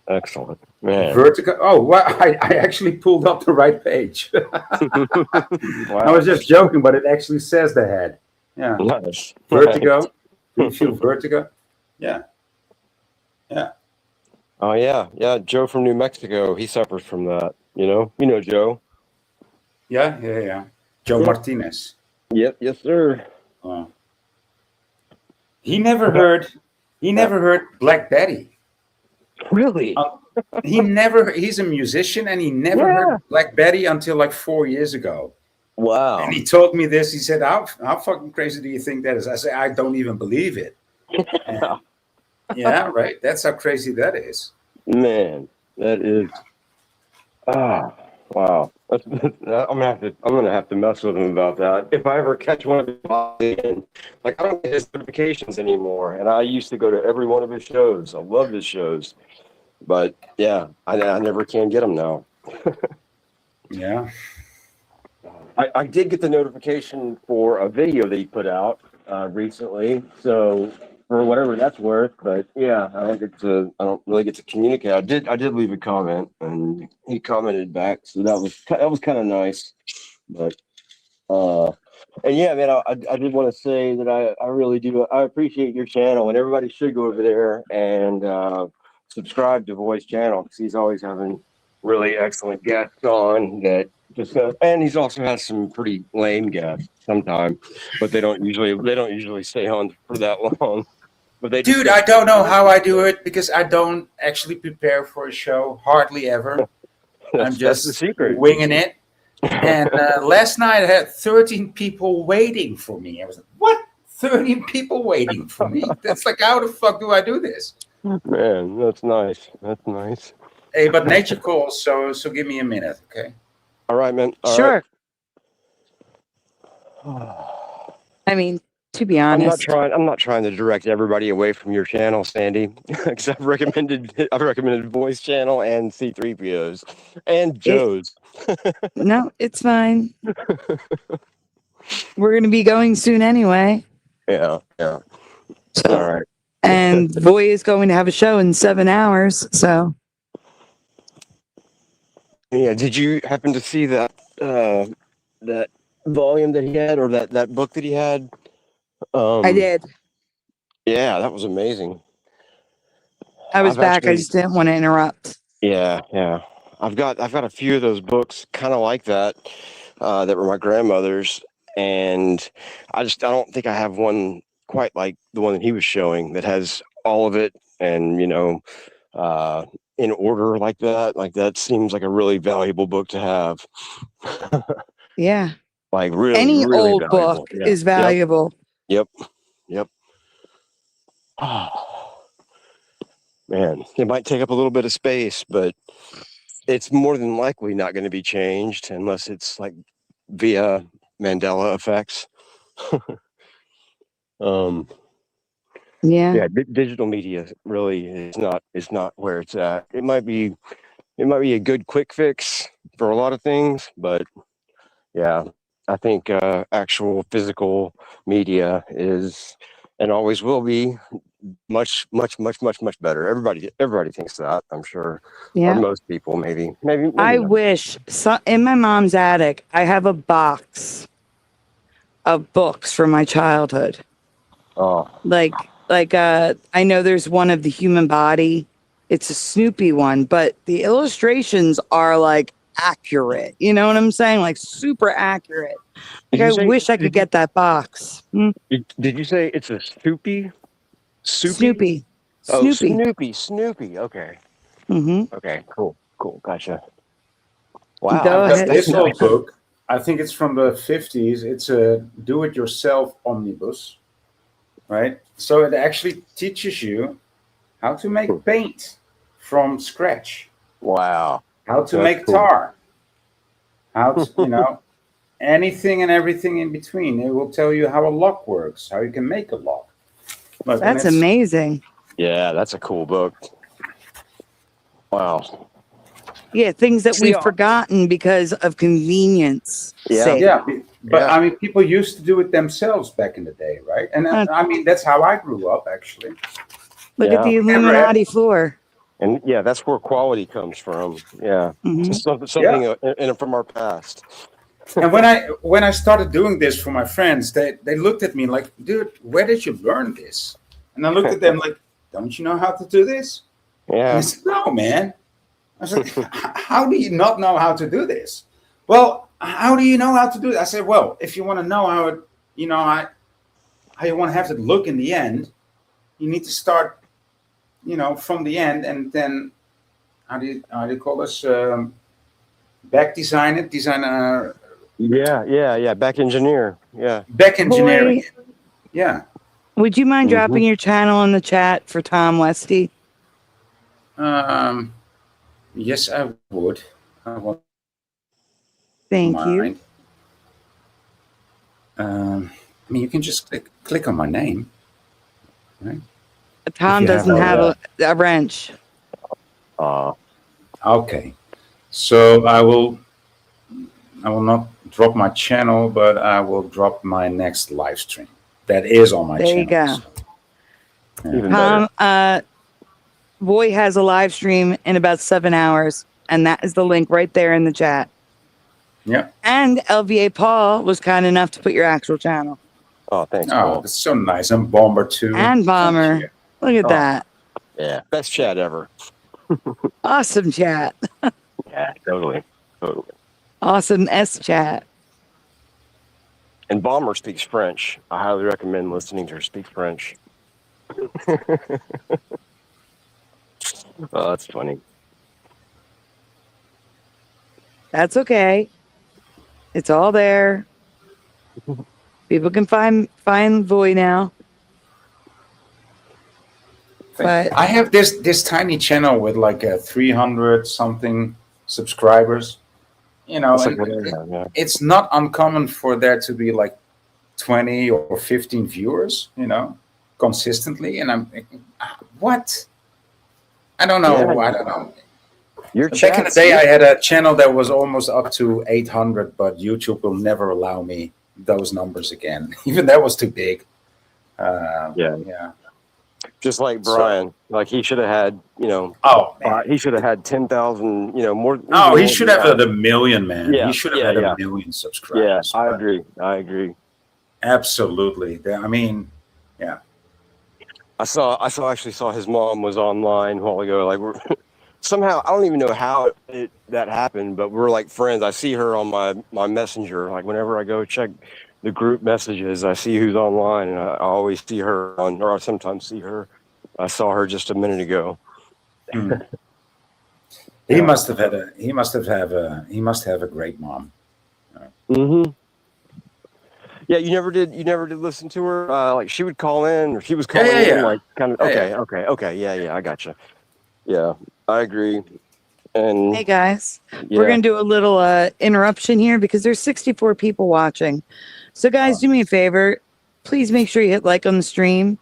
Excellent, man. Vertigo. Oh, wow! I actually pulled up the right page. I was just joking, but it actually says the head. Yeah. Nice. Vertigo. Nice. Do you feel vertigo? Yeah. Yeah. Oh yeah, yeah. Joe from New Mexico, he suffers from that. You know Joe. Yeah. Joe Martinez. Yep, yes, sir. He never heard Black Betty. Really? He's a musician and he never heard Black Betty until like 4 years ago. Wow. And he told me this. He said, how fucking crazy do you think that is? I said, I don't even believe it. And, yeah, right. That's how crazy that is. Man, that is. Wow. I'm gonna have to mess with him about that. If I ever catch one of his again, like I don't get his notifications anymore, and I used to go to every one of his shows. I love his shows, but yeah, I never can get them now. Yeah. I did get the notification for a video that he put out recently, so for whatever that's worth. But yeah, I don't really get to communicate. I did leave a comment, and he commented back, so that was kind of nice. But and yeah, man, I did want to say that I really do. I appreciate your channel, and everybody should go over there and subscribe to Voi's channel because he's always having really excellent guests on that. And he's also has some pretty lame guests sometimes, but they don't usually stay on for that long. But I don't know how I do it because I don't actually prepare for a show hardly ever. I'm just the secret. Winging it. And last night I had 13 people waiting for me. I was like, what? 13 people waiting for me? That's like, how the fuck do I do this? Man, that's nice. That's nice. Hey, but nature calls, so give me a minute, okay? All right, man. All Sure. right. I mean, to be honest, I'm not trying to direct everybody away from your channel, Sandy. Because I've recommended Voi's channel and C3PO's and Joe's. No, it's fine. We're going to be going soon anyway. Yeah. So, All right. and Voy is going to have a show in 7 hours. So, yeah. Did you happen to see that that volume that he had, or that book that he had? I did. Yeah, that was amazing. I was I've back. actually- I just didn't want to interrupt. Yeah. I've got a few of those books kind of like that that were my grandmother's, and I don't think I have one quite like the one that he was showing that has all of it, and in order like that. Like that seems like a really valuable book to have. Yeah. Like really, Any really old valuable. book is valuable. Yep. Man, it might take up a little bit of space, but it's more than likely not going to be changed unless it's like via Mandela effects. Yeah. Digital media really is not where it's at. It might be a good quick fix for a lot of things, but yeah, I think actual physical media is and always will be much better. Everybody thinks that, I'm sure. Yeah. Or most people, maybe I not. wish in my mom's attic, I have a box of books from my childhood. Oh, Like I know there's one of the human body. It's a Snoopy one, but the illustrations are like accurate. You know what I'm saying? Like super accurate. Like I wish I could get that box. Did you say it's a Snoopy? Snoopy. Oh, Snoopy. Snoopy. Okay. Mm-hmm. Okay. Cool. Gotcha. Wow. Go ahead. This old book, I think it's from the 50s. It's a do-it-yourself omnibus, right? So it actually teaches you how to make paint from scratch. Wow. How to make tar. How to, anything and everything in between. It will tell you how a lock works, how you can make a lock. That's amazing. Yeah, that's a cool book. Wow. Yeah, things that See, we've forgotten because of convenience Yeah. sake. Yeah, but Yeah. I mean, people used to do it themselves back in the day, right? And I mean, that's how I grew up, actually. Look Yeah. at the Illuminati floor. And yeah, that's where quality comes from. Yeah. Mhm. Just something from our past. And when I started doing this for my friends, they looked at me like, "Dude, where did you learn this?" And I looked at them like, "Don't you know how to do this?" And Yeah. they said, "No, man." I was like, "How do you not know how to do this?" Well, how do you know how to do it? I said, "Well, if you want to know how it, how you want to have it look in the end, you need to start, from the end, and then how do you call this? Back design it, Yeah. Back engineer. Yeah. back engineering. Boy, Yeah. would you mind Mhm. dropping your channel in the chat for Tom Westy? Yes, I would. I won't Thank you. mind. I mean, you can just click on my name, right? Tom you have doesn't have a wrench. Okay. So I will not drop my channel, but I will drop my next live stream. That is on my There channel. you go. So, yeah. Even better. Tom, Boy has a live stream in about 7 hours, and that is the link right there in the chat. Yeah. And LVA Paul was kind enough to put your actual channel. Oh, thanks, Oh, Paul. that's so nice. And Bomber too. And Thank Bomber. you. Look at Oh. that. Yeah. Best chat ever. Awesome chat. Yeah, totally. Awesome S chat. And Bomber speaks French. I highly recommend listening to her speak French. Oh, that's funny. That's okay. It's all there. People can find Voy now. But I have this tiny channel with like 300 something subscribers. That's and like what I have, yeah. it's not uncommon for there to be like 20 or 15 viewers, consistently. And I'm thinking, what? I don't know. Yeah. I don't know. Your Back in the day, I had a channel that was almost up to 800, but YouTube will never allow me those numbers again. Even that was too big. Yeah. Just like Brian, like he should have had, Oh, man. he should have had 10,000, more. Oh, he should have had a million, man. Yeah, He should have had a million subscribers. Yeah, I but agree. Absolutely. I mean, yeah. I actually saw his mom was online a while ago. Like somehow I don't even know how that happened, but we're like friends. I see her on my messenger. Like whenever I go check the group messages, I see who's online, and I always see her or I sometimes see her. I saw her just a minute ago. He must have a great mom. Mm-hmm. Yeah, you never did listen to her. Like she would call in, or she was calling in, like kind of. Okay. Yeah, I gotcha. Yeah, I agree. And hey guys, we're gonna do a little interruption here because there's 64 people watching. So guys, do me a favor. Please make sure you hit like on the stream.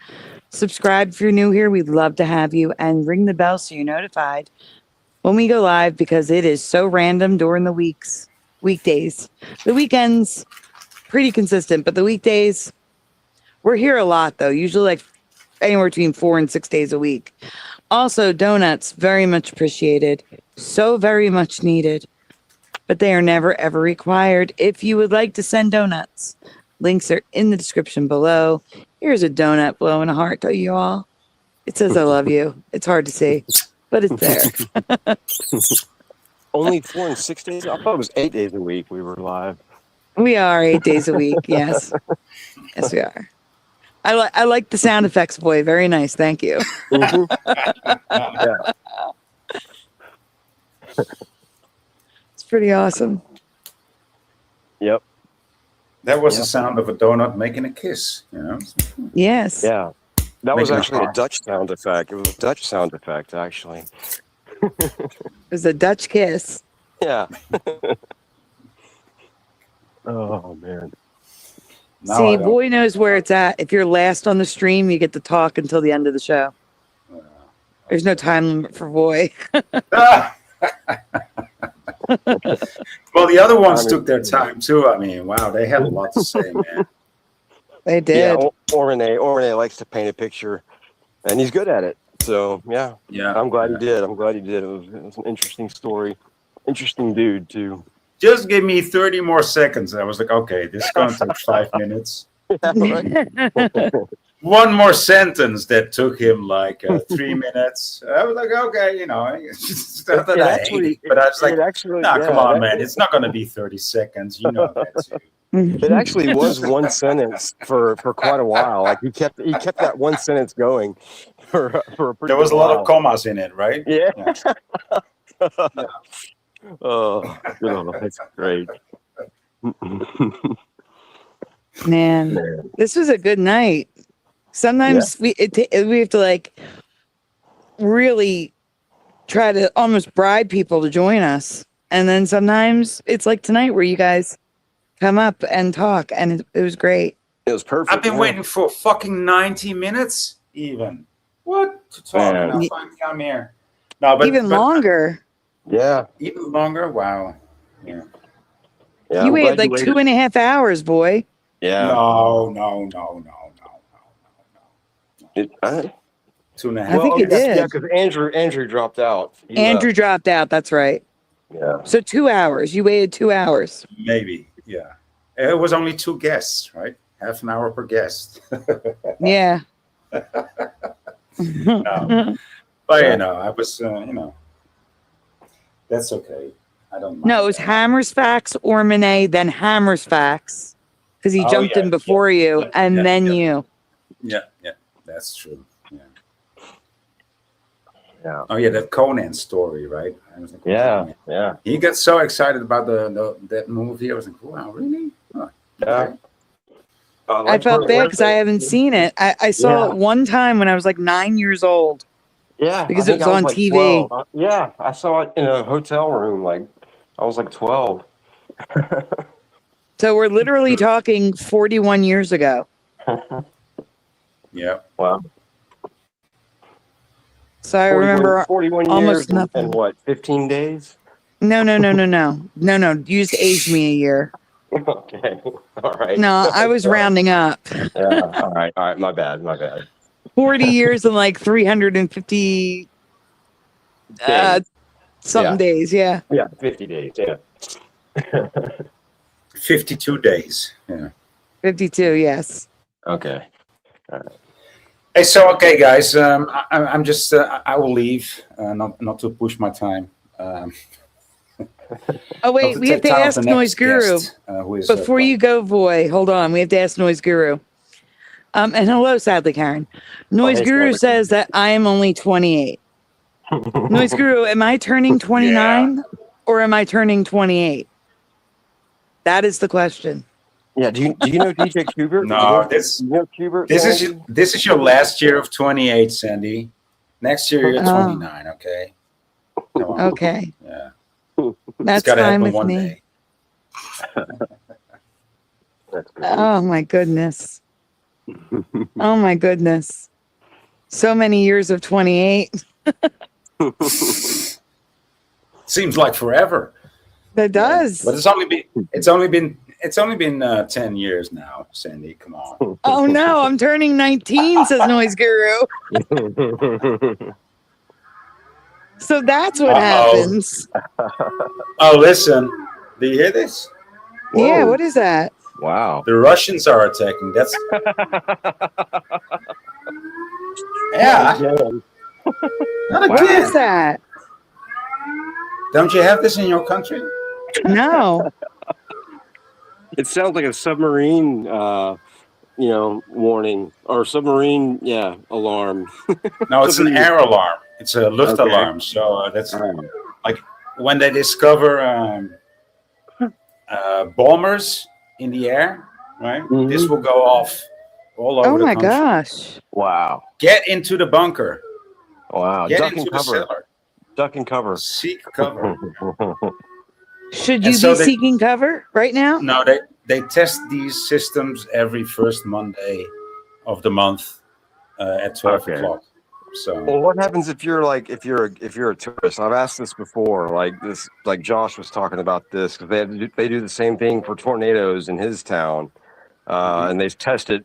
Subscribe if you're new here. We'd love to have you, and ring the bell so you're notified when we go live, because it is so random during the weekdays. The weekends, pretty consistent, but the weekdays, we're here a lot though. Usually like anywhere between 4 and 6 days a week. Also, donuts, very much appreciated. So very much needed, but they are never ever required. If you would like to send donuts, links are in the description below. Here's a donut blowing a heart to you all. It says I love you. It's hard to see, but it's there. Only 4 and 6 days? I thought it was 8 days a week we were live. We are 8 days a week. Yes. Yes, we are. I like the sound effects, Boy. Very nice. Thank you. Yeah. It's pretty awesome. Yep. That was the sound of a donut making a kiss, Yes. Yeah. That was Making a actually a heart. Dutch sound effect. It was a Dutch sound effect, actually. It was a Dutch kiss. Yeah. Oh, man. Now See, I don't- Boy knows where it's at. If you're last on the stream, you get to talk until the end of the show. There's no time limit for boy. Ah! Well, the other ones took their time too. I mean, wow, they had a lot to say, man. They Yeah, did. or Renee likes to paint a picture, and he's good at it. So yeah, Yeah. I'm glad he did. I'm glad he did. It was an interesting story. Interesting dude too. Just give me 30 more seconds. I was like, okay, this is going to take 5 minutes. Yeah, right. One more sentence that took him like 3 minutes. I was like, okay, you know, it's not that I hate it, but I was like, nah, come on, man. It's not going to be 30 seconds. You know that too. It actually was one sentence for quite a while. Like he kept that one sentence going for a pretty There was a good lot of while. commas in it, right? Yeah. Yeah. Oh, that's great. Man, this was a good night. Sometimes we have to like really try to almost bribe people to join us, and then sometimes it's like tonight where you guys come up and talk, and it was great. It was perfect. I've been waiting for fucking 90 minutes even. What? To talk, and I finally come here. No, but even longer. Yeah. Even longer? Wow. Yeah. You waited like 2.5 hours, boy. Yeah. No. 2.5. I think it did. Yeah, because Andrew dropped out. Andrew dropped out. That's right. Yeah. So 2 hours. You waited 2 hours. Maybe. Yeah. It was only 2 guests, right? Half an hour per guest. Yeah. No. But you know, I was, that's okay. I don't mind. No, it was Hammer's Facts, Ormone, then Hammer's Facts, because he jumped in before you, and then you. Yeah, that's true. Yeah. Yeah. Oh yeah, that Conan story, right? I was like, yeah. He got so excited about that movie. I was like, wow, really? Oh, yeah. I felt bad because I haven't seen it. I saw it one time when I was like 9 years old. Yeah, because it was on like TV. 12. Yeah, I saw it in a hotel room. Like I was like 12. So we're literally talking 41 years ago. Yeah. Wow. So I remember 41 almost years nothing. and what, 15 days? No. You just aged me a year. Okay. All right. No, I was rounding up. Yeah. All right. My bad. 40 years and like 350 something days. Yeah. Yeah. 50 days. Yeah. 52 days. Yeah. 52. Yes. Okay. All right. Hey, so okay, guys. I'm just. I will leave. Not to push my time. Oh wait, we have to ask Noise Guru before you go, boy. Hold on, we have to ask Noise Guru. And hello, sadly, Karen. Noise Guru says that I am only 28. Noise Guru, am I turning 29 or am I turning 28? That is the question. Yeah. Do you know DJ Kubert? No, Kubert. This is your last year of 28, Sandy. Next year you're 29. Okay. Come on. Okay. Yeah. That's fine with me. Oh my goodness. Oh my goodness. So many years of 28. Seems like forever. That does. But it's only been 10 years now, Sandy. Come on. Oh no, I'm turning 19, says Noise Guru. So that's what happens. Oh, listen. Do you hear this? Yeah, what is that? Wow. The Russians are attacking. That's yeah. Not What again. is that? Don't you have this in your country? No. It sounds like a submarine, warning or submarine, alarm. No, it's an air alarm. It's a Luft alarm. So that's like when they discover bombers in the air, right? Mm-hmm. This will go off all over the country. Gosh. Wow. Get into the bunker. Wow. Get Duck into and the cover. cellar. Duck and cover. Seek cover. Should you be seeking cover right now? No, they test these systems every first Monday of the month at 12 o'clock. So Well, what happens if you're a tourist? I've asked this before. Like Josh was talking about this because they do the same thing for tornadoes in his town, and they test it.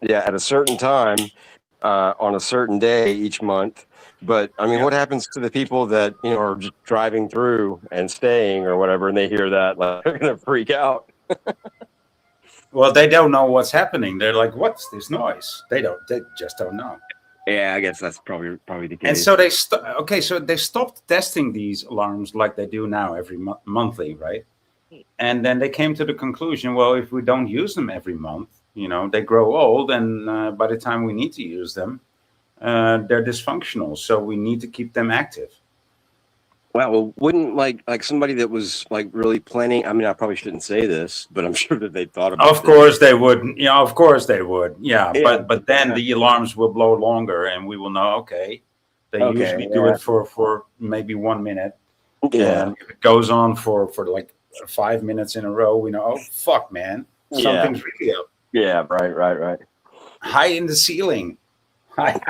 Yeah, at a certain time, on a certain day each month. But I mean, what happens to the people that are just driving through and staying or whatever, and they hear that, like, they're gonna freak out. well, they don't know what's happening. They're like, "What's this noise?" They just don't know. Yeah, I guess that's probably the case. And so they stopped testing these alarms like they do now every monthly, right? And then they came to the conclusion, well, if we don't use them every month, they grow old, and by the time we need to use them, they're dysfunctional. So we need to keep them active. Well, wouldn't like somebody that was like really planning? I mean, I probably shouldn't say this, but I'm sure that they thought about. Of course they would. Of course they would. Yeah. But then the alarms will blow longer, and we will know. Okay, they usually do it for maybe 1 minute. Yeah. And if it goes on for like 5 minutes in a row, we know. Oh fuck, man, something's really up. Yeah. Right. High in the ceiling. High.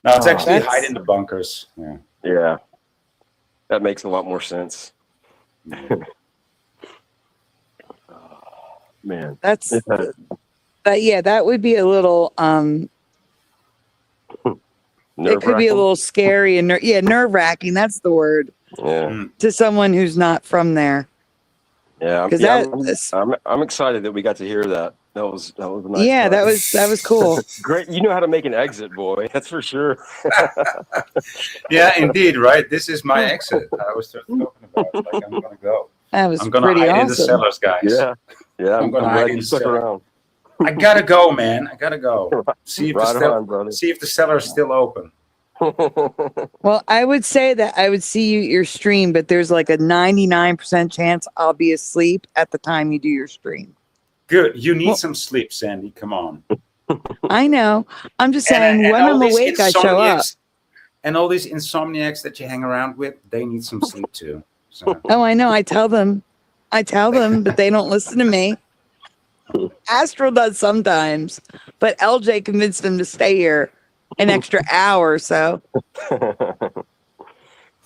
No, it's actually hide in the bunkers. Yeah. Yeah. That makes a lot more sense. Man. That's that would be a little it could be a little scary and nerve-wracking. That's the word. Yeah. To someone who's not from there. Yeah. Because I'm excited that we got to hear that. That was a nice. Yeah, part. that was cool. Great. You know how to make an exit, boy. That's for sure. Yeah, indeed. Right. This is my exit. I was just talking about. Like, I'm gonna go. That was I'm gonna pretty hide awesome. in the cellars, guys. Yeah. I'm gonna glad hide you in the stuck cellar. around. I gotta go, man. I gotta go. See if the cellar is still open. Well, I would say that I would see you at your stream, but there's like a 99% chance I'll be asleep at the time you do your stream. Good. You need some sleep, Sandy. Come on. I know. I'm just saying, when I'm awake, I show up. And all these insomniacs that you hang around with, they need some sleep too. So. Oh, I know. I tell them, but they don't listen to me. Astral does sometimes, but LJ convinced them to stay here an extra hour or so.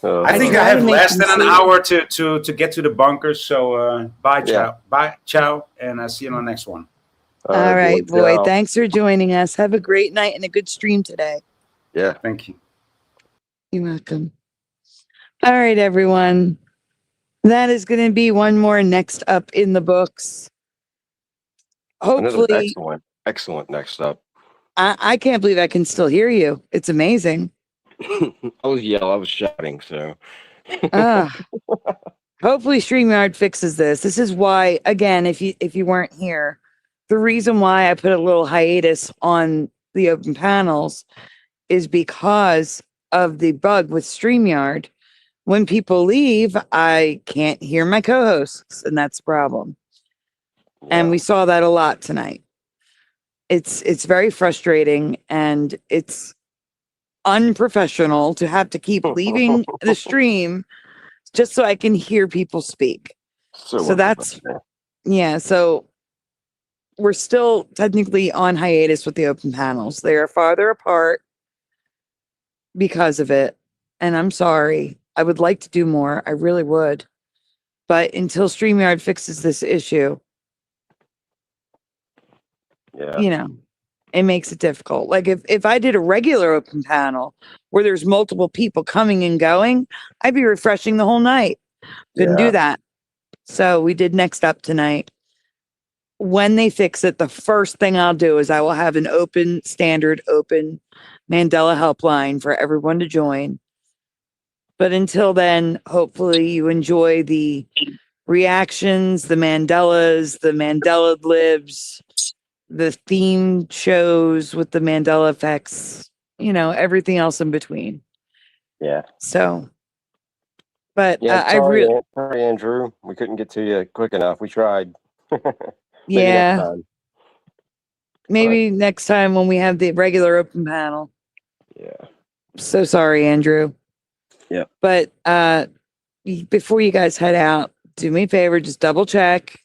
I think I have less than an hour to get to the bunkers. So bye, ciao. Bye, ciao. And I'll see you on the next one. All right, boy. Thanks for joining us. Have a great night and a good stream today. Yeah. Thank you. You're welcome. All right, everyone. That is going to be one more next up in the books. Hopefully. Another excellent next up. I can't believe I can still hear you. It's amazing. I was shouting, so. Hopefully StreamYard fixes this. This is why, again, if you weren't here, the reason why I put a little hiatus on the open panels is because of the bug with StreamYard. When people leave, I can't hear my co-hosts, and that's the problem. Yeah. And we saw that a lot tonight. It's very frustrating, and it's unprofessional to have to keep leaving the stream just so I can hear people speak. So that's, so we're still technically on hiatus with the open panels. They are farther apart because of it. And I'm sorry. I would like to do more. I really would. But until StreamYard fixes this issue, it makes it difficult. Like if I did a regular open panel where there's multiple people coming and going, I'd be refreshing the whole night. Couldn't do that. So we did next up tonight. When they fix it, the first thing I'll do is I will have an open Mandela helpline for everyone to join. But until then, hopefully you enjoy the reactions, the Mandelas, the Mandela libs, the theme shows with the Mandela effects, everything else in between. Yeah. So, but sorry, Andrew, we couldn't get to you quick enough. We tried. Maybe next time when we have the regular open panel. Yeah. So sorry, Andrew. Yeah. But before you guys head out, do me a favor, just double check.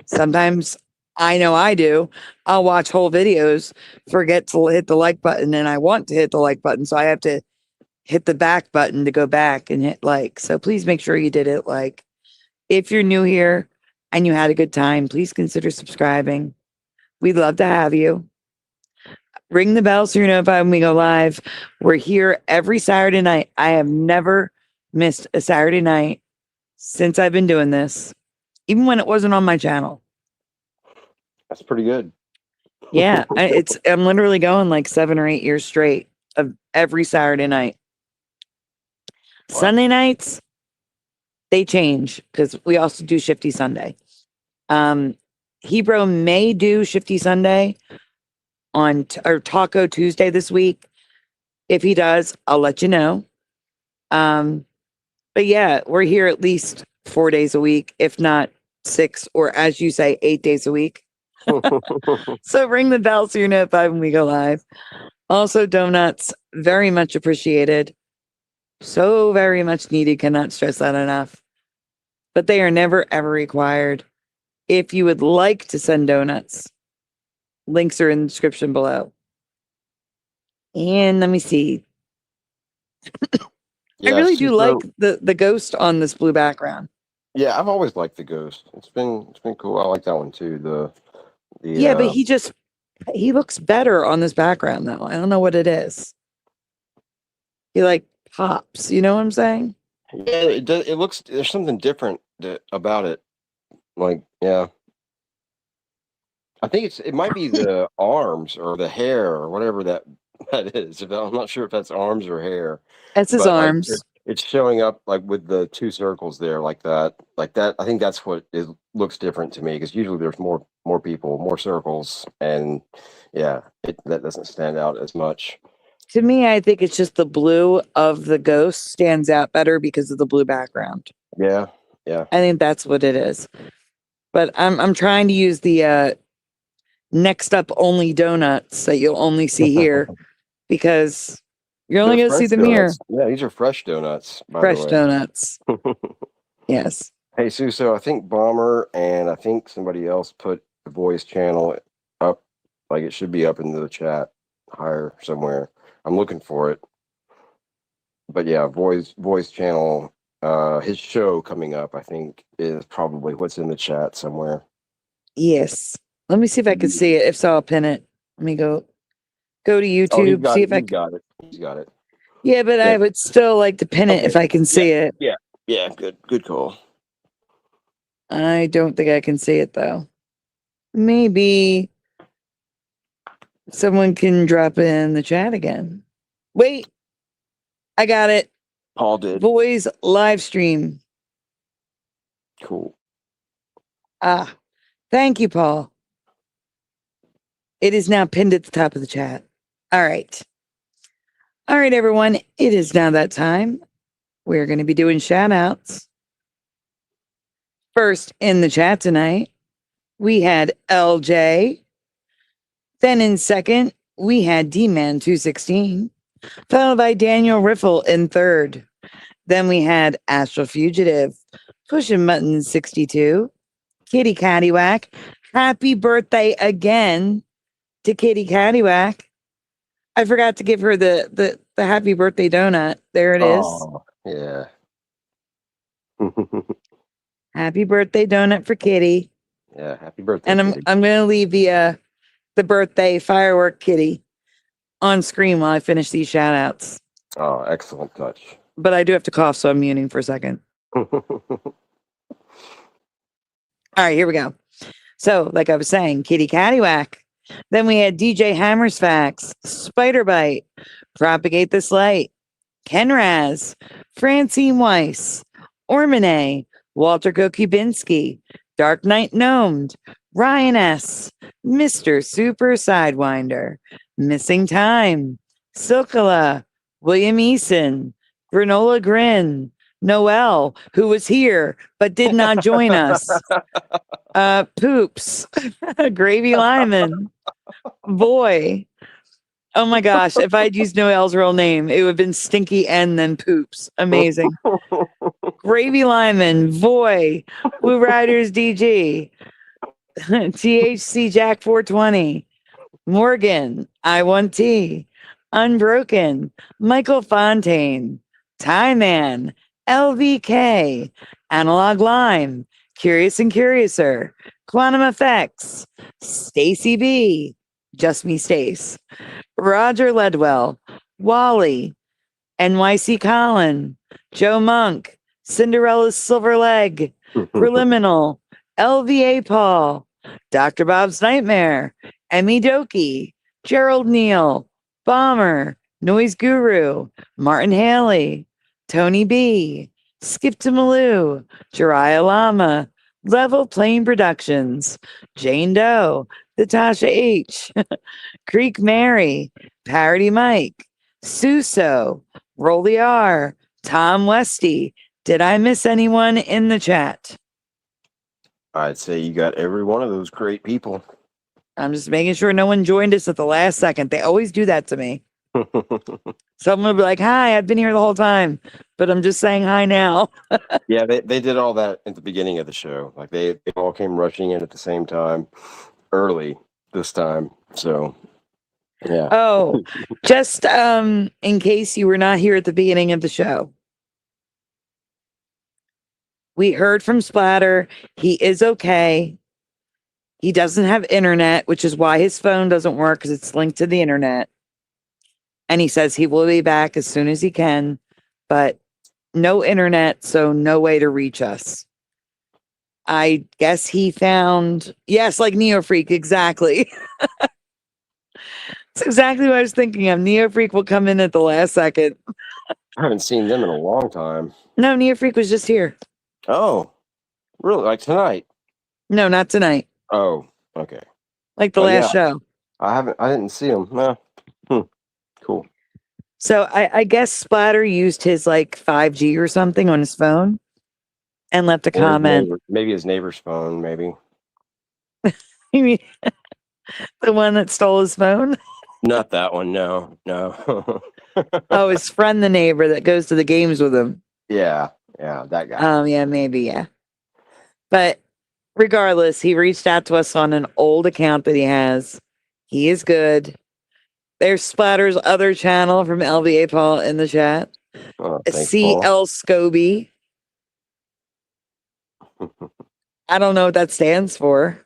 Sometimes I know I do. I'll watch whole videos, forget to hit the like button, and I want to hit the like button. So I have to hit the back button to go back and hit like. So please make sure you did it. Like, if you're new here and you had a good time, please consider subscribing. We'd love to have you. Ring the bell so you're notified when we go live. We're here every Saturday night. I have never missed a Saturday night since I've been doing this, even when it wasn't on my channel. That's pretty good. Yeah, I'm literally going like 7 or 8 years straight of every Saturday night. Wow. Sunday nights, they change because we also do Shifty Sunday. Hebrew may do Shifty Sunday on or Taco Tuesday this week. If he does, I'll let you know. But yeah, we're here at least 4 days a week, if not 6, or as you say, 8 days a week. So ring the bell so you're notified when we go live. Also, donuts, very much appreciated. So very much needed. Cannot stress that enough. But they are never ever required. If you would like to send donuts, links are in the description below. And let me see. I really do like the ghost on this blue background. Yeah, I've always liked the ghost. It's been cool. I like that one too. Yeah, but he looks better on this background though. I don't know what it is. He like pops, you know what I'm saying? Yeah, it does. It looks, there's something different about it. Like, yeah. I think it might be the arms or the hair or whatever that is. I'm not sure if that's arms or hair. That's his But, like, arms. it's showing up like with the 2 circles there, like that. I think that's what it looks different to me, because usually there's more people, more circles, and yeah, that doesn't stand out as much. To me, I think it's just the blue of the ghost stands out better because of the blue background. Yeah, yeah. I think that's what it is. But I'm trying to use the next up only donuts that you'll only see here because you're only They're going to see fresh them here. donuts. Yeah, these are fresh donuts, by Fresh the way. donuts. Yes. Hey, Sue, so I think Bomber and I think somebody else put the voice channel up, like it should be up in the chat higher somewhere. I'm looking for it. But yeah, voice channel, his show coming up, I think, is probably what's in the chat somewhere. Yes. Let me see if I can see it. If so, I'll pin it. Let me go to YouTube. See if I can. Got it. He's got it. Yeah, but Yeah. I would still like to pin it if I can see it. Yeah, good call. I don't think I can see it though. Maybe someone can drop it in the chat again. Wait, I got it. Paul did. Boys live stream. Cool. Thank you, Paul. It is now pinned at the top of the chat. All right. All right, everyone. It is now that time. We're going to be doing shout outs. First in the chat tonight, we had LJ. Then in second, we had D-Man 216, followed by Daniel Riffle in third. Then we had Astral Fugitive, Pushing Button 62, Kitty Caddywhack. Happy birthday again to Kitty Caddywhack. I forgot to give her the happy birthday donut. There it is. Oh, yeah. Happy birthday donut for Kitty. Yeah, happy birthday. And Kitty. I'm gonna leave the birthday firework Kitty on screen while I finish these shout outs. Oh, excellent touch. But I do have to cough, so I'm muting for a second. All right, here we go. So, like I was saying, Kitty Caddywhack. Then we had DJ Hammer's Facts, Spider Bite, Propagate This Light, Ken Raz, Francine Weiss, Ormane, Walter Kokubinski, Dark Knight Gnomed, Ryan S., Mr. Super Sidewinder, Missing Time, Silkala, William Eason, Granola Grin, Noel, who was here but did not join us, Poops, Gravy Lyman, Boy. Oh my gosh, if I'd used Noel's real name, it would have been Stinky and then Poops. Amazing. Gravy Lyman, Voy, Woo Riders DG, THC Jack 420, Morgan, I1T, Unbroken, Michael Fontaine, Tie Man, LVK, Analog Lime, Curious and Curiouser, Quantum Effects, Stacy B, Just Me Stace, Roger Ledwell, Wally, NYC Colin, Joe Monk, Cinderella's Silver Leg, Preliminal, LVA Paul, Dr. Bob's Nightmare, Emmy Doki, Gerald Neal, Bomber, Noise Guru, Martin Haley, Tony B, Skip to Malou, Jariah Lama, Level Plane Productions, Jane Doe, Natasha H, Creek Mary, Parody Mike, Suso, Rolly R, Tom Westy. Did I miss anyone in the chat? I'd say you got every one of those great people. I'm just making sure no one joined us at the last second. They always do that to me. Someone will be like, hi, I've been here the whole time, but I'm just saying hi now. Yeah, they did all that at the beginning of the show. Like they all came rushing in at the same time, early this time. So, yeah. Oh, just in case you were not here at the beginning of the show. We heard from Splatter. He is okay. He doesn't have internet, which is why his phone doesn't work because it's linked to the internet. And he says he will be back as soon as he can, but no internet, so no way to reach us. I guess he found, yes, like Neo Freak, exactly. That's exactly what I was thinking of. Neo Freak will come in at the last second. I haven't seen them in a long time. No, Neo Freak was just here. Oh, really? Like tonight? No, not tonight. Oh, okay. Like the last show. I didn't see him. No. Cool. So I guess Splatter used his like 5G or something on his phone and left a comment. Maybe his neighbor's phone, maybe. You mean the one that stole his phone? Not that one, no. Oh, his friend, the neighbor that goes to the games with him. Yeah, that guy. Yeah, maybe, yeah. But regardless, he reached out to us on an old account that he has. He is good. There's Splatter's other channel from LVA Paul in the chat. Oh, thanks, CL Paul. Scobie. I don't know what that stands for.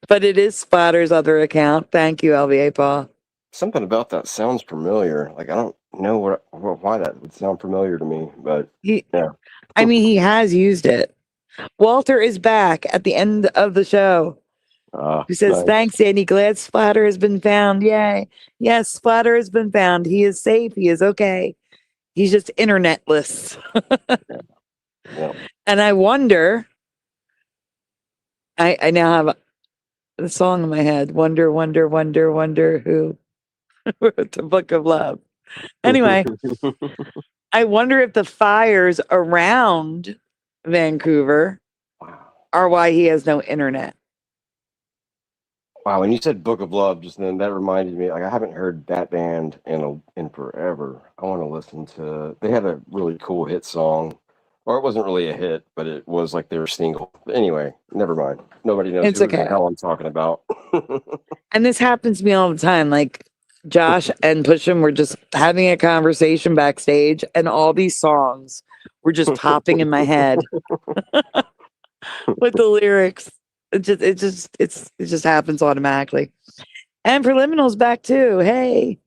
But it is Splatter's other account. Thank you, LVA Paul. Something about that sounds familiar. Like I don't know why that would sound familiar to me, but yeah. I mean, he has used it. Walter is back at the end of the show. He says, nice. Thanks, Andy. Glad Splatter has been found. Yay. Yes, Splatter has been found. He is safe. He is okay. He's just internetless. Yeah. And I wonder, I now have the song in my head. Wonder, wonder, wonder, wonder who wrote the Book of Love. Anyway, I wonder if the fires around Vancouver are why he has no internet. Wow, when you said Book of Love just then, that reminded me, like I haven't heard that band in forever. I want to listen to, they had a really cool hit song, or it wasn't really a hit, but it was like their single. But anyway, never mind. Nobody knows It's who okay. the hell I'm talking about. And this happens to me all the time. Like Josh and Push'em were just having a conversation backstage, and all these songs were just popping in my head with the lyrics. It just happens automatically. And Preliminal's back too. Hey.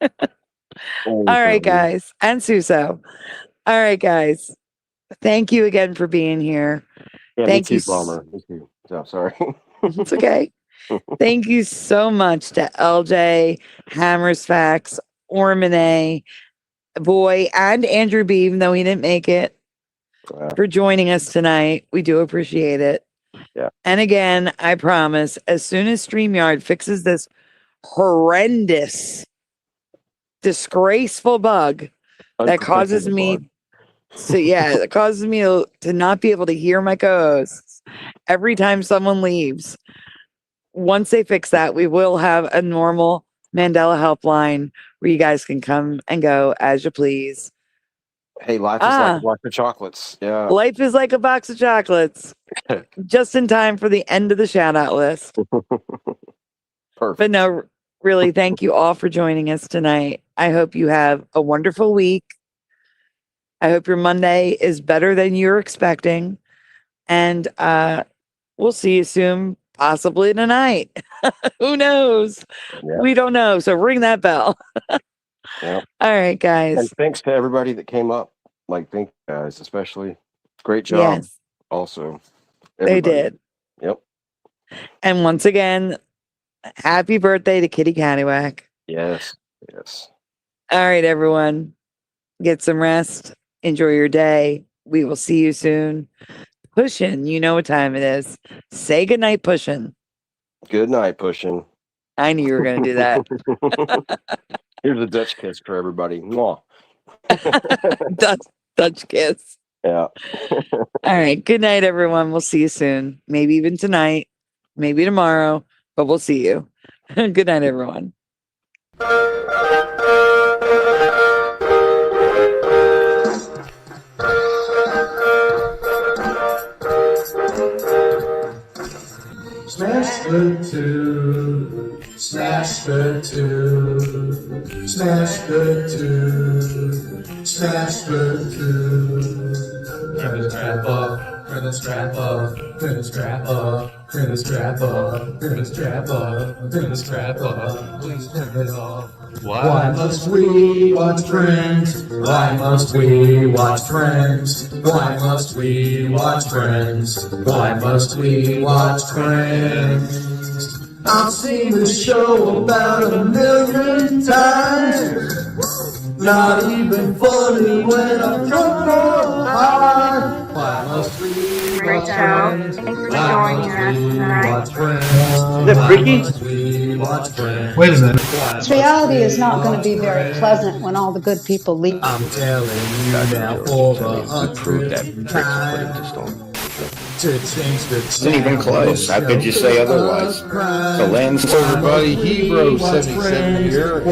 All right, guys. And Suso. All right, guys. Thank you again for being here. Yeah, Thank me you. too, Bomber. Me too. So, sorry. It's okay. Thank you so much to LJ, Hammers Facts, Ormane, Boy, and Andrew B, even though he didn't make it, for joining us tonight. We do appreciate it. Yeah. And again, I promise, as soon as StreamYard fixes this horrendous, disgraceful bug that causes me that causes me to not be able to hear my co-hosts every time someone leaves. Once they fix that, we will have a normal Mandela helpline where you guys can come and go as you please. Hey, life is like a box of chocolates. Yeah. Life is like a box of chocolates. Just in time for the end of the shout out list. Perfect. But no, really, thank you all for joining us tonight. I hope you have a wonderful week. I hope your Monday is better than you're expecting. And we'll see you soon, possibly tonight. Who knows? Yeah. We don't know. So ring that bell. Yeah. All right, guys. And thanks to everybody that came up. Like, thank you guys, especially. Great job. Yes, Also, they everybody. did. Yep. And once again, happy birthday to Kitty Cattywack. Yes. Yes. All right, everyone. Get some rest. Enjoy your day. We will see you soon. Pushing, you know what time it is. Say goodnight, Pushing. Good night, Pushing. I knew you were going to do that. Here's a Dutch kiss for everybody. Mwah. Dutch kiss. Yeah. All right. Good night, everyone. We'll see you soon. Maybe even tonight, maybe tomorrow, but we'll see you. Good night, everyone. Smash the two, smash the two, smash the two, smash the two. Turn the strap up, turn the strap up, turn the strap up, turn the strap up, turn the strap up, turn the strap up. Please turn it off. Why must we watch Friends? Why must we watch Friends? Why must we watch Friends? Why must we watch Friends? I've seen this show about 1,000,000 times. Not even funny when I'm drunk or high. Why must we Great watch show. Friends? Thanks for Why joining must us we tonight. watch Friends? Is that Ricky? Why must we watch Friends? Wait a minute. Why Reality must is not we going to watch be very Friends? pleasant when all the good people leave. I'm telling you now for the 100th time to change the Isn't even close. How could you say otherwise? The lens. Everybody, Hebrew 77 here.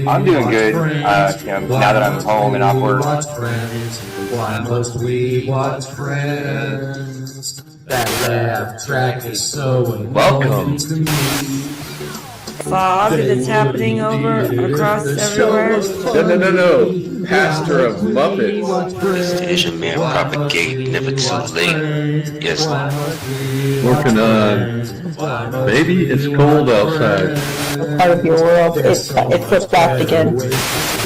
I'm doing good. Now that I'm home and off work. Why must we watch Friends? That laugh track is so Welcome. to me. Fog that's happening over across everywhere. No. Pastor of Muppets. This Asian man propagate, never too late. Yes, Working on Baby, It's Cold Outside. Part of your world, it flipped back again.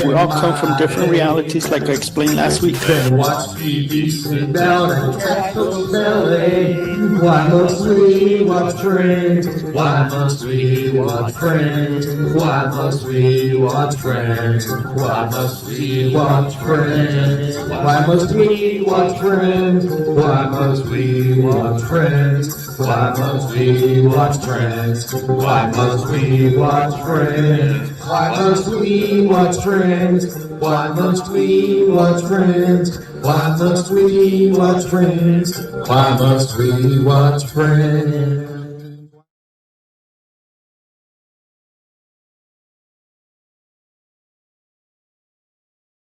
We all come from different realities, like I explained last week. Then watch TV, sit down and tackle belly. Why must we watch Friends? Why must we watch Friends? Why must we watch Friends? Why must we watch Friends? Why must we watch Friends? Why must we watch Friends? Why must we watch Friends? Why must we watch Friends? Why must we watch Friends? Why must we watch Friends? Why must we watch Friends? Why must we watch Friends?